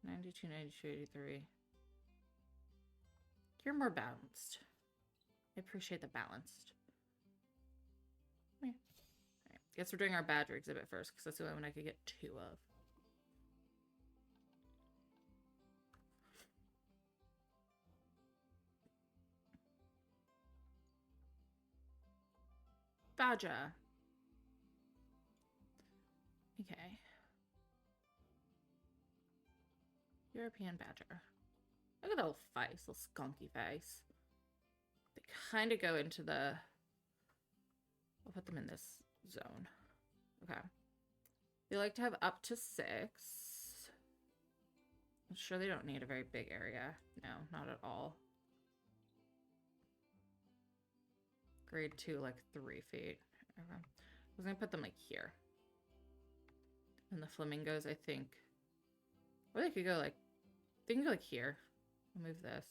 92, 92, 83. You're more balanced. I appreciate the balanced. Yeah. Alright. Guess we're doing our badger exhibit first, because that's the only one I could get 2 of. Badger. Okay. European badger. Look at that little face, little skunky face. They kind of go into the... We'll put them in this zone. Okay. They like to have up to 6. I'm sure they don't need a very big area. No, not at all. Grade 2, like 3 feet. Okay. I was gonna put them like here. And the flamingos, I think. Or they could go like... They can go like here. I'll move this.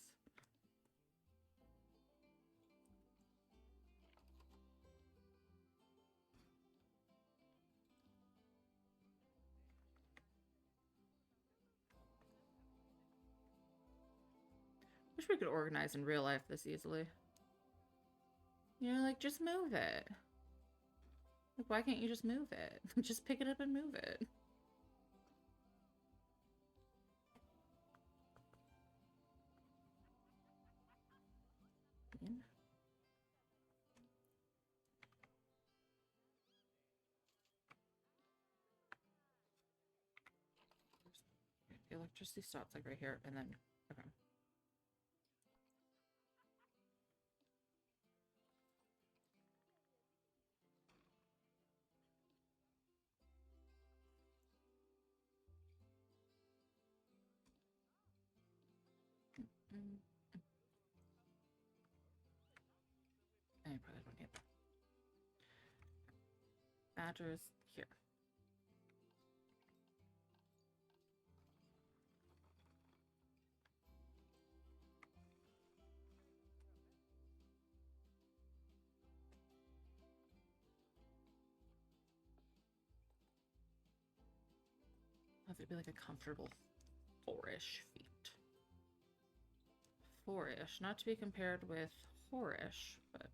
Wish we could organize in real life this easily. You know, like, just move it. Like, why can't you just move it? Just pick it up and move it. The electricity stops like right here, and then okay. I probably don't need that. Badgers here. Have it be like a comfortable 4-ish feet. 4-ish, not to be compared with 4-ish, but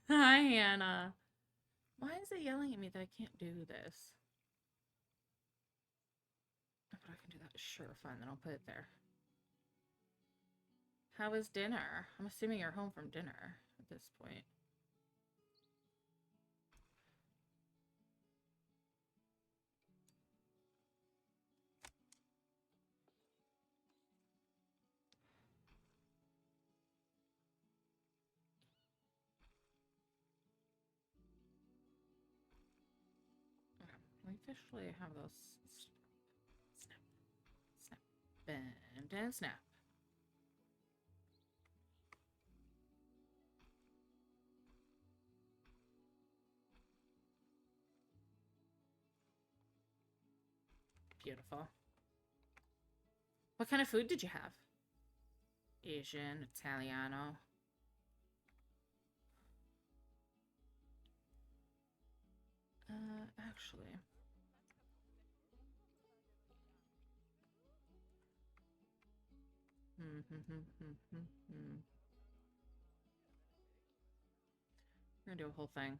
hi, Hannah. Why is it yelling at me that I can't do this? But I can do that. Sure, fine, then I'll put it there. How was dinner? I'm assuming you're home from dinner at this point. officially have those snap, snap, bend and snap. Beautiful. What kind of food did you have? Asian, Italiano. Actually. We're gonna do a whole thing.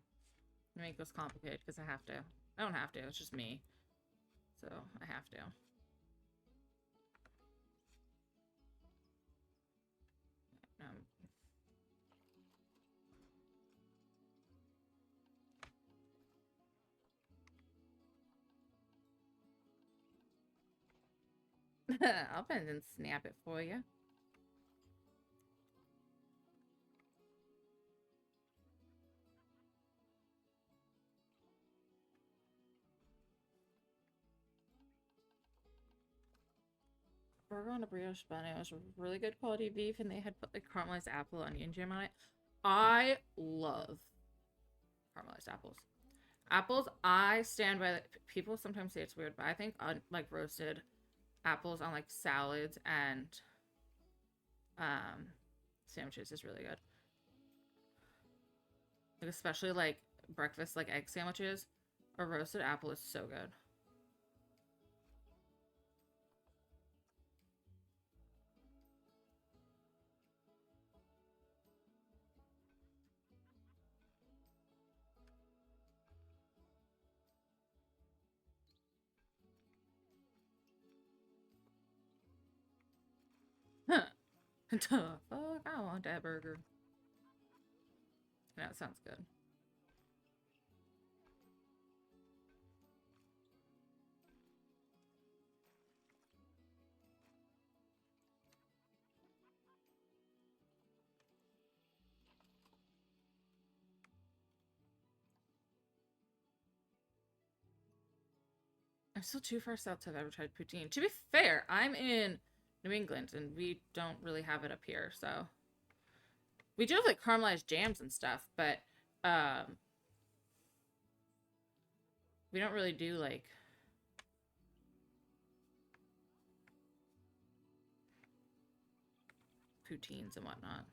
Make this complicated because I have to. I don't have to, it's just me. So I have to. I'll bend and snap it for you. Burger on a brioche bun. It was really good quality beef, and they had put like caramelized apple onion jam on it. I love caramelized apples. Apples, I stand by. People sometimes say it's weird, but I think like roasted apples on like salads and sandwiches is really good. Like especially like breakfast, like egg sandwiches. A roasted apple is so good. Fuck, I want that burger. That sounds good. I'm still too far south to have ever tried poutine. To be fair, I'm in New England and we don't really have it up here, so we do have like caramelized jams and stuff, but we don't really do like poutines and whatnot.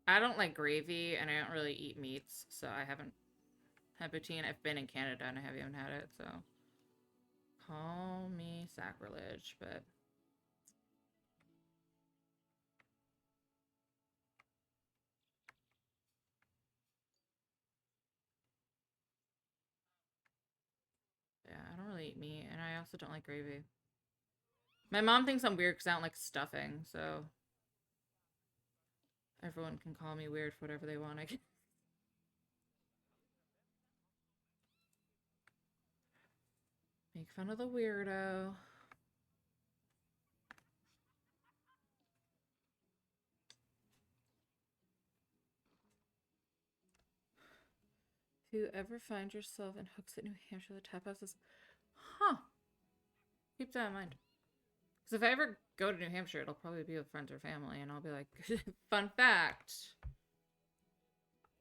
I don't like gravy and I don't really eat meats, so I haven't had poutine. I've been in Canada and I haven't had it, so call me sacrilege, but yeah, I don't really eat meat and I also don't like gravy. My mom thinks I'm weird because I don't like stuffing, so everyone can call me weird for whatever they want. I can. Make fun of the weirdo. If you ever find yourself in Hooksett, New Hampshire, the tap house is... Huh. Keep that in mind. Because if I ever go to New Hampshire, it'll probably be with friends or family, and I'll be like, fun fact.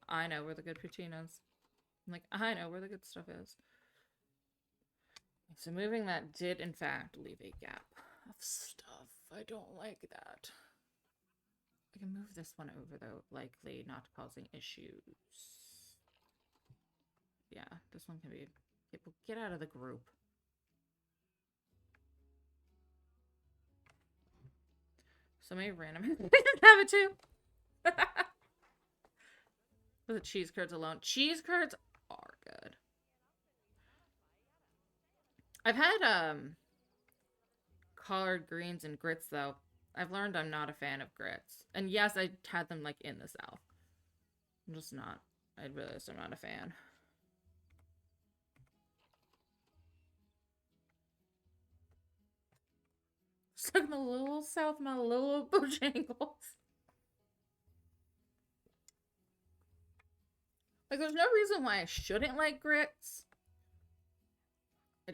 I know where the good poutine is. I'm like, I know where the good stuff is. So moving that did, in fact, leave a gap of stuff. I don't like that. I can move this one over, though, likely not causing issues. Yeah, this one can be... Get out of the group. So many random... have it, too! With the cheese curds alone. Cheese curds are good. I've had, collard greens and grits, though. I've learned I'm not a fan of grits. And yes, I had them, like, in the South. I'm just not. I realized I'm not a fan. Stuck in the little South, my little Bojangles. Like, there's no reason why I shouldn't like grits. I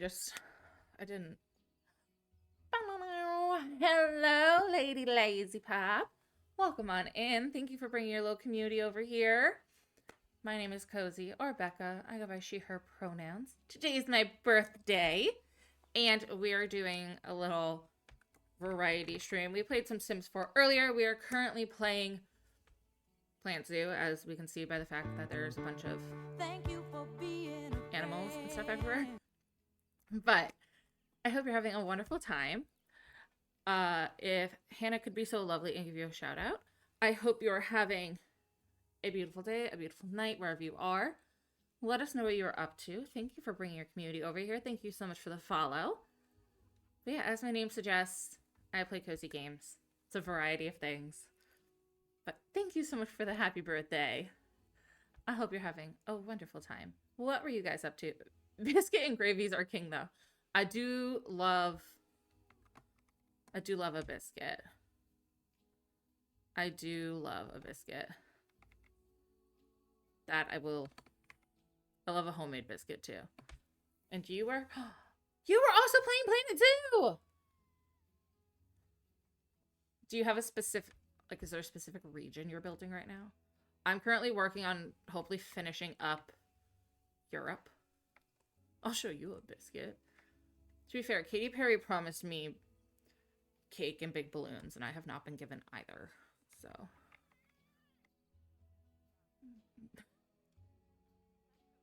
didn't. Hello, Lady Lazy Pop. Welcome on in. Thank you for bringing your little community over here. My name is Cozy, or Becca. I go by she, her pronouns. Today is my birthday, and we are doing a little variety stream. We played some Sims 4 earlier. We are currently playing Plant Zoo, as we can see by the fact that there's a bunch of Thank you for being a animals and stuff friend. everywhere. But I hope you're having a wonderful time. If Hannah could be so lovely and give you a shout out, I hope you're having a beautiful day, a beautiful night, wherever you are. Let us know what you're up to. Thank you for bringing your community over here. Thank you so much for the follow. But yeah, as my name suggests, I play cozy games. It's a variety of things. But thank you so much for the happy birthday. I hope you're having a wonderful time. What were you guys up to? Biscuit and gravies are king, though. I do love a biscuit. I do love a biscuit. That I will. I love a homemade biscuit too. And you were also playing Planet Zoo. Do you have a specific, like, is there a specific region you're building right now? I'm currently working on hopefully finishing up Europe. I'll show you a biscuit. To be fair, Katy Perry promised me cake and big balloons, and I have not been given either. So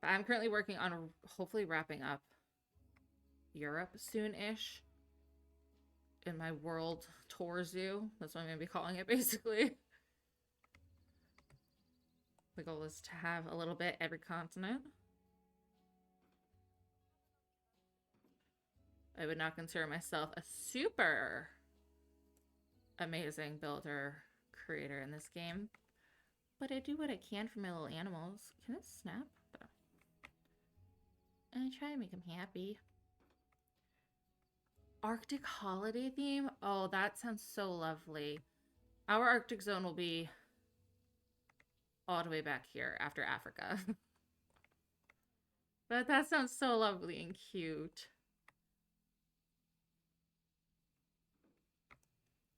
I'm currently working on hopefully wrapping up Europe soon-ish in my world tour zoo. That's what I'm going to be calling it, basically. The goal is to have a little bit every continent. I would not consider myself a super amazing builder creator in this game, but I do what I can for my little animals. Can it snap? And I try to make them happy. Arctic holiday theme? Oh, that sounds so lovely. Our Arctic zone will be all the way back here after Africa. But that sounds so lovely and cute.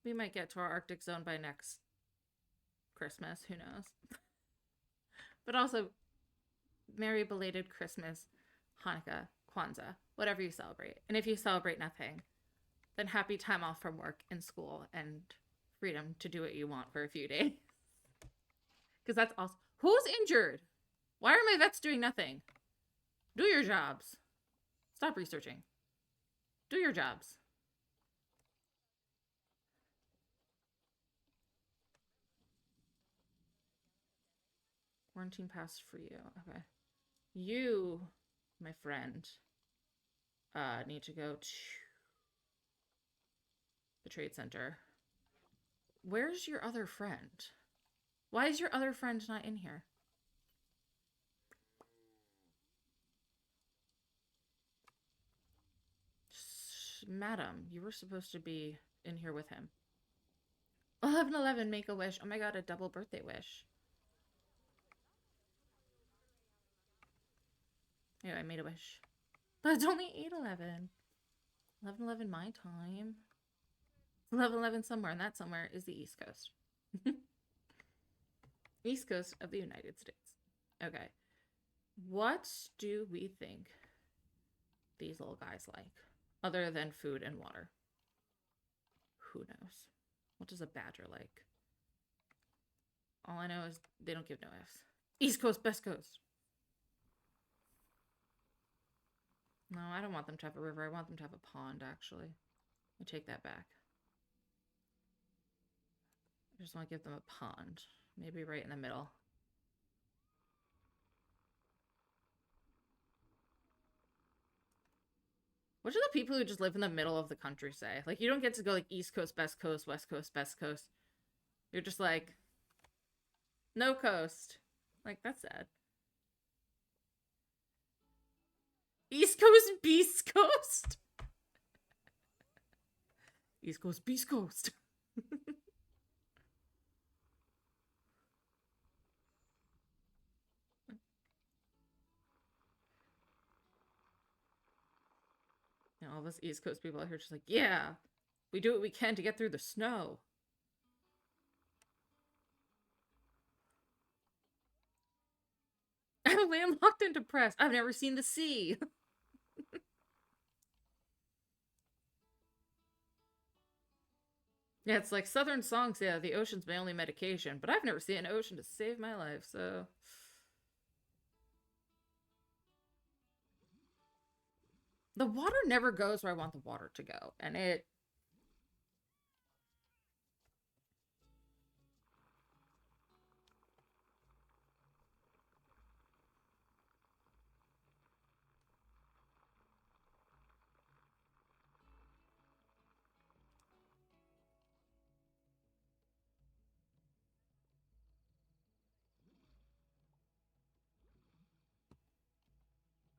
We might get to our Arctic zone by next Christmas. Who knows? But also, merry belated Christmas, Hanukkah, Kwanzaa, whatever you celebrate. And if you celebrate nothing, then happy time off from work and school and freedom to do what you want for a few days. Because that's awesome. Who's injured? Why are my vets doing nothing? Do your jobs. Stop researching. Do your jobs. Quarantine pass for you. Okay. You, my friend, need to go to the trade center. Where's your other friend? Why is your other friend not in here? Madam, you were supposed to be in here with him. 11/11, make a wish. Oh my god, a double birthday wish. Anyway, I made a wish. But it's only 8/11. 11/11 my time. 11/11 somewhere, and that somewhere is the East Coast. East Coast of the United States. Okay. What do we think these little guys like? Other than food and water. Who knows? What does a badger like? All I know is they don't give no Fs. East Coast, best coast. No, I don't want them to have a river. I want them to have a pond, actually. I take that back. I just want to give them a pond. Maybe right in the middle. What do the people who just live in the middle of the country say? Like, you don't get to go like East Coast, Best Coast, West Coast, Best Coast. You're just like, no coast. Like, that's sad. East Coast, Beast Coast? East Coast, Beast Coast. this East Coast people out here just like, yeah, we do what we can to get through the snow. I'm landlocked and depressed. I've never seen the sea. Yeah, it's like Southern songs. Yeah, the ocean's my only medication, but I've never seen an ocean to save my life, so. The water never goes where I want the water to go, and it.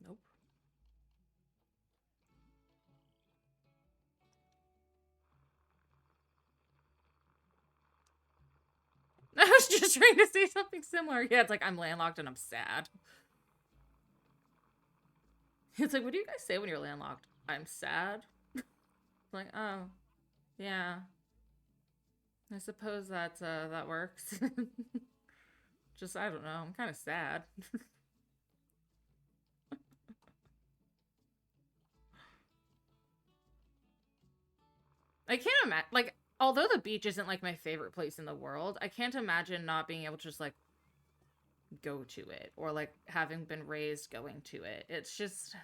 Nope. I was just trying to say something similar. Yeah, it's like I'm landlocked and I'm sad. It's like, what do you guys say when you're landlocked? I'm sad. Like, oh, yeah. I suppose that that works. Just, I don't know. I'm kind of sad. I can't imagine, like, although the beach isn't, like, my favorite place in the world, I can't imagine not being able to just, like, go to it. Or, like, having been raised going to it. It's just...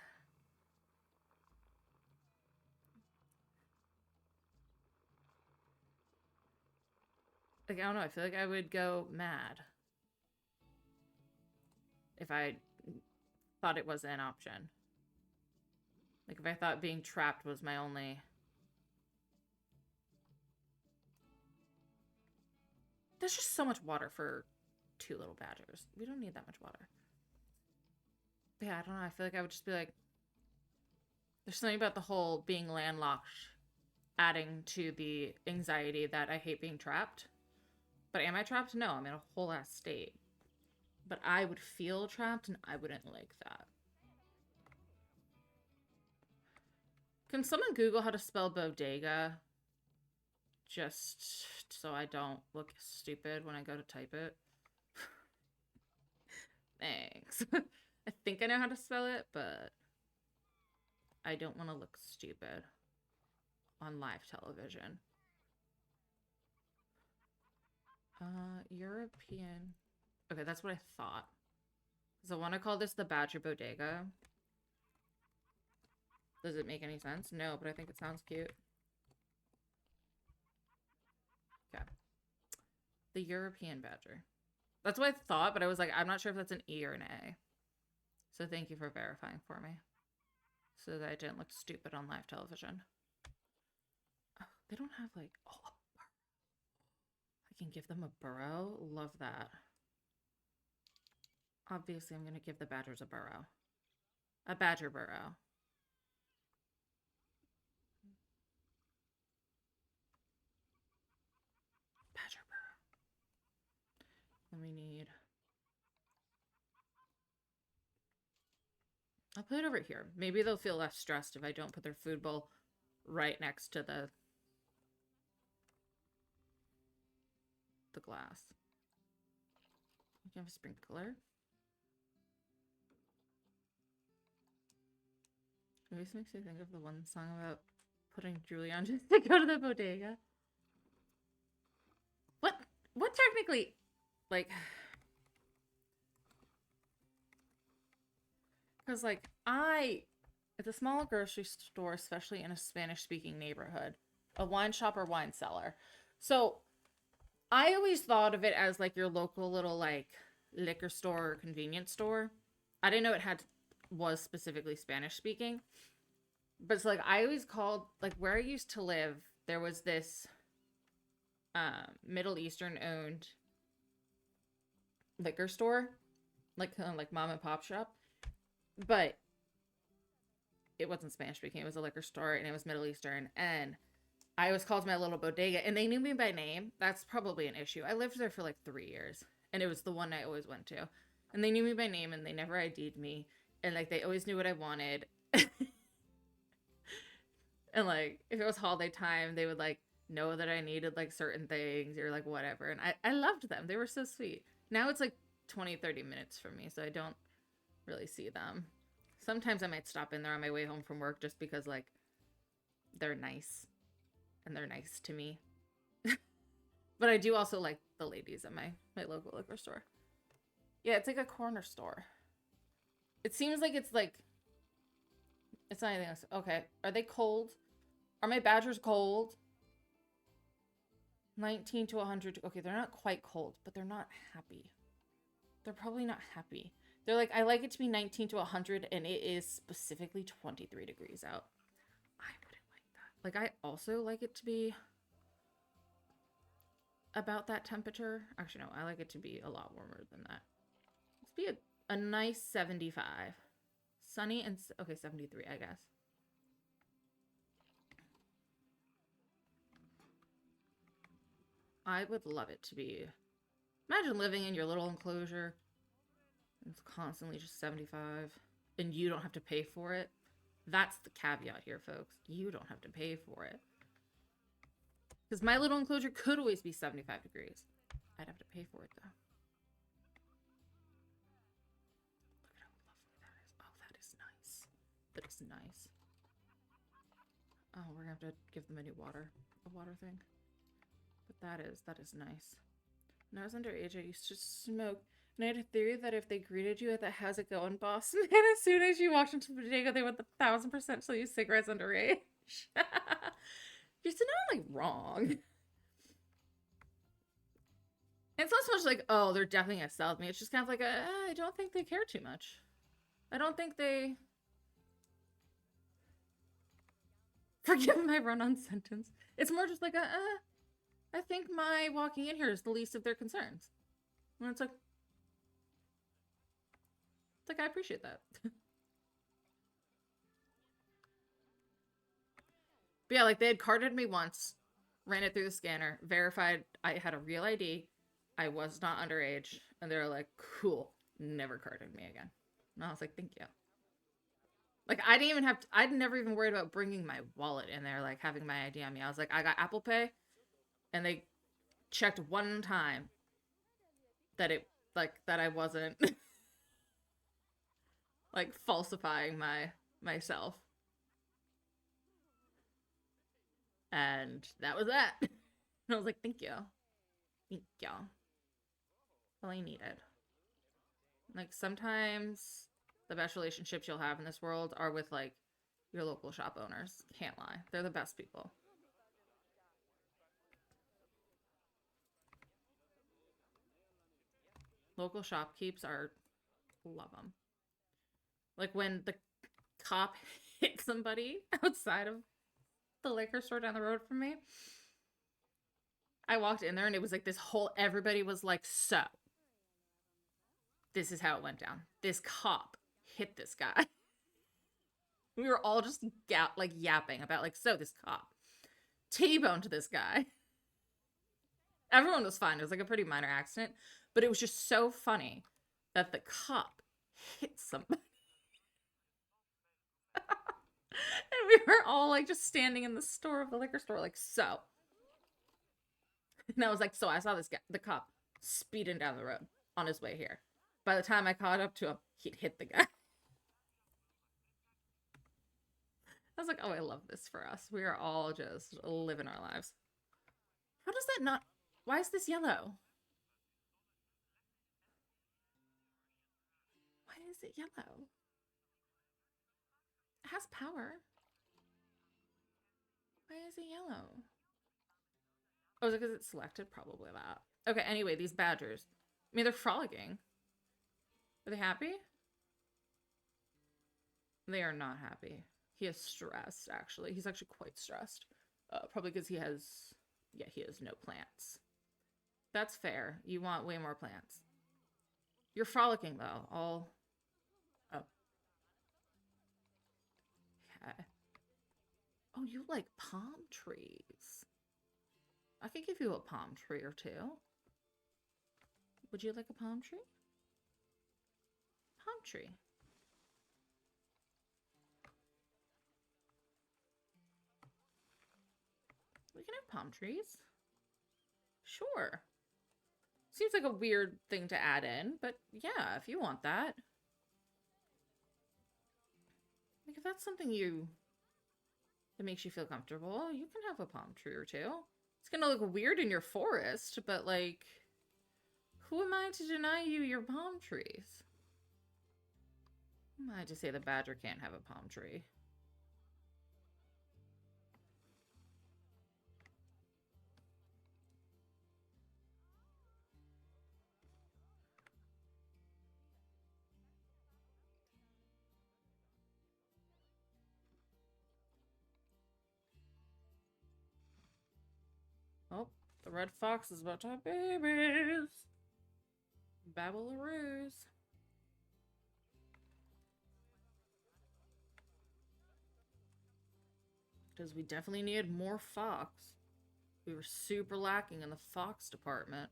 Like, I don't know, I feel like I would go mad. If I thought it was an option. Like, if I thought being trapped was my only... There's just so much water for 2 little badgers. We don't need that much water. But yeah, I don't know. I feel like I would just be like... There's something about the whole being landlocked adding to the anxiety that I hate being trapped. But am I trapped? No, I'm in a whole ass state. But I would feel trapped and I wouldn't like that. Can someone Google how to spell bodega? Just so I don't look stupid when I go to type it. Thanks. I think I know how to spell it, but I don't want to look stupid on live television. European. Okay, that's what I thought. So I want to call this the Badger Bodega. Does it make any sense? No, but I think it sounds cute. Okay. The European Badger. That's what I thought, but I was like, I'm not sure if that's an E or an A. So thank you for verifying for me. So that I didn't look stupid on live television. Oh, they don't have like... Oh, I can give them a burrow. Love that. Obviously, I'm going to give the badgers a burrow. A badger burrow. Badger burrow. Then we need... I'll put it over here. Maybe they'll feel less stressed if I don't put their food bowl right next to the glass. You can have a sprinkler. This makes me think of the one song about putting Julie on just to go to the bodega. What technically, like, because like at the small grocery store, especially in a Spanish-speaking neighborhood, a wine shop or wine cellar. So I always thought of it as like your local little like liquor store or convenience store. I didn't know it was specifically Spanish speaking. But it's like I always called, like where I used to live, there was this Middle Eastern owned liquor store, like mom and pop shop. But it wasn't Spanish speaking, it was a liquor store and it was Middle Eastern, and I always called my little bodega, and they knew me by name. That's probably an issue. I lived there for like 3 years, and it was the one I always went to. And they knew me by name, and they never ID'd me. And like they always knew what I wanted. And like if it was holiday time, they would like know that I needed like certain things or like whatever. And I loved them. They were so sweet. Now it's like 20, 30 minutes from me, so I don't really see them. Sometimes I might stop in there on my way home from work just because like they're nice and they're nice to me. But I do also like the ladies at my local liquor store. Yeah, it's like a corner store. It seems like it's not anything else. Okay, are they cold? Are my badgers cold? 19 to 100. Okay, they're not quite cold, but they're not happy. They're probably not happy. They're like, I like it to be 19 to 100, and it is specifically 23 degrees out. I wouldn't like that. Like, I also like it to be about that temperature. Actually, no, I like it to be a lot warmer than that. Let's be a nice 75. Sunny and, okay, 73, I guess. I would love it to be, imagine living in your little enclosure. It's constantly just 75 and you don't have to pay for it. That's the caveat here, folks. You don't have to pay for it. Because my little enclosure could always be 75 degrees. I'd have to pay for it, though. Look at how lovely that is. Oh, that is nice. That is nice. Oh, we're going to have to give them a new water thing. But that is nice. When I was underage, I used to smoke. And I had a theory that if they greeted you with a "how's it going, boss?" and as soon as you walked into the bodega, they would 1,000% sell you cigarettes underage. You're still not like wrong. It's not so much like, oh, they're definitely gonna sell me. It's just kind of like, I don't think they care too much. I don't think they. Forgive my run-on sentence. It's more just like I think my walking in here is the least of their concerns. And it's like I appreciate that. But yeah, like they had carded me once, ran it through the scanner, verified I had a real ID, I was not underage, and they were like, cool, never carded me again. And I was like, thank you. Like I didn't even have to, I'd never even worried about bringing my wallet in there, like having my ID on me. I was like, I got Apple Pay, and they checked one time that that I wasn't like falsifying myself. And that was that. And I was like, thank you. Thank you. All I needed. Like sometimes the best relationships you'll have in this world are with like your local shop owners. Can't lie. They're the best people. Local shopkeepers are, love them. Like when the cop hit somebody outside of the liquor store down the road from me, I walked in there and it was like this whole, everybody was like, so this is how it went down. This cop hit this guy. We were all just yapping about like, so this cop T-boned this guy. Everyone was fine. It was like a pretty minor accident, but it was just so funny that the cop hit somebody. And we were all like just standing in the store of the liquor store, like, so. And I was like, so I saw this guy, the cop, speeding down the road on his way here. By the time I caught up to him, he'd hit the guy. I was like, oh, I love this for us. We are all just living our lives. How does that not... Why is this yellow? Why is it yellow? It has power. Why is it yellow? Oh, is it because it's selected? Probably that. Okay, anyway, these badgers. I mean, they're frolicking. Are they happy? They are not happy. He is stressed, actually. He's actually quite stressed. Probably because he has no plants. That's fair. You want way more plants. You're frolicking, though. Oh. Okay. Oh, you like palm trees. I could give you a palm tree or two. Would you like a palm tree? Palm tree. We can have palm trees. Sure. Seems like a weird thing to add in, but yeah, if you want that. Like, if that's something that makes you feel comfortable, you can have a palm tree or two. It's gonna look weird in your forest, but like, who am I to deny you your palm trees? Who am I to say the badger can't have a palm tree? Oh, the red fox is about to have babies. Babbleroos. Because we definitely needed more fox. We were super lacking in the fox department.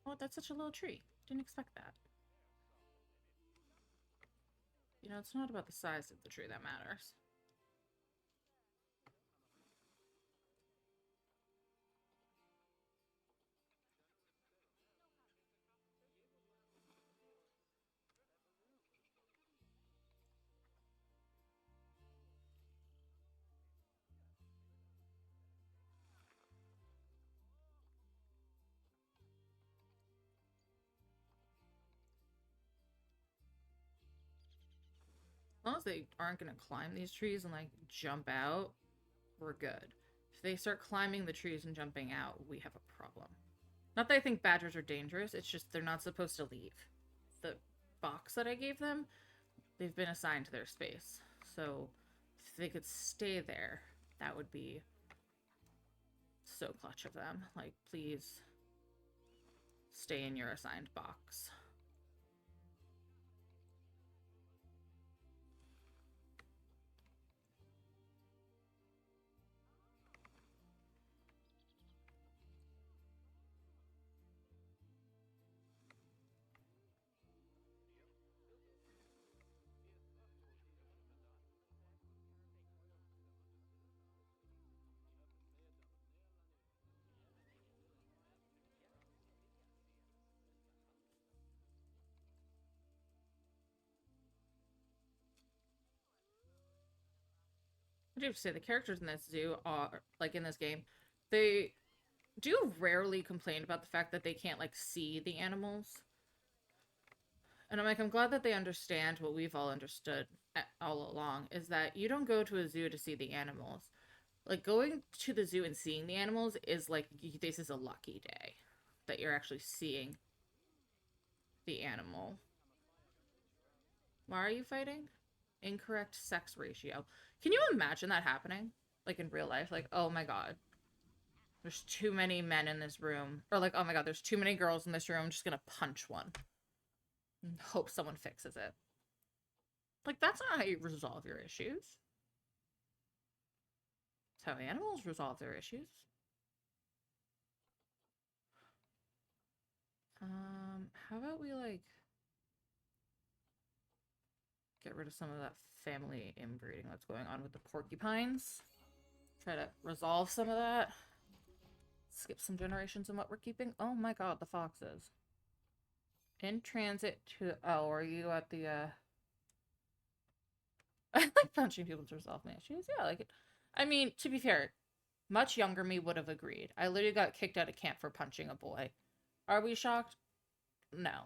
Oh, that's such a little tree. Didn't expect that. You know, it's not about the size of the tree that matters. As long as they aren't going to climb these trees and like jump out, we're good. If they start climbing the trees and jumping out, we have a problem. Not that I think badgers are dangerous, it's just they're not supposed to leave. The box that I gave them, they've been assigned to their space. So if they could stay there, that would be so clutch of them. Like, please stay in your assigned box. I do have to say, the characters in this zoo are, like, in this game, they do rarely complain about the fact that they can't, like, see the animals. And I'm like, I'm glad that they understand what we've all understood all along, is that you don't go to a zoo to see the animals. Like, going to the zoo and seeing the animals is like, this is a lucky day that you're actually seeing the animal. Why are you fighting? Incorrect sex ratio. Can you imagine that happening? Like, in real life? Like, oh my god. There's too many men in this room. Or like, oh my god, there's too many girls in this room. I'm just gonna punch one. And hope someone fixes it. Like, that's not how you resolve your issues. It's how animals resolve their issues. How about we, like, get rid of some of that family inbreeding that's going on with the porcupines. Try to resolve some of that. Skip some generations in what we're keeping. Oh my god, the foxes. In transit to... Oh, are you at the, I like punching people to resolve my issues. Yeah, like... I mean, to be fair, much younger me would have agreed. I literally got kicked out of camp for punching a boy. Are we shocked? No.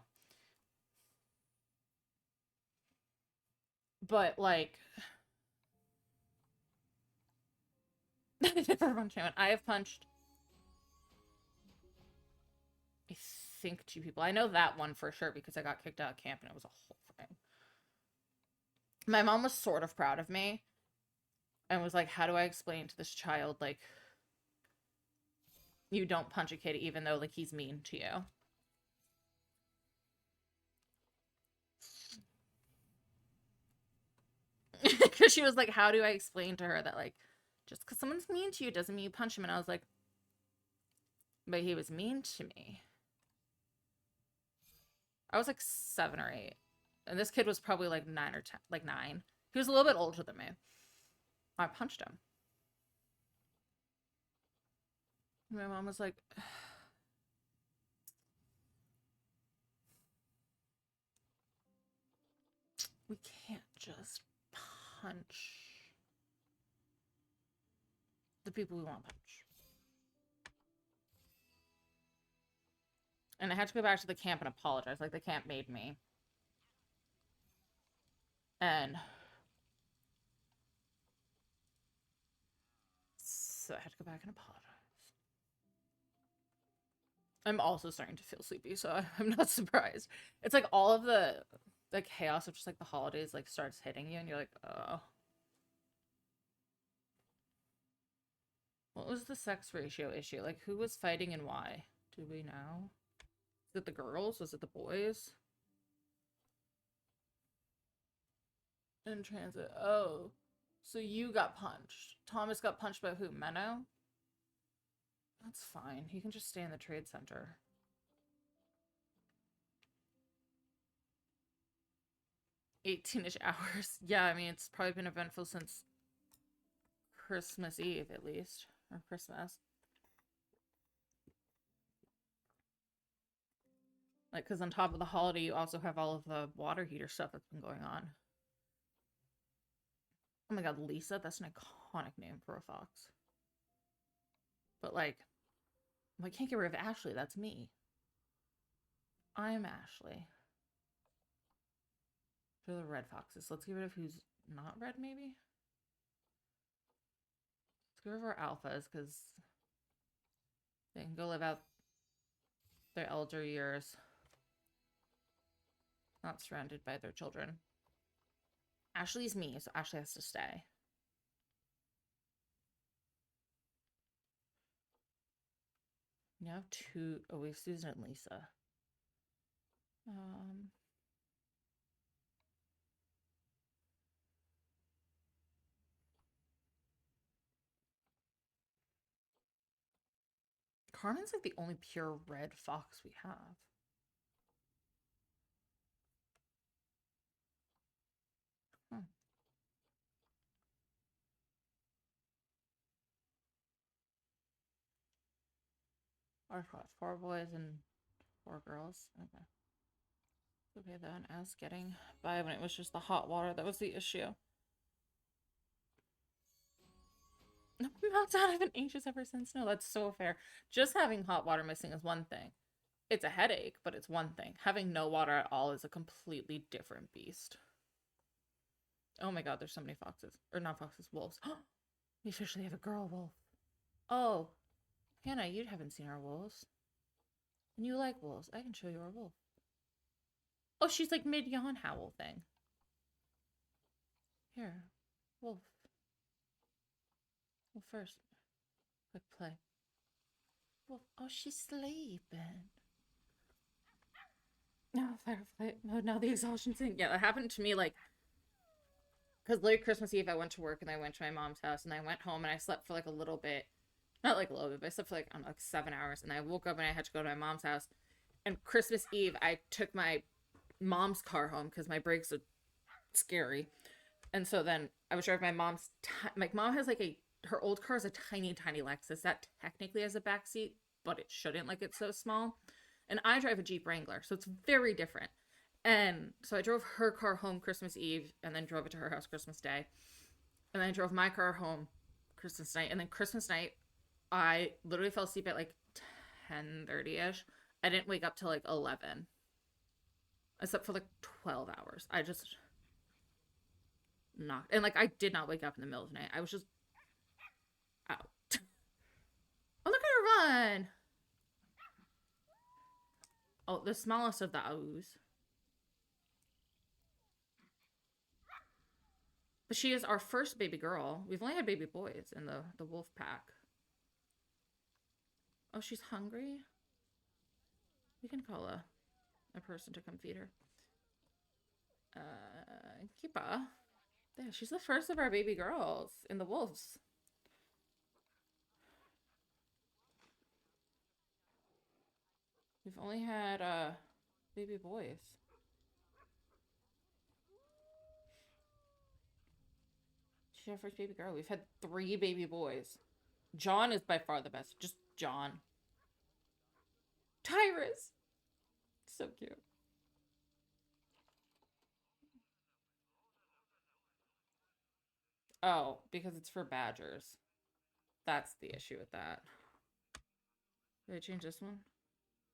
But, like... Never punched anyone. I have punched... I think 2 people. I know that one for sure because I got kicked out of camp and it was a whole thing. My mom was sort of proud of me and was like, how do I explain to this child, like, you don't punch a kid even though, like, he's mean to you? Because she was like, how do I explain to her that, like, just because someone's mean to you doesn't mean you punch him? And I was like, but he was mean to me. I was like 7 or 8. And this kid was probably like 9 or 10, like 9. He was a little bit older than me. I punched him. My mom was like, we can't just punch the people we want to punch. And I had to go back to the camp and apologize. Like, the camp made me. And so I had to go back and apologize. I'm also starting to feel sleepy, so I'm not surprised. It's like all of the chaos of just like the holidays like starts hitting you and you're like, oh. What was the sex ratio issue? Like, who was fighting and why? Do we know? Was it the girls? Was it the boys? In transit. Oh. So you got punched. Thomas got punched by who? Menno? That's fine. He can just stay in the trade center. "18-ish hours." Yeah, I mean, it's probably been eventful since Christmas Eve, at least. Or Christmas. Like, because on top of the holiday, you also have all of the water heater stuff that's been going on. Oh my god, Lisa? That's an iconic name for a fox. But, like, I can't get rid of Ashley. That's me. I'm Ashley. They're the red foxes. Let's get rid of who's not red, maybe? Let's get rid of our alphas, because they can go live out their elder years. Not surrounded by their children. Ashley's me, so Ashley has to stay. You have 2. Oh, we have Susan and Lisa. Carmen's like the only pure red fox we have. Or what? 4 boys and 4 girls. Okay. Okay, then I was getting by when it was just the hot water that was the issue. No, meltdown. I've been anxious ever since. No, that's so fair. Just having hot water missing is one thing. It's a headache, but it's one thing. Having no water at all is a completely different beast. Oh my god, there's so many foxes. Or not foxes, wolves. We officially have a girl wolf. Oh, Hannah, you haven't seen our wolves. And you like wolves. I can show you our wolf. Oh, she's like mid-yawn howl thing. Here, wolf. Well, first, quick play. Wolf. Oh, she's sleeping. No, firefly. No, now the exhaustion thing. Yeah, that happened to me like, because late Christmas Eve I went to work and I went to my mom's house and I went home and I slept for like a little bit. Not like a little bit, but I slept for like, I don't know, like 7 hours. And I woke up and I had to go to my mom's house. And Christmas Eve, I took my mom's car home because my brakes are scary. And so then I was driving my mom's, my mom has like her old car is a tiny, tiny Lexus that technically has a backseat, but it shouldn't, like it's so small. And I drive a Jeep Wrangler, so it's very different. And so I drove her car home Christmas Eve and then drove it to her house Christmas Day. And then I drove my car home Christmas night. And then Christmas night, I literally fell asleep at like 10:30-ish. I didn't wake up till like 11. I slept for like 12 hours. I just knocked. And like, I did not wake up in the middle of the night. I was just out. Oh, look at her run. Oh, the smallest of the ows. But she is our first baby girl. We've only had baby boys in the wolf pack. Oh, she's hungry? We can call a person to come feed her. Kipa. Yeah, she's the first of our baby girls in the wolves. We've only had baby boys. She's our first baby girl. We've had 3 baby boys. John is by far the best. Just John. Tyrus. So cute. Oh, because it's for badgers. That's the issue with that. Did I change this one?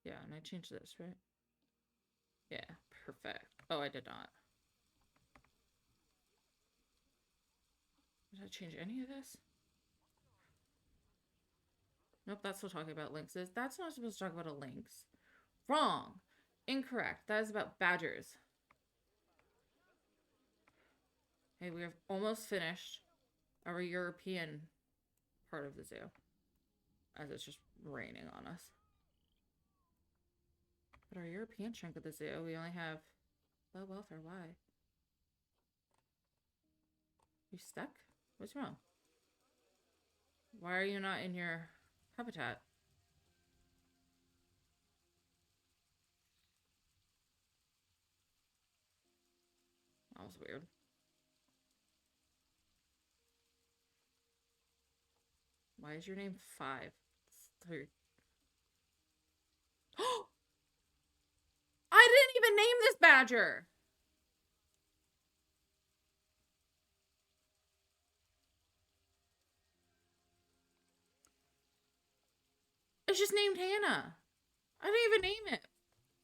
Yeah, and I changed this, right? Yeah, perfect. Oh, I did not. Did I change any of this? Nope, that's still talking about lynxes. That's not supposed to talk about a lynx. Wrong. Incorrect. That is about badgers. Okay, we have almost finished our European part of the zoo. As it's just raining on us. But our European chunk of the zoo, we only have low welfare. Why? You stuck? What's wrong? Why are you not in your habitat? That was weird. Why is your name 5? It's 3. I didn't even name this badger! It's just named Hannah. I didn't even name it.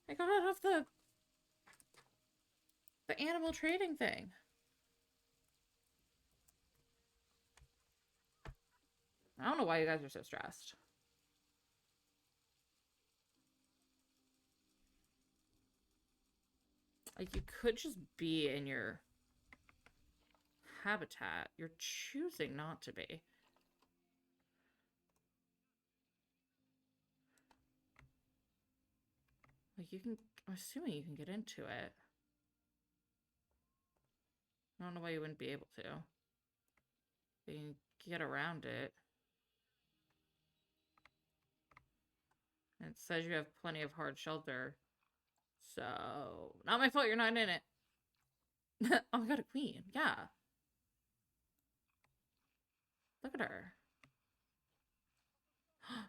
I got it off the animal trading thing. I don't know why you guys are so stressed. Like, you could just be in your habitat. You're choosing not to be. Like, you can... I'm assuming you can get into it. I don't know why you wouldn't be able to. But you can get around it. And it says you have plenty of hard shelter. So... Not my fault you're not in it. Oh, we got a queen. Yeah. Look at her.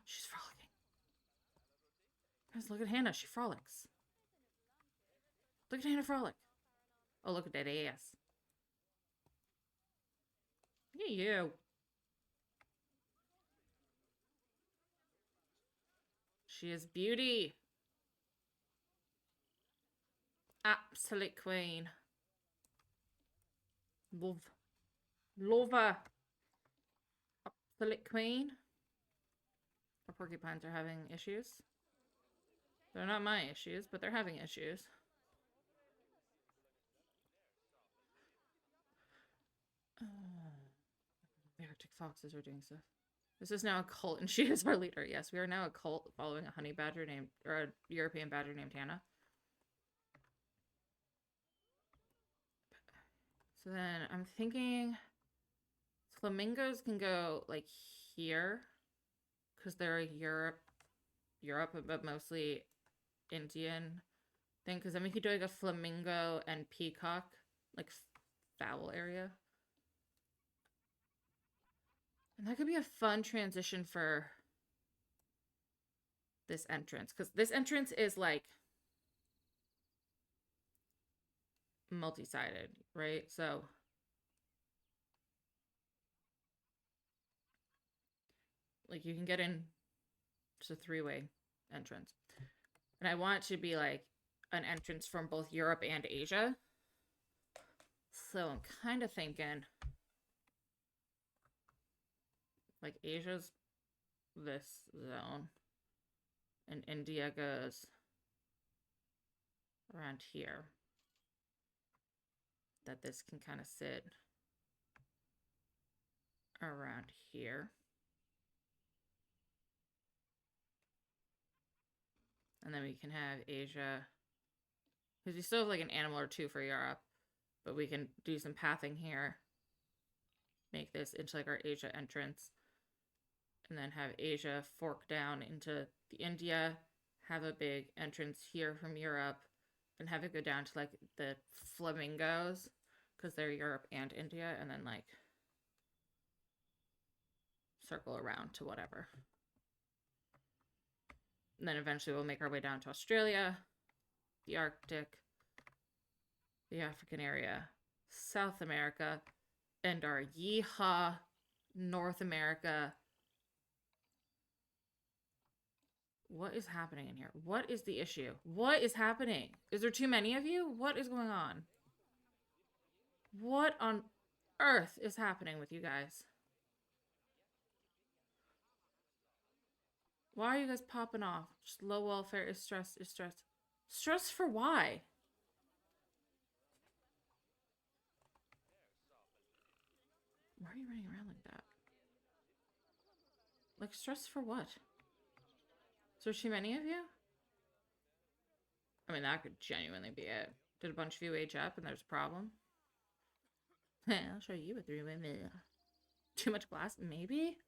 She's frolicking. Guys, look at Hannah. She frolics. Look at Hannah frolic. Oh, look at that ass. Look at you. She is beauty. Absolute queen. Love. Love her. Absolute queen. Our porcupines are having issues. They're not my issues, but they're having issues. The Arctic foxes are doing stuff. This is now a cult, and she is our leader. Yes, we are now a cult following a honey badger named, or a European badger named Hannah. So then I'm thinking flamingos can go like here because they're a Europe, but mostly Indian thing. Because then we could do like a flamingo and peacock, like fowl area. And that could be a fun transition for this entrance. Because this entrance is like multi-sided, right? So like you can get in, it's a 3-way entrance. And I want it to be like an entrance from both Europe and Asia. So I'm kind of thinking like Asia's this zone and India goes around here. That this can kind of sit around here. And then we can have Asia. Because we still have like an animal or two for Europe. But we can do some pathing here. Make this into like our Asia entrance. And then have Asia fork down into the India. Have a big entrance here from Europe. And have it go down to like the flamingos. Because they're Europe and India. And then like circle around to whatever. And then eventually we'll make our way down to Australia, the Arctic, the African area, South America, and our yeehaw North America. What is happening in here? What is the issue? What is happening? Is there too many of you? What is going on? What on earth is happening with you guys? Why are you guys popping off? Just low welfare is stress, is stress. Stress for why? Why are you running around like that? Like, stress for what? Is there too many of you? I mean, that could genuinely be it. Did a bunch of you age up and there's a problem? I'll show you a 3-way mirror. Too much glass? Maybe?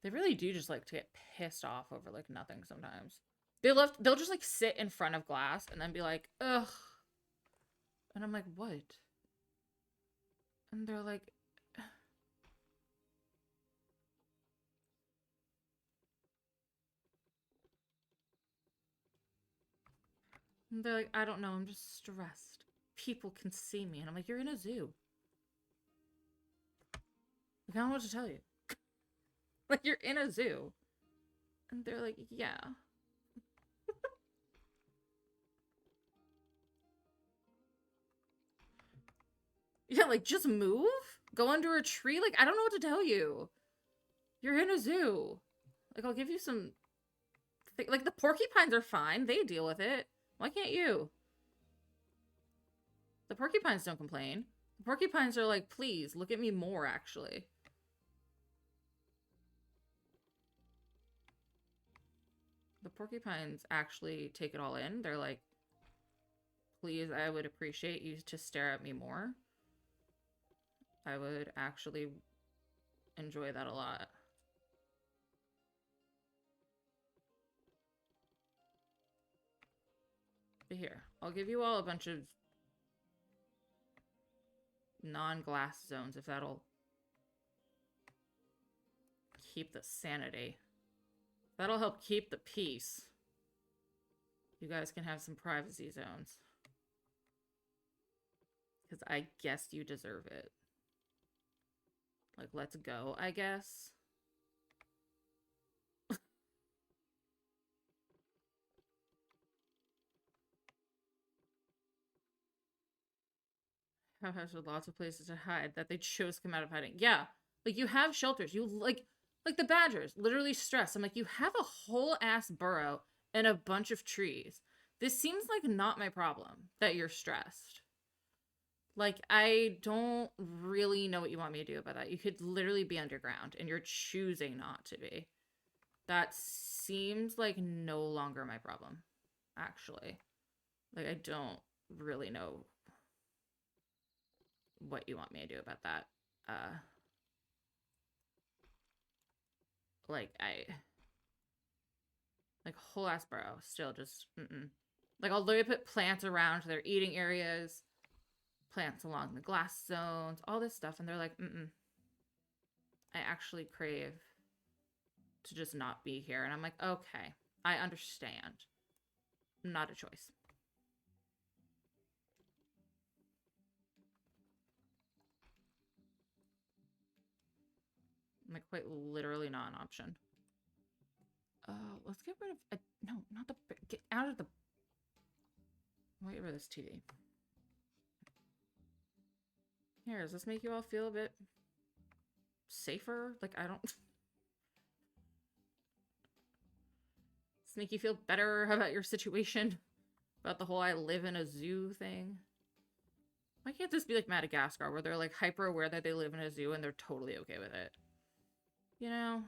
They really do just like to get pissed off over like nothing sometimes. They'll just like sit in front of glass and then be like, ugh. And I'm like, what? And they're like, and they're like, I don't know, I'm just stressed. People can see me. And I'm like, you're in a zoo. Like, I don't know what to tell you. Like, you're in a zoo. And they're like, yeah. Yeah, like, just move? Go under a tree? Like, I don't know what to tell you. You're in a zoo. Like, I'll give you some... Like, the porcupines are fine. They deal with it. Why can't you? The porcupines don't complain. The porcupines are like, please, look at me more, actually. The porcupines actually take it all in. They're like, please, I would appreciate you to stare at me more. I would actually enjoy that a lot. But here, I'll give you all a bunch of non-glass zones if that'll keep the sanity. That'll help keep the peace. You guys can have some privacy zones. Because I guess you deserve it. Like, let's go, I guess. Has lots of places to hide that they chose to come out of hiding. Yeah. Like, you have shelters. You, like the badgers. Literally stressed. I'm like, you have a whole ass burrow and a bunch of trees. This seems like not my problem that you're stressed. Like, I don't really know what you want me to do about that. You could literally be underground, and you're choosing not to be. That seems like no longer my problem, actually. Like, I don't really know what you want me to do about that. Like, whole ass burrow, still just, Like, I'll literally put plants around their eating areas, plants along the glass zones, all this stuff, and they're like, I actually crave to just not be here. And I'm like, okay, I understand. Not a choice. I'm like, quite literally not an option. Let's get rid of, no, not the, get out of the, wait for this TV. Here, does this make you all feel a bit safer? Like, I don't... Does this make you feel better about your situation? About the whole I live in a zoo thing? Why can't this be like Madagascar, where they're like hyper aware that they live in a zoo and they're totally okay with it? You know?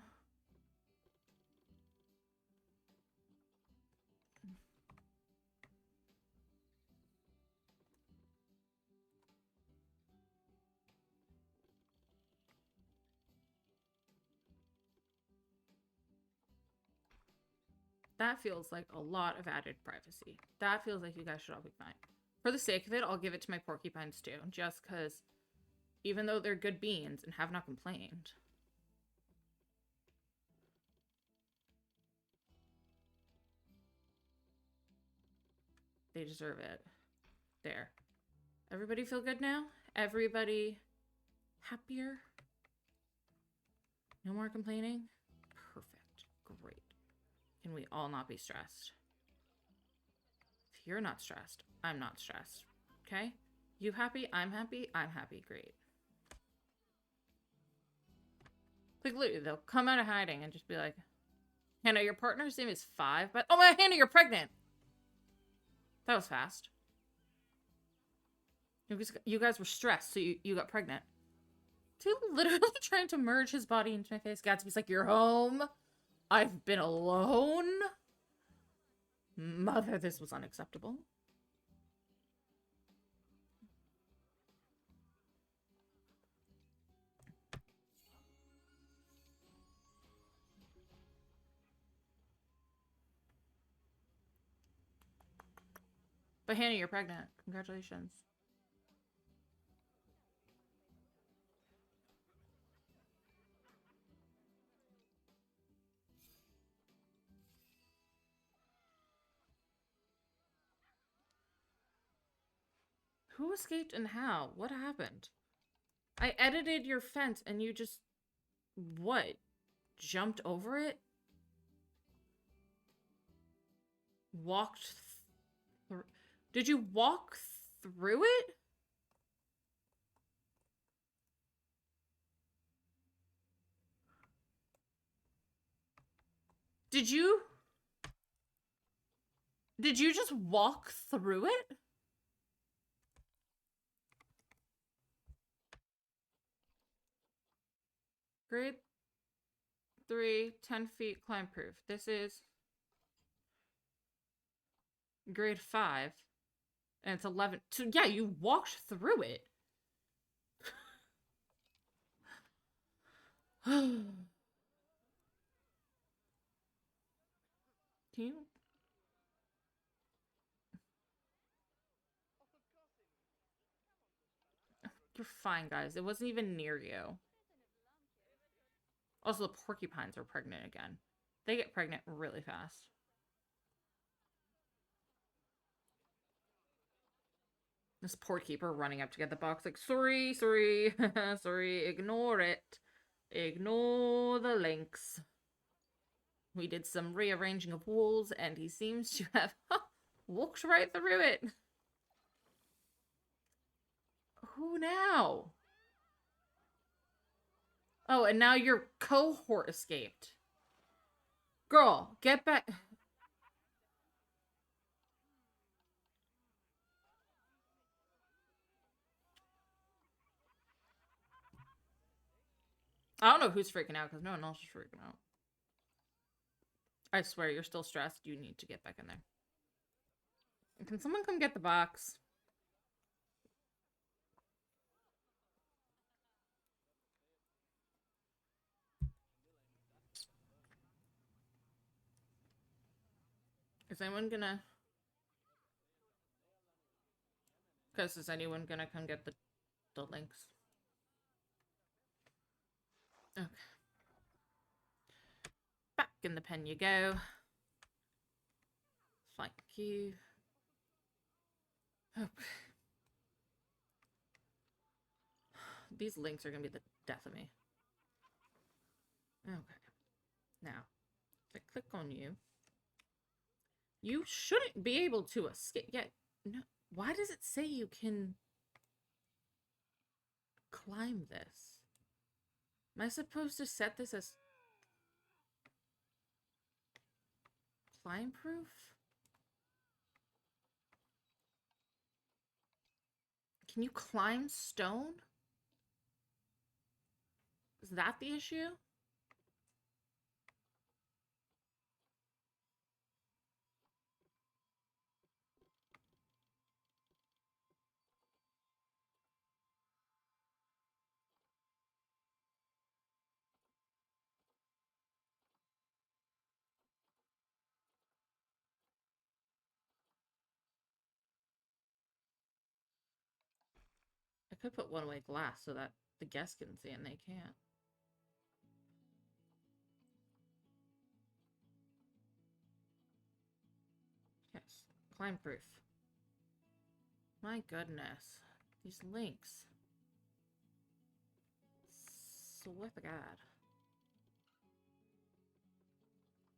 That feels like a lot of added privacy. That feels like you guys should all be fine. For the sake of it, I'll give it to my porcupines too, just because even though they're good beings and have not complained. They deserve it. There. Everybody feel good now? Everybody happier? No more complaining? Perfect. Great. Can we all not be stressed? If you're not stressed, I'm not stressed. Okay? You happy? I'm happy? I'm happy. Great. Like, literally, they'll come out of hiding and just be like, Hannah, your partner's name is 5, but oh my, Hannah, you're pregnant! That was fast. You guys were stressed, so you got pregnant. Is he literally trying to merge his body into my face? Gatsby's like, you're home? I've been alone? Mother, this was unacceptable. But Hannah, you're pregnant. Congratulations. Who escaped and how? What happened? I edited your fence and you just... What? Jumped over it? Walked through... Did you walk through it? Did you just walk through it? Grade 3, 10 feet climb proof. This is grade 5. And it's 11. So yeah, you walked through it. Can you? You're fine, guys. It wasn't even near you. Also, the porcupines are pregnant again. They get pregnant really fast. This poor keeper running up to get the box like, sorry, sorry, sorry, ignore it. Ignore the links. We did some rearranging of walls and he seems to have walked right through it. Who now? Oh, and now your cohort escaped. Girl, get back. I don't know who's freaking out because no one else is freaking out. I swear, you're still stressed. You need to get back in there. Can someone come get the box? Is anyone gonna... Because is anyone gonna come get the links? Okay. Back in the pen you go. Thank you. Okay. These links are gonna be the death of me. Okay. Now, if I click on you, you shouldn't be able to escape yet. No. Why does it say you can climb this? Am I supposed to set this as climb proof? Can you climb stone? Is that the issue? I could put one-way glass so that the guests can see and they can't. Yes, climb proof. My goodness. These links. Swear to God.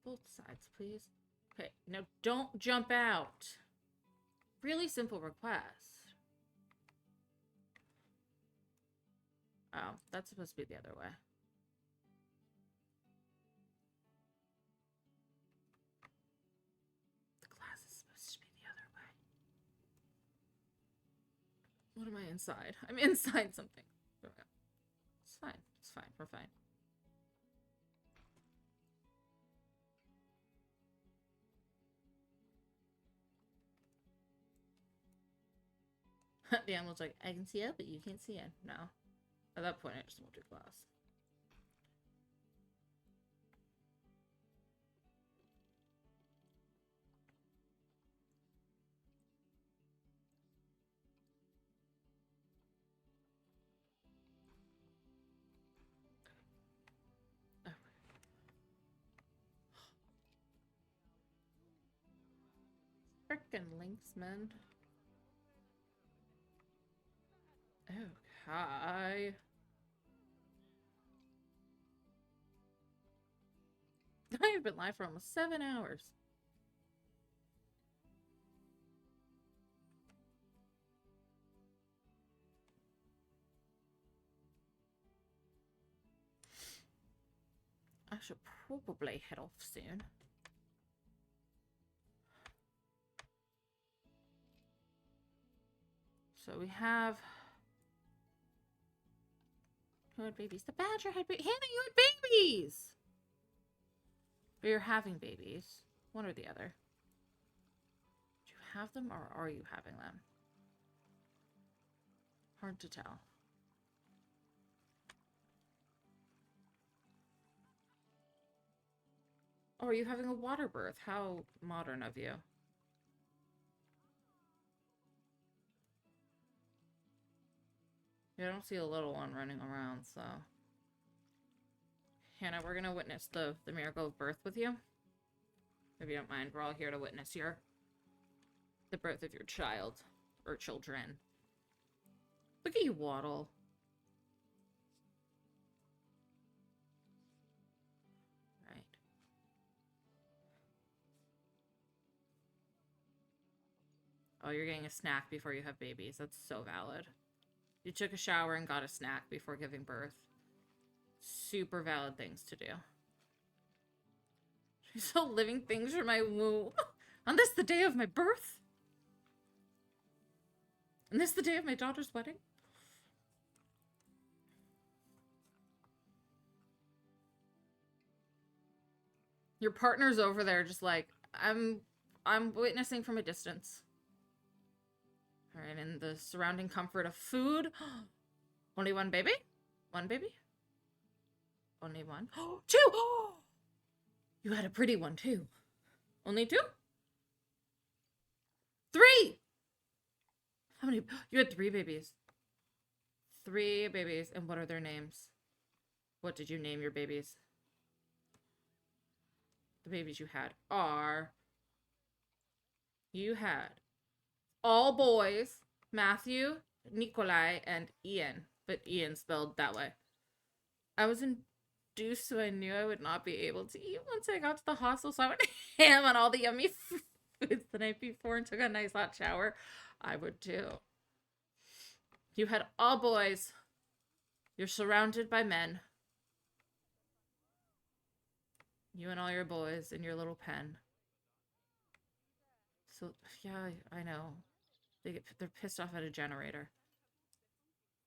Both sides, please. Okay, now don't jump out. Really simple request. Oh, that's supposed to be the other way. The glass is supposed to be the other way. What am I inside? I'm inside something. There we go. It's fine. It's fine. We're fine. The animal's like, I can see it, but you can't see it. No. At that point, I just won't do glass. Oh. Frickin' links, man. Okay. I've been live for almost 7 hours. I should probably head off soon. So we have... Who had babies? The badger had babies. Hannah, you had babies! Or you're having babies. One or the other. Do you have them or are you having them? Hard to tell. Oh, are you having a water birth? How modern of you. Yeah, I don't see a little one running around, so... Hannah, we're gonna witness the miracle of birth with you. If you don't mind, we're all here to witness the birth of your child. Or children. Look at you waddle. Right. Oh, you're getting a snack before you have babies. That's so valid. You took a shower and got a snack before giving birth. Super valid things to do. She's still living things from my womb. On this, the day of my birth? And this, the day of my daughter's wedding? Your partner's over there just like, I'm witnessing from a distance. Alright, in the surrounding comfort of food. Only one baby? One baby? Only one? Two! You had a pretty one, too. Only two? Three! How many? You had 3 babies. 3 babies. And what are their names? What did you name your babies? The babies you had are... You had all boys, Matthew, Nikolai, and Ian. But Ian spelled that way. I was induced, so I knew I would not be able to eat once I got to the hostel, so I went ham on all the yummy foods the night before and took a nice hot shower. I would too. You had all boys. You're surrounded by men. You and all your boys in your little pen. So, yeah, I know. They're pissed off at a generator.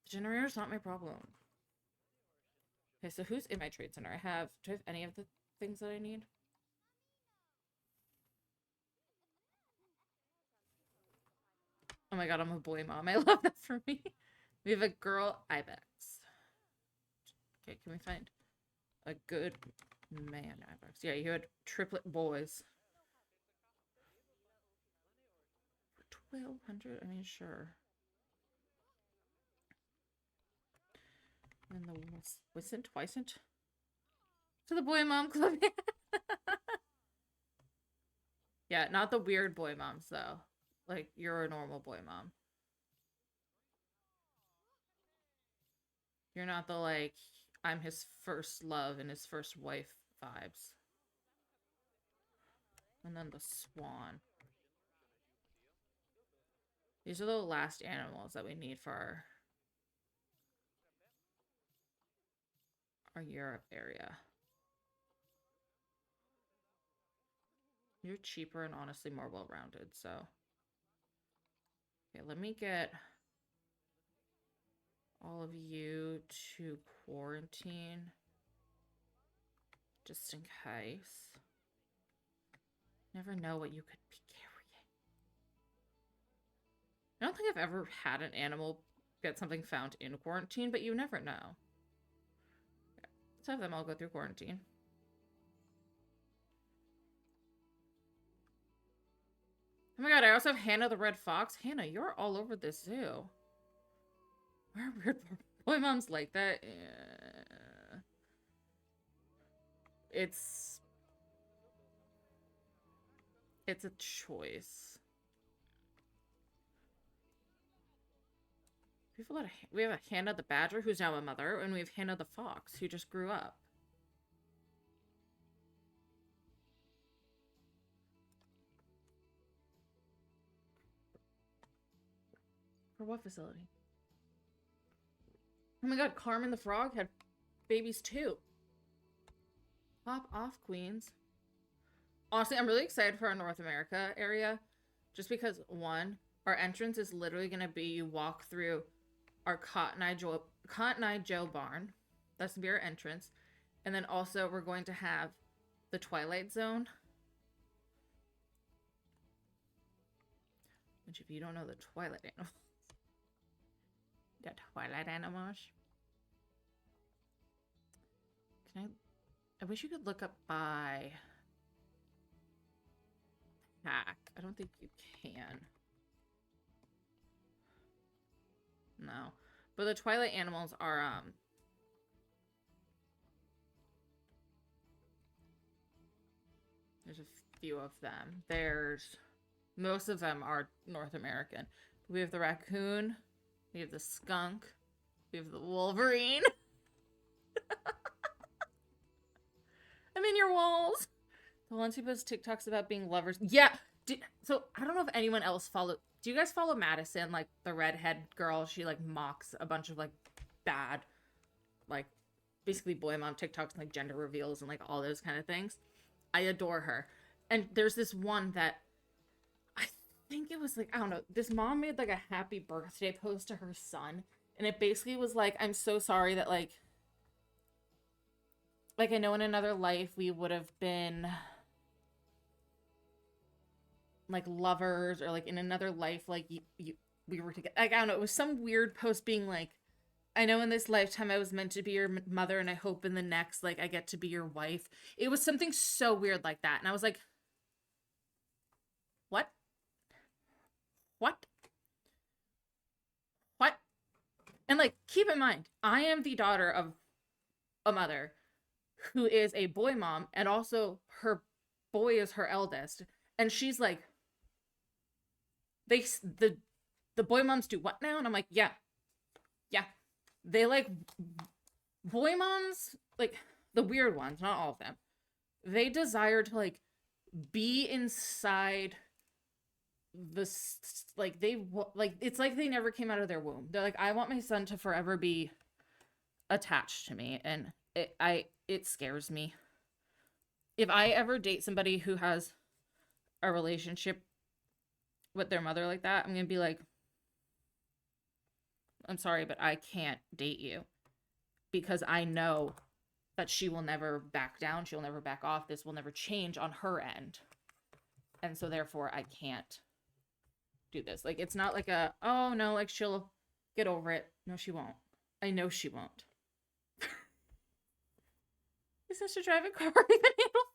The generator's not my problem. Okay, so who's in my trade center? Do I have any of the things that I need? Oh my god, I'm a boy mom. I love that for me. We have a girl ibex. Okay, can we find a good man ibex? Yeah, you had triplet boys. For 1,200? I mean, sure. And the Wissent? To the boy mom club. Yeah, not the weird boy moms, though. Like, you're a normal boy mom. You're not the, like, I'm his first love and his first wife vibes. And then the swan. These are the last animals that we need for our Europe area. You're cheaper and honestly more well-rounded, so. Okay, let me get all of you to quarantine. Just in case. Never know what you could be carrying. I don't think I've ever had an animal get something found in quarantine, but you never know. Let's have them all go through quarantine. Oh my god, I also have Hannah the red fox. Hannah, you're all over this zoo. Where are weird boy moms like that? Yeah. It's a choice. We have a Hannah the badger who's now a mother, and we have Hannah the fox who just grew up. For what facility? Oh my god, Carmen the frog had babies too. Pop off, queens. Honestly, I'm really excited for our North America area. Just because, one, our entrance is literally going to be you walk through our Cotton Eye Joe barn. That's going to be our entrance. And then also we're going to have the Twilight Zone. Which if you don't know the Twilight animals. The Twilight animals. I wish you could look up by pack. I don't think you can. No. But the Twilight animals are, there's a few of them. Most of them are North American. We have the raccoon. We have the skunk. We have the Wolverine. I'm in your walls. The ones who post TikToks about being lovers. Yeah. So I don't know if anyone else do you guys follow Madison, like the redhead girl? She like mocks a bunch of like bad, like basically boy mom TikToks and like gender reveals and like all those kind of things. I adore her. And there's this one that I think it was like, I don't know, this mom made like a happy birthday post to her son. And it basically was like, I'm so sorry that like I know in another life we would have been like lovers, or like in another life like we were together. Like I don't know, it was some weird post being like, I know in this lifetime I was meant to be your mother, and I hope in the next like I get to be your wife. It was something so weird like that, and I was like, what? And like, keep in mind, I am the daughter of a mother who is a boy mom, and also her boy is her eldest, and she's like, the boy moms do what now? And I'm like, yeah, they like boy moms, like the weird ones, not all of them, they desire to like be inside this, like they like, it's like they never came out of their womb. They're like, I want my son to forever be attached to me, and it scares me. If I ever date somebody who has a relationship with their mother like that, I'm gonna be like, I'm sorry, but I can't date you because I know that she will never back down. She'll never back off. This will never change on her end. And so therefore I can't do this. Like, it's not like a, oh no, like she'll get over it. No, she won't. I know she won't. Is this a driving car even able?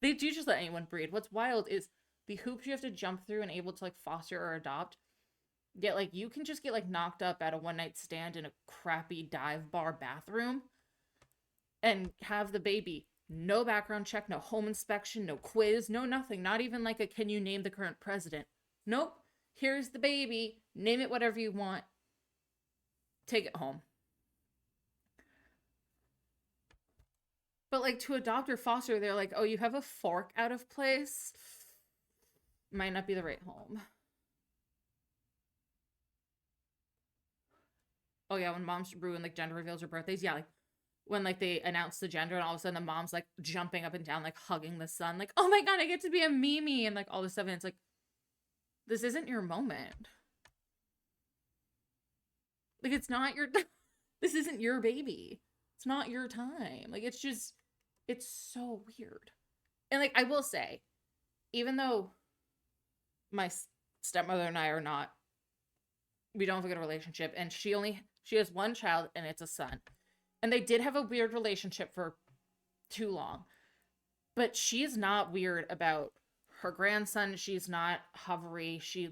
They do just let anyone breed. What's wild is the hoops you have to jump through and able to like foster or adopt. Yet like you can just get like knocked up at a one night stand in a crappy dive bar bathroom and have the baby. No background check, no home inspection, no quiz, no nothing. Not even like a can you name the current president? Nope. Here's the baby. Name it whatever you want. Take it home. But like to adopt or foster, they're like, oh, you have a fork out of place. Might not be the right home. Oh yeah, when moms ruin like gender reveals or birthdays, yeah, like when like they announce the gender and all of a sudden the mom's like jumping up and down, like hugging the son, like, oh my god, I get to be a Mimi, and like all this stuff, and it's like, this isn't your moment. Like, it's not your this isn't your baby. It's not your time. Like, it's just, it's so weird. And like, I will say, even though my stepmother and I are not, we don't have a good relationship, and she has one child and it's a son. And they did have a weird relationship for too long. But she's not weird about her grandson. She's not hovery. She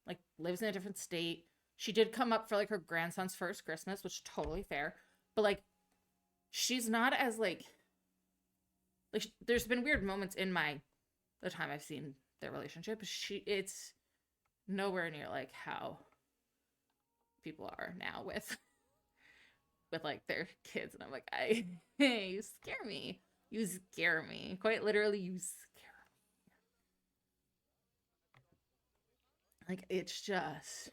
like lives in a different state. She did come up for like her grandson's first Christmas, which is totally fair. But like, she's not as like there's been weird moments in the time I've seen their relationship. It's nowhere near like how people are now with like their kids, and I'm like, you scare me. You scare me. Quite literally, you scare me. Like, it's just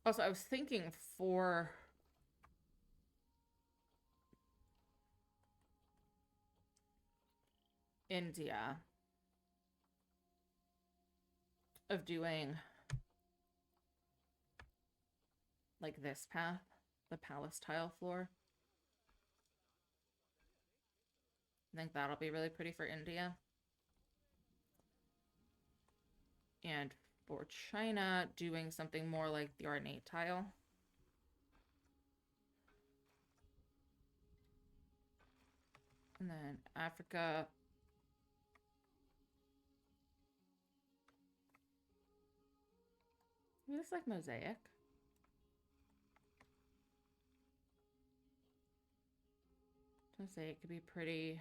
also, I was thinking for India of doing like this path, the palace tile floor. I think that'll be really pretty for India. And for China, doing something more like the ornate tile. And then Africa. Maybe it's like mosaic. Mosaic could be pretty.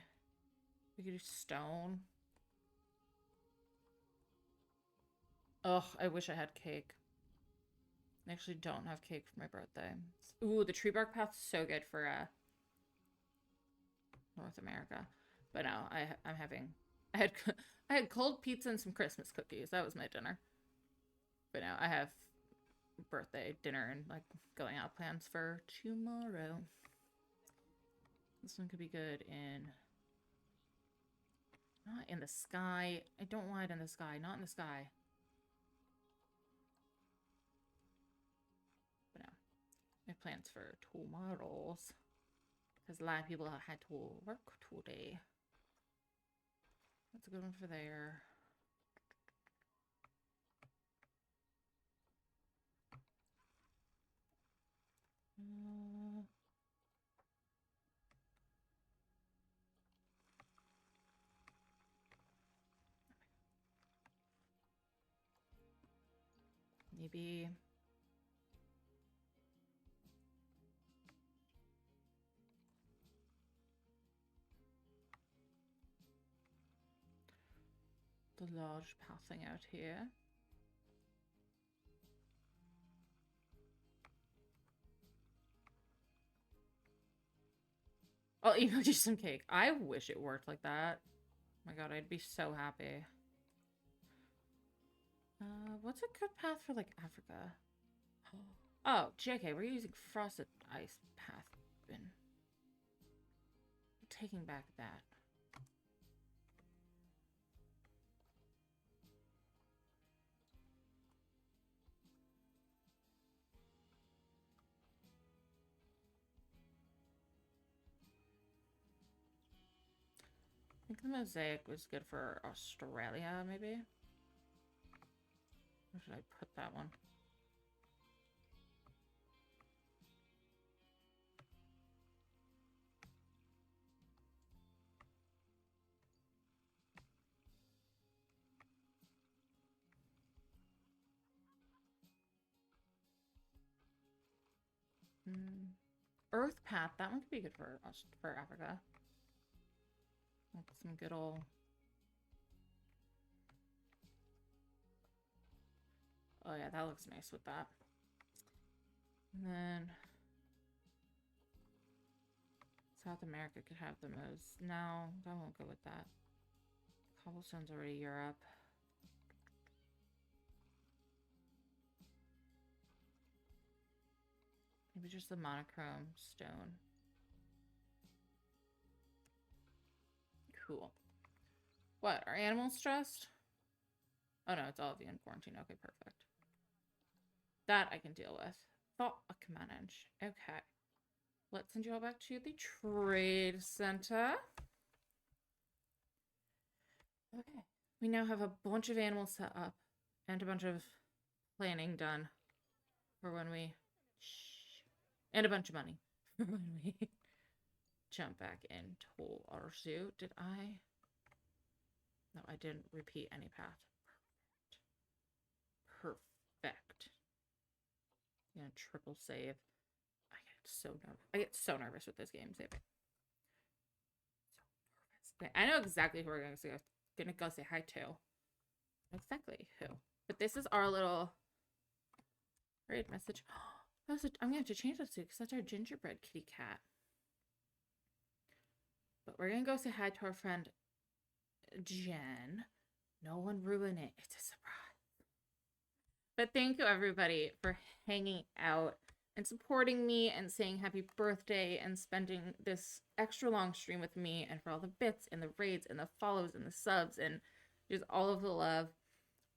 We could do stone. Ugh, I wish I had cake. I actually don't have cake for my birthday. Ooh, the tree bark path's so good for North America. But no, I'm having I had cold pizza and some Christmas cookies. That was my dinner. But now I have birthday dinner and like going out plans for tomorrow. This one could be good in not in the sky. I don't want it in the sky. Not in the sky. But no. My plans for tomorrow's. Because a lot of people had to work today. That's a good one for there. Maybe the large pathing out here. I'll email you some cake. I wish it worked like that. Oh my god, I'd be so happy. What's a good path for like Africa? Oh, JK, we're using frosted ice path bin. Taking back that. think the mosaic was good for Australia, maybe? Where should I put that one? Earth Path, that one could be good for Africa. Like some good old. Oh yeah, that looks nice with that. And then South America could have the most. No, that won't go with that. Cobblestone's already Europe. Maybe just the monochrome stone. Cool. What? Are animals stressed? Oh no, it's all of you in quarantine. Okay, perfect. That I can deal with. Thought I can manage. Okay. Let's send you all back to the trade center. Okay. We now have a bunch of animals set up and a bunch of planning done for when we... And a bunch of money for when we jump back into our suit. Did I? No, I didn't repeat any path. Perfect. I'm gonna triple save. I get so nervous. I get so nervous with this game saving. So nervous. Okay, I know exactly who we're gonna go say hi to. Exactly who. But this is our little raid message. I'm gonna have to change that too because that's our gingerbread kitty cat. But we're gonna go say hi to our friend Jen. No one ruin it. It's a surprise. But thank you everybody for hanging out and supporting me and saying happy birthday and spending this extra long stream with me, and for all the bits and the raids and the follows and the subs and just all of the love.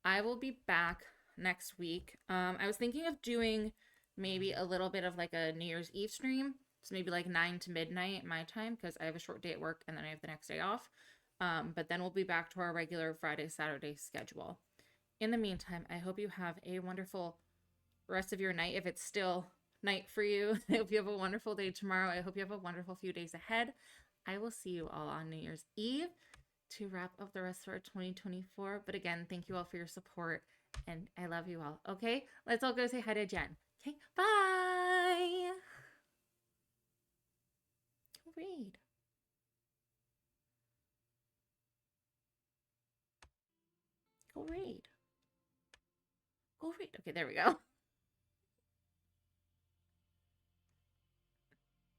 I will be back next week. I was thinking of doing maybe a little bit of like a New Year's Eve stream. So maybe like 9 to midnight my time because I have a short day at work and then I have the next day off. But then we'll be back to our regular Friday, Saturday schedule. In the meantime, I hope you have a wonderful rest of your night. If it's still night for you, I hope you have a wonderful day tomorrow. I hope you have a wonderful few days ahead. I will see you all on New Year's Eve to wrap up the rest of our 2024. But again, thank you all for your support and I love you all. Okay, let's all go say hi to Jen. Okay, bye. Go read. Go read. Go read. Okay, there we go.